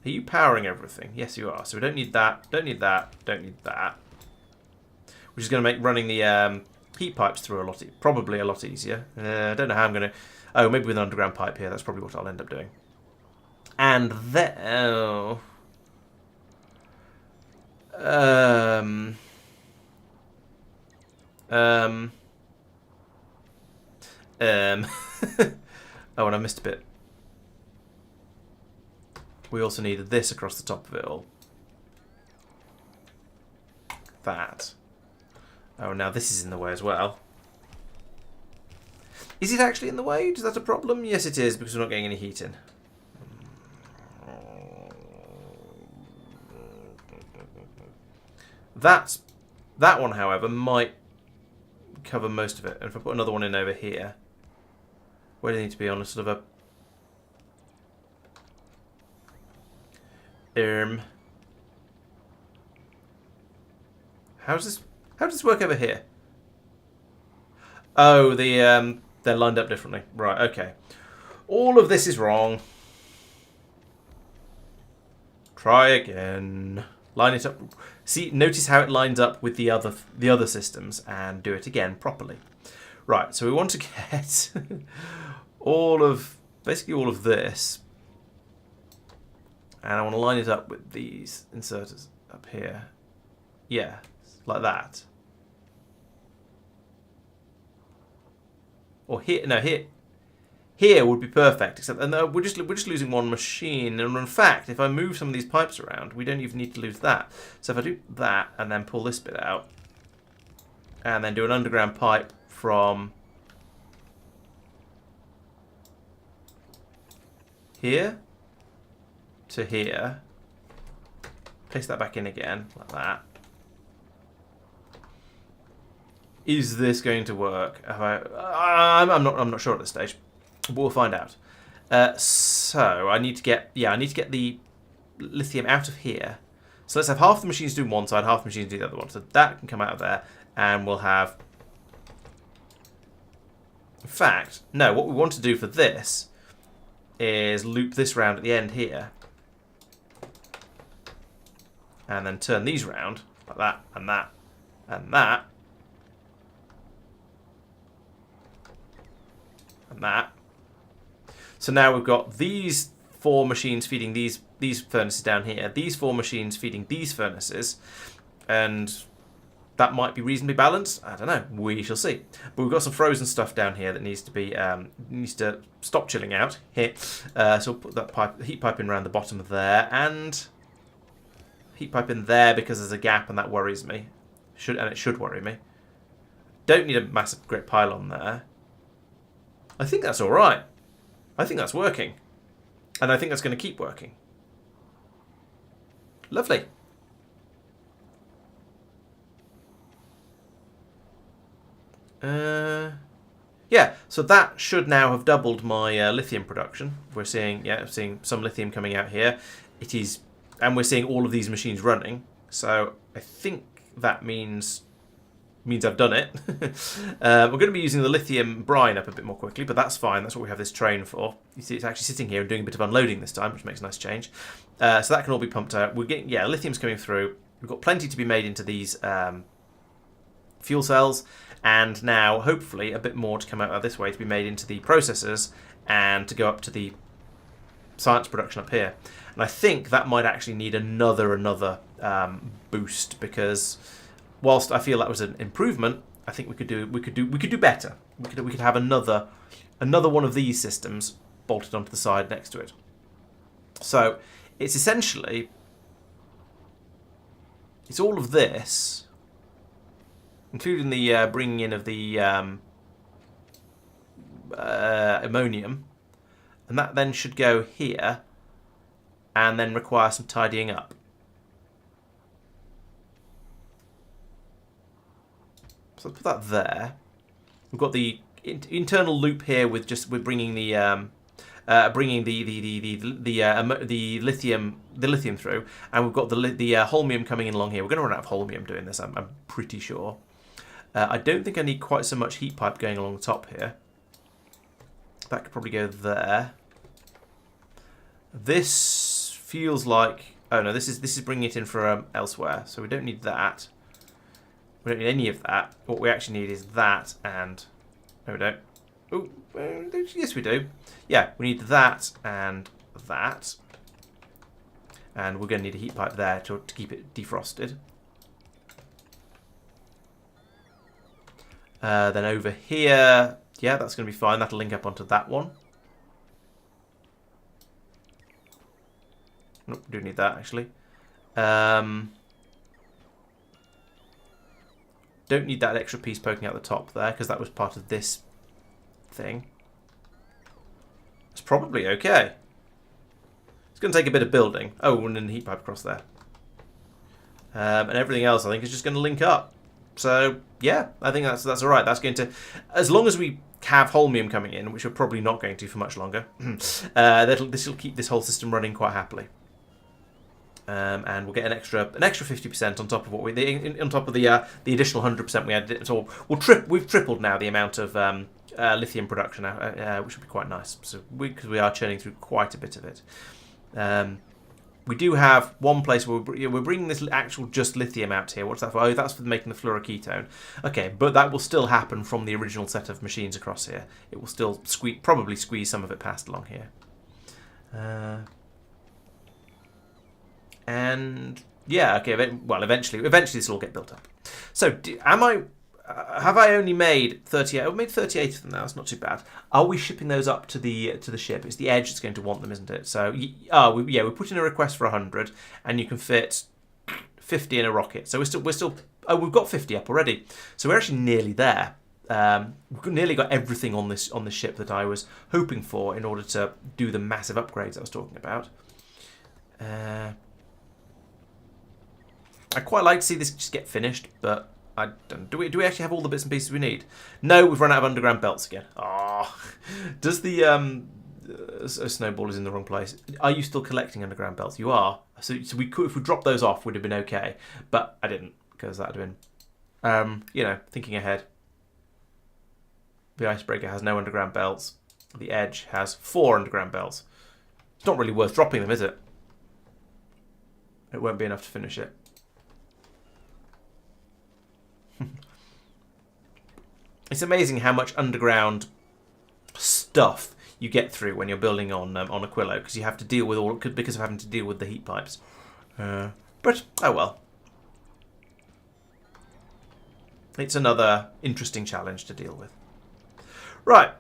Are you powering everything? Yes, you are. So we don't need that, don't need that, don't need that. Which is going to make running the heat pipes through probably a lot easier. I don't know how I'm going to... Oh, maybe with an underground pipe here. That's probably what I'll end up doing. And then... Oh. Oh, and I missed a bit. We also needed this across the top of it all. That. Oh, now this is in the way as well. Is it actually in the way? Is that a problem? Yes, it is, because we're not getting any heat in. That one, however, might cover most of it. And if I put another one in over here, where do they need to be on a sort of a... How does this work over here? Oh, they're lined up differently. Right, okay. All of this is wrong. Try again. Line it up. See, notice how it lines up with the other systems, and do it again properly. Right, so we want to get basically all of this, and I want to line it up with these inserters up here. Yeah, like that. Or here, no, here would be perfect. Except, and we're just losing one machine. And in fact, if I move some of these pipes around, we don't even need to lose that. So if I do that and then pull this bit out, and then do an underground pipe from here to here, place that back in again like that. Is this going to work? I'm not sure at this stage, but we'll find out. So I need to get the lithium out of here. So let's have half the machines do one side, half the machines do the other one. So that can come out of there, and we'll have. In fact, no. What we want to do for this is loop this round at the end here, and then turn these round like that and that and that. And that. So now we've got these 4 machines feeding these furnaces down here, these 4 machines feeding these furnaces, and that might be reasonably balanced. I don't know. We shall see. But we've got some frozen stuff down here that needs to stop chilling out here. So we'll put that heat pipe in around the bottom of there, and heat pipe in there because there's a gap, and that worries me. It should worry me. Don't need a massive great pylon there. I think that's all right. I think that's working. And I think that's going to keep working. Lovely. Yeah, so that should now have doubled my lithium production. We're seeing some lithium coming out here. And we're seeing all of these machines running. So I think that means I've done it. We're going to be using the lithium brine up a bit more quickly, but that's fine. That's what we have this train for. You see, it's actually sitting here and doing a bit of unloading this time, which makes a nice change. So that can all be pumped out. We're getting, lithium's coming through. We've got plenty to be made into these fuel cells, and now hopefully a bit more to come out this way to be made into the processors and to go up to the science production up here. And I think that might actually need another boost, because whilst I feel that was an improvement, I think we could do better. We could have another one of these systems bolted onto the side next to it. So It's essentially, it's all of this, including the bringing in of the ammonium, and that then should go here and then require some tidying up. So let's put that there. We've got the internal loop here with just we're bringing the lithium through, and we've got the holmium coming in along here. We're going to run out of holmium doing this. I'm pretty sure. I don't think I need quite so much heat pipe going along the top here. That could probably go there. This feels like, oh no, this is bringing it in from elsewhere, so we don't need that. We don't need any of that. What we actually need is that, and no, we don't. Oh, yes, we do. Yeah, we need that and that, and we're going to need a heat pipe there to keep it defrosted. Then over here, yeah, that's going to be fine. That'll link up onto that one. Nope, we do need that actually. Don't need that extra piece poking out the top there because that was part of this thing. It's probably okay. It's going to take a bit of building. Oh, and then the heat pipe across there. And everything else I think is just going to link up. So yeah, I think that's all right. That's going to, as long as we have holmium coming in, which we're probably not going to for much longer, this will keep this whole system running quite happily. And we'll get an extra 50% on top of what on top of the additional 100% we had. So we've tripled now the amount of lithium production now, which would be quite nice. So because we are churning through quite a bit of it. We do have one place where we're bringing this actual just lithium out here. What's that for? Oh, that's for making the fluoroketone. Okay, but that will still happen from the original set of machines across here. It will still probably squeeze some of it past along here. And yeah, okay. Well, eventually this will all get built up. So, have I only made 38? I've made 38 of them now. It's not too bad. Are we shipping those up to the ship? It's the Edge that's going to want them, isn't it? So, we're putting a request for 100, and you can fit 50 in a rocket. So we're still. Oh, we've got 50 up already. So we're actually nearly there. We've nearly got everything on this ship that I was hoping for in order to do the massive upgrades I was talking about. I'd quite like to see this just get finished, but I don't. Do we actually have all the bits and pieces we need? No, we've run out of underground belts again. Ah, does the snowball is in the wrong place? Are you still collecting underground belts? You are. So we could, if we dropped those off, would have been okay, but I didn't because that'd have been, thinking ahead. The icebreaker has no underground belts. The Edge has 4 underground belts. It's not really worth dropping them, is it? It won't be enough to finish it. It's amazing how much underground stuff you get through when you're building on Aquilo, because you have to deal with because of having to deal with the heat pipes. But oh well, it's another interesting challenge to deal with. Right,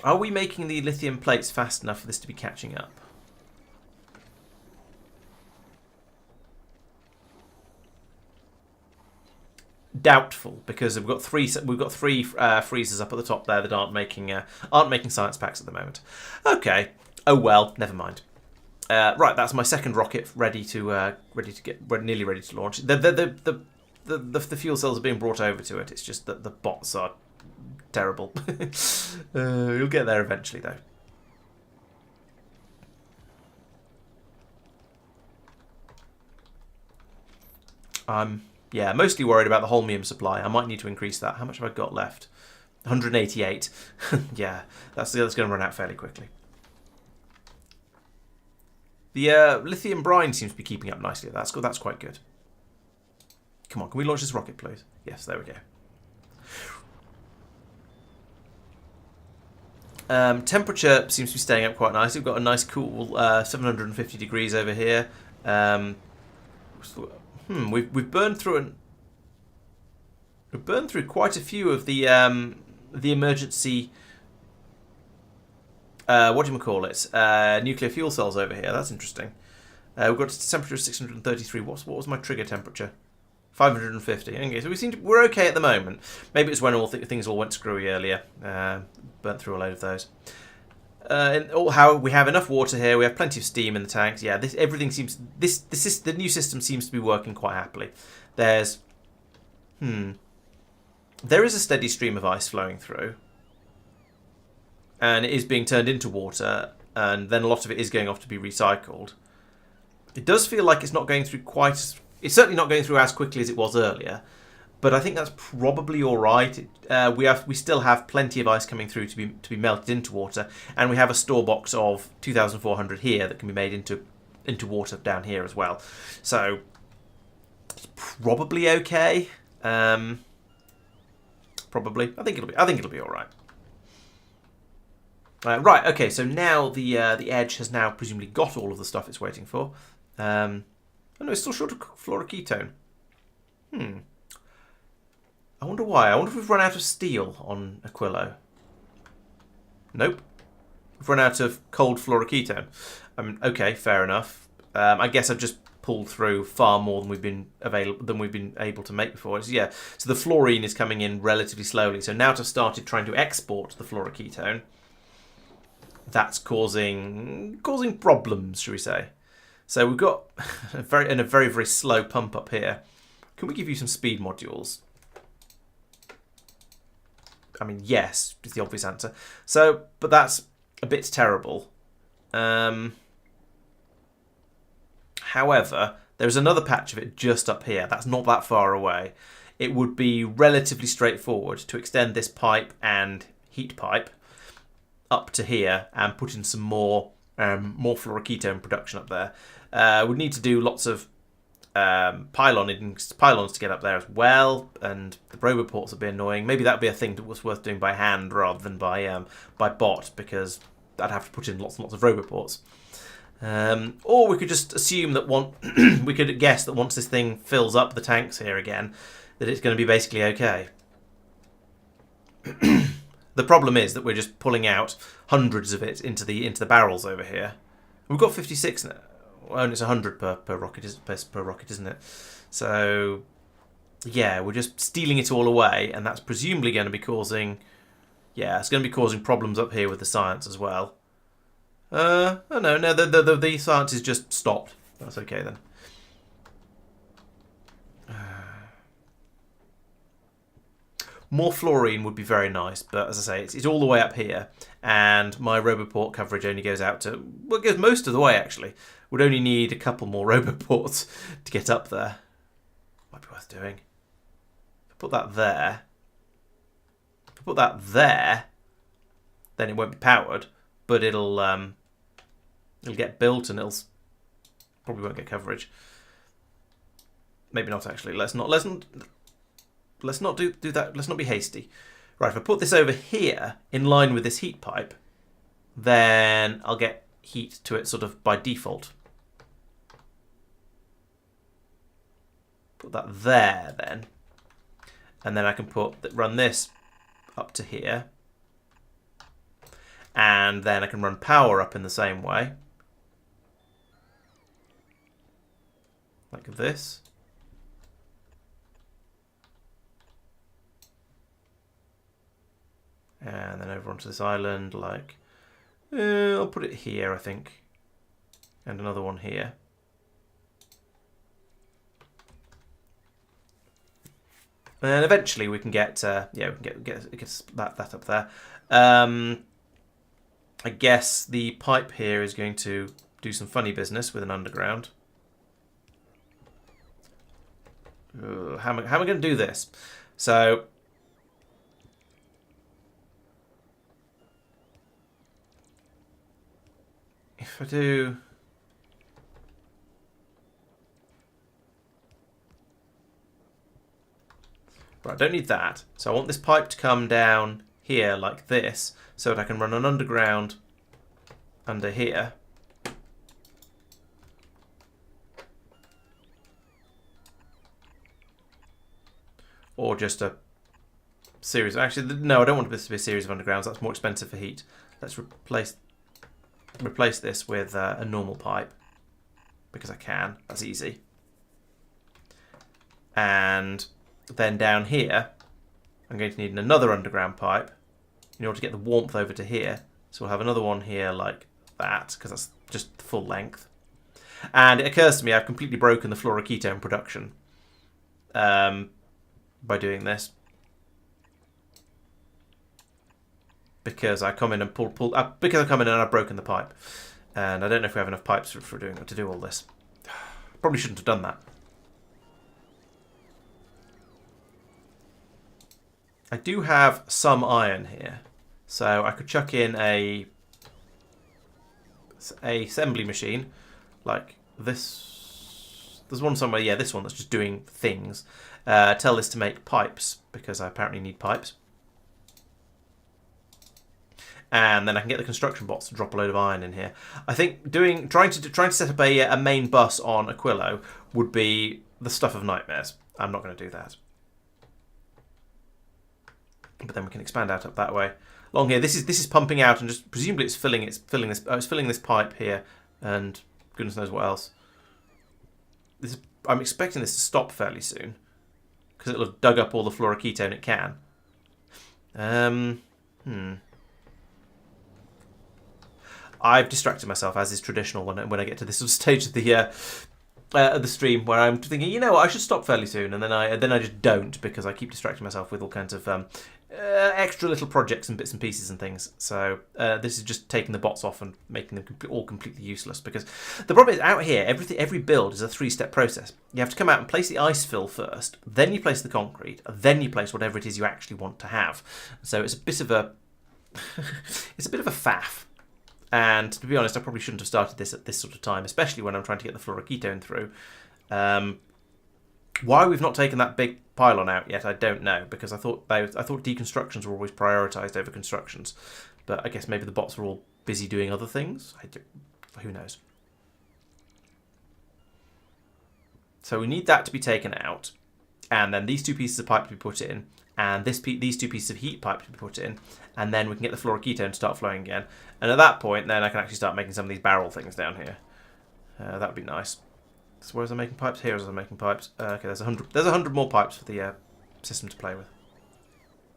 are we making the lithium plates fast enough for this to be catching up? Doubtful, because we've got three freezers up at the top there that aren't making science packs at the moment. Okay, oh well, never mind. Right, that's my second rocket nearly ready to launch. The fuel cells are being brought over to it. It's just that the bots are terrible. You'll get there eventually, though. Yeah, mostly worried about the holmium supply. I might need to increase that. How much have I got left? 188. Yeah, that's going to run out fairly quickly. The lithium brine seems to be keeping up nicely. That's quite good. Come on, can we launch this rocket, please? Yes, there we go. Temperature seems to be staying up quite nicely. We've got a nice cool 750 degrees over here. We've burned through quite a few of the emergency what do you call it? Nuclear fuel cells over here. That's interesting. We've got a temperature of 633. What was my trigger temperature? 550. Okay, so we're okay at the moment. Maybe it was when things all went screwy earlier. Burnt through a load of those. How we have enough water here. We have plenty of steam in the tanks. Yeah, everything seems. The new system seems to be working quite happily. There is a steady stream of ice flowing through, and it is being turned into water, and then a lot of it is going off to be recycled. It does feel like it's not going through it's certainly not going through as quickly as it was earlier, but I think that's probably all right. We still have plenty of ice coming through to be melted into water, and we have a store box of 2,400 here that can be made into water down here as well. So it's probably okay. Probably, I think it'll be all right. Right, okay. So now the edge has now presumably got all of the stuff it's waiting for. Oh no, it's still short of fluoroketone. I wonder why. I wonder if we've run out of steel on Aquilo. Nope. We've run out of cold fluoroketone. Okay, fair enough. I guess I've just pulled through far more than we've been able to make before. So the fluorine is coming in relatively slowly. So now to have started trying to export the fluoroketone, that's causing problems, shall we say? So we've got a very slow pump up here. Can we give you some speed modules? I mean, yes, is the obvious answer. So, but that's a bit terrible. However, there's another patch of it just up here. That's not that far away. It would be relatively straightforward to extend this pipe and heat pipe up to here and put in some more fluoroketone production up there. We'd need to do lots of pylons to get up there as well, and the roboports would be annoying. Maybe that'd be a thing that was worth doing by hand rather than by bot, because I'd have to put in lots and lots of roboports. Or we could just assume that we could guess that once this thing fills up the tanks here again, that it's going to be basically okay. The problem is that we're just pulling out hundreds of it into the barrels over here. We've got 56 now. Well, and it's 100 per rocket, isn't it? So yeah, we're just stealing it all away, and that's presumably going to be causing. Yeah, it's going to be causing problems up here with the science as well. Oh no, the science is just stopped. That's okay then. More fluorine would be very nice, but as I say, it's all the way up here, and my roboport coverage only goes out to, well, it goes most of the way actually. Would only need a couple more roboports to get up there. Might be worth doing. If I put that there, then it won't be powered, but it'll get built and it'll probably won't get coverage. Maybe not actually. Let's not do that. Let's not be hasty. Right, if I put this over here in line with this heat pipe, then I'll get heat to it sort of by default. Put that there then. And then I can run this up to here. And then I can run power up in the same way. Like this. And then over onto this island, like, I'll put it here, I think. And another one here. And eventually we can get, we can get that up there. I guess the pipe here is going to do some funny business with an underground. How am I going to do this? So, if I do... Right, I don't need that. So I want this pipe to come down here like this, so that I can run an underground under here. Or just a series. Actually, no, I don't want this to be a series of undergrounds. That's more expensive for heat. Let's replace replace this with a normal pipe, because I can. That's easy. And then down here, I'm going to need another underground pipe in order to get the warmth over to here. So we'll have another one here like that, because that's just the full length. And it occurs to me I've completely broken the fluoroketone production by doing this. Because I come in and because I come in and I've broken the pipe. And I don't know if we have enough pipes to do all this. Probably shouldn't have done that. I do have some iron here, so I could chuck in a assembly machine like this. There's one somewhere, yeah, this one that's just doing things. Tell this to make pipes, because I apparently need pipes. And then I can get the construction bots to drop a load of iron in here. I think trying to set up a main bus on Aquilo would be the stuff of nightmares. I'm not going to do that. But then we can expand out up that way. Along here, this is pumping out, and just presumably it's filling this pipe here, and goodness knows what else. I'm expecting this to stop fairly soon, because it'll have dug up all the fluoroketone it can. I've distracted myself, as is traditional when I get to this sort of stage of the stream, where I'm thinking, you know what, I should stop fairly soon, and then I just don't, because I keep distracting myself with all kinds of extra little projects and bits and pieces and things. So this is just taking the bots off and making them all completely useless, because the problem is out here, every build is a 3-step process. You have to come out and place the ice fill first, then you place the concrete, then you place whatever it is you actually want to have. So it's a bit of a faff. And to be honest, I probably shouldn't have started this at this sort of time, especially when I'm trying to get the fluoroketone through. Why we've not taken that big pylon out yet, I don't know, because I thought deconstructions were always prioritised over constructions. But I guess maybe the bots were all busy doing other things. Who knows? So we need that to be taken out, and then these 2 pieces of pipe to be put in, and these 2 pieces of heat pipe to be put in, and then we can get the fluoroketone to start flowing again. And at that point, then I can actually start making some of these barrel things down here. That would be nice. So where was I making pipes? Here was I making pipes. Okay, there's 100. There's 100 more pipes for the system to play with.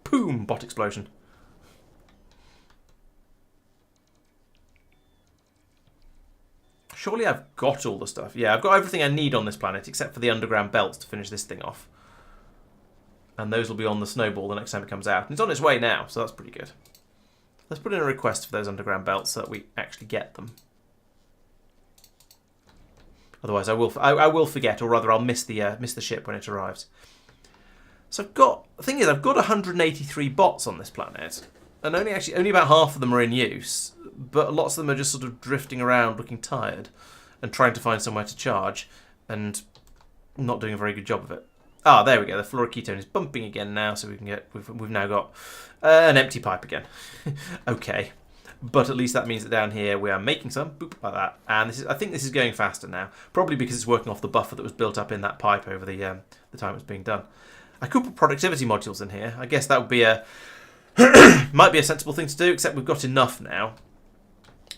Boom! Bot explosion. Surely I've got all the stuff. Yeah, I've got everything I need on this planet, except for the underground belts to finish this thing off. And those will be on the snowball the next time it comes out. And it's on its way now, so that's pretty good. Let's put in a request for those underground belts so that we actually get them. Otherwise, I will forget, or rather, I'll miss the ship when it arrives. So the thing is, I've got 183 bots on this planet, and only about half of them are in use. But lots of them are just sort of drifting around, looking tired, and trying to find somewhere to charge, and not doing a very good job of it. Ah, there we go. The fluoroketone is bumping again now, so we've now got an empty pipe again. Okay, but at least that means that down here we are making some, boop, like that. And I think this is going faster now, probably because it's working off the buffer that was built up in that pipe over the time it was being done. I could put productivity modules in here. I guess that would be might be a sensible thing to do, except we've got enough now.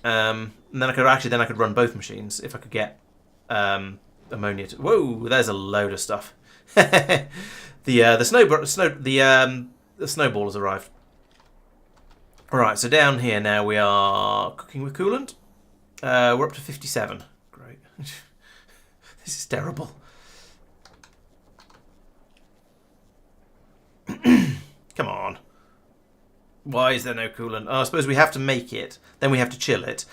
And then I could run both machines if I could get ammonia. Whoa, there's a load of stuff. The snowball has arrived. Alright, so down here now we are cooking with coolant. We're up to 57. Great. This is terrible. Come on. Why is there no coolant? Oh, I suppose we have to make it, then we have to chill it,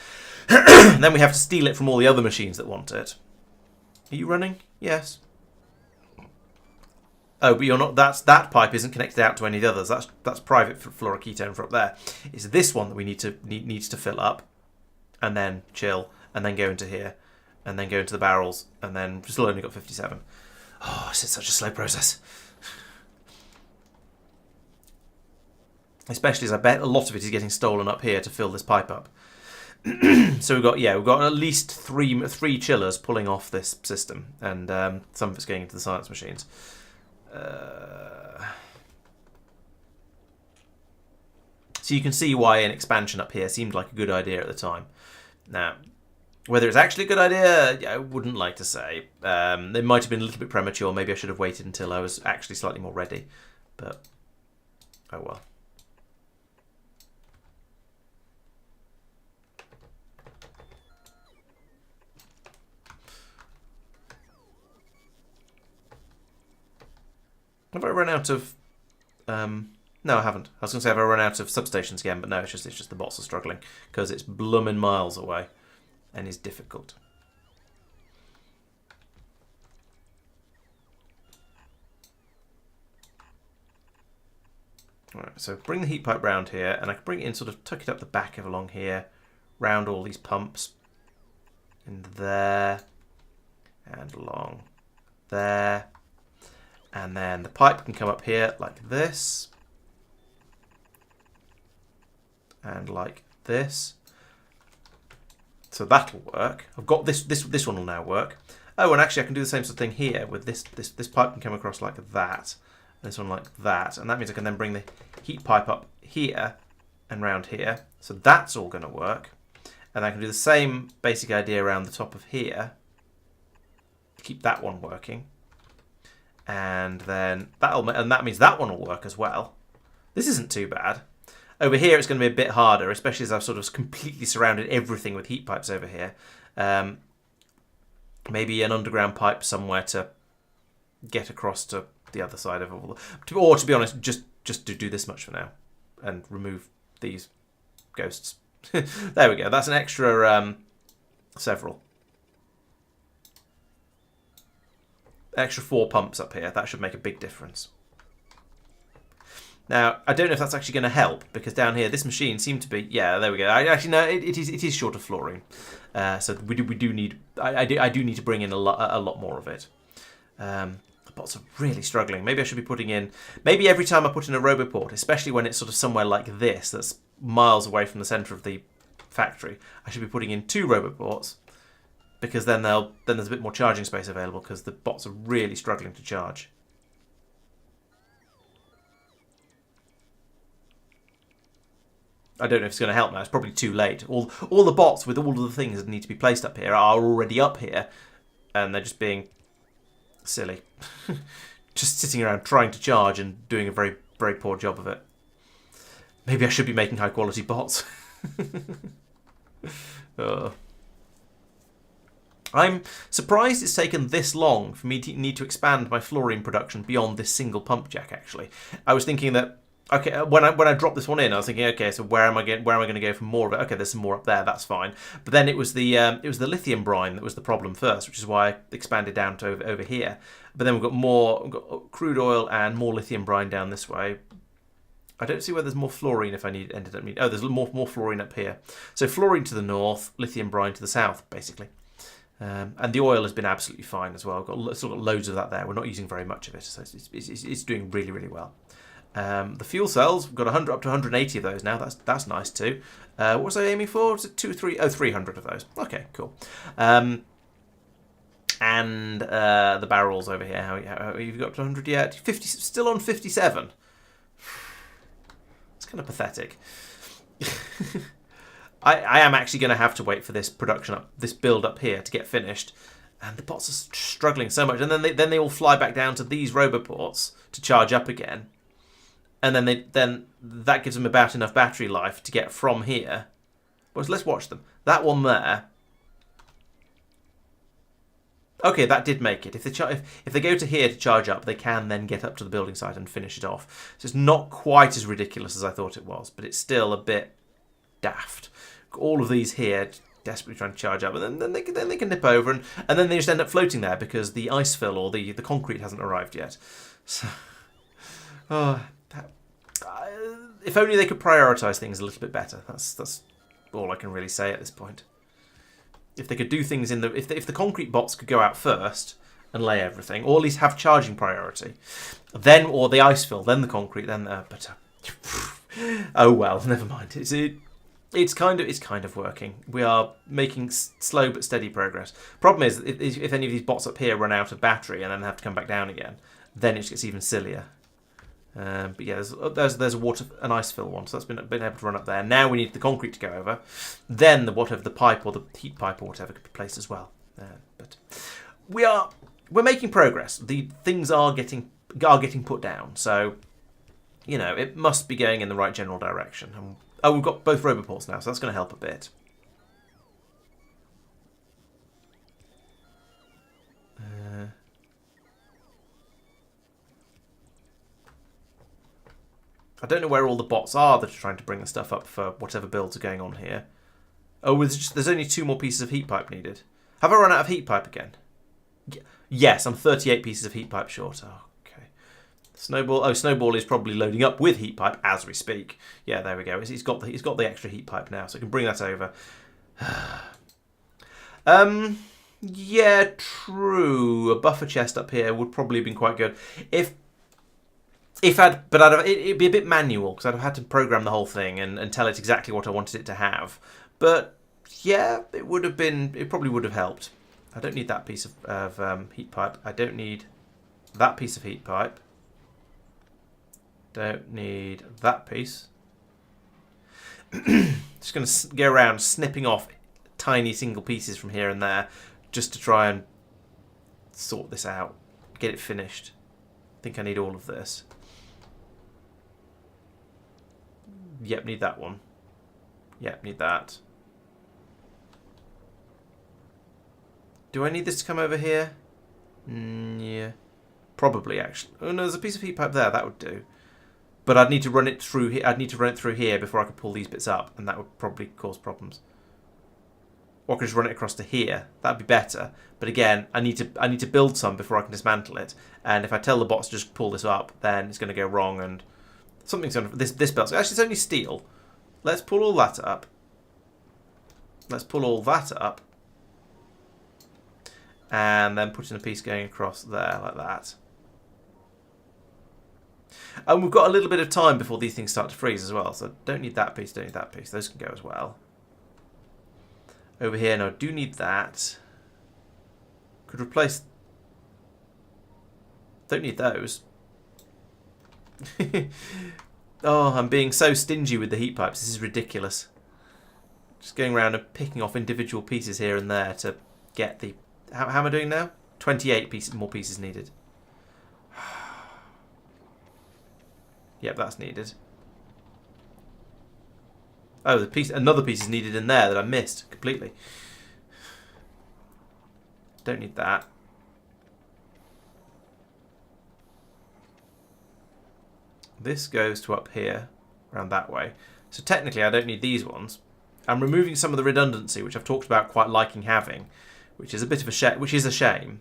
then we have to steal it from all the other machines that want it. Are you running? Yes. Oh, but you're not. That pipe isn't connected out to any of the others. That's private for fluoroketone for up there. It's this one that we needs to fill up, and then chill, and then go into here, and then go into the barrels, and then we've still only got 57. Oh, it's such a slow process. Especially as I bet a lot of it is getting stolen up here to fill this pipe up. So we've got at least three chillers pulling off this system, and some of it's going into the science machines. So you can see why an expansion up here seemed like a good idea at the time. Now, whether it's actually a good idea, I wouldn't like to say. It might have been a little bit premature. Maybe I should have waited until I was actually slightly more ready. But, oh well. Have I run out of... no, I haven't. I was going to say, have I run out of substations again? But no, it's just the bots are struggling. Because it's blooming miles away. And is difficult. Alright, so bring the heat pipe round here. And I can bring it in, sort of tuck it up the back of along here. Round all these pumps. And there. And along there. And then the pipe can come up here like this. And like this. So that'll work. I've got this one will now work. Oh, and actually I can do the same sort of thing here with this pipe can come across like that. And this one like that. And that means I can then bring the heat pipe up here and round here. So that's all going to work. And I can do the same basic idea around the top of here. Keep that one working. And then that means that one will work as well. This isn't too bad. Over here it's going to be a bit harder, especially as I've sort of completely surrounded everything with heat pipes over here. Maybe an underground pipe somewhere to get across to the other side of all. Or to be honest, just to do this much for now and remove these ghosts. There we go. That's an extra several. Extra 4 pumps up here. That should make a big difference. Now, I don't know if that's actually going to help, because down here, this machine seemed to be... Yeah, there we go. It is short of fluorine. So we do need... I do need to bring in a lot more of it. The bots are really struggling. Maybe I should be putting in... Maybe every time I put in a roboport, especially when it's sort of somewhere like this, that's miles away from the centre of the factory, I should be putting in 2 roboports, because then there's a bit more charging space available, because the bots are really struggling to charge. I don't know if it's going to help now. It's probably too late. All the bots with all of the things that need to be placed up here are already up here, and they're just being silly. Just sitting around trying to charge and doing a very, very poor job of it. Maybe I should be making high-quality bots. I'm surprised it's taken this long for me to need to expand my fluorine production beyond this single pump jack, actually. I was thinking that, okay, when I dropped this one in, I was thinking, okay, so where am I going to go for more of it? Okay, there's some more up there, that's fine. But then it was the lithium brine that was the problem first, which is why I expanded down to over here. But then we've got crude oil and more lithium brine down this way. I don't see where there's more fluorine if I ended up needing... Oh, there's more fluorine up here. So fluorine to the north, lithium brine to the south, basically. And the oil has been absolutely fine as well. I've still got loads of that there. We're not using very much of it, so it's doing really, really well. The fuel cells, we've got 100 up to 180 of those now. That's nice too. What was I aiming for? Was it 300 of those? Okay, cool. And the barrels over here. How you've got up to 100 yet? 50, still on 57. It's kind of pathetic. I am actually going to have to wait for this this build up here to get finished, and the bots are struggling so much. And then they all fly back down to these roboports to charge up again, and then that gives them about enough battery life to get from here. But let's watch them. That one there. Okay, that did make it. If they go to here to charge up, they can then get up to the building site and finish it off. So it's not quite as ridiculous as I thought it was, but it's still a bit daft. All of these here desperately trying to charge up, and then they can nip over, and then they just end up floating there because the ice fill or the concrete hasn't arrived yet. So, if only they could prioritise things a little bit better. That's all I can really say at this point. If they could do things if the concrete bots could go out first and lay everything, or at least have charging priority, then or the ice fill, then the concrete, then oh well, never mind. It's kind of working. We are making slow but steady progress. Problem is, if any of these bots up here run out of battery and then have to come back down again, then it just gets even sillier. But yeah, there's a water, an ice fill one, so that's been able to run up there. Now we need the concrete to go over. Then the pipe or the heat pipe or whatever could be placed as well. But we're making progress. The things are getting put down. So you know it must be going in the right general direction. And, we've got both roboports now, so that's going to help a bit. I don't know where all the bots are that are trying to bring the stuff up for whatever builds are going on here. Oh, there's only 2 more pieces of heat pipe needed. Have I run out of heat pipe again? Yes, I'm 38 pieces of heat pipe short. Oh, okay. Snowball. Oh, Snowball is probably loading up with heat pipe as we speak. Yeah, there we go. He's got the extra heat pipe now, so I can bring that over. Yeah, true. A buffer chest up here would probably have been quite good it'd be a bit manual because I'd have had to program the whole thing and tell it exactly what I wanted it to have. But yeah, it probably would have helped. I don't need that piece of heat pipe. I don't need that piece of heat pipe. Don't need that piece. Just going to go around snipping off tiny single pieces from here and there just to try and sort this out, get it finished. I think I need all of this. Yep, need that one. Yep, need that. Do I need this to come over here? Yeah. Probably, actually. Oh, no, there's a piece of heat pipe there. That would do. But I'd need to run it through here. I'd need to run it through here before I could pull these bits up, and that would probably cause problems. Or I could just run it across to here. That'd be better. But again, I need to build some before I can dismantle it. And if I tell the bots to just pull this up, then it's going to go wrong and something's going to... This belt... Actually, it's only steel. Let's pull all that up. Let's pull all that up. And then put in a piece going across there, like that. And we've got a little bit of time before these things start to freeze as well. So don't need that piece, don't need that piece. Those can go as well. Over here, no, I do need that. Could replace... Don't need those. Oh, I'm being so stingy with the heat pipes. This is ridiculous. Just going around and picking off individual pieces here and there to get the... How am I doing now? 28 more pieces needed. Yep, that's needed. Oh, another piece is needed in there that I missed completely. Don't need that. This goes to up here, around that way. So technically I don't need these ones. I'm removing some of the redundancy, which I've talked about quite liking having, which is a bit of a shame.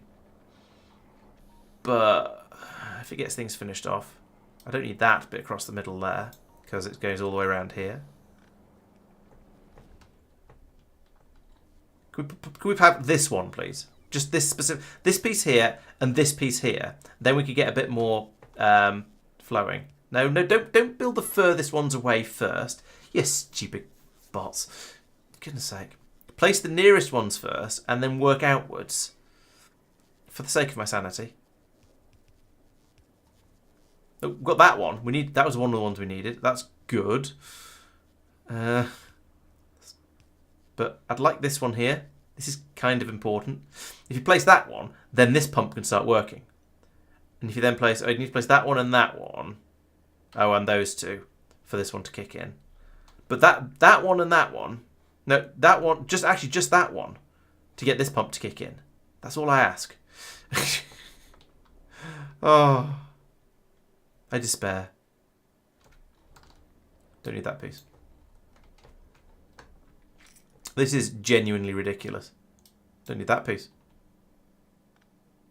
But if it gets things finished off, I don't need that bit across the middle there, because it goes all the way around here. Could we have this one, please? Just this piece here and this piece here. Then we could get a bit more flowing. No, don't build the furthest ones away first. You stupid bots. Goodness sake. Place the nearest ones first and then work outwards. For the sake of my sanity. Oh, we've got that one. That was one of the ones we needed. That's good. But I'd like this one here. This is kind of important. If you place that one, then this pump can start working. And if you then place... Oh, you need to place that one and that one. Oh, and those two for this one to kick in. But that one and that one... No, that one... Just that one to get this pump to kick in. That's all I ask. Oh... I despair. Don't need that piece. This is genuinely ridiculous. Don't need that piece.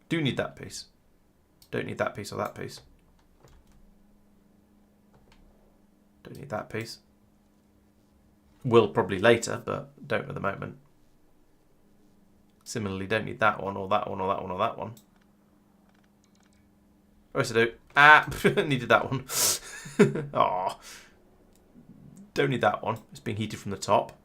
Do need that piece. Don't need that piece or that piece. Don't need that piece. Will probably later, but don't at the moment. Similarly, don't need that one or that one or that one or that one. Oh, yes, I do. Ah, needed that one. Oh, don't need that one. It's being heated from the top.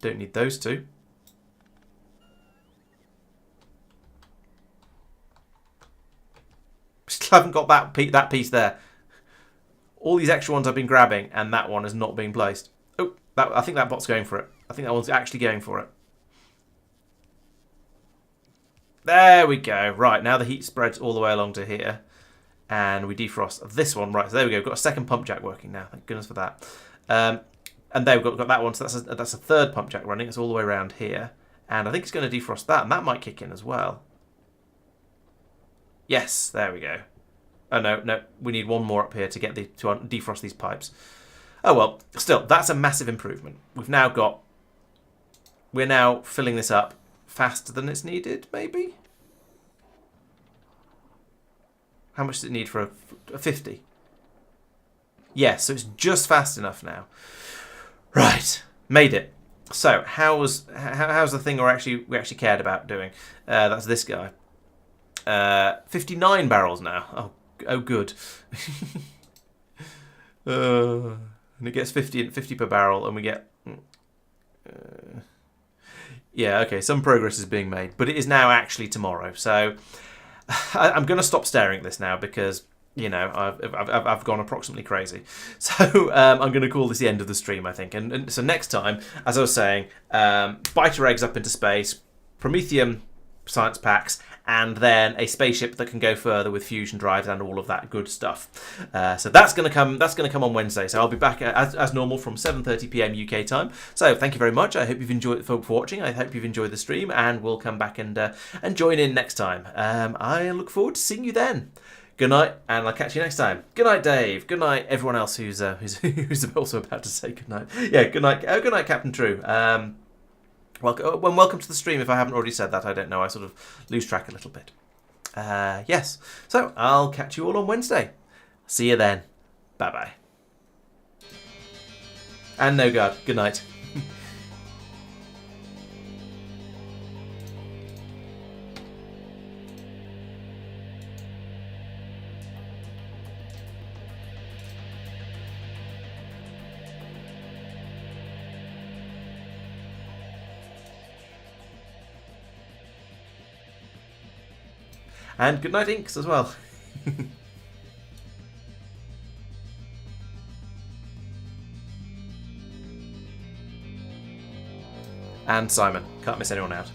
Don't need those two. still haven't got that piece there. All these extra ones I've been grabbing, and that one is not being placed. Oh, I think that bot's going for it. I think that one's actually going for it. There we go. Right, now the heat spreads all the way along to here. And we defrost this one. Right, so there we go. We've got a second pump jack working now. Thank goodness for that. And there we've got that one. So that's a third pump jack running. It's all the way around here. And I think it's going to defrost that. And that might kick in as well. Yes, there we go. Oh, no. We need one more up here to get to defrost these pipes. Oh, well. Still, that's a massive improvement. We're now filling this up faster than it's needed, maybe? How much does it need for a 50? Yes, so it's just fast enough now. Right, made it. So how's the thing we actually cared about doing? That's this guy. 59 barrels now. Oh good. And it gets 50 per barrel, and we get. Yeah, okay. Some progress is being made, but it is now actually tomorrow. So I'm going to stop staring at this now because, you know, I've gone approximately crazy. So I'm going to call this the end of the stream, I think. And so next time, as I was saying, biter eggs up into space, promethium science packs, and then a spaceship that can go further with fusion drives and all of that good stuff. So that's going to come. That's going to come on Wednesday. So I'll be back as normal from 7:30 p.m. UK time. So thank you very much. I hope you've enjoyed for watching. I hope you've enjoyed the stream, and we'll come back and join in next time. I look forward to seeing you then. Good night, and I'll catch you next time. Good night, Dave. Good night, everyone else who's also about to say good night. Yeah, good night. Good night, Captain True. Welcome to the stream. If I haven't already said that, I don't know. I sort of lose track a little bit. Yes. So I'll catch you all on Wednesday. See you then. Bye bye. And no guard. Good night. And good night, Inks, as well. And Simon. Can't miss anyone out.